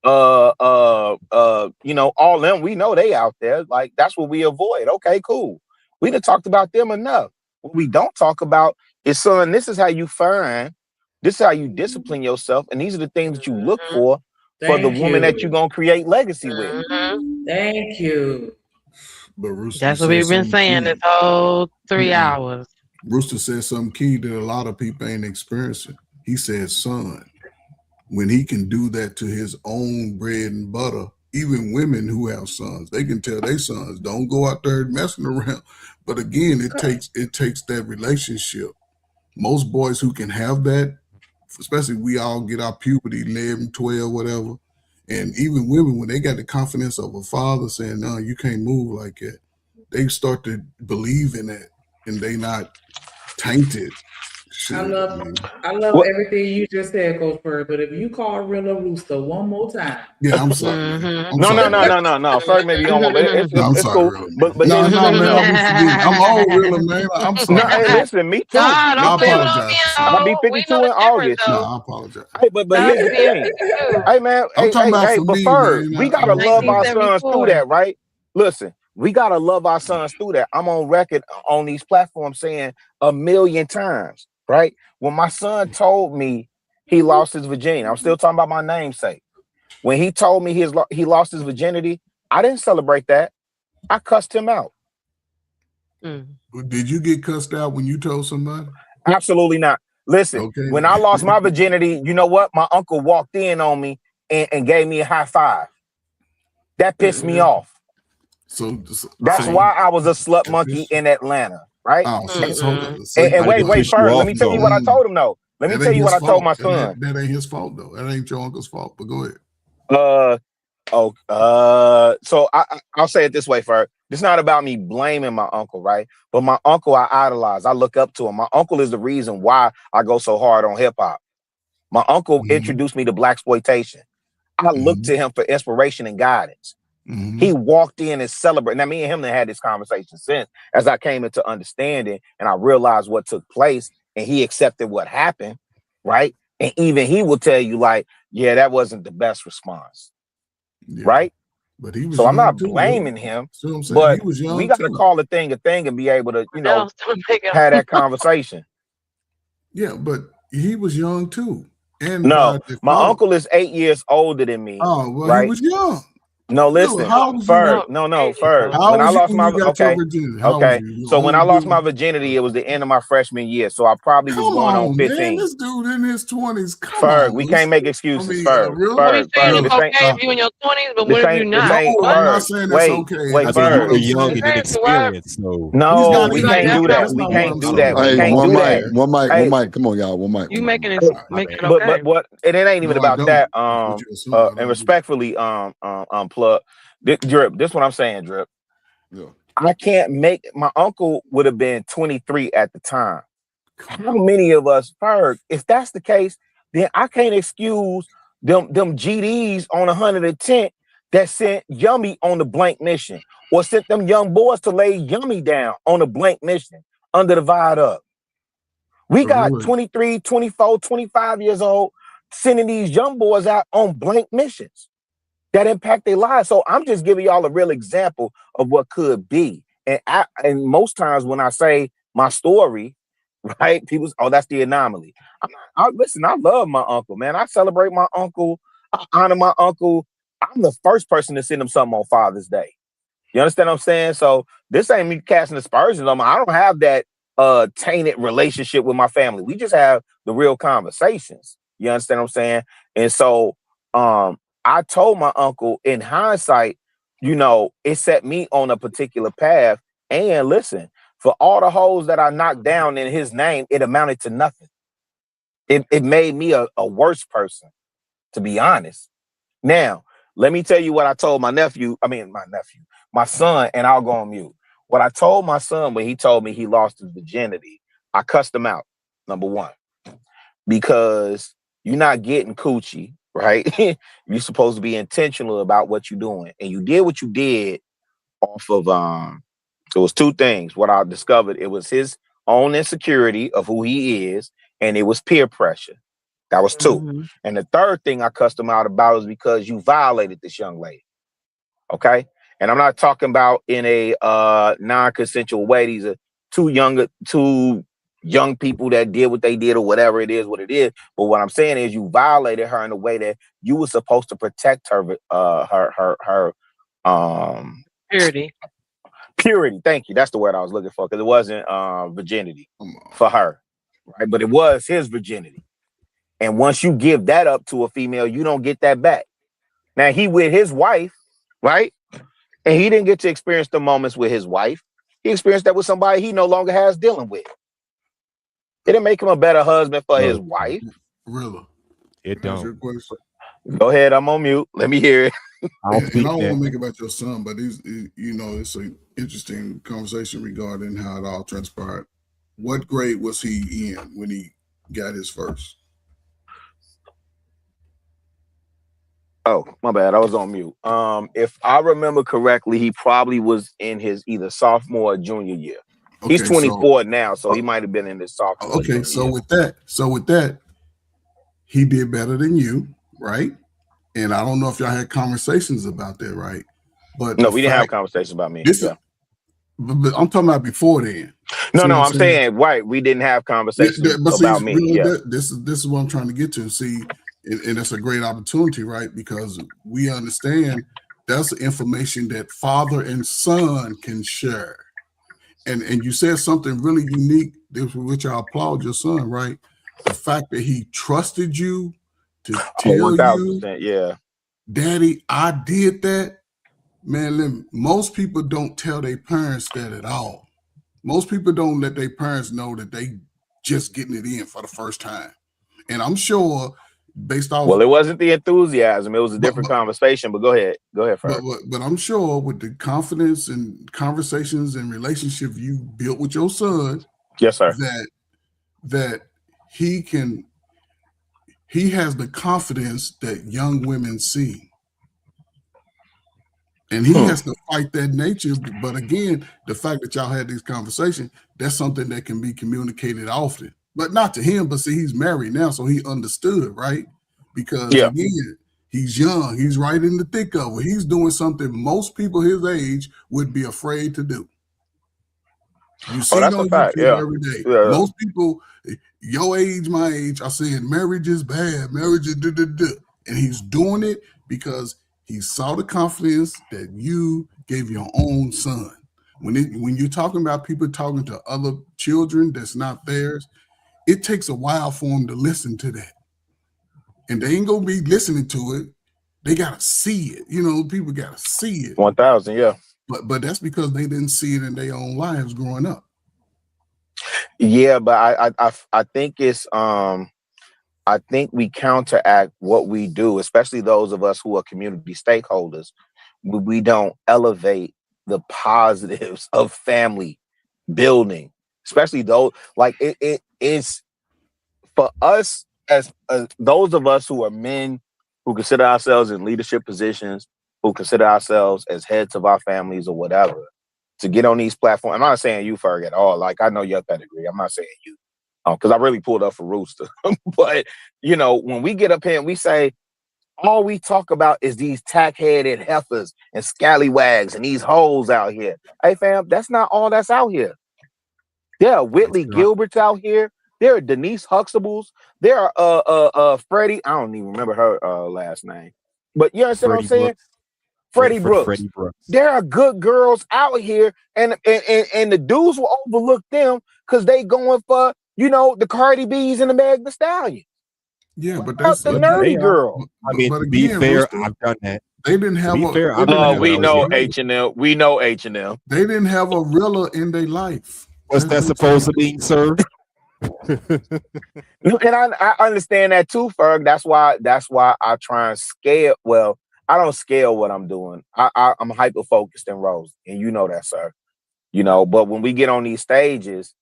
you know, all them, we know they out there. Like, that's what we avoid. Okay, cool. We done talked about them enough. What we don't talk about is, son, this is how you find, this is how you discipline yourself, and these are the things that you look for the woman that you're gonna create legacy with. Thank you. But Rooster That's what said we've been something saying key. this whole 3 hours. Rooster said something key that a lot of people ain't experiencing. He said, son, when he can do that to his own bread and butter, even women who have sons, they can tell their sons, don't go out there messing around. But again, it takes that relationship. Most boys who can have that, especially we all get our puberty, 11, 12, whatever. And even women, when they got the confidence of a father saying, no, you can't move like that, they start to believe in that and they not tainted. I love everything you just said, Coach Bird. But if you call Rilla Rooster one more time, yeah, I'm sorry. Man. I'm No. sorry. Ferg, maybe you don't want, but it's sorry, cool. Rilla, but no, here's the thing, man, I'm old, Rilla, man. I'm sorry. No, hey, listen, me too. I apologize. I'll be 52 in August. No, I apologize. Hey, but here's the thing. Hey, man. I'm talking about for but me, Ferg, man. we gotta love our sons through that, right? Listen, we gotta love our sons through that. I'm on record on these platforms saying 1,000,000 times, right? When my son told me he lost his virginity, I'm still talking about my namesake. When he told me he lost his virginity, I didn't celebrate that. I cussed him out. Did you get cussed out when you told somebody? Absolutely not. Listen, when I lost my virginity, you know what? My uncle walked in on me and gave me a high five. That pissed me off. So that's why I was a slut monkey in Atlanta, right? And wait, Ferg, let me tell you what I told him though. Let me tell you what I told my son. That ain't his fault though. That ain't your uncle's fault. But go ahead. So I'll say it this way, Ferg. It's not about me blaming my uncle, right? But my uncle, I idolize. I look up to him. My uncle is the reason why I go so hard on hip hop. My uncle introduced me to blaxploitation. I look to him for inspiration and guidance. He walked in and celebrated. Now, me and him had this conversation since, as I came into understanding and I realized what took place, and he accepted what happened, right? And even he will tell you, like, yeah, that wasn't the best response, right? But he was so I'm not too, blaming him, but we got to call a thing and be able to, you know, have that conversation. Yeah, but he was young too. And no, my uncle is 8 years older than me. Oh, well, right? He was young. No, listen, Ferg. When I lost my so when I lost my virginity, it was the end of my freshman year. So I probably was going on 15. Man, this dude in his 20s. Ferg, we can't make excuses. Ferg, really? Ferg, it's okay if you in your 20s, but what if you not? I'm not saying that's okay. Wait, Ferg. You're young and inexperienced, so no, we can't do that. We can't do that. We can't do that. One mic. Come on, y'all. One mic. You making it okay? But what? And it ain't even about that. And respectfully, Plug. Drip, this is what I'm saying, Drip. Yeah. I can't make, my uncle would have been 23 at the time. How many of us, Ferg, if that's the case, then I can't excuse them GDs on 110 that sent Yummy on the blank mission, or sent them young boys to lay Yummy down on a blank mission under the viaduct. We got 23, 24, 25 years old sending these young boys out on blank missions that impact their lives. So I'm just giving y'all a real example of what could be. And most times when I say my story, right, people say, oh, that's the anomaly. Listen, I love my uncle, man. I celebrate my uncle. I honor my uncle. I'm the first person to send him something on Father's Day. You understand what I'm saying? So this ain't me casting aspersions on him. I don't have that tainted relationship with my family. We just have the real conversations. You understand what I'm saying? And so I told my uncle, in hindsight, it set me on a particular path. And listen, for all the hoes that I knocked down in his name, it amounted to nothing. It made me a worse person, to be honest. Now, let me tell you what I told my son, and I'll go on mute. What I told my son when he told me he lost his virginity, I cussed him out, number one, because you're not getting coochie, right? You're supposed to be intentional about what you're doing. And you did what you did off of, it was two things. What I discovered, it was his own insecurity of who he is, and it was peer pressure. That was two. Mm-hmm. And the third thing I cussed him out about is because you violated this young lady. Okay. And I'm not talking about in a non-consensual way. These are two young people that did what they did, or whatever it is, what it is. But what I'm saying is you violated her in a way that you were supposed to protect her purity. Thank you. That's the word I was looking for, because it wasn't virginity for her, right? But it was his virginity. And once you give that up to a female, you don't get that back. Now he with his wife, right? And he didn't get to experience the moments with his wife. He experienced that with somebody he no longer has dealing with. It didn't make him a better husband for his wife. Really? It don't. Go ahead, I'm on mute. Let me hear it. I don't want to make it about your son, but it's an interesting conversation regarding how it all transpired. What grade was he in when he got his first? Oh, my bad. I was on mute. If I remember correctly, he probably was in his either sophomore or junior year. Okay, he's 24 now, so he might have been in his sophomore. Okay, so with that, he did better than you, right? And I don't know if y'all had conversations about that, right? But no, we didn't have conversations about me. But I'm talking about before then. No, I'm saying right. We didn't have conversations about me. This is what I'm trying to get to. See, and that's a great opportunity, right? Because we understand that's information that father and son can share. And you said something really unique, which I applaud your son, right? The fact that he trusted you to tell 1000%, you, Daddy, I did that. Man, most people don't tell their parents that at all. Most people don't let their parents know that they just getting it in for the first time. And I'm sure based off... Well, it wasn't the enthusiasm. It was a different conversation, but go ahead. Go ahead, Fred. But I'm sure with the confidence and conversations and relationship you built with your son... Yes, sir. That he has the confidence that young women see. And he has to fight that nature. But again, the fact that y'all had these conversations, that's something that can be communicated often. But not to him, but see, he's married now, so he understood, right? Because again, he's young. He's right in the thick of it. He's doing something most people his age would be afraid to do. You see on YouTube every day. Most people your age, my age, are saying marriage is bad. Marriage is and he's doing it because he saw the confidence that you gave your own son. When you're talking about people talking to other children that's not theirs, it takes a while for them to listen to that. And they ain't gonna be listening to it. They gotta see it. People gotta see it. 1000, yeah. But that's because they didn't see it in their own lives growing up. Yeah, but I think it's I think we counteract what we do, especially those of us who are community stakeholders. We don't elevate the positives of family building, especially those like it is for us as those of us who are men who consider ourselves in leadership positions, who consider ourselves as heads of our families or whatever, to get on these platforms. I'm not saying you, Ferg, at all. Like, I know your pedigree. I'm not saying you. Because I really pulled up for Rooster. But, when we get up here and we say, all we talk about is these tack-headed heifers and scallywags and these hoes out here. Hey, fam, that's not all that's out here. There are Whitley Gilberts out here. There are Denise Huxtables. There are Freddie. I don't even remember her last name. But you understand what I'm saying? Freddie Brooks. Freddie Brooks. There are good girls out here, and the dudes will overlook them because they going for, you know, the Cardi B's and the Meg Thee Stallion. Yeah, but That's the nerdy girl. I mean, but to be again, fair, Rooster, I've done that. they didn't have We know H&M. We know H&M. They didn't have a Rilla in their life. What's that supposed to mean, sir? And I understand that too, Ferg. That's why I try and scale. Well, I don't scale what I'm doing. I'm hyper focused and Rose, and you know that, sir. You know, but when we get on these stages,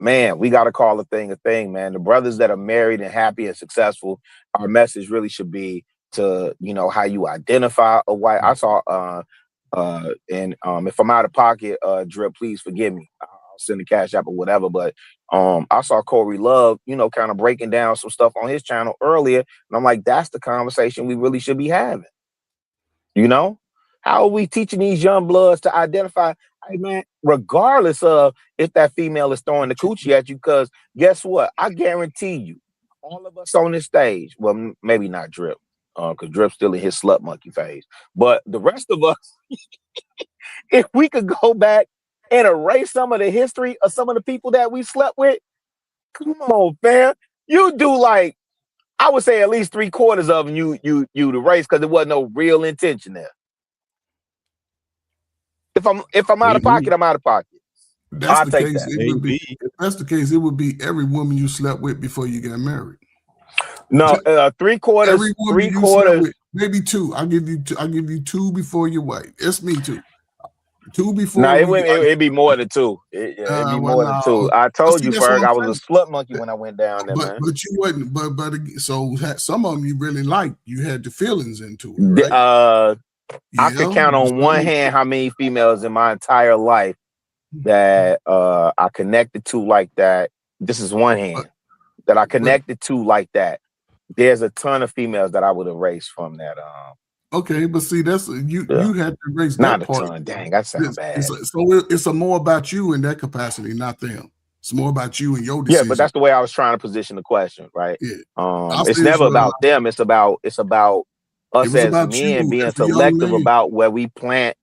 man, we got to call a thing, man. The brothers that are married and happy and successful, our message really should be to, you know, how you identify a wife. I saw, and if I'm out of pocket, Drip, please forgive me. I'll send the cash app or whatever. But I saw Corey Love, you know, kind of breaking down some stuff on his channel earlier, and I'm like, that's the conversation we really should be having. You know, how are we teaching these young bloods to identify? Hey man, regardless of if that female is throwing the coochie at you, because guess what? I guarantee you, all of us on this stage, well, maybe not Drip, because Drip's still in his slut monkey phase, but the rest of us, if we could go back and erase some of the history of some of the people that we slept with, come on, fam. You do like, I would say at least 3/4 of them you erase because there wasn't no real intention there. If I'm out of pocket, I'm out of pocket. That's the case. It would be, if that's the case, it would be every woman you slept with before you got married. No, 3/4. Every woman you slept with, maybe two. I'll give you two before your wife. It's me too. Two before. No, it'd be more than two. It'd be more than two. I told you, Ferg, I was a slut monkey when I went down there, man. But you wasn't. But so some of them you really liked. You had the feelings into it. Right? I could count on one hand how many females in my entire life that I connected to like that. This is one hand that I connected to like that. There's a ton of females that I would erase from that. Okay, but see, that's you had to erase not that a part. ton. Dang, that sounds bad. So it's more about you in that capacity, not them. It's more about you and your decision. Yeah, but that's the way I was trying to position the question, right? Yeah. It's never about them. It's about us as men being selective about where we plant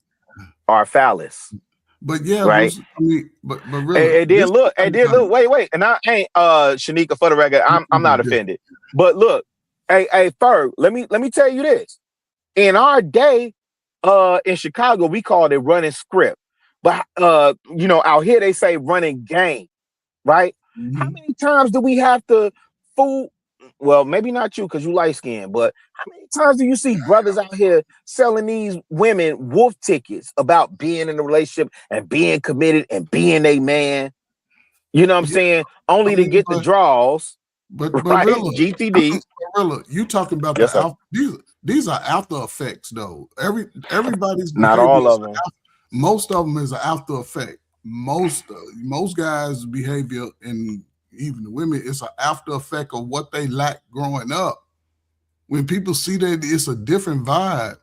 our phallus. But yeah, right. I mean, but really, and then look, wait, and I ain't Shanika, for the record, I'm not offended. But look, hey, Ferg, let me tell you this. In our day, in Chicago, we called it running script. But you know, out here they say running game, right? Mm-hmm. How many times do we have to fool? Well, maybe not you because you light skinned, but how many times do you see brothers out here selling these women wolf tickets about being in a relationship and being committed and being a man? You know what I'm saying? Only to get the draws. But right? Rilla, GTD. Rilla, you talking about these are after effects though. Everybody's not all of them. Most of them is an after effect. Most guys' behavior and even the women, it's an after effect of what they lacked growing up. When people see that, it's a different vibe.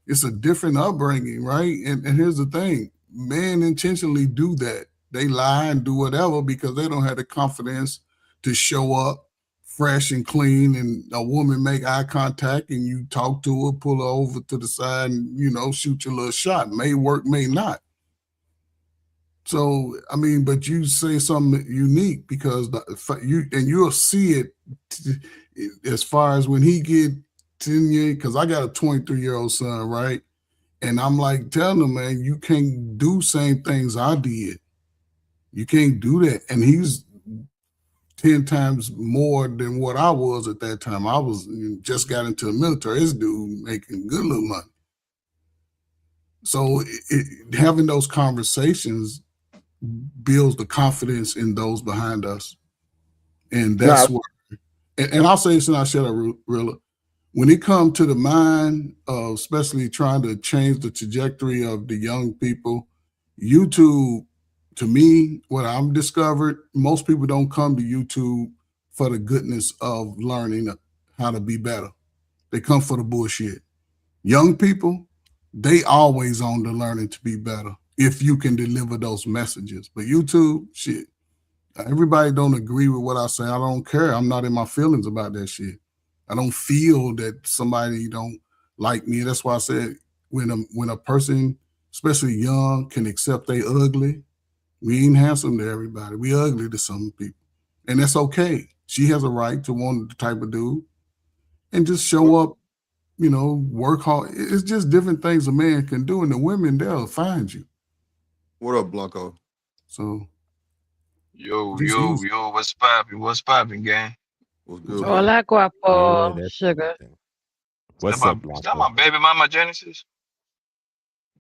It's a different upbringing, right? And here's the thing. Men intentionally do that. They lie and do whatever because they don't have the confidence to show up fresh and clean, and a woman make eye contact and you talk to her, pull her over to the side and, you know, shoot your little shot. May work, may not. So, I mean, but you say something unique because you'll see it as far as when he get 10 years, because I got a 23-year-old son, right? And I'm like telling him, man, you can't do same things I did. You can't do that. And he's 10 times more than what I was at that time. I was just got into the military. This dude making good little money. So having those conversations builds the confidence in those behind us. And that's what, and I'll say this and I'll shut up, Rilla. When it comes to the mind of especially trying to change the trajectory of the young people, YouTube, to me, what I'm discovered, most people don't come to YouTube for the goodness of learning how to be better. They come for the bullshit. Young people, they always on the learning to be better if you can deliver those messages. But YouTube, shit, everybody don't agree with what I say. I don't care. I'm not in my feelings about that shit. I don't feel that somebody don't like me. That's why I said when a person, especially young, can accept they ugly. We ain't handsome to everybody. We ugly to some people, and that's okay. She has a right to want the type of dude, and just show up. Work hard. It's just different things a man can do, and the women, they'll find you. What up, Blanco? So, yo, what's popping, gang? What's good, bro? Hola, Yeah, guapo, that's sugar. what's Is up, that my baby mama Genesis?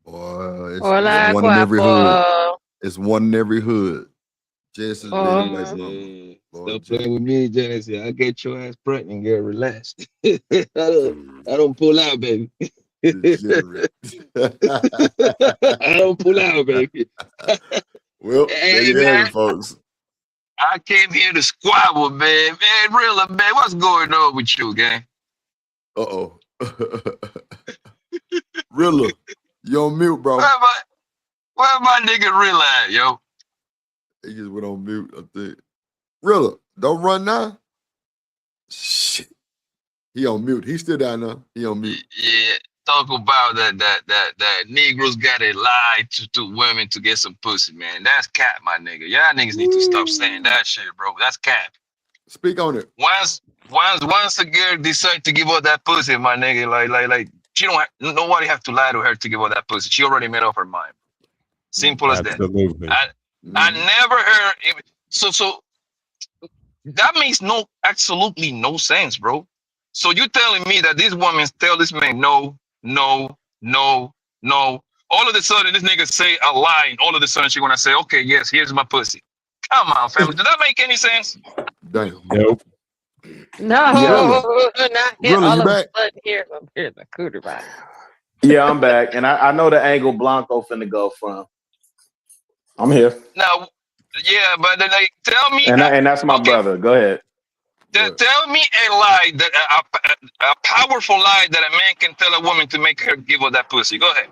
Boy, it's Hola, one in every hood. guapo. It's one in every hood. Genesis baby Oh. white mama. Hey, Boy, stop playing with me, Genesis. I get your ass pregnant, girl. Relax. I don't pull out, baby. degenerate. I don't pull out, baby. Well, there Hey, you man. have it, folks. I came here to squabble, man. Man, really, man, what's going on with you, gang? Uh-oh. Rilla, you on mute, bro. Where my nigga Rilla at, yo? He just went on mute, I think. Rilla, don't run now. Shit. He on mute. He still down there. He on mute. Yeah, talk about that Negroes gotta lie to women to get some pussy, man. That's cap, my nigga. Y'all niggas need to stop saying that shit, bro. That's cap. Speak on it. Once a girl decide to give up that pussy, my nigga, like she don't have, nobody have to lie to her to give up that pussy. She already made up her mind. Simple as that. Absolutely. I never heard so that makes absolutely no sense, bro. So you telling me that these women tell this man no. All of a sudden this nigga say a lie, and all of a sudden she gonna say, okay, yes, here's my pussy. Come on, family. Does that make any sense? Damn. Nope. No, Yeah. not here. Rilla, All you of a back? sudden here's a cooter body. Yeah, I'm back, and I know the angle Blanco finna go from. I'm here, Now, yeah, but like, tell me, and that's my brother. Go ahead. tell me a lie that a powerful lie that a man can tell a woman to make her give her that pussy. Go ahead.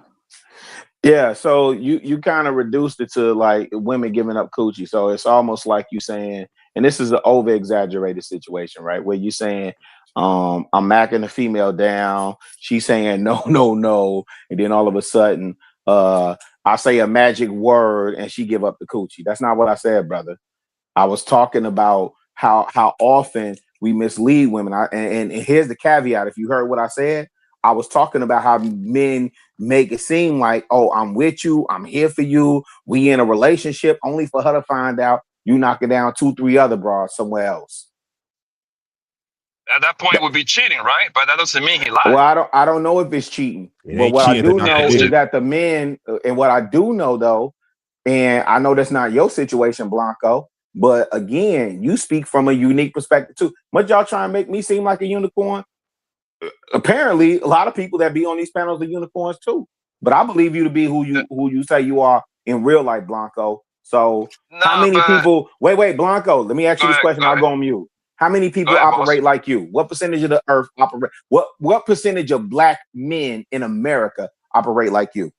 Yeah, so you kind of reduced it to like women giving up coochie. So it's almost like you saying, and this is an over exaggerated situation, right? Where you saying, I'm macking the female down, she's saying no, and then all of a sudden, I say a magic word and she give up the coochie. That's not what I said, brother. I was talking about how often we mislead women. And here's the caveat. If you heard what I said, I was talking about how men make it seem like, oh, I'm with you, I'm here for you, we in a relationship, only for her to find out you knocking down 2-3 other bras somewhere else. At that point, it would be cheating, right? But that doesn't mean he lied. Well, I don't know if it's cheating, but what I do know is that the men, and what I do know though, and I know that's not your situation, Blanco, but again, you speak from a unique perspective too. What y'all trying to make me seem like a unicorn? Apparently, a lot of people that be on these panels are unicorns too. But I believe you to be who you say you are in real life, Blanco. So how many people? Wait, Blanco. Let me ask you this question. I'll go on mute. How many people operate like you? What percentage of the earth operate? What percentage of black men in America operate like you?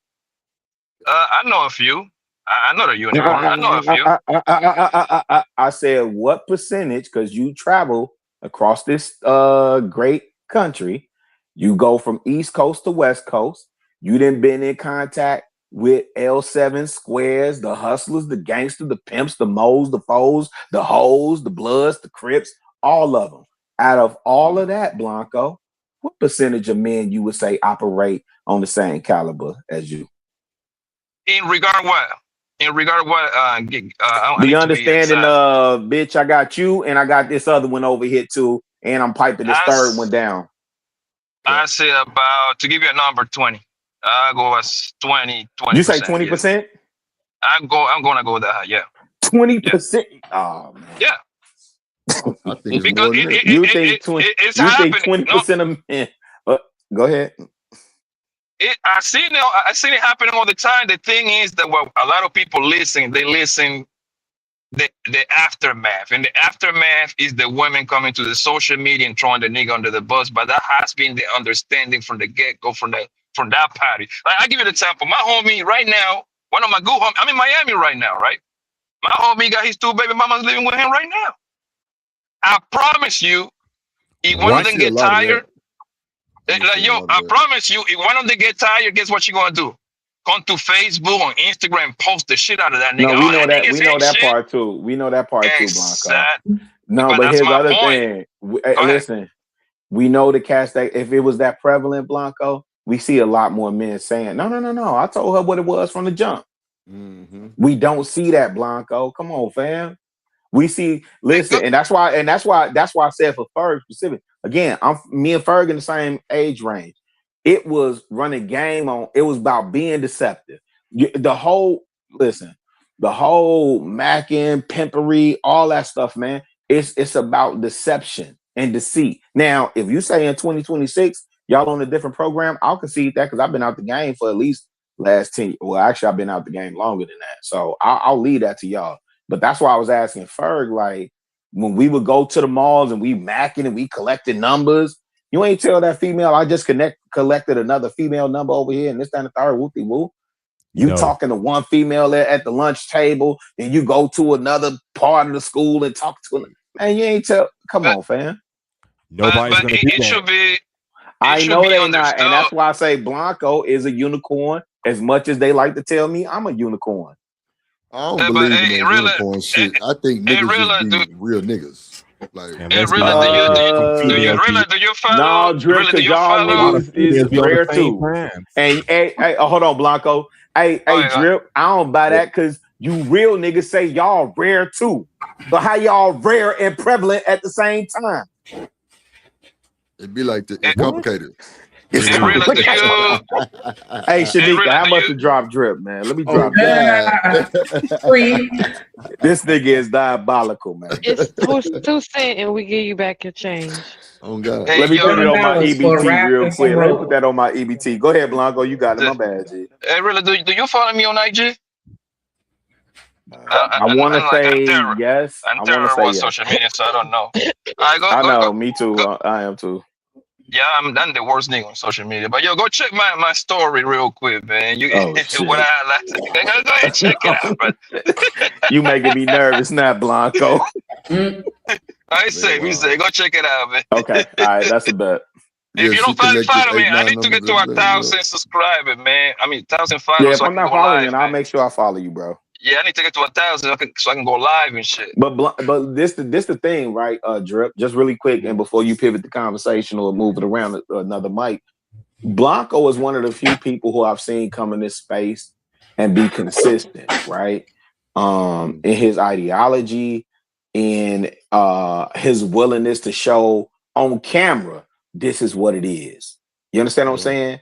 I know a few. I know the unicorn. I know a few. I said what percentage? Because you travel across this great country. You go from East Coast to West Coast. You done been in contact with L7 squares, the hustlers, the gangsters, the pimps, the moles, the foes, the hoes, the bloods, the crips, all of them. Out of all of that, Blanco, what percentage of men you would say operate on the same caliber as you? In regard what? The understanding of, bitch, I got you and I got this other one over here too, and I'm piping this third one down. I say about, to give you a number, 20. I go as 20%. You say 20%? Yeah. I'm gonna go that high, yeah. 20%? Oh man. Yeah. I think it's because more than that. You think 20% of men? Go ahead. I see it happening all the time. The thing is that a lot of people listen. They listen the aftermath, and the aftermath is the women coming to the social media and throwing the nigga under the bus. But that has been the understanding from the get go from that party. Like, I give you an example. My homie right now, one of my good homies. I'm in Miami right now, right? My homie got his 2 baby mamas living with him right now. I promise you, if one of them get tired. Like, yo, I promise you, if one of them get tired, guess what you gonna do? Come to Facebook or Instagram, post the shit out of that nigga. No, we know that. Niggas We know ain't that shit. part too. We know that part too, Blanco. Exactly. No, But but that's here's the my other point. thing. Go ahead. Listen, we know the cast that if it was that prevalent, Blanco, we see a lot more men saying, no. I told her what it was from the jump. We don't see that, Blanco. Come on, fam. We see, listen, and that's why I said for Ferg specific. Again, me and Ferg in the same age range. It was running game on. It was about being deceptive. The whole macking, pimpery, all that stuff, man. It's about deception and deceit. Now, if you say in 2026, y'all on a different program, I'll concede that because I've been out the game for at least last 10. Well, actually, I've been out the game longer than that. So I'll leave that to y'all. But that's why I was asking Ferg, like, when we would go to the malls and we macking and we collecting numbers, you ain't tell that female I just collected another female number over here and this, that, and the third, whoopty whoop. You talking to one female at the lunch table, and you go to another part of the school and talk to her. Man, you ain't tell. Come on, fam. Nobody's gonna do It that. should be. I know they not, and that's why I say Blanco is a unicorn. As much as they like to tell me, I'm a unicorn. I don't believe in that unicorn shit. I think niggas just be real niggas. Like, do you follow? No, Drip, because y'all niggas is rare too. Hey, hold on, Blanco. Hey, Drip, I don't buy that because you real niggas say y'all rare too. So how y'all rare and prevalent at the same time? It'd be like it's complicated. It's complicated. Hey, Shanika, how much to drop Drip, man? Let me drop Free. This nigga is diabolical, man. It's 2 cents and we give you back your change. Oh God. Let me put it on my EBT real quick. Let me put that on my EBT. Go ahead, Blanco. You got it. My bad, G. Hey, really, do you follow me on IG? I want to say yes. I'm terrible on social media, so I don't know. I know, me too. I am too. Yeah, I'm the worst nigga on social media. But yo, go check my story real quick, man. What I highlighted. Go ahead, check it out, bro. You making me nervous now, Blanco. I say, go check it out, man. Okay, all right, that's a bet. If you don't follow me, I need to get to 1,000 subscribers, man. I mean, 1,000 followers. Yeah, if I'm not following you, I'll make sure I follow you, bro. Yeah, I need to get to 1,000 so I can go live and shit. But this the thing, right? Drip, just really quick, and before you pivot the conversation or move it around another mic, Blanco is one of the few people who I've seen come in this space and be consistent, right? In his ideology, in his willingness to show on camera, this is what it is. You understand what I'm saying?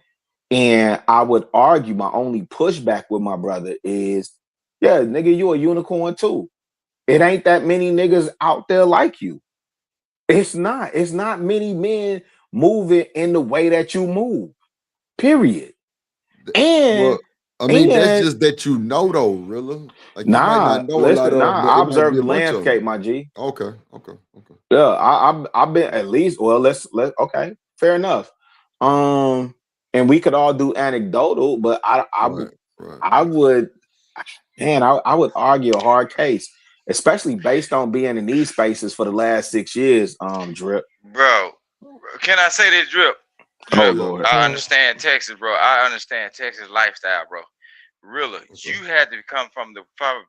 And I would argue my only pushback with my brother is, yeah, nigga, you a unicorn too. It ain't that many niggas out there like you. It's not. It's not many men moving in the way that you move. Period. And that's just that you know though, really. Like you might not know a lot of. I observed the landscape, my G. Okay. Yeah, I've been at least. Well, let's okay, fair enough. And we could all do anecdotal, but I would. Man, I would argue a hard case, especially based on being in these spaces for the last 6 years, Drip. Bro, can I say this, Drip? Oh, Lord. I understand Texas, bro. I understand Texas lifestyle, bro. Really, you had to come from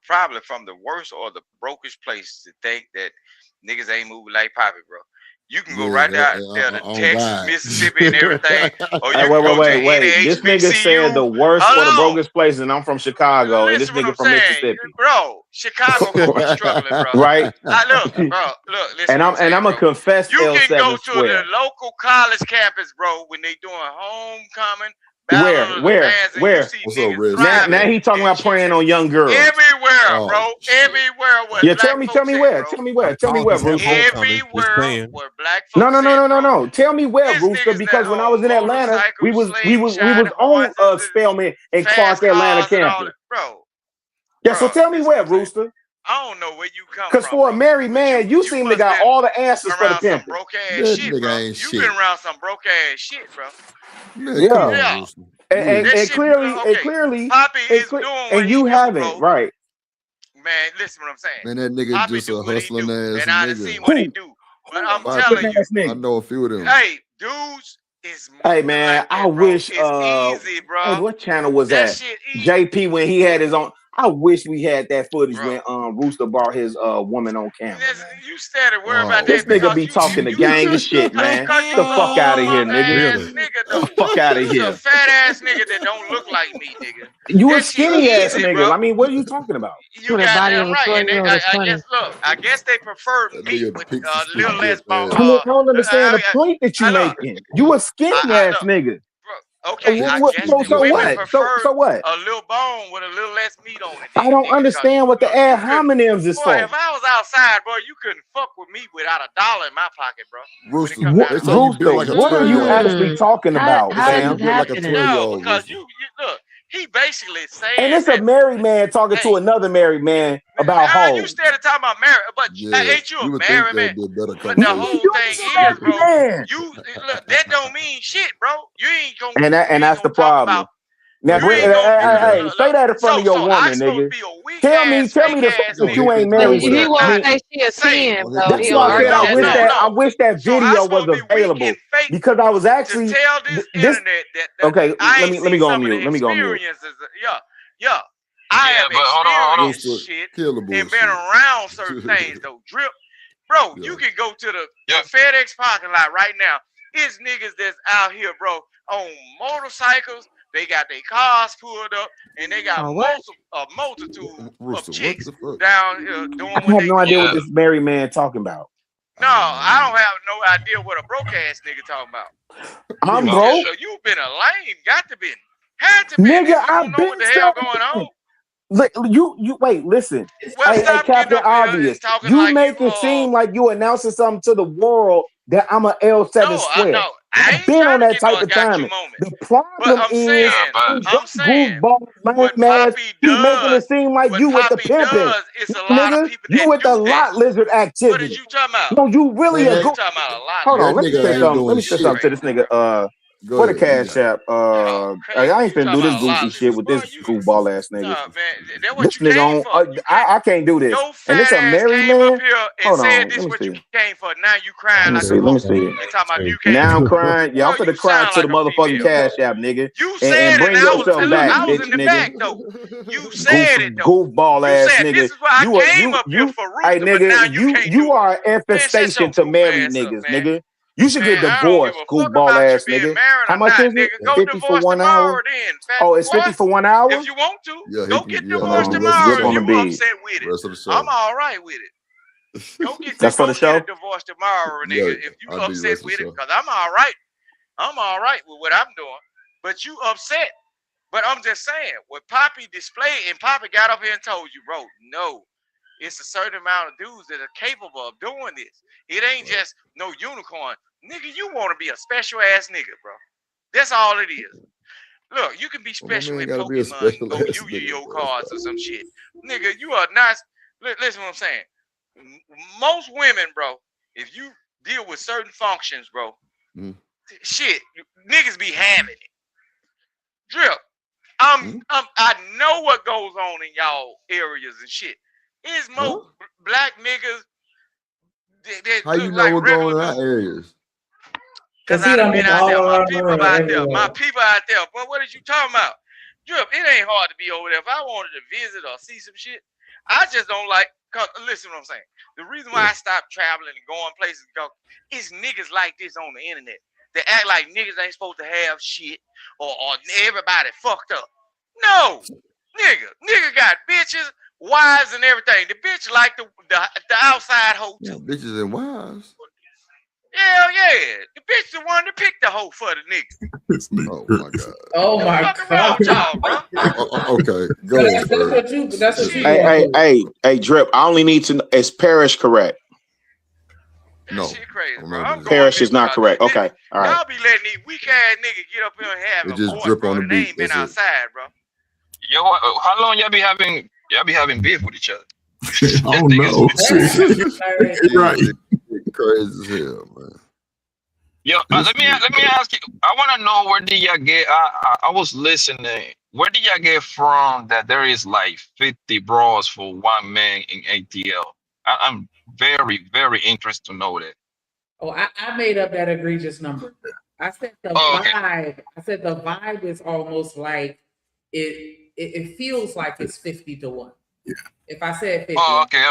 probably from the worst or the brokest place to think that niggas ain't moving like Poppy, bro. You can go right there to Texas, Mississippi, and everything. Or you wait. This nigga said the worst or the brokest place, and I'm from Chicago, and this nigga from Mississippi. Bro, Chicago is struggling, bro. Right? Look, listen. And I'm a confessed You L7 can go to square. the local college campus, bro, when they doing homecoming. Where? What's up, Riz? Now he talking about preying on young girls. Everywhere, bro. Everywhere. Yeah, tell me where. Tell me where, Rooster. Everywhere where black folks. No. Tell me where, Rooster, because when I was in Atlanta, we was on Spelman and Clark Atlanta campus. Bro. Yeah, so tell me where, Rooster. I don't know where you come from. Because for a married man, you seem to got all the answers for the pimping. Broke ass shit, bro. You been around some broke ass shit, bro. Yeah. And clearly, Poppy is doing and you haven't, right? Man, listen what I'm saying. Man, that nigga Poppy just a hustling ass and I done nigga. seen what he do. But I'm telling you, I know a few of them. hey, dudes It's more Hey man, like I that, bro. wish It's easy, bro. hey, what channel was That that? shit easy. JP when he had his own. I wish we had that footage when Rooster brought his woman on camera. You started worrying about This that nigga because be talking the gang of shit, man. cause you The fuck out of here, nigga. ass nigga though. Fuck out of You's here. a fat ass nigga that don't look like me, nigga. You a That shit skinny ass easy, nigga. bro. I mean, what are you talking about? You got damn right, and I guess they prefer meat with a little less bone. I mean, I don't understand the point that you making. You a skinny ass nigga. Okay, I guess So the women what? prefer So what? a little bone with a little less meat on it. I don't understand what the ad hominems is Boy, for. if I was outside, bro, you couldn't fuck with me without $1 in my pocket, bro. Rooster, Rooster, what are you actually talking about, fam? No, because you look, he basically saying And it's a married man talking to another married man about you home. instead of talking about married, but ain't you a married man? But the whole thing is, bro, look, that don't mean shit, bro. You ain't gonna And that's the problem. Now, hey, say that in front of your woman, nigga. Tell me the fact that you ain't married with her. He won't say she a 10, though. That's why I said I wish that video was available because I was actually this. Okay, let me go on mute. Let me go on mute. Yeah, I have experienced shit and been around certain things though. Drip, bro, you can go to the FedEx parking lot right now. It's niggas that's out here, bro, on motorcycles. They got their cars pulled up, and they got a multitude of chicks down here doing I have no idea what this married man talking about. No, I don't have no idea what a broke ass nigga talking about. I'm broke. You've been a lame, got to be, had to be. Nigga, I don't know what the hell going on. You wait, listen. Hey, Captain Obvious, you make it seem like you announcing something to the world that I'm a L7 square. I've been on that type of timing. The problem is, goofball, lame ass, he's making it seem like you with the pimping. Nigga, you with the lot lizard activity. What are you talking about? No, you really a good. Hold on, let me say something. Let me say something to this nigga. What a cash app. I ain't finna do this goofy shit with this goofball ass nigga. This nigga on. I can't do this. And it's a married man. Hold on. Let me see. Now you crying Let me see. Now I'm crying. Y'all finna cry to the motherfucking cash app, nigga. And bring yourself back, bitch, nigga. You said it though. Goofball ass nigga. Hey nigga, you are an infestation to married niggas, nigga. You should get divorced, goofball ass nigga. How much is it? 50 for 1 hour? Oh, it's 50 for 1 hour? If you want to, go get divorced tomorrow. On the You bed. upset with it. I'm all right with it. Go get That's for the show. divorced tomorrow, nigga. If you upset with it, because I'm all right. I'm all right with what I'm doing. But you upset. But I'm just saying, what Poppy displayed, and Poppy got up here and told you, bro, no. It's a certain amount of dudes that are capable of doing this. It ain't just no unicorn. Nigga, you want to be a special ass nigga, bro. That's all it is. Look, you can be special in Pokemon and go Yu-Gi-Oh cards or some shit. Nigga, you are not. Listen what I'm saying. Most women, bro, if you deal with certain functions, bro, shit, niggas be having it. Drip. I know what goes on in y'all areas and shit. It's more black niggas that How you look know like what's going on in our areas? Because I done been out there. My people out there. My people out there. But what are you talking about? Drip, it ain't hard to be over there. If I wanted to visit or see some shit, I just don't like. Cause listen what I'm saying. The reason why I stopped traveling and going places is niggas like this on the internet. They act like niggas ain't supposed to have shit or everybody fucked up. No, nigga got bitches, wives, and everything. The bitch like the outside hoe too. Bitches and wives. Hell yeah, the bitch the one that picked the hoe for the nigga. Oh my god. Oh my god. Y'all, bro. Okay, go ahead. That's what you. Hey, Drip. I only need to know, is Parrish correct? No. Shit crazy, bro. Parrish is not correct. Okay, all right. Y'all be letting these weak ass niggas get up here and have It a just voice, drip bro, on the and they beat. ain't been That's it. outside, bro. Yo, how long y'all be having beef with each other? Oh no. Right. Crazy as hell, man. Yo, let me ask you. I want to know where did y'all get? I was listening. Where did y'all get from that there is like 50 bras for one man in ATL? I'm very, very interested to know that. Oh, I made up that egregious number. I said the okay. vibe. I said the vibe is almost like it feels like it's 50-1. Yeah. If I said 50. Oh, okay.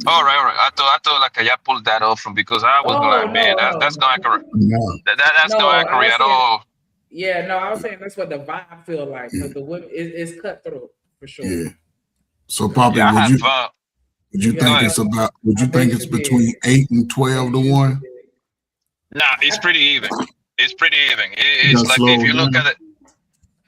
All right. I thought like y'all pulled that off from because I was Oh, like, man, that's not accurate. No. That's No, not I was accurate at saying, all. yeah, no, I was saying that's what the vibe feel like. Because the women it's cutthroat for sure. Yeah. So, Poppy, Yeah, I would had you fun. think ahead. it's about? Would I you think bet it's you did. between 8 and 12 to 1? Nah, it's pretty even. It's pretty even. You It's got like if slowed you look down. at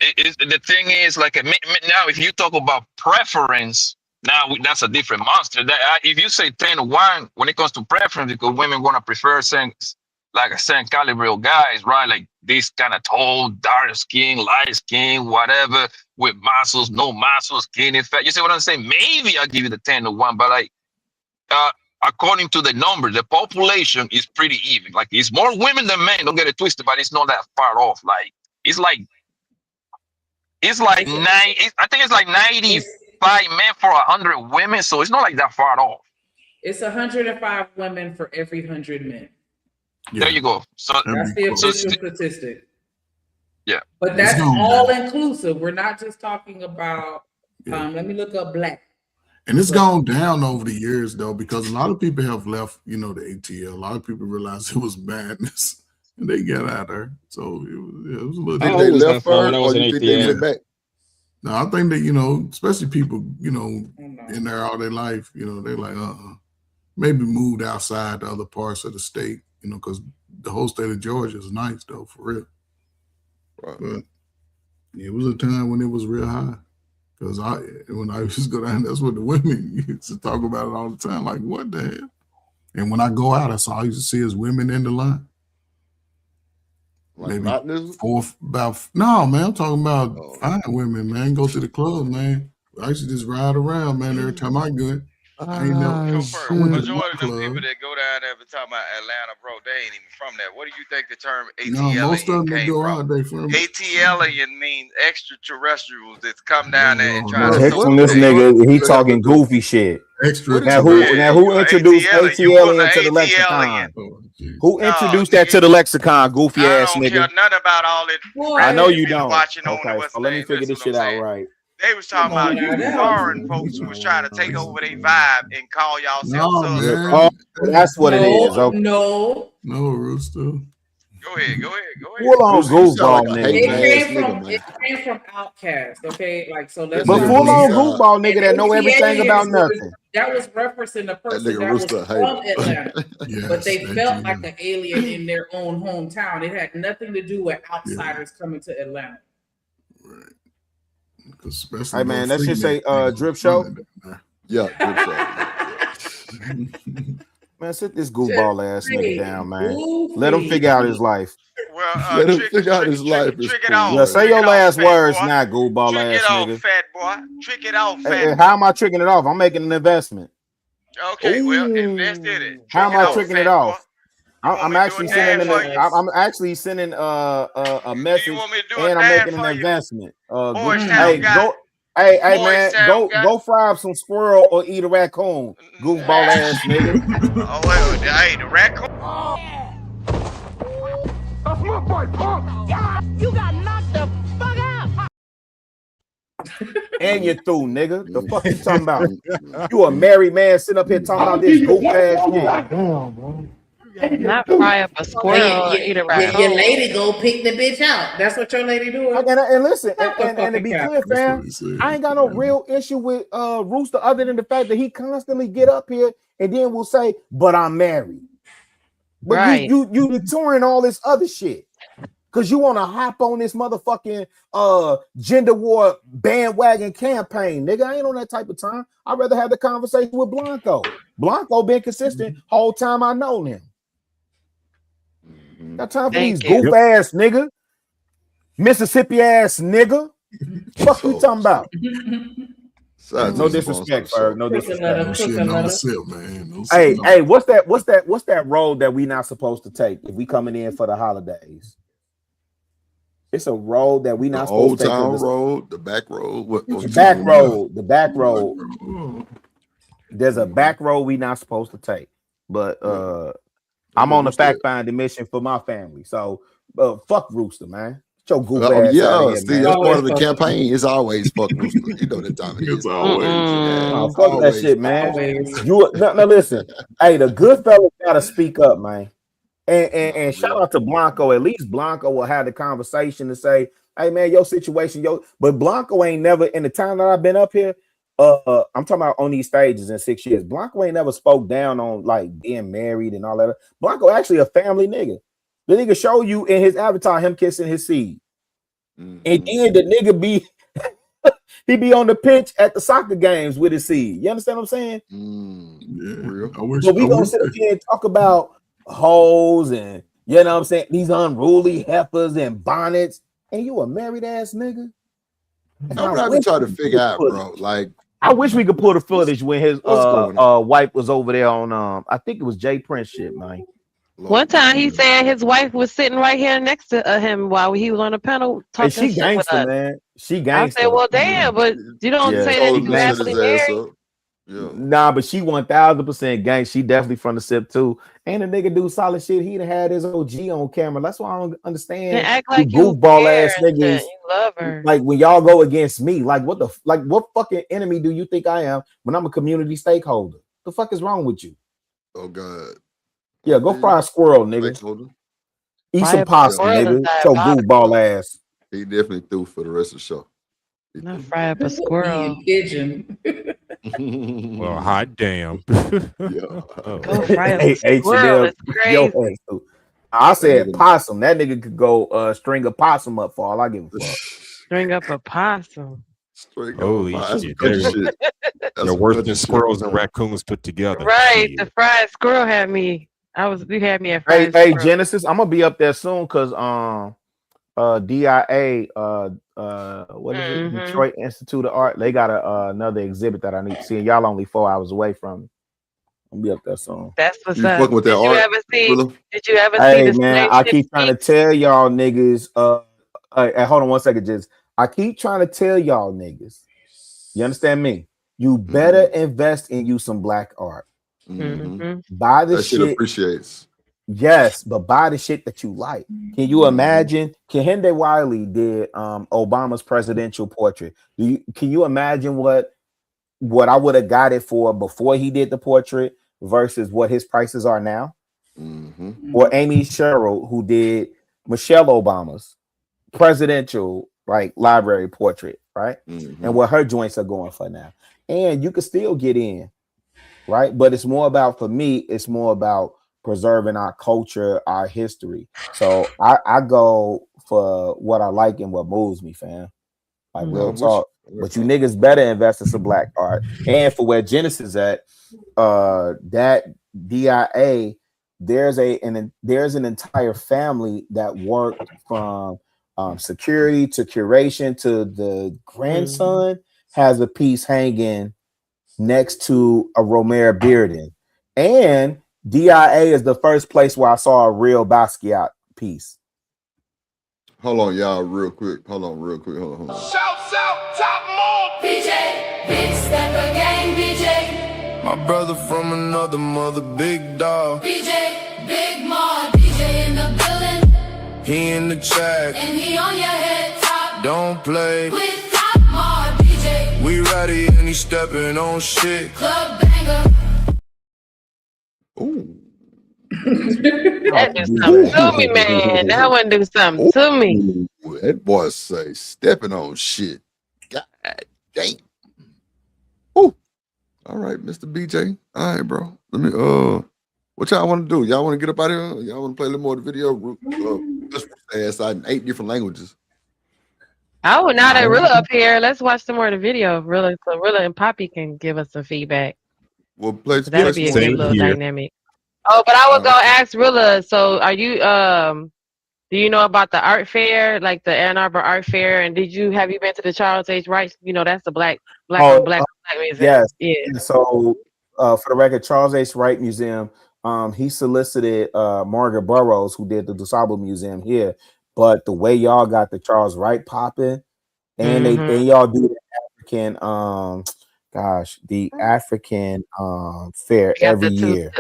it, the thing is like now if you talk about preference, now that's a different monster. If you say 10-1 when it comes to preference, because women gonna prefer certain like a certain caliber of guys, right? Like this kind of tall, dark skin, light skin, whatever, with muscles, no muscles, skinny fat. You see what I'm saying? Maybe I'll give you the 10-1, but like uh according to the numbers, the population is pretty even. Like it's more women than men. Don't get it twisted, but it's not that far off. Like it's like I think it's like 95 men for 100 women, so it's not like that far off. It's 105 women for every 100 men. There you go. So that's the official statistic. Yeah, but that's all inclusive. We're not just talking about. Let me look up black. And it's gone down over the years, though, because a lot of people have left, the ATL. A lot of people realized it was madness, and they got out there. So it was a little. Think they left first, or you think they went back? No, I think that especially people, in there all their life, they're like, maybe moved outside to other parts of the state, because the whole state of Georgia is nice, though, for real. Right. But it was a time when it was real high. Because when I used to go down, that's what the women used to talk about it all the time. Like, what the hell? And when I go out, that's all I used to see is women in the line. Like maybe no, man. I'm talking about fine women, man. Go to the club, man. I used to just ride around, man. Every time I go, I ain't never. Majority of them people that go down there every time about Atlanta, bro, they ain't even from there. What do you think the term Most of them that came go from? out, they from ATLian means extraterrestrials that come down there and try to Here come this nigga. He talking goofy shit. Now who introduced ATL into the lexicon? Who introduced that to the lexicon? Goofy ass nigga. Care nothing about all it. I know you don't. Okay, so let me figure this shit out right. They was talking about you foreign folks who was trying to take over their vibe and call y'all selves. Oh, that's what it is. Okay. No, Rooster. Go ahead. Full on goofball nigga. It came from Outkast, okay? Like so. Let's But full on goofball nigga that know everything about nothing. That was referencing the person that was from Atlanta, but they felt like an alien in their own hometown. It had nothing to do with outsiders coming to Atlanta. Hey man, that should say drip show. Yeah, drip show. Man, sit this goofball ass nigga down, man. Let him figure out his life. Well, let him figure out his life. Yeah, say your last words, not goofball ass nigga. Fat boy, trick it off, fat. Hey, how am I tricking it off? I'm making an investment. Okay, well, invest in it. How am I tricking it off? I'm actually sending I'm actually sending a message, and I'm making an investment. Hey, go. Hey man, go fry up some squirrel or eat a raccoon, goofball ass nigga. Oh, wait, hey, the raccoon. That's my boy, punk. Yeah, you got knocked the fuck out. And you're through, nigga. The fuck you talking about? You a married man sitting up here talking about this goof ass shit. Damn, bro. Not fry up a squirrel or eat a raccoon. Your lady go pick the bitch out. That's what your lady doing. And listen, and to be clear, fam, I ain't got no real issue with Rooster other than the fact that he constantly get up here and then will say, "But I'm married." But right. you touring all this other shit because you want to hop on this motherfucking gender war bandwagon campaign, nigga. I ain't on that type of time. I'd rather have the conversation with Blanco. Blanco been consistent whole time I know him. Got time for these goof ass nigga, Mississippi ass nigga. Fuck you talking about? No disrespect, Ferg. No disrespect. Hey, what's that road that we not supposed to take if we coming in for the holidays? It's a road that we not supposed to take. Old Town Road, the back road. The back road. There's a back road we not supposed to take, but I'm on the fact finding mission for my family. So fuck Rooster, man. Get your goof Oh ass out of yeah, here, see, man. that's part of the campaign. It's always fuck Rooster. You know that time it is. It's always. No, It's fuck that always shit, man. Always. You no, listen. Hey, the good fellas gotta speak up, man. And shout real. out to Blanco. At least Blanco will have the conversation to say, "Hey, man, your situation, But Blanco ain't never in the time that I've been up here. I'm talking about on these stages in 6 years. Blanco ain't never spoke down on like being married and all that. Blanco actually a family nigga. The nigga show you in his avatar him kissing his seed, and then the nigga be he be on the pitch at the soccer games with his seed. You understand what I'm saying? Yeah. I wish. But we gonna sit up here and talk about hoes and you know what I'm saying, these unruly heifers and bonnets, and you a married ass nigga. That's what I be trying to figure out, bro. Like, I wish we could pull the footage when his what's going on? wife was over there on I think it was Jay Prince shit, man. One time he said his wife was sitting right here next to him while he was on the panel talking Hey, she shit with gangster, us. man. She I gangster. said, well, damn, but you don't say that Told you him to shut happily his ass married. up. Yeah. Nah, but she 1000% gang. She definitely from the SIP too. And the nigga do solid shit. He'd have had his OG on camera. That's why I don't understand And act you like you goofball care ass and shit. niggas. You love her. Like when y'all go against me, like what fucking enemy do you think I am when I'm a community stakeholder? The fuck is wrong with you? Oh God. Yeah, go fry a squirrel, nigga. Stakeholder. Eat Fry some a pasta, squirrel is nigga. Your goofball ass. He definitely threw for the rest of the show. Not fry up a Be squirrel. a pigeon. Well, hot damn. Go fry up a Hey, squirrel. Chanel, It's yo crazy. ass too. I said possum. That nigga could go string a possum up for all I give a fuck. String up a possum. Holy That's shit. country They're, shit. That's they're some worse country than shit squirrels right and there. raccoons put together. Right. Shit. The fried squirrel had me. You had me at Hey, fried squirrel. Genesis, I'm gonna be up there soon because DIA what is it? Detroit Institute of Art. They got another exhibit that I need to see. And y'all only 4 hours away from me. I'll be up there soon. That's what's You up. fucking with that Did you art, ever see? Willow? Did you ever see Hey the man, I spaceship keep trying to tell y'all niggas. Hey, hold on one second, just I keep trying to tell y'all niggas. You understand me? You better invest in you some black art. Buy the That shit shit. appreciates. Yes, but buy the shit that you like. Can you imagine? Kehinde Wiley did Obama's presidential portrait. Can you imagine what I would have got it for before he did the portrait versus what his prices are now? Or Amy Sherrill, who did Michelle Obama's presidential library portrait, right? And what her joints are going for now. And you can still get in, right? But it's more about, for me, it's more about preserving our culture, our history. So I go for what I like and what moves me, fam. Like real talk. But you niggas better invest in some black art. And for where Genesis at, that DIA, there's an entire family that worked from security to curation to the grandson has a piece hanging next to a Romare Bearden. And DIA is the first place where I saw a real Basquiat piece. Hold on, y'all, real quick. Hold on. Shouts out, top more. BJ, big stepper gang, BJ. My brother from another mother, big dog. BJ, big mod, BJ in the building. He in the track, and he on your head top. Don't play with top mod, BJ. We ready and he stepping on shit. Club banger. Ooh. That do something to me, man. That one do something to me. Ooh, that boy say stepping on shit. God damn. Ooh. All right, Mr. BJ. All right, bro. Let me what y'all want to do? Y'all want to get up out of here? Y'all want to play a little more of the video? Let's say in 8 different languages. Oh, now that Rilla up here, let's watch some more of the video. Rilla, so Rilla and Poppy can give us some feedback. Well, play That'll be a some good more. little dynamic. Oh, but I was gonna ask Rilla. So, are you do you know about the art fair, like the Ann Arbor Art Fair? And have you been to the Charles H. Wright? You know, that's the black museum. Yes. Yeah. And so for the record, Charles H. Wright Museum, he solicited Margaret Burroughs, who did the DuSable Museum here. But the way y'all got the Charles Wright popping, and and y'all do the African the African fair every year.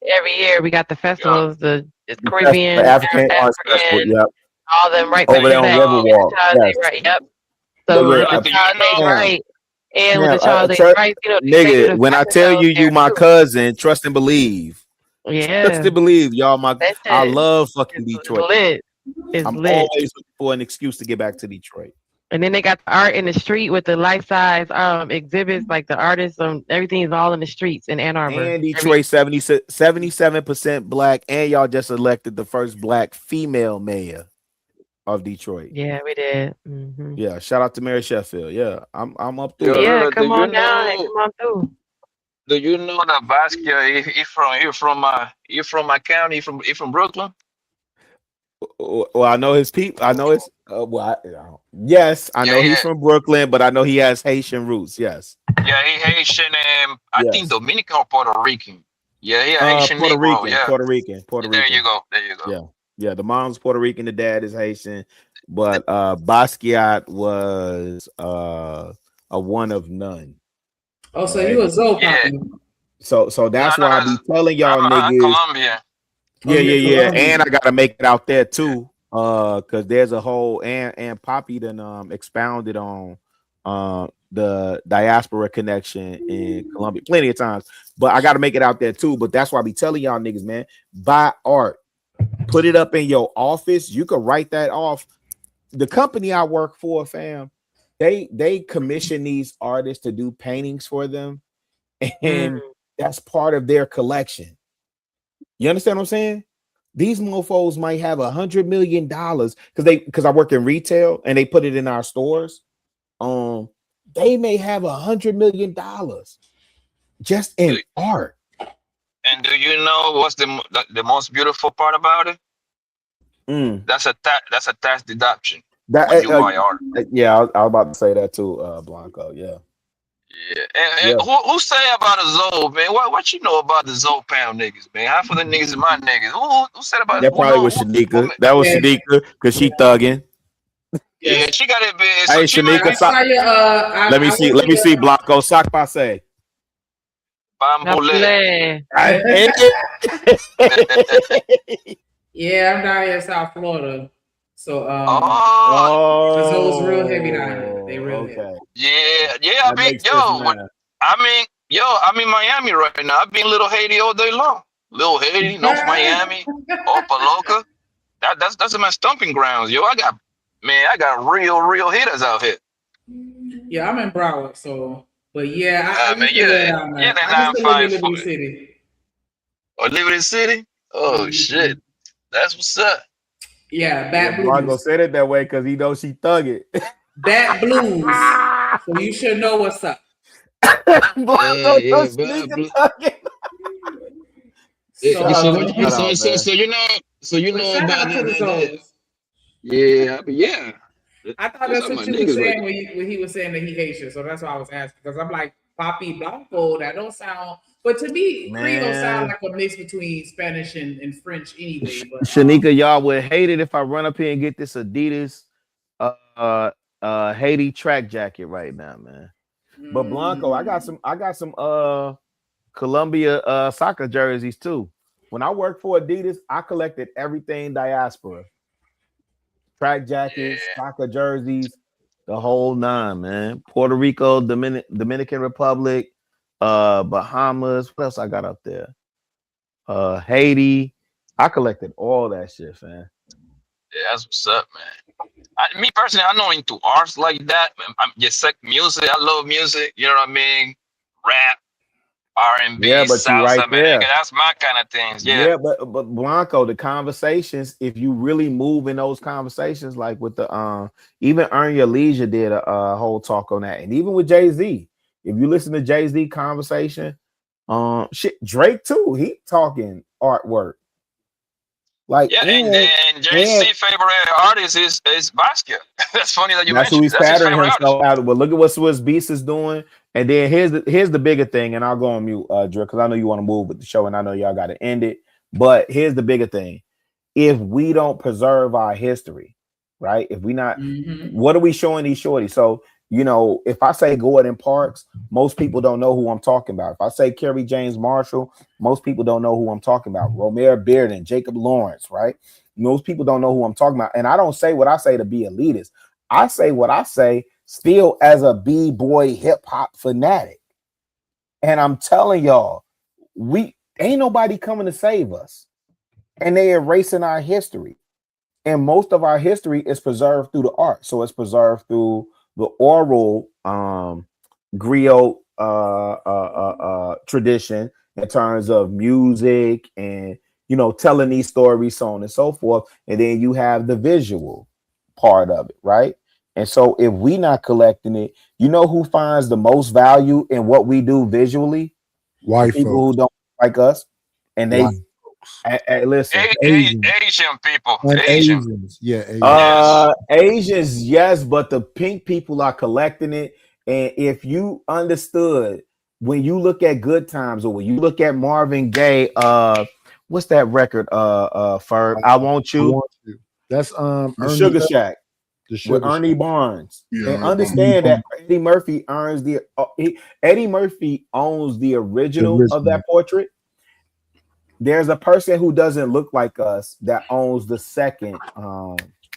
Every year we got the festivals, the That's the Caribbean, African Arts Festival. African, Yep. all them right back Over to there on back. Riverwalk. Child Yes. Day right. Yep. Look So at with the Child Day Pam. right, and with the Child Day Pam, right, they do Nigga, the when I fashion tell shows you, you there my too. cousin, trust and believe. Trust Yeah, and believe, y'all. that I shit love fucking is Detroit. lit. It's I'm lit. always looking for an excuse to get back to Detroit. And then they got the art in the street with the life size exhibits, like the artists, everything is all in the streets in Ann Arbor. And Detroit 77% black, and y'all just elected the first black female mayor of Detroit. Yeah, we did. Mm-hmm. Yeah, shout out to Mary Sheffield. Yeah, I'm up through. Yeah, Do come you on down and know? come on through. Do you know that Basquiat? He from my county. He from Brooklyn. Well, I know his people. I know his. Yes, I know he's from Brooklyn, but I know he has Haitian roots. Yes. Yeah, he Haitian and I think Dominican or Puerto Rican. Yeah, he a Haitian Puerto Negro. Rican. Yeah. Puerto Rican. There you go. There you go. Yeah. The mom's Puerto Rican, the dad is Haitian, but Basquiat was a one of none. Oh, so you a Zoe poppy. So that's why I be telling y'all I'm niggas. Colombian. Yeah. And I gotta make it out there too. Because there's a whole and Poppy done expounded on the diaspora connection in Colombia plenty of times. But I gotta make it out there too. But that's why I be telling y'all niggas, man, buy art, put it up in your office. You can write that off. The company I work for, fam, they commission these artists to do paintings for them, and that's part of their collection. You understand what I'm saying? These mofos might have $100 million because I work in retail and they put it in our stores. They may have $100 million just in art. And do you know what's the most beautiful part about it? That's a tax deduction when you buy art. Yeah, I was about to say that too, Blanco. Yeah. Yeah. And who say about the Zoe, man? What you know about the Zoe pound niggas, man? Half of the niggas are my niggas. Who said about That probably was Shanika. That was Shanika because she thugging. Yeah, she got it big. Hey, Shanika, let me see, Blanco. Sock passe. Bambule. Yeah, I'm down here in South Florida. So the Zoe's real heavy down here. They real heavy. Yeah. I'm in Miami right now. I've been Little Haiti all day long. Little Haiti, North Miami, Opaloka. That's my stomping grounds, yo. I got real hitters out here. Yeah, I'm in Broward, so but yeah, I man, I just live in Liberty City. Oh, Liberty City? Oh shit. That's what's up. Yeah, Bat Blues. Blanco said it that way because he knows she thug it. Bat Blues. So you should know what's up. So you know about that. Yeah. I thought that's what you were saying when he was saying that he hates you. So that's why I was asking. Because I'm like, Papi Blanco, that don't sound. But to me, Creole sound like a mix between Spanish and French anyway. But Shanika, y'all would hate it if I run up here and get this Adidas Haiti track jacket right now, man. But Blanco, I got some Columbia soccer jerseys too. When I worked for Adidas, I collected everything diaspora. Track jackets, soccer jerseys, the whole nine, man. Puerto Rico, Dominican Republic, Bahamas. What else I got up there? Haiti. I collected all that shit, man. Yeah, that's what's up, man. Me personally, I'm not into arts like that. I'm just like music. I love music. You know what I mean? Rap, R&B, salsa, right there. man. That's my kind of things. Yeah, but Blanco, the conversations, if you really move in those conversations, like with the even Earn Your Leisure did a whole talk on that, and even with Jay-Z, if you listen to Jay-Z conversation, Drake too, he talking artwork. Like, and Jay-Z favorite artist is Basquiat. That's funny that you that's mentioned. who he's That's his patterning favorite himself artist. out. But look at what Swiss Beats is doing. And then here's the bigger thing, and I'll go on mute, Drew, because I know you want to move with the show, and I know y'all got to end it. But here's the bigger thing: if we don't preserve our history, right? If we not, what are we showing these shorties? So You know, if I say Gordon Parks, most people don't know who I'm talking about. If I say Kerry James Marshall, most people don't know who I'm talking about. Romare Bearden, Jacob Lawrence, right? Most people don't know who I'm talking about. And I don't say what I say to be elitist. I say what I say still as a b-boy hip hop fanatic. And I'm telling y'all, we ain't nobody coming to save us. And they erasing our history. And most of our history is preserved through the art. So it's preserved through the oral griot tradition in terms of music and, you know, telling these stories, so on and so forth. And then you have the visual part of it, right? And so if we not collecting it, you know who finds the most value in what we do visually? White People folks. who don't like us. And they listen. Asian people. And Asian. Asians. Yeah, Asians, yes, but the pink people are collecting it. And if you understood, when you look at Good Times or when you look at Marvin Gaye, what's that record? Ferg, I Want You. That's The Ernie Sugar Shack The with Sugar Ernie Shack. Barnes. Yeah, And understand that Eddie Murphy earns Eddie Murphy owns the original of that portrait. There's a person who doesn't look like us that owns the second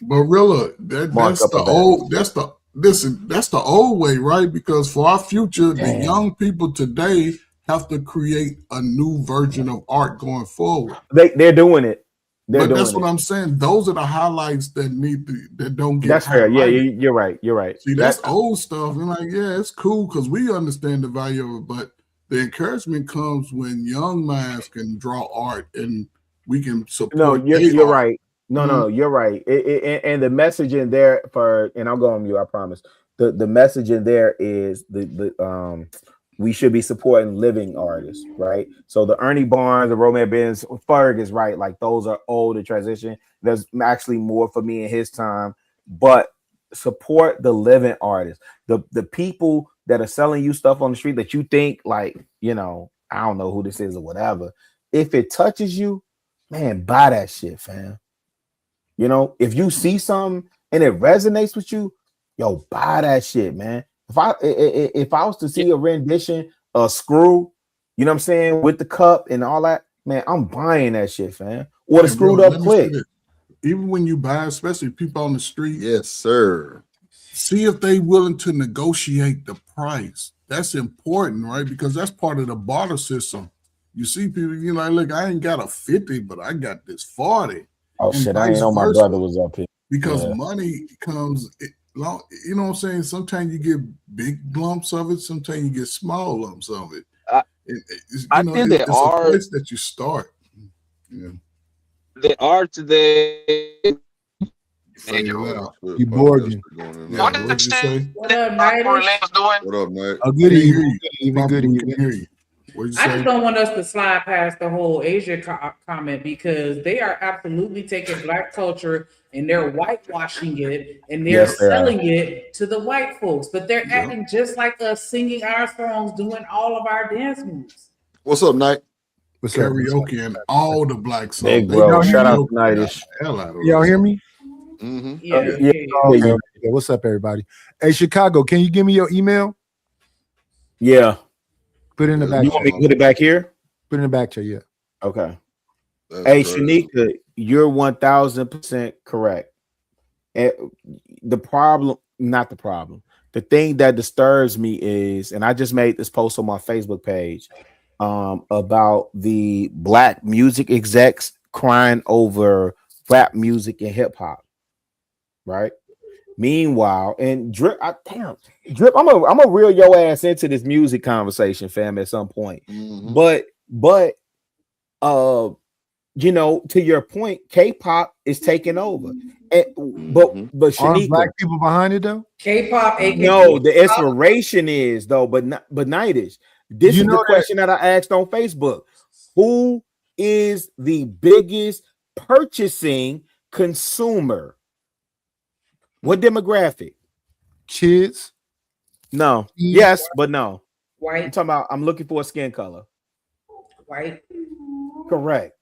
Barilla, that's markup the of that. old. That's the old way, right? Because for our future, the Damn. young people today have to create a new version of art going forward. They're doing it. But that's what I'm saying. Those are the highlights that that don't get That's fair. Yeah, highlighted. you're right. You're right. See, that's old stuff. And like, yeah, it's cool because we understand the value of it. But the encouragement comes when young minds can draw art and we can support. No, you're right. No, Mhm. no, you're right. And the message in there and I'll go on you, I promise. The message in there is the we should be supporting living artists, right? So the Ernie Barnes, the Romare Benz, Ferg is right. Like those are old in transition. There's actually more for me in his time, but support the living artists, the people that are selling you stuff on the street that you think like, you know, I don't know who this is or whatever. If it touches you, man, buy that shit, fam. You know, if you see something and it resonates with you, yo, buy that shit, man. If I was to see a rendition of Screw, you know what I'm saying, with the cup and all that, man, I'm buying that shit, fam. Or the Hey, screwed bro, up let me say click. this. Even when you buy, especially people on the street, yes, sir. See if they willing to negotiate the price. That's important, right? Because that's part of the barter system. You see people, you know, look, I ain't got a 50, but I got this 40. Oh and shit, I vice ain't know my versa. brother was up here. Because Yeah. money comes, you know what I'm saying? Sometimes you get big lumps of it, sometimes you get small lumps of it. It's I a place that you start. Yeah. The art today. You Borgin. Yeah, what did you say? What up, Nighters? What up, Nate? Oh, good Can't hear evening. you. Good evening. Good We evening. can hear you. What did you I say? just don't want us to slide past the whole Asia comment because they are absolutely taking Black culture and they're whitewashing it and they're Yes, they are. selling it to the white folks, but they're acting just like us, singing our songs, doing all of our dance moves. What's up, Nate? What's up? Karaoke and all the Black songs. Big They bro, karaoke shout out the to Nightish. hell out of Y'all those hear songs. me? Mm-hmm. Yeah, Yeah. Okay, okay. What's up, everybody? Hey, Chicago, can you give me your email? Yeah. Put it in the back. You want me to put it back here? Put it in the back chair, yeah. Okay. That's Hey, crazy. Shanika, you're 1000% correct. And the problem, not the problem, the thing that disturbs me is, and I just made this post on my Facebook page about the Black music execs crying over rap music and hip hop, right? Meanwhile, and Drip, Drip, I'm gonna reel your ass into this music conversation, fam, at some point. Mm-hmm. But you know, to your point, K-pop is taking over. But Mm-hmm. but Aren't Shanika, black people behind it though? K-pop, aka no, the inspiration is though, but Nightish. This You is know the that- question that I asked on Facebook. Who is the biggest purchasing consumer? What demographic? Kids. No. Yes, but no. White. I'm talking about I'm looking for a skin color. White. Correct.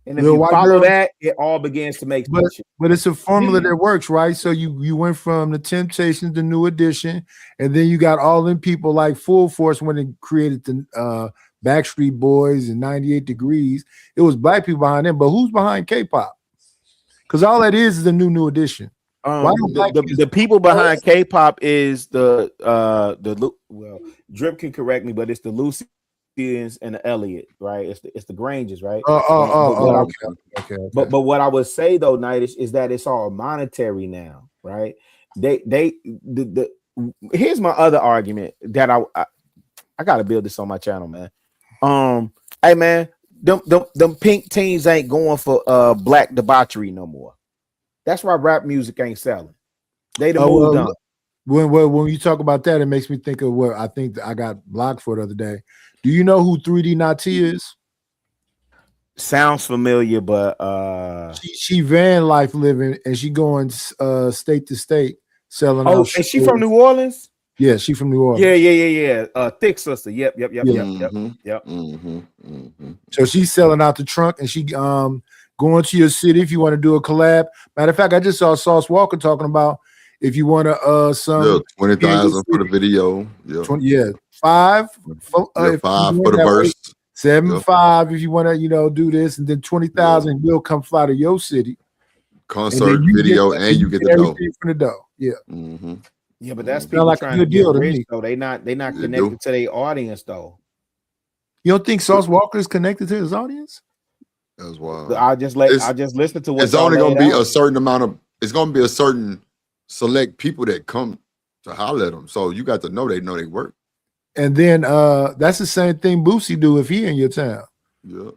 And if you follow that, it all begins to make sense. But it's a formula that works, right? So you went from the Temptations to New Edition, and then you got all them people like Full Force when they created the Backstreet Boys and 98 Degrees. It was black people behind them, but who's behind K-pop? Because all that is a New Edition. The people behind K-pop is the well, Drip can correct me, but it's the Lucians and the Elliott, right? It's the Granges, right? Okay. But what I would say though, Nightish, is that it's all monetary now, right? Here's my other argument that I gotta build this on my channel, man. Hey man, them pink teens ain't going for black debauchery no more. That's why rap music ain't selling. They the moved on. When you talk about that, it makes me think of what I think I got blocked for the other day. Do you know who 3D Nati is? Sounds familiar, but she van life living, and she going state to state selling. Oh, and she from New Orleans? Yeah, she from New Orleans. Yeah. Thick sister. Yep. So she's selling out the trunk, and she going to your city if you want to do a collab. Matter of fact, I just saw Sauce Walker talking about if you want to some 20,000 for the video. Yeah, 5 for the verse. 7.5 if you want to do this, and then 20,000 will come fly to your city. Concert video, and you get the dough from the dough. Yeah. Yeah, but that's people like trying to get rich, though. They not connected to their audience, though. You don't think Sauce Walker is connected to his audience? That's wild. I just listen to what it's only gonna be a certain amount of. It's gonna be a certain select people that come to holler at them. So you got to know they work. And then that's the same thing Boosie do if he in your town. Yeah.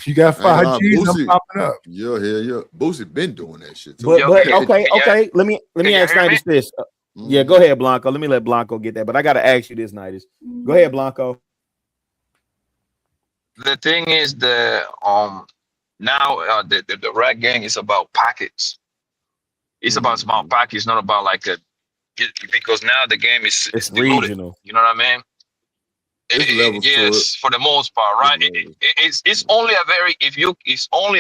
You got 5 G's popping up. Yeah. Boosie been doing that shit too. But okay. Let me ask Nightish this. Yeah, go ahead, Blanco. Let me let Blanco get that. But I gotta ask you this, Nightish. Go ahead, Blanco. The thing is the rap gang is about pockets. It's about small pockets, not about because now the game is regional. You know what I mean? Yes, for the most part, right? It's only a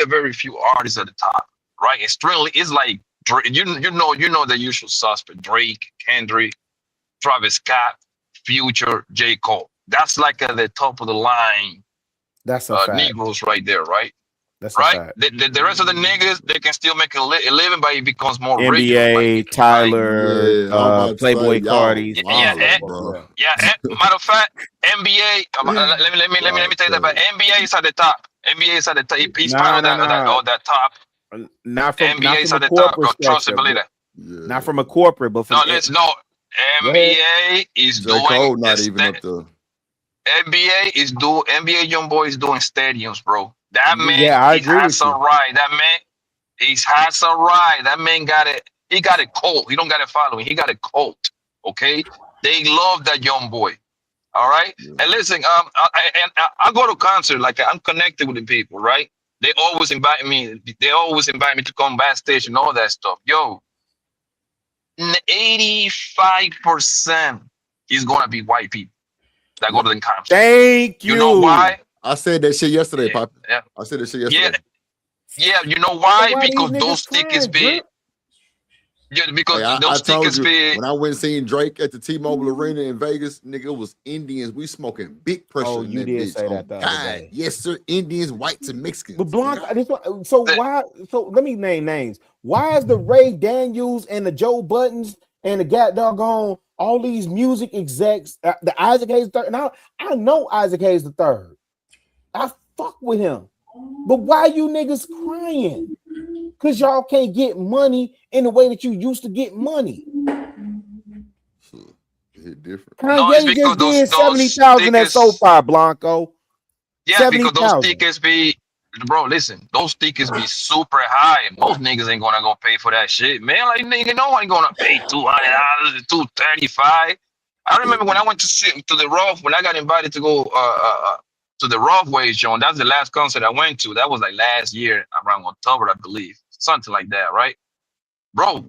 very few artists at the top, right? It's like you know the usual suspect: Drake, Kendrick, Travis Scott, Future, J. Cole. That's like the top of the line. That's a fact. Negroes right there, right? That's right. A fact. The rest of the niggas, they can still make a living, but it becomes more NBA, regular, Tyler, Playboy Cardi. Matter of fact, NBA. Let me tell you that. But NBA is at the top. NBA is at the top. He's part of that top. Not from NBA is at the corporate top. Trust and believe that. Not from a corporate, but from NBA is doing. Not even up there. NBA YoungBoy is doing stadiums, bro. That man, I agree has a ride. That man, has a ride. That man got it. He got a cult. He don't got a following. He got a cult. Okay, they love that young boy. All right. And listen, I go to concert like I'm connected with the people, right? They always invite me. They always invite me to come backstage and all that stuff. Yo, 85% is gonna be white people that go to the concert. Thank you. You know why? I said that shit yesterday, Pop. Yeah. I said that shit yesterday. Yeah. You know why? Because those tickets be. Yeah, because those tickets be. When I went and seen Drake at the T-Mobile Arena in Vegas, nigga, it was Indians. We smoking big pressure. Oh, you did say that the other day. Yes, sir. Indians, whites, and Mexicans. But Blanco, so let me name names. Why is the Ray Daniels and the Joe Buttons and the doggone all these music execs, the Isaac Hayes III? Now I know Isaac Hayes III. I fuck with him. But why you niggas crying? Because y'all can't get money in the way that you used to get money. It's different. Kanye just did 70,000 at SoFi, Blanco. Yeah, because those tickets be, bro, listen, those tickets be super high. Most niggas ain't gonna go pay for that shit, man. Like, nigga, no one gonna pay $200, $235. I remember when I went to the Rough, when I got invited to go to the Roughway show, and that's the last concert I went to. That was like last year, around October, I believe. Something like that, right? Bro,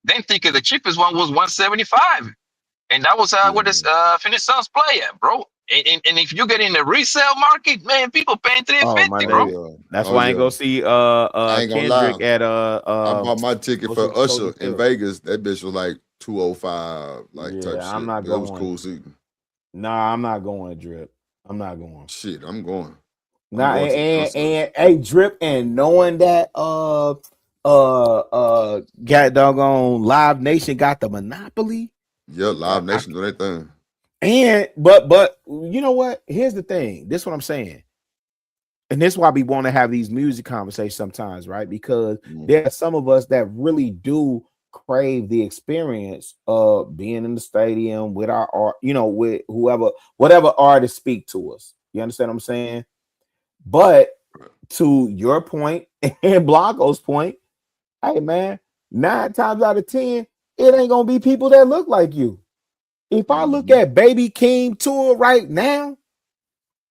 then thinking the cheapest one was $175. And that was where this Phoenix Suns play at, bro. And if you get in the resale market, man, people paying $350, bro. That's why I ain't go see I ain't gonna lie. Kendrick at I bought my ticket for Usher in Hill. Vegas. That bitch was like 205, like type I'm shit. not But it was going. cool seating. Nah, I'm not going, Drip. I'm not going. Shit, I'm going. Nah, going to and hey, Drip, and knowing that got doggone Live Nation got the monopoly. Yeah, Live Nation do that thing. And but you know what? Here's the thing. This is what I'm saying. And this is why we want to have these music conversations sometimes, right? Because there are some of us that really do crave the experience of being in the stadium with our art, you know, with whatever artists speak to us. You understand what I'm saying? But to your point and Blanco's point, hey man, 9 times out of 10, it ain't gonna be people that look like you. If I look at Baby King tour right now,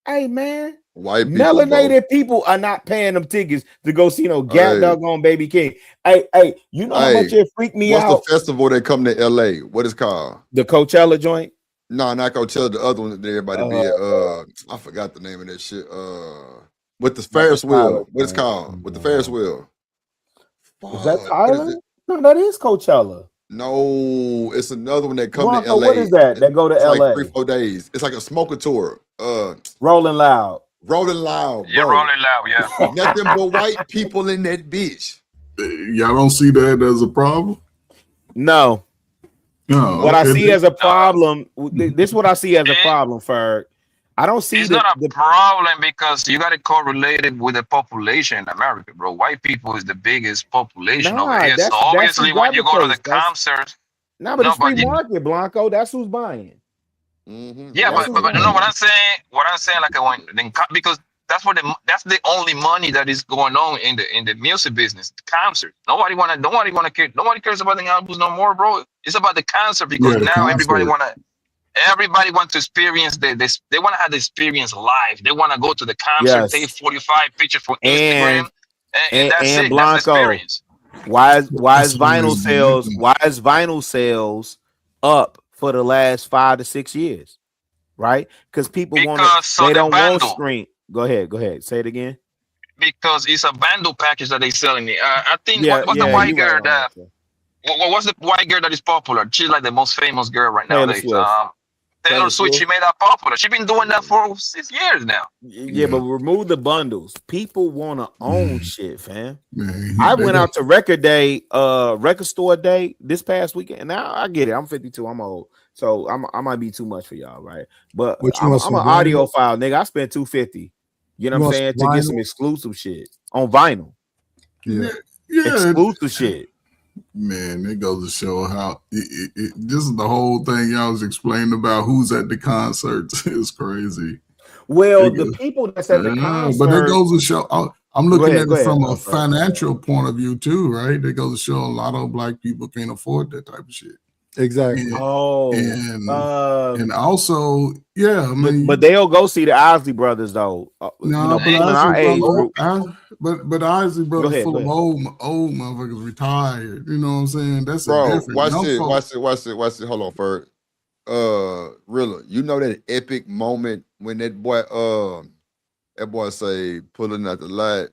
hey man, white melanated people are not paying them tickets to go see no doggone Baby King. Hey, you know how much it freaked me out? What's the festival that come to LA? What is it called? The Coachella joint? No, not Coachella. The other one that everybody be at. I forgot the name of that shit. With the Ferris wheel. What it's called? With the Ferris wheel. Is that Thailand? No, that is Coachella. No, it's another one that come to LA. What is that? That go to LA? Like 3-4 days. It's like a smoker tour. Rolling Loud. Rolling Loud, yeah, bro. Rolling Loud, yeah. Nothing but white people in that bitch. Y'all don't see that as a problem? No. No. What I see as a problem, this is what I see as a problem, Ferg. I don't see it's not a problem because you got to correlate it with the population in America, bro. White people is the biggest population over here. So obviously, when you go to the concerts, but it's free market, Blanco. That's who's buying. Yeah, but no, what I'm saying, like because that's the only money that is going on in the music business, the concert. Nobody cares about the albums no more, bro. It's about the concert because now everybody want to experience this. They want to have the experience live. They want to go to the concert, take 45 pictures for Instagram, and that's it. Blanco, that's the experience. Why is vinyl sales up for the last 5 to 6 years? Right? Because people they don't want screen. Go ahead. Say it again. Because it's a bundle package that they selling it. I think what's the white girl that? What's the white girl that is popular? She's like the most famous girl right nowadays. Taylor Swift. She made that popular. She's been doing that for 6 years now. Yeah, but remove the bundles. People want to own shit, fam. I went out to record store day this past weekend. And now I get it. I'm 52. I'm old. So I might be too much for y'all, right? But I'm an audiophile, nigga. I spent $250. You know what I'm saying? To get some exclusive shit on vinyl. Yeah. Exclusive shit. Man, it goes to show how this is the whole thing y'all was explaining about who's at the concerts is crazy. Well, the people that's at the concert, but it goes to show. I'm looking at it from a financial point of view too, right? It goes to show a lot of black people can't afford that type of shit. Exactly. And also, yeah, I mean, but they'll go see the Isley Brothers though. No, but Isley Brothers full of old motherfuckers retired. You know what I'm saying? That's bro. A different. Watch it. Hold on, Ferg. Rilla, you know that epic moment when that boy say pulling out the light,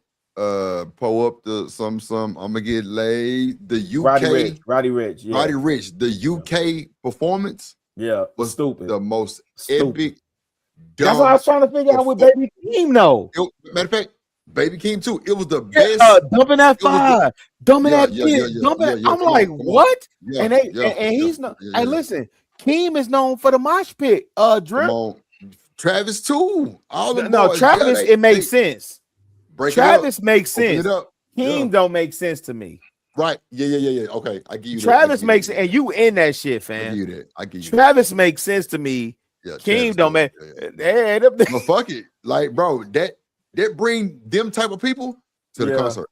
pull up the some, I'm gonna get laid. The UK Roddy Ricch, the UK performance, was stupid. The most epic. That's what I was trying to figure out with Baby Keem though. Matter of fact, Baby Keem too. It was the best. Dumping that fire, dumping that bitch, dumping. I'm like, what? And he's not. Hey, listen, Keem is known for the mosh pit. Drip. Travis too. Travis. It makes sense. Travis makes sense. Keem don't make sense to me. Right? Yeah. Okay, I give you Travis that. makes, and you in that shit, fam. I give you that. I give you Travis makes sense to me. Yeah, Keem don't make. Well, fuck it, like bro, that bring them type of people to the concert.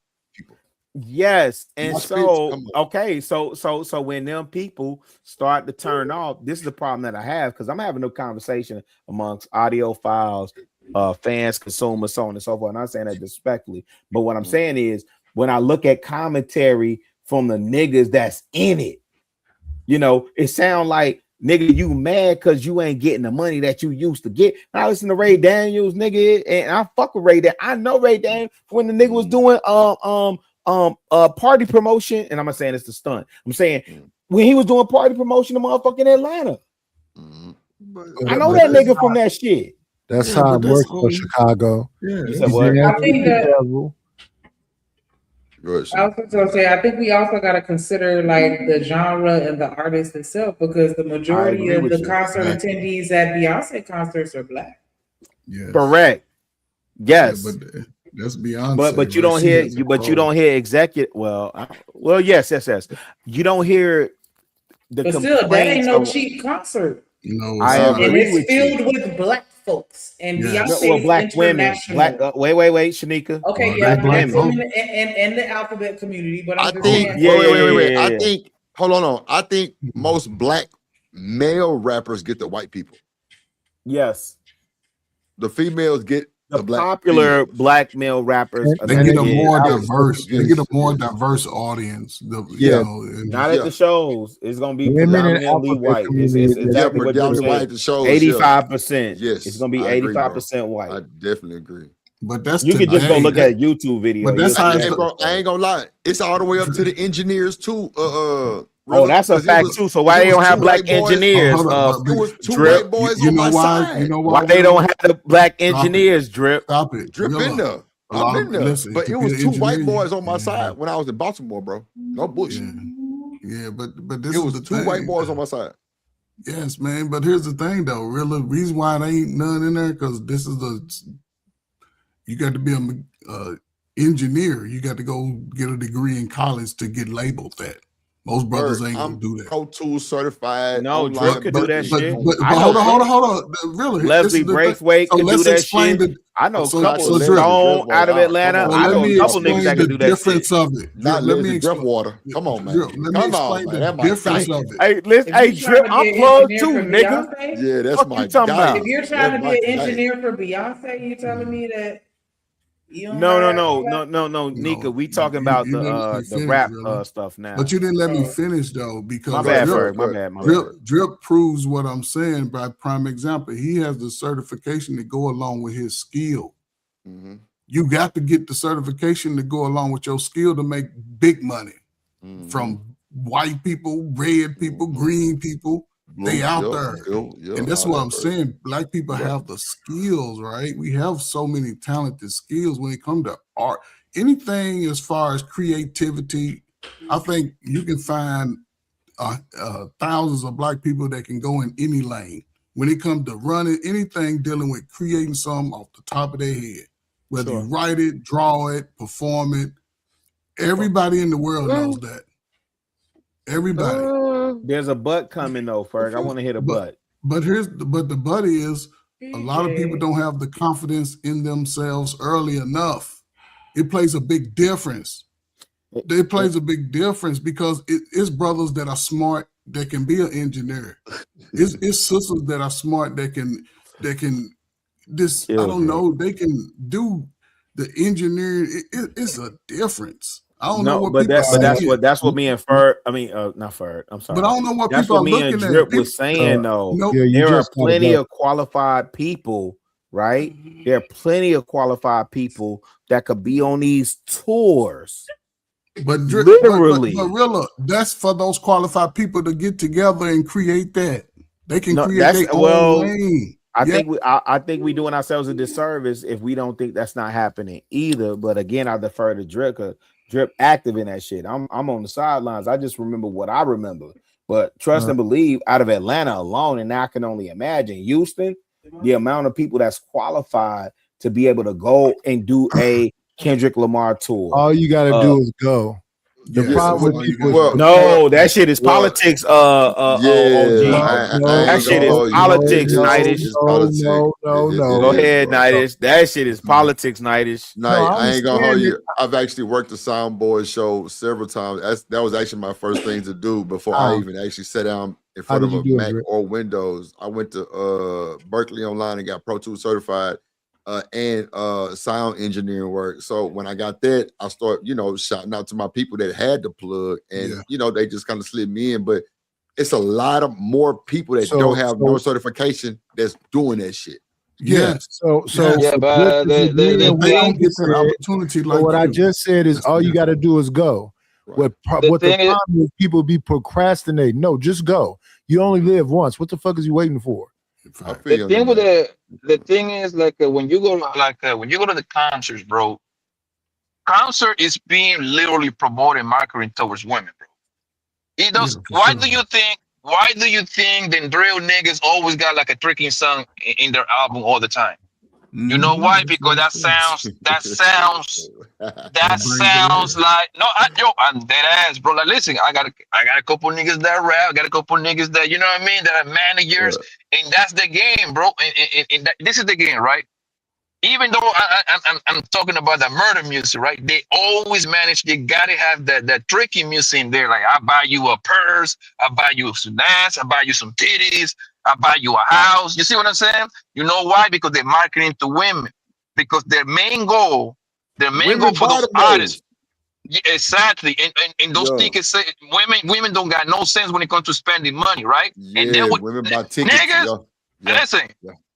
Yes, and so when them people start to turn off, this is the problem that I have because I'm having a conversation amongst audiophiles, fans, consumers, so on and so forth. And I'm saying that disrespectfully, but what I'm saying is when I look at commentary from the niggas that's in it, you know, it sound like nigga, you mad because you ain't getting the money that you used to get. I listen to Ray Daniels, nigga, and I fuck with Ray Daniels. I know Ray Daniels when the nigga was doing party promotion, and I'm not saying it's the stunt. I'm saying when he was doing party promotion in motherfucking Atlanta. I know that nigga from that shit. That's how it works for Chicago. You said what? I think that Good. I was just gonna say, I think we also got to consider like the genre and the artist itself, because the majority agree of with the you. concert attendees at Beyonce concerts are black. Yes. Correct. Yes. Yeah, but that's Beyonce. But you right? don't She hear has a you. But you role. don't hear executive. Well, yes. You don't hear the But still, that ain't complaints. no cheap concert. No, I it's not. And agree it's with you. filled with black folks. And Yes. Beyonce Well, is black women, international. black. Wait, Shanika. Okay, Well, yeah, they black black women and the alphabet community. But I'm I just think. saying. Wait. I Yeah. think. Hold on. I think most black male rappers get the white people. Yes. The females get The the black popular females. black male rappers are They gonna get a get more Yes, diverse. They yes, get a more yes. diverse audience. You Yeah. know, and not at the shows. It's gonna be Women in predominantly alphabet white. It's community. exactly what Drip predominantly white said. at the shows. 85%. Yes, It's gonna be I agree, bro. 85% white. I definitely agree. but that's You could just go today. look at a YouTube video. But that's You'll how see it's Hey, that. bro, I ain't gonna lie. It's all the way up to the engineers too. Oh, that's a fact too. So why they don't have black engineers? It was two Drip. white boys you on know my why? side. You know why? Why they don't have the black Stop it. engineers? Drip. Stop it. Drip Rilla. in there. A I've lot been of there. listen. But to it be was an two white engineer, boys on my side when I was in Baltimore, bro. No bullshit. Yeah, but this It is was the two thing. white boys on my side. Yes, man. But here's the thing, though. Really, reason why there ain't none in there because this is you got to be a engineer. You got to go get a degree in college to get labeled that. Most brothers ain't I'm gonna do that. Pro Tools certified. No, online Drip could do that But, shit. but I know hold Drip. on. Really, this Leslie is the thing. Braithwaite So could do let's that explain shit. the. I know a So couple Drip. Stone out of Atlanta. So I let know me a couple niggas explain that the can do that shit. difference of it. Not Let me Leslie explain. Driftwater. Come on, man. Drip, let me Come on, explain man. the That my difference guy. of it. Hey, listen, If hey, you're Drip, trying to I'm be an plugged engineer too, for nigga. Beyonce, Yeah, that's Fuck my you talking guy. about? if you're That's trying to my be an guy. engineer for Beyonce, you telling me that you don't No, have Nika. No, We talking you about didn't let me the finish, rap really. stuff now. But you didn't let me finish though, because My bad, Go Ferg. ahead, My go ahead. bad. Drip proves what I'm saying by prime example. He has the certification to go along with his skill. Mm-hmm. You got to get the certification to go along with your skill to make big money from white people, red people, green people. They out there. And that's what I'm saying. Black people have the skills, right? We have so many talented skills when it comes to art. Anything as far as creativity, I think you can find thousands of black people that can go in any lane. When it comes to running, anything dealing with creating something off the top of their head, whether you write it, draw it, perform it, everybody in the world knows that. Everybody. There's a butt coming though, Ferg. I want to hit a butt. But the butt is a lot of people don't have the confidence in themselves early enough. It plays a big difference. It plays a big difference because it's brothers that are smart that can be an engineer. It's sisters that are smart that can I don't know, they can do the engineering. It's a difference. I don't know what people that's what me and Ferg. I mean, not Ferg. I'm sorry. But I don't know what that's people what are me and looking Drip at. was saying though. Yeah, there are just called plenty that. of qualified people, right? There are plenty of qualified people that could be on these tours. But literally, but Rilla, that's for those qualified people to get together and create that. They can create their own lane. I think we doing ourselves a disservice if we don't think that's not happening either. But again, I defer to Drip. Drip active in that shit. I'm on the sidelines. I just remember what I remember. But trust and believe, out of Atlanta alone, and I can only imagine Houston, the amount of people that's qualified to be able to go and do a Kendrick Lamar tour. All you got to do is go. The problem with people is that shit is politics. OG. That shit is politics, Nightish. No. Go ahead, Nightish. That shit is politics, Nightish. I ain't gonna hold you. I've actually worked the soundboard show several times. That was actually my first thing to do before I even actually sat down in front of a Mac or Windows. I went to Berkeley Online and got Pro Tools certified. And sound engineering work. So when I got that, I started, shouting out to my people that had the plug, and they just kind of slid me in. But it's a lot of more people that don't have no certification that's doing that shit. Yeah. So Yeah, but the thing, opportunity so what I just said is all you got to do is go. What the problem is, people be procrastinating. No, just go. You only live once. What the fuck is you waiting for? The thing with the thing is like when you go when you go to the concerts, bro. Concert is being literally promoting marketing towards women, bro. It does. Why do you think? Why do you think the drill niggas always got like a tricking song in their album all the time? You know why? Because that sounds like I'm dead ass, bro. Like, listen, I got a couple niggas that rap, I got a couple niggas that, you know what I mean, that are managers, and that's the game, bro. And this is the game, right? Even though I'm talking about the murder music, right? They always manage. They gotta have that tricky music in there. Like, I buy you a purse, I buy you some ass, I buy you some titties, I buy you a house. You see what I'm saying? You know why? Because they're marketing to women. Because their main goal for those artists. Yeah, exactly. And those tickets say women don't got no sense when it comes to spending money, right? Yeah, and then what women buy tickets. niggas, listen,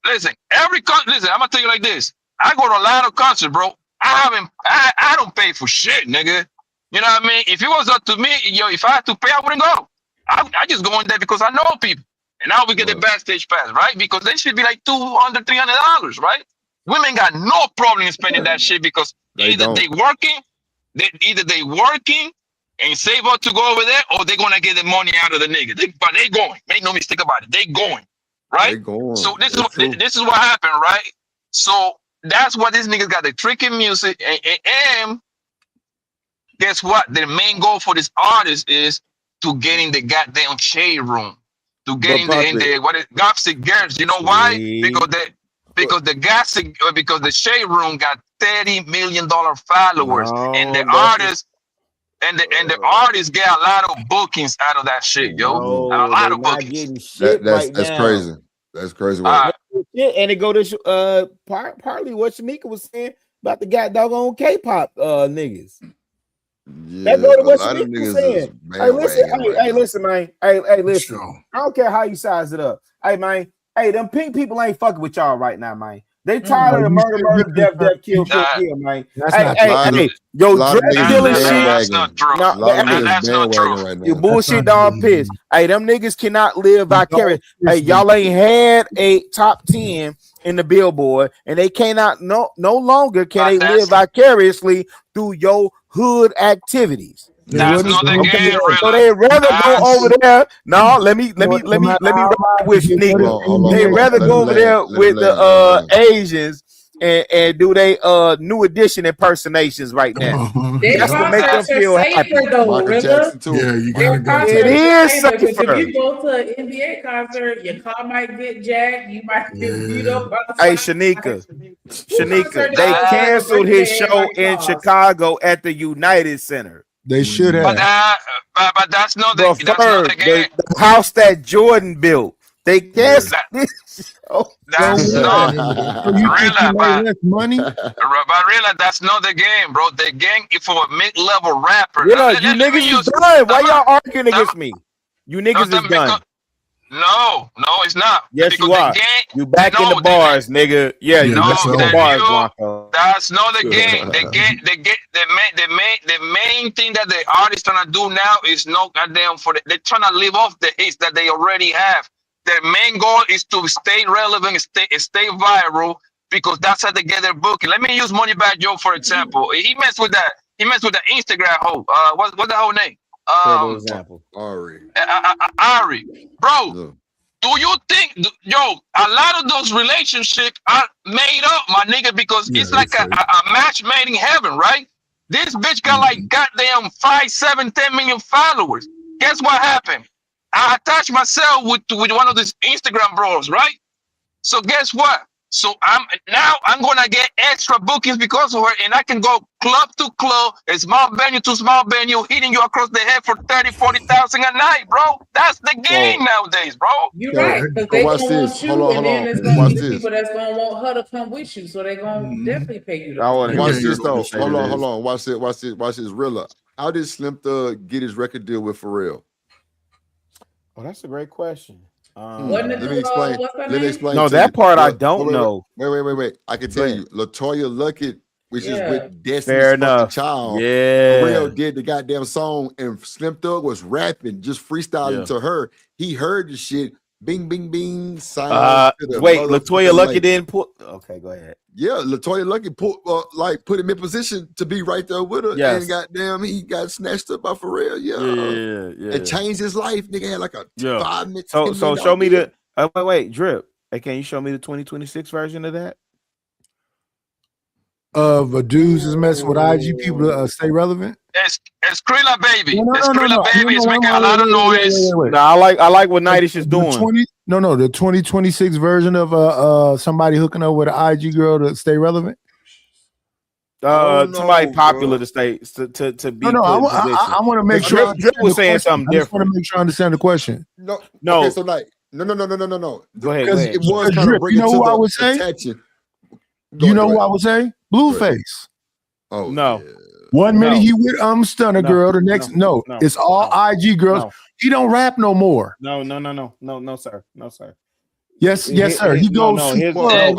listen, I'm gonna tell you like this. I go to a lot of concerts, bro. I don't pay for shit, nigga. You know what I mean? If it was up to me, if I had to pay, I wouldn't go. I just go in there because I know people. And now we get the backstage pass, right? Because they should be like $200, $300, right? Women got no problem in spending that shit because either they working and save up to go over there, or they're gonna get the money out of the nigga. But they going. Make no mistake about it. They going. Right? They going. So this is what happened, right? So that's what these niggas got, the tricky music, and guess what? The main goal for this artist is to get in the goddamn shade room, to get in the gossip girls. You know why? Because the shade room got $30 million followers, and the artists and the artists get a lot of bookings out of that shit, yo. A lot of bookings. That's crazy. That's crazy. And it go to partly what Shanika was saying about the doggone K-pop niggas. Yeah, that go to what a lot of Shanika was niggas saying. Listen, man. Hey, listen. I don't care how you size it up. Hey, man. Hey, them pink people ain't fucking with y'all right now, man. They tired of the murder, death, kill, man. Hey, yo, drug dealing shit. That's not true. That's not true. Right now. You bullshit dog piss. Hey, them niggas cannot live vicarious. Hey, y'all ain't had a top 10 in the Billboard, and they cannot no longer can they live vicariously through your hood activities. That's not the game, so they rather go over there. No, let me ride with Shanika. They rather go over there with the Asians and do they new edition impersonations right now. That's to make them feel happy. Michael Jackson too. Yeah, you gotta It is safer. If you go to an NBA concert, your car might get jacked. You might get beat up. Hey, Shanika, they canceled his show in Chicago at the United Center. They should have. But that's not the game. The house that Jordan built. They canceled this show. That's not money. But really, that's not the game, bro. The game is for a mid-level rapper. You niggas is done. Why y'all arguing against me? You niggas is done. No, it's not. Yes, because you are. You back in the bars, nigga. Yeah, you back in the bars, Blanco. That's not the game. The main thing that the artists trying to do now is no goddamn they're trying to live off the hits that they already have. Their main goal is to stay relevant, stay viral, because that's how they get their booking. Let me use Moneybag Joe for example. He messed with that. He messed with the Instagram hoe. What's the whole name? Example. Ari, bro. Do you think, a lot of those relationships are made up, my nigga, because it's like a match made in heaven, right? This bitch got like goddamn 5, 7, 10 million followers. Guess what happened? I attached myself with one of these Instagram bros, right? So guess what? So I'm gonna get extra bookings because of her, and I can go club to club, a small venue to small venue, hitting you across the head for 30,000, 40,000 a night, bro. That's the game nowadays, bro. You're right, because they gonna want you, and then there's gonna be people that's gonna want her to come with you, so they're gonna definitely pay you. Watch this though. Hold on. Watch this. Watch this. Rilla. How did Slim Thug get his record deal with Pharrell? Oh, that's a great question. Wasn't it Let me explain. what's her Let me name? explain. No, to that you. part I Look, don't know. Wait. I can Go tell ahead. you, Latoya Luckett, which is Yeah. with Destiny's Fair fucking enough. child. Yeah. Pharrell did the goddamn song, and Slim Thug was rapping, just freestyling Yeah. to her. He heard the shit. Bing, bing, bing. Sign to the Wait, Latoya motherfucking Luckett label. didn't put. Okay, go ahead. Yeah, Latoya Luckett put him in position to be right there with her, Yes. and goddamn, he got snatched up by Pharrell. Yeah. And changed his life. Nigga had like a Yeah. $5 million, So $10 million show me deal. the. Wait, Drip. Hey, can you show me the 2026 version of that? Of a dudes is messing with IG people to stay relevant. It's Skrilla Baby. No. Skrilla Baby is making a lot of noise. No, I like what Nightish is doing. The 2026 version of somebody hooking up with an IG girl to stay relevant. Somebody popular to stay to be. No. I want to make sure. Drip was saying something different. I just want to make sure I understand the question. No. Okay, so like, no. Go ahead. Because it was kind Drip, of bringing you know to who I the would say? attention. You know who I would say? Blueface. Oh no. Yeah. 1 minute he with Stunner girl, the next no, it's all IG girls. No. He don't rap no more. No, sir. Yes, sir. He goes.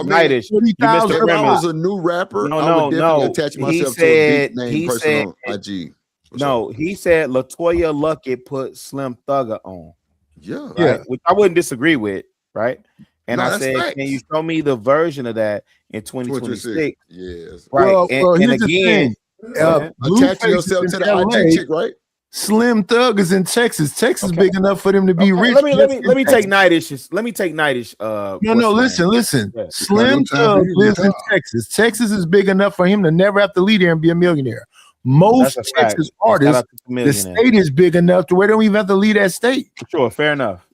Nightish. You missed the If I premise. was a new rapper, No, I would definitely no. attach He myself to said- a big name he person said- on IG. No, he said Latoya Luckett put Slim Thugger on. Yeah. Right? Which I wouldn't disagree with, right? And No, I that's said, facts. can you show me the version of that in 2026? Yes. Right. Well, and here's the again, thing. Attach Blueface yourself is to in the LA. IG chick, right? Slim Thug is in Texas. Texas big enough for them to be rich. Let me take Nightish. Let me take Nightish. No, listen. Yeah. Slim Thug lives in Texas. Texas is big enough for him to never have to leave there and be a millionaire. Most That's a fact. Texas Shout artists, out to the the millionaire. state is big enough to where they don't even have to leave that state. Sure, fair enough.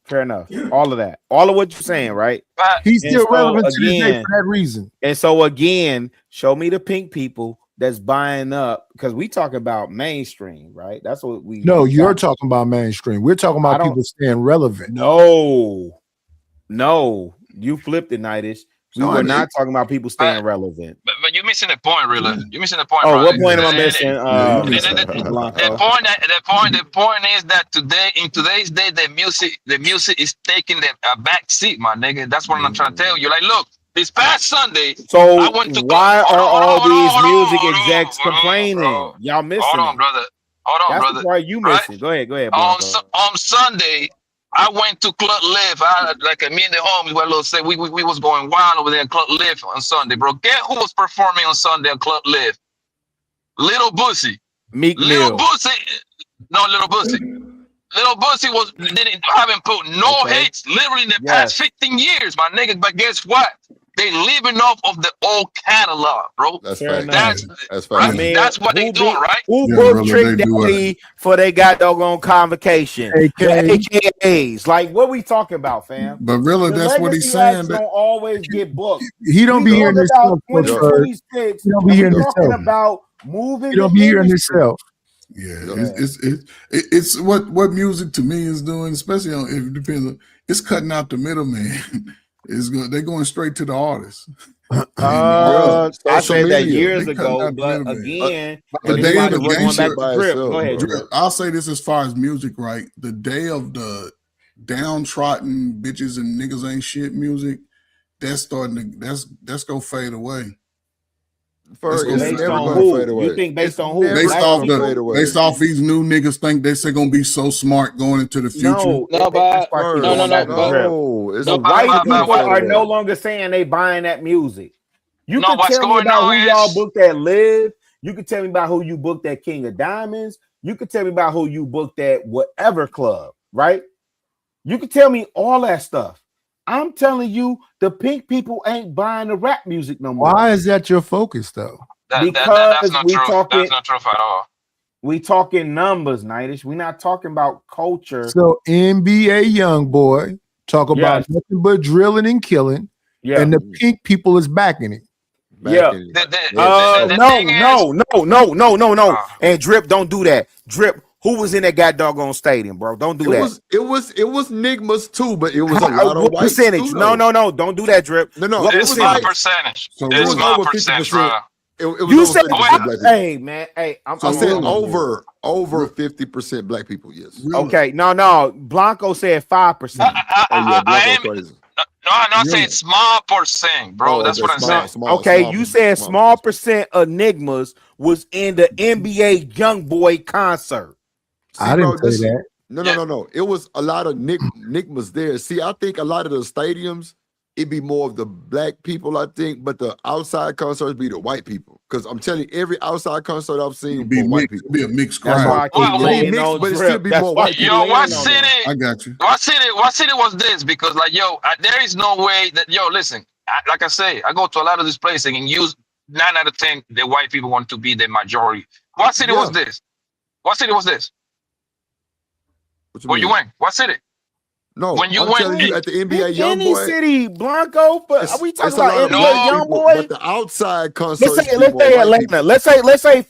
All of that, all of what you're saying, right? He's And still so, relevant to this day again- for that reason. And so again, show me the pink people that's buying up, because we talk about mainstream, right? That's what we. No, you're talking about mainstream. We're talking about people staying relevant. No, you flipped it, Nightish. We were not talking about people staying relevant. But you're missing the point, really. You're missing the point. Oh, brother. what point am I missing? The point is that in today's day, the music is taking a back seat, my nigga. That's what I'm trying to tell you. Like, look, this past Sunday, So I went to why are all these music execs complaining? Y'all missing Hold on, it. brother. Hold on, That's brother. the part you missing. Go ahead, On Blanco. on Sunday, I went to Club Live. Me and the homies were a little say we was going wild over there in Club Live on Sunday, bro. Guess who was performing on Sunday at Club Live? Little Bussy. Meek Little Mill. Bussy. No, Little Bussy. Little Bussy haven't put no hits literally in the past 15 years, my nigga. But guess what? They living off of the old catalog, bro. That's Fair facts. enough. That's Right? facts. That's what they doing, right? Who Yeah, booked brother, Trick they do it. Daddy for they got doggone convocation? AK. The AKAs. Like, what we talking about, fam? But really, The that's what he's legacy acts saying. don't always get booked. He don't be hearing talking himself. about First. 2026. He don't be and hearing we talking himself. about moving. He don't the be hearing industry. himself. Yeah, it's what music to me is doing, especially on if it depends on it's cutting out the middleman. They're going straight to the artist. I said that media. years They cutting ago, out the but middleman. again, The this day is why of the we're going back gangster to Drip. Go ahead, Drip. I'll say this as far as music, right? The day of the downtrodden bitches and niggas ain't shit music, that's gonna fade away. Ferg, That's it's Based never on gonna who? fade away. You think based It's on who? never Based Black off people? fade away. based off these new niggas think they're gonna be so smart going into the future. No, No, but Ferg, No, The but- white but- people but- are no longer saying they buying that music. You No, can what's tell me going about on who y'all is- booked that Live. You can tell me about who you booked that King of Diamonds. You can tell me about who you booked that whatever club, right? You can tell me all that stuff. I'm telling you, the pink people ain't buying the rap music no more. Why is that your focus, though? that's Because not we true. talking- That's not true at all. We talking numbers, Nightish. We're not talking about culture. So NBA young boy talk about nothing but drilling and killing, and the pink people is backing it. No. And Drip, don't do that. Drip, who was in that goddamn stadium, bro? Don't do that. It was Nigmas too, but it was a lot of What whites percentage? too, No, though. don't do that, Drip. No, What It's was my like- percentage. So It's was my over percentage, 50%. bro. It was You over said, 50% black people. hey man, hey, I'm So I said really- over 50% black people. Yes. Okay, no. Blanco said 5%. Oh yeah, Blanco crazy. No, I'm not saying small percent, bro. Oh, That's okay, what I'm saying. Okay, you said small percent enigmas was in the NBA YoungBoy concert. I didn't say that. No. It was a lot of Nigmas there. See, I think a lot of the stadiums, it'd be more of the black people, I think, but the outside concerts be the white people. Because I'm telling you, every outside concert I've seen Be for white mixed, people. be a mixed That's crowd. why I keep leaning on but it Drip. still be That's more why I white keep people. Yo, leaning what on city? that. I got you. What city was this? Because like, there is no way that listen. Like I say, I go to a lot of these places and use 9 out of 10 the white people want to be the majority. What city was this? What city was this? Where you went? What city? No, when you I'm went, telling you, at the NBA Any YoungBoy, city, Blanco, but are we talking it's a about lot of NBA black people, YoungBoy? but the outside concerts Let's say be more white Atlanta.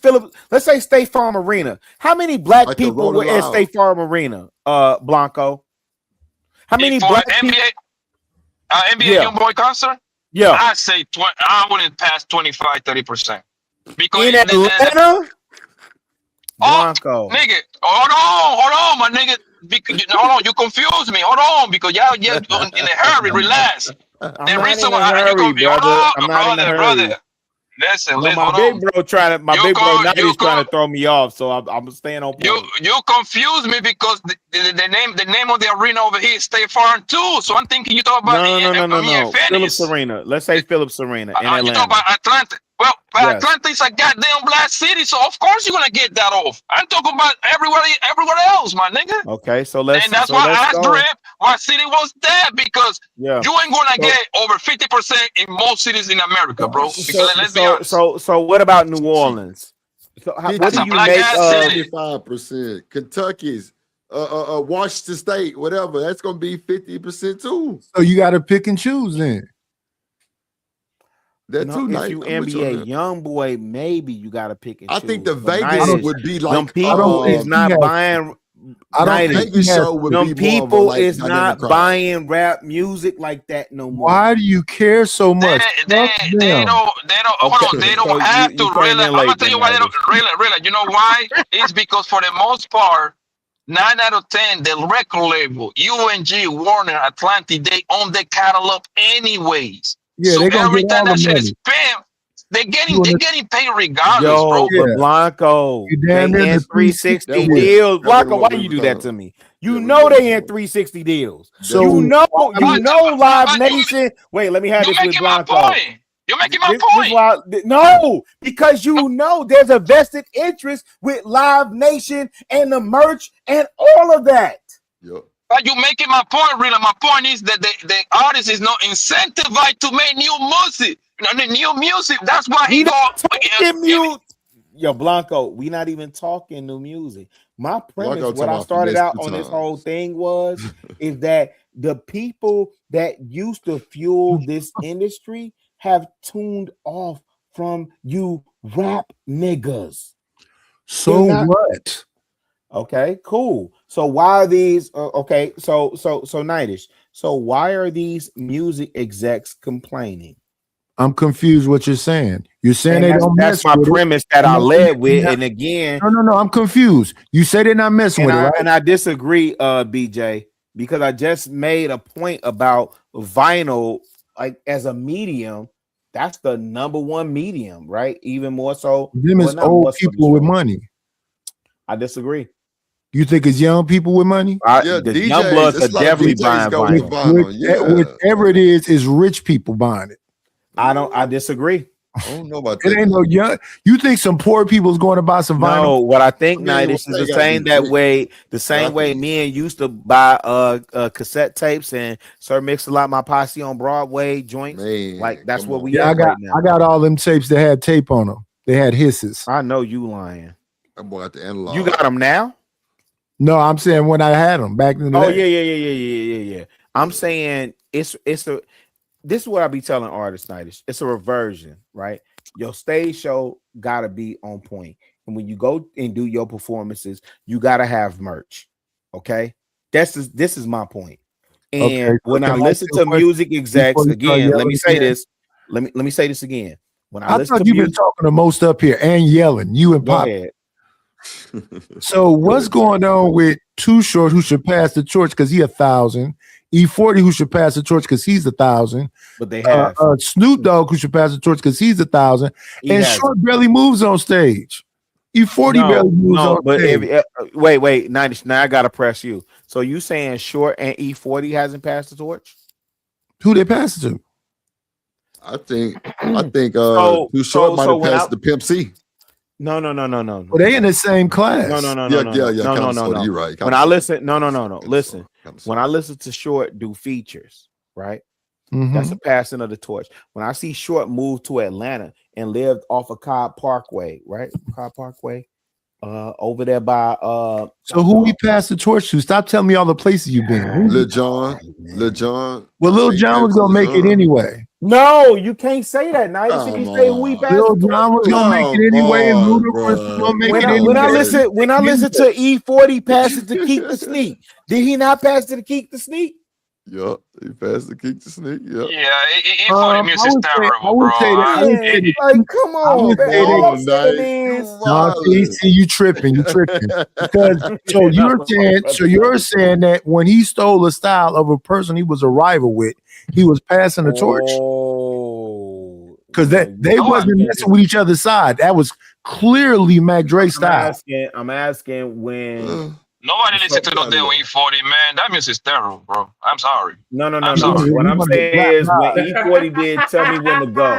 people. Let's say State Farm Arena. How many black Like the people were Rolling at Loud. State Farm Arena? Blanco. How many for black NBA, people? NBA Yeah. YoungBoy concert? Yeah. I say I wouldn't pass 25-30%. Because In Atlanta? Blanco. Nigga, hold on, my nigga. Hold on, you confuse me. Hold on, because y'all in a hurry. Relax. I'm The not reason in a why hurry, hold brother. on, I'm not in a hurry. brother. Listen, No, my hold big on. bro big bro Nighty's trying to throw me off, so I'm staying on point. You confuse me because the name of the arena over here is State Farm too. So I'm thinking you talk about No. Phillips Arena. Let's say Phillips Arena in Atlanta. You talk about Atlanta. Well, Yes. Atlanta is a goddamn black city, so of course you're gonna get that off. I'm talking about everywhere else, my nigga. Okay, so let's And that's so why let's I asked go. Drip what city was that, because Yeah. you ain't gonna get over 50% in most cities in America, bro. Because let's be honest. So what about New Orleans? So what do you make of 75%? Kentucky's, Washington State, whatever. That's gonna be 50% too. So you got to pick and choose then. That No, too if nice. you I'm with you on NBA that. YoungBoy, maybe you got to pick and I choose. think the But Vegas Nighty, would be like them people is not buying. I don't Nighty, think he has- show would them be more of a, people like, is dynamic not crowd. buying rap music like that no more. Why do you care so much? They don't hold on, they don't so have you to came really. in I'm late gonna tell you then, why they Nighty. don't really. You know why? It's because for the most part, 9 out of 10, the record label, UNG, Warner, Atlantic, they own the catalog anyways. Yeah, So they're gonna every get time all that the shit is money. spam, they're getting paid regardless, Yo, bro. but Blanco, You they damn near in the 360 That was- deals. that Blanco, was why what you we do were that talking to me? You That was know what they in 360 deals. So you know Live Nation. Wait, let me have You're this with making my Blanco. point. You're making my This point. why, no, because you know there's a vested interest with Live Nation and the merch and all of that. Yep. But you making my point, really. My point is that the artist is not incentivized to make new music. New music. That's why he go. Yo, Blanco, we not even talking new music. My premise, Blanco what talking I about started finesse out two on this times. whole thing was is that the people that used to fuel this industry have tuned off from you rap niggas. So They're not- what? Okay, cool. So why are these okay? So Nightish. So why are these music execs complaining? I'm confused what you're saying. You're saying And they that's, don't that's mess my with it. premise that I And led with. then- And again, No. I'm confused. You say they're not messing with it, right? and I disagree, BJ, because I just made a point about vinyl, like as a medium. That's the number one medium, right? Even more so. Them well, is not more old so, people with money. I disagree. You think it's young people with money? Yeah, the DJs, young bloods it's are a lot of definitely DJs buying go with vinyl. vinyl. Yeah. Whichever it is rich people buying it. I disagree. I don't know about It that. ain't no young. You think some poor people's going to buy some vinyl? No, what I think, I mean, Nightish, well, is they the gotta same be that rich. way. The same way men used to buy cassette tapes and Sir Mix-a-Lot, My Posse on Broadway joints. Man, Like that's what we Yeah, at right now. I got all them tapes that had tape on them. They had hisses. I know you lying. That boy got the analog. You got them now? No, I'm saying when I had them back in the Oh day. yeah. I'm saying it's a. This is what I be telling artists, Nightish. It's a reversion, right? Your stage show gotta be on point, and when you go and do your performances, you gotta have merch. Okay, this is my point. And Okay, so when I can I listen ask you a to question music execs before you start again, let me yelling say again? this. Let me say this again. When I thought you've been talking the most up here and yelling. You and Go Pop. ahead. So what's going on with Too Short, who should pass the torch because he 1,000? E40, who should pass the torch because he's 1,000. But they have Snoop Dogg, who should pass the torch because he's 1,000. He And hasn't. Short barely moves on stage. E40 barely moves on but stage. wait, 90. Now I gotta press you. So you saying Short and E40 hasn't passed the torch? Who they pass it to? I think Too Short might have passed the Pimp C. No. Well, they in the same class. No. No. You're right. When I listen, no. Listen, when I listen to Short do features, right? Mhm. That's a passing of the torch. When I see Short move to Atlanta and lived off of Cobb Parkway, right? Cobb Parkway, over there by So who we pass the torch to? Stop telling me all the places you've been. Lil Jon. Well, Lil Jon was gonna make it anyway. No, you can't say that. Now you can say who we passed. Lil Jon was gonna make it anyway, and Ludacris was gonna make it anyway. When I listen to E40 pass it to Keek the Sneak, did he not pass it to Keek the Sneak? Yup, he passed the Keek the Sneak. Yep. Yeah, E40 music is terrible, bro. Like, come on, man. All I'm saying is, No, see, you tripping, because you're saying that when he stole the style of a person he was a rival with, he was passing the torch. Because they wasn't messing with each other's side. That was clearly Mac Dre's style. I'm asking when. Nobody listen to no damn E40, man. That music is terrible, bro. I'm sorry. No. Sorry. What I'm saying is when E40 did tell me when to go.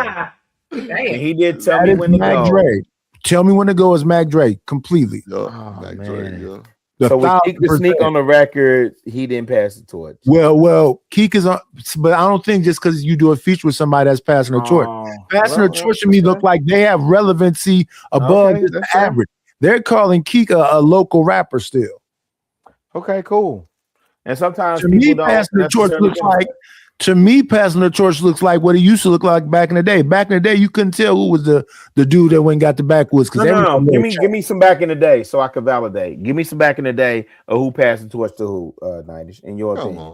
And he did tell me when to Mac go. Dre. Tell me when to go is Mac Dre completely. Mac Dre, So with Keek the Sneak on the record, he didn't pass the torch. Well, Keek is on, but I don't think just because you do a feature with somebody that's passing a torch. Passing a torch to me look like they have relevancy above just the average. They're calling Keek a local rapper still. Okay, cool. And sometimes To me, passing the torch looks like what it used to look like back in the day. Back in the day, you couldn't tell who was the dude that went and got the backwoods. No. Give me some back in the day so I can validate. Give me some back in the day of who passed the torch to who, 90s, in your opinion.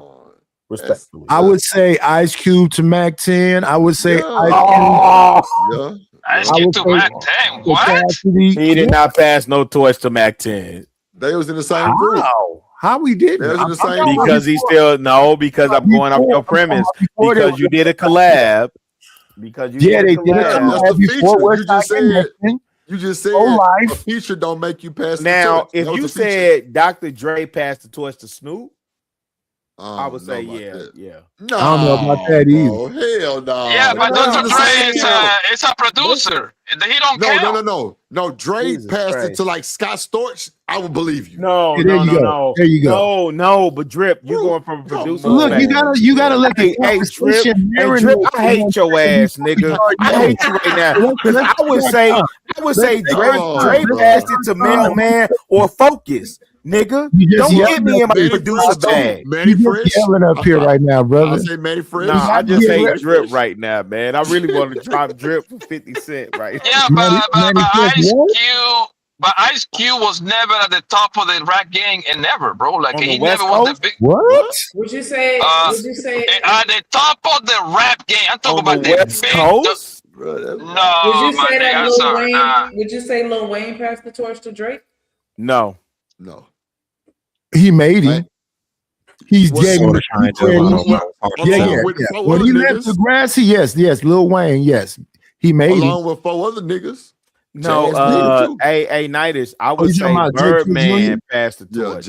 Respectfully. I would say Ice Cube to Mac 10. I would say Ice Cube to Mac 10. What? He did not pass no torch to Mac 10. They was in the same group. How we did They was in the same because he still because I'm going off your premise because you did a collab. Because you they did a collab. That's the feature. You just said Life. a feature don't make you pass now, the torch. if you said Dr. Dre passed the torch to Snoop, I would say yeah. No, I don't know about that either. Hell no. Yeah, but Dr. Dre is a producer. He don't count. No. Dre passed it to like Scott Storch. I would believe you. No. There you go. No, but Drip, you going from a producer. Look, you gotta let the conversation Drip, I hate your ass, nigga. I hate you right now. Because I would say Dre passed it to Mailman or Focus. Nigga, don't get me in my producer bag. Manny Fresh yelling up here right now, brother. I say Manny Fresh. Nah, I just hate Drip right now, man. I really want to drop Drip for 50 Cent right now. Yeah, but Ice Cube was never at the top of the rap game and never, bro. Like he never was the big. What? Would you say? At the top of the rap game? I'm talking about the West big. Coast? No, Would you say that I'm Lil sorry. Wayne? Would you say Lil Wayne passed the torch to Drake? No. He made him. He's gave him Yeah. When he left the grassy, yes, Lil Wayne, yes, he made along him. with 4 other niggas. No, Nitis, I would say Birdman passed the torch,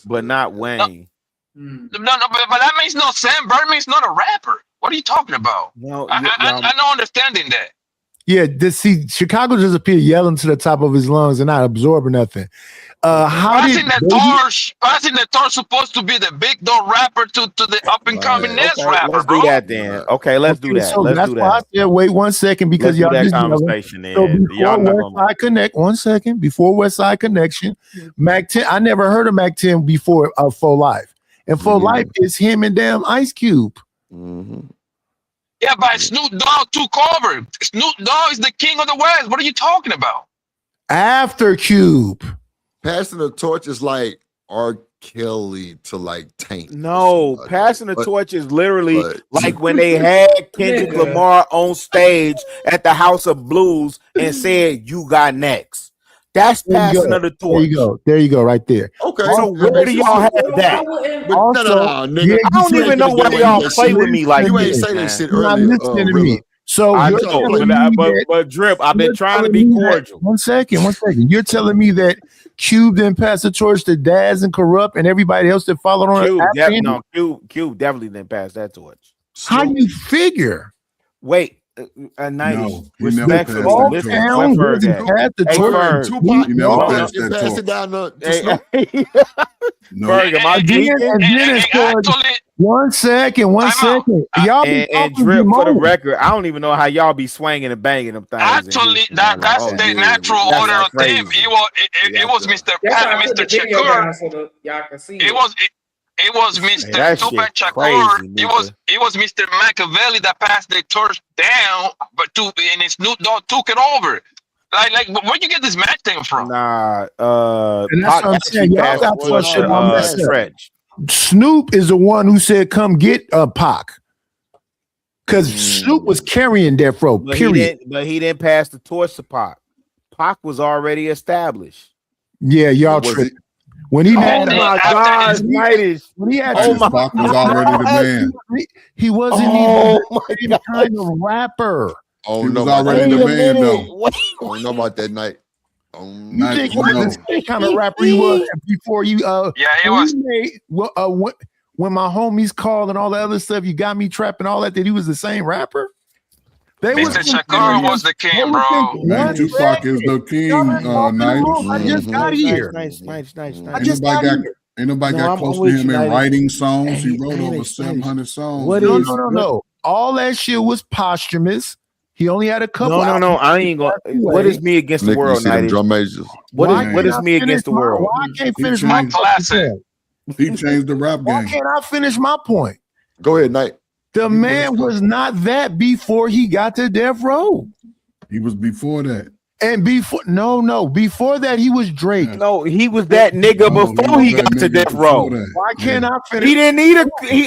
but not Wayne. No, but that makes no sense. Birdman's not a rapper. What are you talking about? No, I'm not understanding that. Yeah, Chicago just appear yelling to the top of his lungs and not absorbing nothing. Passing the torch supposed to be the big dog rapper to the up and coming next rapper, let's bro. do that then. Okay, let's do that. So let's that's do why I that. said wait 1 second because Let's y'all do that just conversation then. So before Westside Connect, 1 second before Westside Connection, Mac 10. I never heard of Mac 10 before For Life, and For Life is him and damn Ice Cube. Yeah, but Snoop Dogg took over. Snoop Dogg is the king of the West. What are you talking about? After Cube. Passing the torch is like R. Kelly to like taint. No, passing the torch is literally but- like when they had Kendrick Lamar on stage at the House of Blues and said, "You got next." That's passing of the torch. There you go. There you go. Right there. Okay. So where do y'all have that? nigga. I don't even know why y'all play with me like you ain't this. say that man. shit You're not earlier. listening to me. So I you're know, telling me that- but Drip, I've been you're trying to telling be me that- cordial. One second. You're telling me that Cube didn't pass the torch to Daz and Corrupt and everybody else that followed on after him? Cube definitely didn't pass that torch. How do you figure? Wait, 90s. No, he never passed Respectfully, that listen, torch. Town where Ferg doesn't at? pass the Hey, torch. Ferg. Tupac, He never passed you that passed torch. it down to Hey, Snoop. No. Ferg, am I And then as far as- one second. Y'all be and talking Drip, for the moment. record, I don't even know how y'all be swinging and banging them things. Actually, that's the natural order of things. It was Mr. Mr. Shakur. So that y'all can see It was Mr. that Tupac shit Shakur. crazy, It was Mr. Machiavelli that passed the torch down, and Snoop Dogg took it over. Like where'd you get this match thing from? Nah, And that's what I'm saying. Y'all got your shit all messed up. stretch. Snoop is the one who said, "Come get Pac," because Snoop was carrying Death Row. But Period. he didn't pass the torch to Pac. Pac was already established. Yeah, y'all tripping. When he had, my gosh, Midas. when he had, Pac was already the man. he wasn't even the same kind of rapper. Oh He no, was already the man, though. I don't know about that night. You think he was the same kind of rapper he was before you? He was. When my homies called and all the other stuff, you got me trapping all that. That he was the same rapper. Mr. Shakur was the king, bro. Man, Tupac is the king. I just got here. Nice. I just got here. Ain't nobody No, got I'm close to with him you, in Nidas. writing songs. He Hey, wrote over Nidas, 700 songs. What man. is- No. All that shit was posthumous. He only had a couple. No. I ain't gonna. What is me against the Nick, you world, see them Nidas? drum majors. What Why is can't me I against the finish world? Why I can't He finish my changed- Classic. point? He changed the rap Why game. can't I finish my point? Go ahead, Knight. The man was not that before he got to Death Row. He was before that. And before before that he was Drake. No, he was that nigga before he got to Death Row. Why can't I finish? He didn't need a.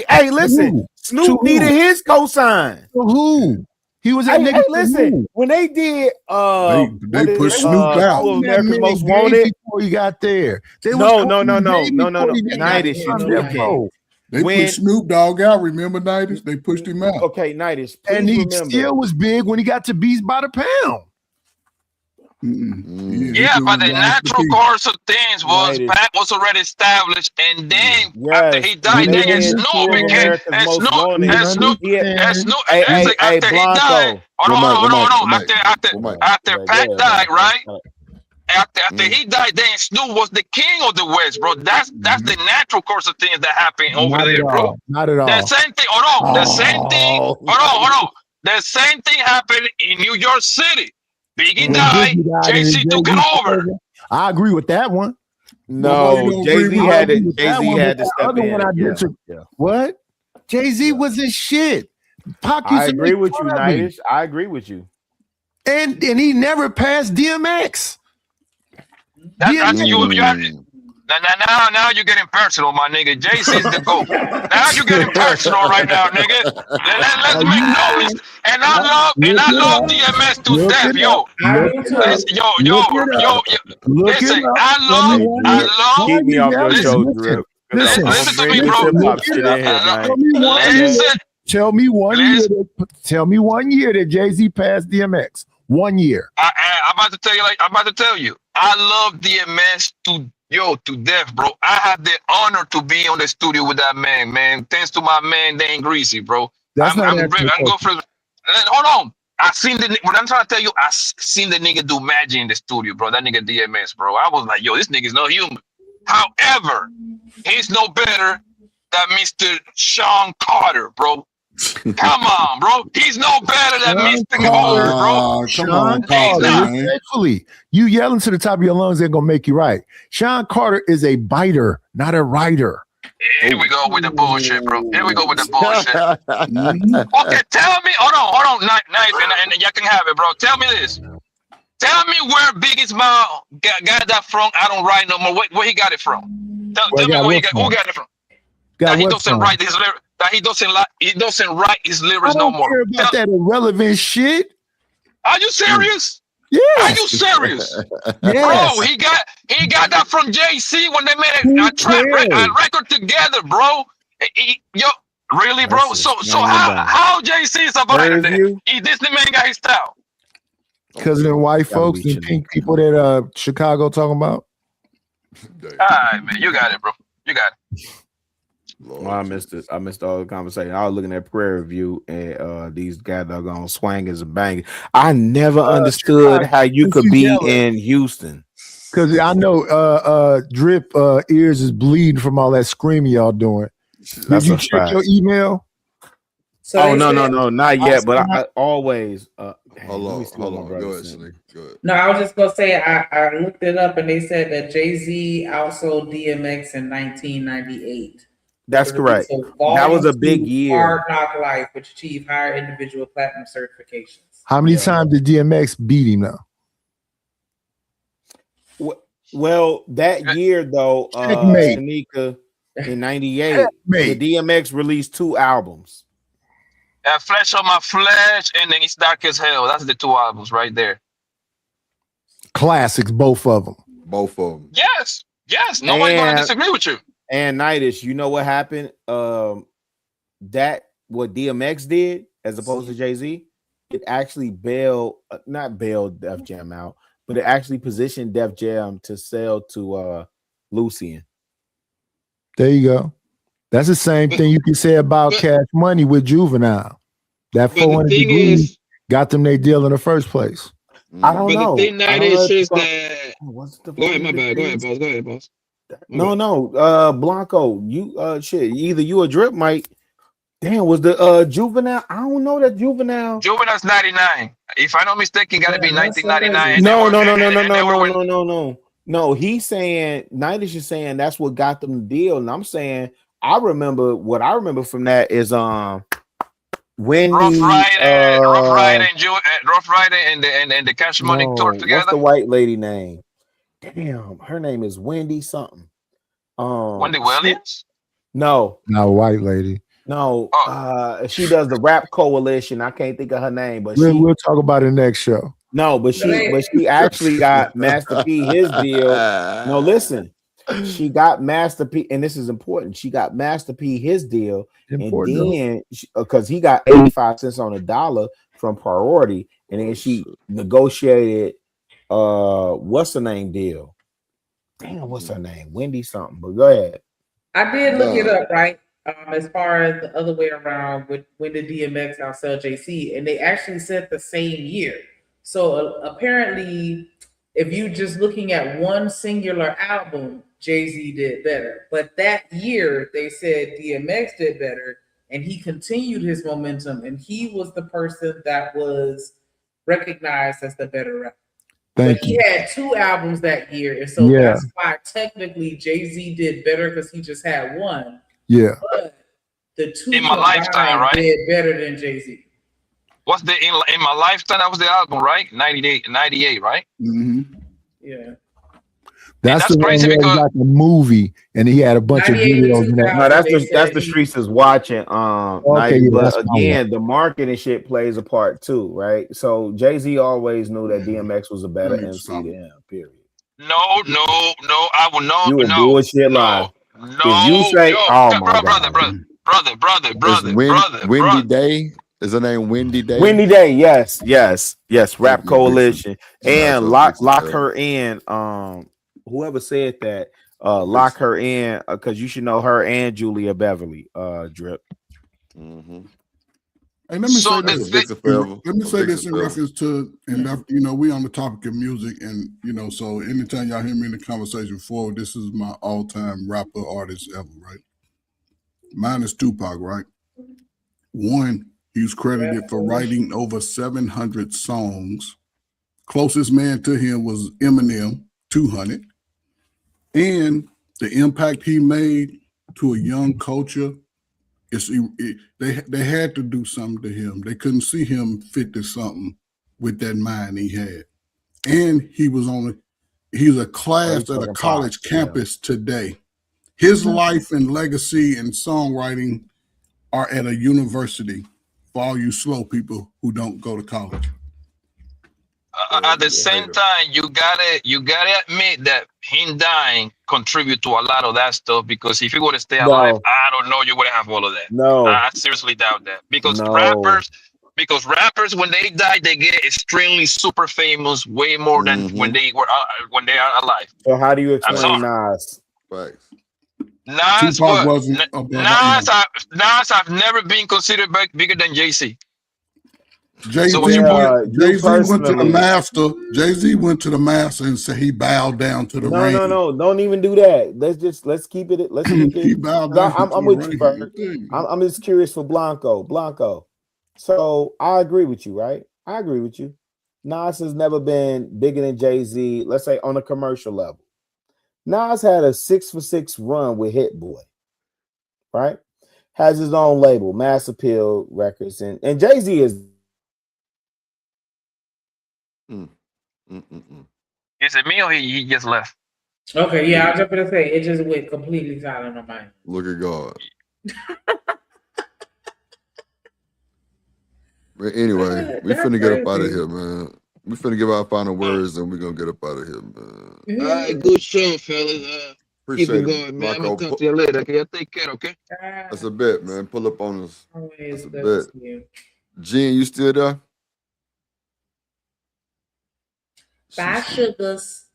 Hey, listen, Who? Snoop To needed who? his cosign. To who? He was that nigga. Hey, to listen, who? when they did, They pushed Snoop out. Who That America's man Most gay Wanted. before he got there. They No. was calling him gay before he got Nidas, on you Death tweaking. Row. They When- pushed Snoop Dogg out. Remember, Nidas? They pushed him out. Okay, Nidas, please And he remember. still was big when he got to Beats by the Pound. Yeah, but the natural course of things was Nidas. Pat was already established, and then Yes. after he died, When they then did Snoop Tour of became America's Most Wanted, and Snoop. Hey, After he Blanco. died, hold on. After Pat died, right? After he died, then Snoop was the king of the West, bro. That's the natural course of things that happened over Not there, at bro. all. Not at all. The same thing. Hold on. The same thing. Hold on. The same thing happened in New York City. Biggie When died. Biggie died and JC took Jay-Z it over. I agree with that one. No, Jay-Z had to. Jay-Z had to step Other in. one I Yeah, did yeah. What? Jay-Z was his shit. Pac used I to agree make with you, fun of me. Nidas. I agree with you. And he never passed DMX. That's DMX now you're getting personal, my nigga. JC's the GOAT. Now you're getting personal right now, nigga. Let's make noise. And I love DMS to death, yo. Listen, I love. Keep me off your show, Drip. Listen to me, bro. Tell me one year that Jay-Z passed DMX. 1 year. I'm about to tell you. I love DMS to death, bro. I had the honor to be on the studio with that man. Thanks to my man Dane Greasy, bro. That's I'm good for. Hold on. What I'm trying to tell you, I seen the nigga do magic in the studio, bro. That nigga DMS, bro. I was like, yo, this nigga's no human. However, he's no better than Mr. Sean Carter, bro. Come on, bro. He's no better than Mr. Carter, bro. Sean Carter, respectfully, you yelling to the top of your lungs ain't gonna make you right. Sean Carter is a biter, not a writer. Here we go with the bullshit, bro. Here we go with the bullshit. Okay, tell me. Hold on. Nice, and y'all can have it, bro. Tell me this. Tell me where Biggie Small got that from. I don't write no more. Where he got it from? Tell me where he got. Who got it from? Got That he what doesn't from? write his lyrics. That he doesn't write his I lyrics no don't more. care about that irrelevant shit. Are you serious? Yes. Are you serious? Yes. Bro, he got that from JC when they made Who a cares? record together, bro. Really, bro? That's So just slanging down. how JC is a Prairie better than View? this man got his style. Because of the white folks and pink people that Chicago talking about. All right, man, you got it, bro. You got it. Well, I missed it. I missed all the conversation. I was looking at Prairie View and these guys are going swangers and bangers. I never understood how you could be in Houston. Because I know Drip ears is bleeding from all that screaming y'all doing. Did you check your email? So no, not yet. But I always. Hold on. Go ahead, Slick. Go ahead. No, I was just gonna say I looked it up and they said that Jay-Z outsold DMX in 1998. That's correct. That was a big year. Hard Knock Life, which achieved higher individual platinum certifications. How many times did DMX beat him now? Well, that year though, Shanika, in '98, the DMX released 2 albums. Flesh on My Flesh and then It's Dark as Hell. That's the 2 albums right there. Classics, both of them. Yes. Nobody's gonna disagree with you. And Nightish, you know what happened? That what DMX did as opposed to Jay-Z, it actually not bailed Def Jam out, but it actually positioned Def Jam to sell to Lucian. There you go. That's the same thing you can say about Cash Money with Juvenile. That 400 degrees got them their deal in the first place. I don't know. The thing that is that. Go ahead, my bad. Go ahead, boss. No, Blanco, you shit. Either you or Drip might. Damn, was the Juvenile? I don't know that Juvenile. Juvenile's 99. If I'm not mistaken, got to be 1999. No. He's saying Nightish is saying that's what got them the deal, and I'm saying I remember from that is when Rough Rider and the Cash Money tour together. What's the white lady name? Damn, her name is Wendy something. Wendy Williams? No, white lady. No, she does the Rap Coalition. I can't think of her name, but we'll talk about it next show. No, but she actually got Master P his deal. No, listen, she got Master P, and this is important. She got Master P his deal, and then because he got 85 cents on the dollar from Priority, and then she negotiated what's her name deal. Damn, what's her name? Wendy something. But go ahead. I did look it up, right? As far as the other way around with when the DMX outsell JC, and they actually said the same year. So apparently, if you just looking at one singular album, Jay-Z did better. But that year, they said DMX did better, and he continued his momentum, and he was the person that was recognized as the better rapper. But he had 2 albums that year, and so that's why technically Jay-Z did better because he just had one. Yeah. But the 2 In My Lifetime, right? did better than Jay-Z. What's the in My Lifetime? That was the album, right? 98, right? Mm-hmm. Yeah. That's the one where he got the movie, and he had a bunch of videos in that. No, that's the streets is watching. But again, the marketing shit plays a part too, right? So Jay-Z always knew that DMX was a better MC than him. Period. No, I will know. You a bullshit lie. No, if you say, "Oh my brother, Wendy Day. Is her name Wendy Day? Wendy Day, yes. Rap Coalition and lock her in. Whoever said that, lock her in because you should know her and Julia Beverly. Drip. Mm-hmm. Hey, let me say this in reference to, and we on the topic of music, and so anytime y'all hear me in the conversation forward, this is my all-time rapper artist ever, right? Mine is Tupac, right? One, he's credited for writing over 700 songs. Closest man to him was Eminem, 200. And the impact he made to a young culture, they had to do something to him. They couldn't see him fit to something with that mind he had. and he's a class at a college campus today. His life and legacy and songwriting are at a university for all you slow people who don't go to college. At the same time, you gotta admit that him dying contribute to a lot of that stuff, because if he would have stayed alive, I don't know, you wouldn't have all of that. No, I seriously doubt that, because rappers when they die, they get extremely super famous, way more than when they are alive. So how do you explain Nas? Right. Nas, Tupac wasn't above Nas have never been considered bigger than Jay-Z. Jay-Z So went to the master. Jay-Z went to the master and said he bowed down to the rain. No, don't even do that. Let's keep it. Let's keep it. He bowed down I'm with you, Bert. I'm just curious for Blanco. So I agree with you, right? I agree with you. Nas has never been bigger than Jay-Z, let's say on a commercial level. Nas had a 6 for 6 run with Hit Boy, right? Has his own label, Mass Appeal Records, and Jay-Z is. Is it me or he just left? Okay, yeah, I was just gonna say it just went completely silent on mine. Look at God. But anyway, we finna get up out of here, man. We finna give our final words and we're gonna get up out of here, man. All right, good show, fellas. Appreciate keep it it, going, man. I'm Marco. gonna talk to you later. Okay, y'all take care, okay? That's a bet, man. Pull up on us. Always That's a good bet. to see you. Jen, you still there? Bye, sugars.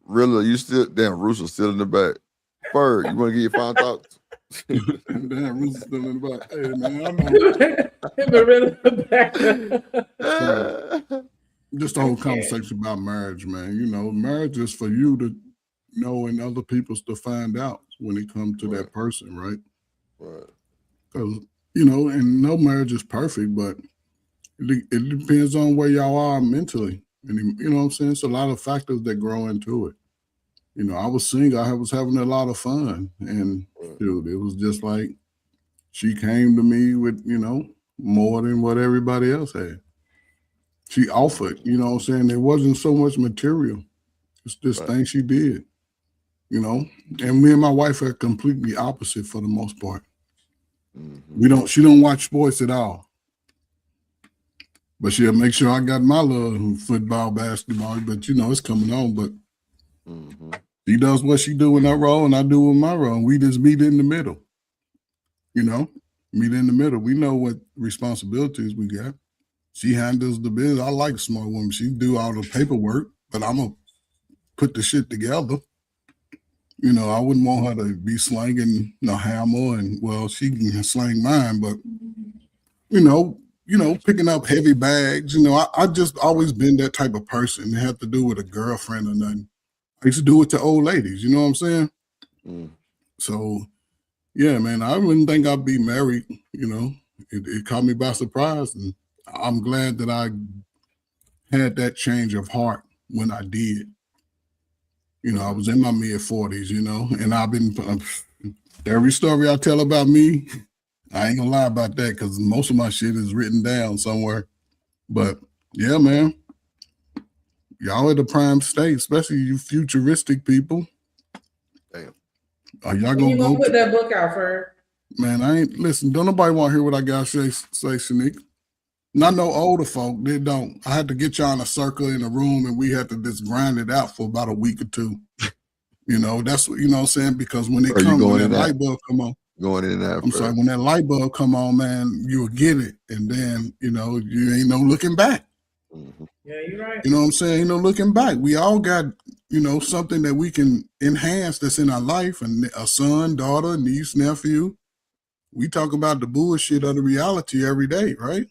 Rilla, you still? Damn, Russo's still in the back. Bird, you want to get your final thoughts? Damn, Russo's still in the back. Hey, man, I know. Just the whole conversation about marriage, man. You know, marriage is for you to know and other people's to find out when it comes to that person, right? Right. Because, you know, and no marriage is perfect, but it depends on where y'all are mentally. And, you know what I'm saying? It's a lot of factors that grow into it. You know, I was single. I was having a lot of fun. And, dude, it was just like she came to me with, you know, more than what everybody else had. She offered, you know what I'm saying? There wasn't so much material. It's this thing she did, you know? And me and my wife are completely opposite for the most part. She don't watch sports at all. But she'll make sure I got my love football, basketball, but you know, it's coming on. But she does what she do in that role and I do in my role. And we just meet in the middle. You know, meet in the middle. We know what responsibilities we got. She handles the business. I like a smart woman. She do all the paperwork, but I'm gonna put the shit together. You know, I wouldn't want her to be slanging the hammer and well, she can slang mine, but you know, picking up heavy bags. You know, I just always been that type of person. It had to do with a girlfriend or nothing. I used to do it to old ladies. You know what I'm saying? So, yeah, man, I wouldn't think I'd be married. You know, it caught me by surprise, and I'm glad that I had that change of heart when I did. You know, I was in my mid-40s, you know, and I've been, every story I tell about me, I ain't gonna lie about that because most of my shit is written down somewhere. But yeah, man, y'all at the prime state, especially you futuristic people. Damn. Are y'all When gonna you go put that book out for? Man, I ain't listen. Don't nobody want to hear what I got to say, Shanique. Not no older folk. They don't. I had to get y'all in a circle in a room, and we had to just grind it out for about a week or two. You know, that's what you know what I'm saying. Because when it comes, when that light bulb come on, going in there. I'm sorry, when that light bulb come on, man, you'll get it, and then you know you ain't no looking back. Yeah, you're right. You know what I'm saying? Ain't no looking back. We all got you know something that we can enhance that's in our life, and a son, daughter, niece, nephew. We talk about the bullshit of the reality every day, right?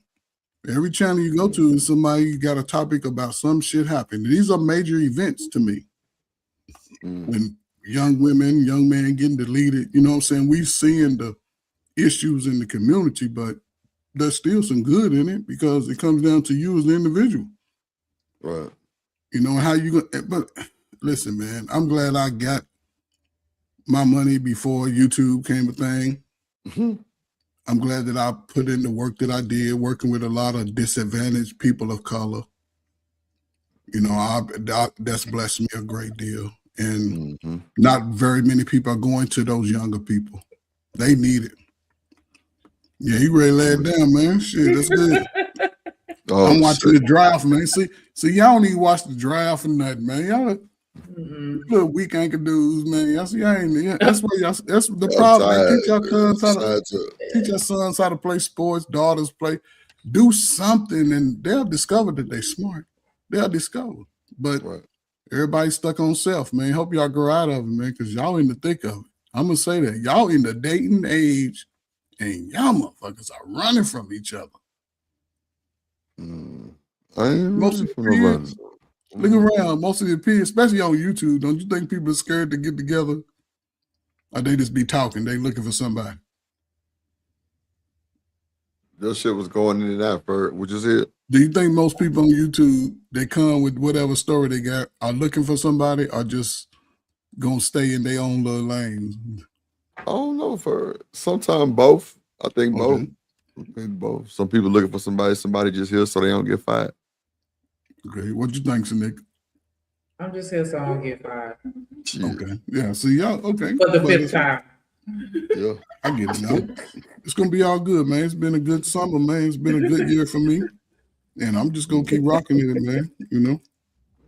Every channel you go to, somebody got a topic about some shit happening. These are major events to me. When young women, young men getting deleted, you know what I'm saying? We've seen the issues in the community, but there's still some good in it because it comes down to you as an individual. Right. You know, how you go, but listen, man, I'm glad I got my money before YouTube came a thing. I'm glad that I put in the work that I did, working with a lot of disadvantaged people of color. You know, that's blessed me a great deal. And not very many people are going to those younger people. They need it. Yeah, he ready to lay it down, man. Shit, that's good. I'm watching the draft, man. See, y'all don't even watch the draft and nothing, man. Y'all little weak ankle dudes, man. That's where y'all. That's the problem. Man. Teach your sons how to play sports. Daughters play. Do something, and they'll discover that they're smart. They'll discover, but everybody's stuck on self, man. Hope y'all grow out of it, man, because y'all in the thick of it. I'm gonna say that y'all in the dating age, and y'all motherfuckers are running from each other. I ain't Most running of the from nobody. peers, look around. Most of the peers, especially on YouTube, don't you think people are scared to get together, or they just be talking? They looking for somebody. That shit was going in and out for which is it. Do you think most people on YouTube they come with whatever story they got are looking for somebody, or just gonna stay in their own little lanes? I don't know. For sometimes both. I think both. Okay. I think both. Some people looking for somebody just here so they don't get fired. Okay, what you think, Nick? I'm just here so I don't get fired. Okay, yeah. See y'all. Okay, For the fifth time. Yeah, I get it now. It's gonna be all good, man. It's been a good summer, man. It's been a good year for me, and I'm just gonna keep rocking it, man. You know.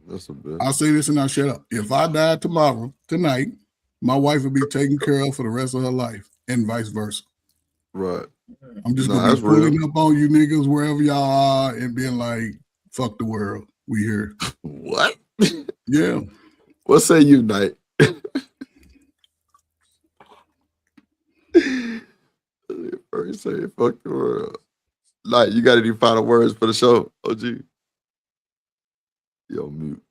That's a bit. I'll say this and I'll shut up. If I die tonight, my wife will be taken care of for the rest of her life, and vice versa. Right. I'm just gonna be pulling up on you niggas wherever y'all are and being like, "Fuck the world, we here." What? Yeah. What say you, Knight? First say fuck the world. Like, you got any final words for the show, OG? Yo, mute.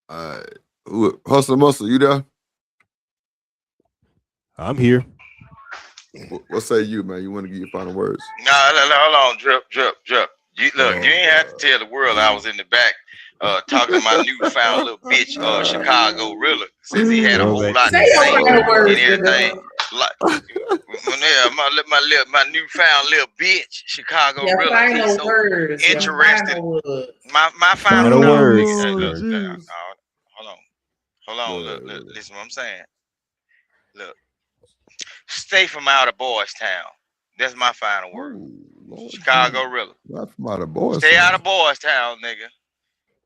All right. Hustle Muscle, you there? I'm here. What say you, man? You want to give your final words? No, hold on, drip. You ain't have to tell the world I was in the back talking to my newfound little bitch, Chicago Rilla, since he had a whole lot to say and everything. My newfound little bitch, Chicago Rilla. Final So words. interested. My Final words. Hold on. Look, listen what I'm saying. Look, stay from out of Boys Town. That's my final word. Chicago Rilla. Not from out of Boys Stay Town. out of Boys Town, nigga.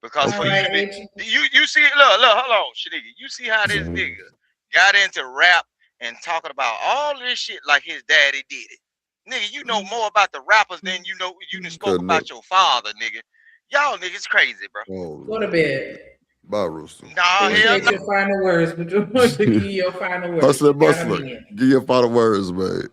Because for you to be, you see, look, hold on, Shanique. You see how this nigga got into rap and talking about all this shit like his daddy did it. Nigga, you know more about the rappers than you know you done spoke about your father, nigga. Y'all niggas crazy, bro. Go to bed. Bye, Rooster. Nah, hell Appreciate your final words, but you want to give your final words. Hustle You gotta Muscle. mean it. Give your final words, man.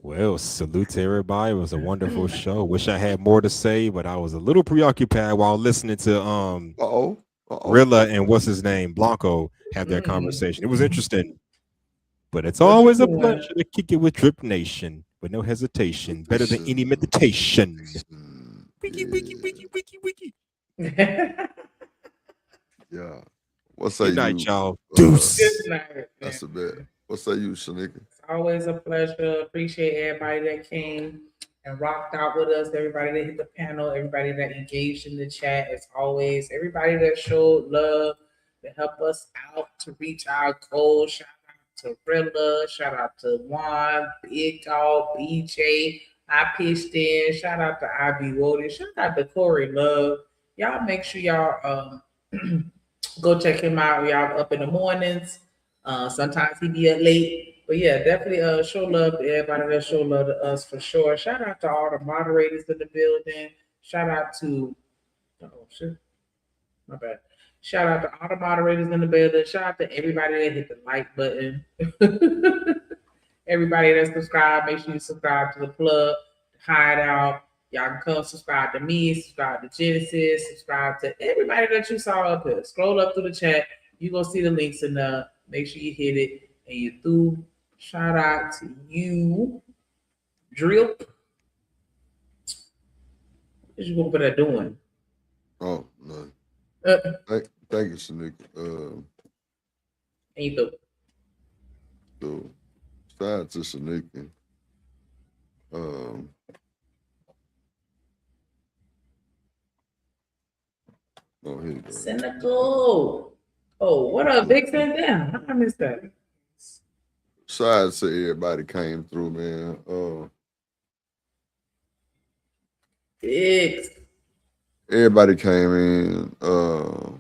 Well, salute to everybody. It was a wonderful show. Wish I had more to say, but I was a little preoccupied while listening to Rilla and what's his name, Blanco, have their conversation. It was interesting. But it's always a pleasure to kick it with Drip Nation with no hesitation. Better than any meditation. Wiki. Yeah. What say Good night, you? y'all. Deuce. Good night. That's a bit. What say you, Shanika? It's always a pleasure. Appreciate everybody that came and rocked out with us. Everybody that hit the panel. Everybody that engaged in the chat. As always, everybody that showed love to help us out to reach our goal. Shout out to Rilla. Shout out to Juan, Big Dog, BJ. I pitched in. Shout out to Ivy Woden. Shout out to Corey Love. Y'all make sure y'all go check him out. Y'all up in the mornings. Sometimes he be up late. But yeah, definitely show love to everybody that show love to us for sure. Shout out to all the moderators in the building. Shout out to my bad. Shout out to all the moderators in the building. Shout out to everybody that hit the like button. Everybody that subscribed, make sure you subscribe to the plug, Hideout. Y'all can come subscribe to me, subscribe to Genesis, subscribe to everybody that you saw up here. Scroll up through the chat. You're going to see the links in there. Make sure you hit it. And you through. Shout out to you, Drip. What you over there doing? Oh, no. Thank you, Shanika. Ain't the So, shout out to Shanika. Oh, here you go. Cynical. Oh, what up, Vixen? Damn, how I missed that? Shout out to everybody came through, man. Vix. Everybody came in. I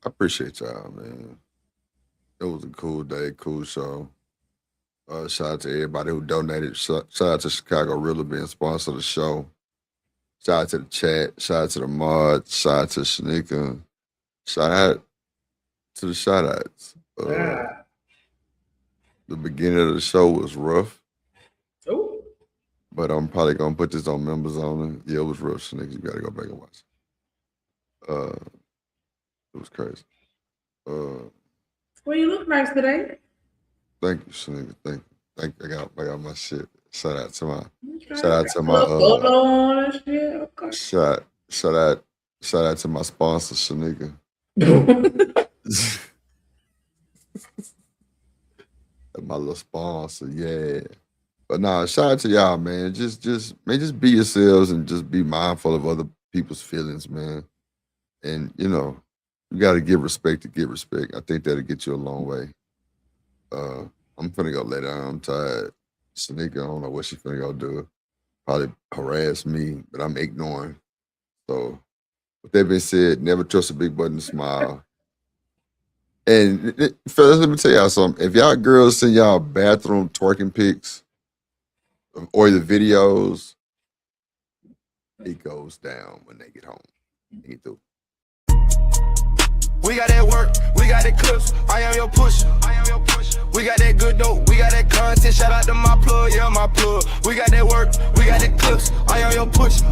appreciate y'all, man. It was a cool day, cool show. Shout out to everybody who donated. Shout out to Chicago Really being sponsor of the show. Shout out to the chat. Shout out to the mods. Shout out to Shanika. Shout out to the shout outs. The beginning of the show was rough. Oh. But I'm probably gonna put this on members only. Yeah, it was rough, Shanika. You gotta go back and watch. It was crazy. Well, you look nice today. Thank you, Shanika. Thank you. I got my shit. Shout out to my shout out to my sponsor, Shanika. My little sponsor, yeah. But nah, shout out to y'all, man. Just be yourselves and just be mindful of other people's feelings, man. And you know, you gotta give respect to get respect. I think that'll get you a long way. I'm finna go lay down. I'm tired. Shanika, I don't know what she's finna go do. Probably harass me, but I'm ignoring. So, with that being said, never trust a big button to smile. And fellas, let me tell y'all something. If y'all girls send y'all bathroom twerking pics or the videos, it goes down when they get home. They do. We got that work, we got that clips, I am your pusher. We got that good dope, we got that content, shout out to my plug, yeah, my plug. We got that work, we got that clips, I am your pusher.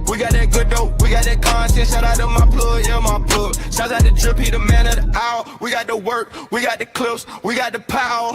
We got that good dope, we got that content, shout out to my plug, yeah, my plug. Shout out to Drip, he the man of the hour. We got the work, we got the clips, we got the power.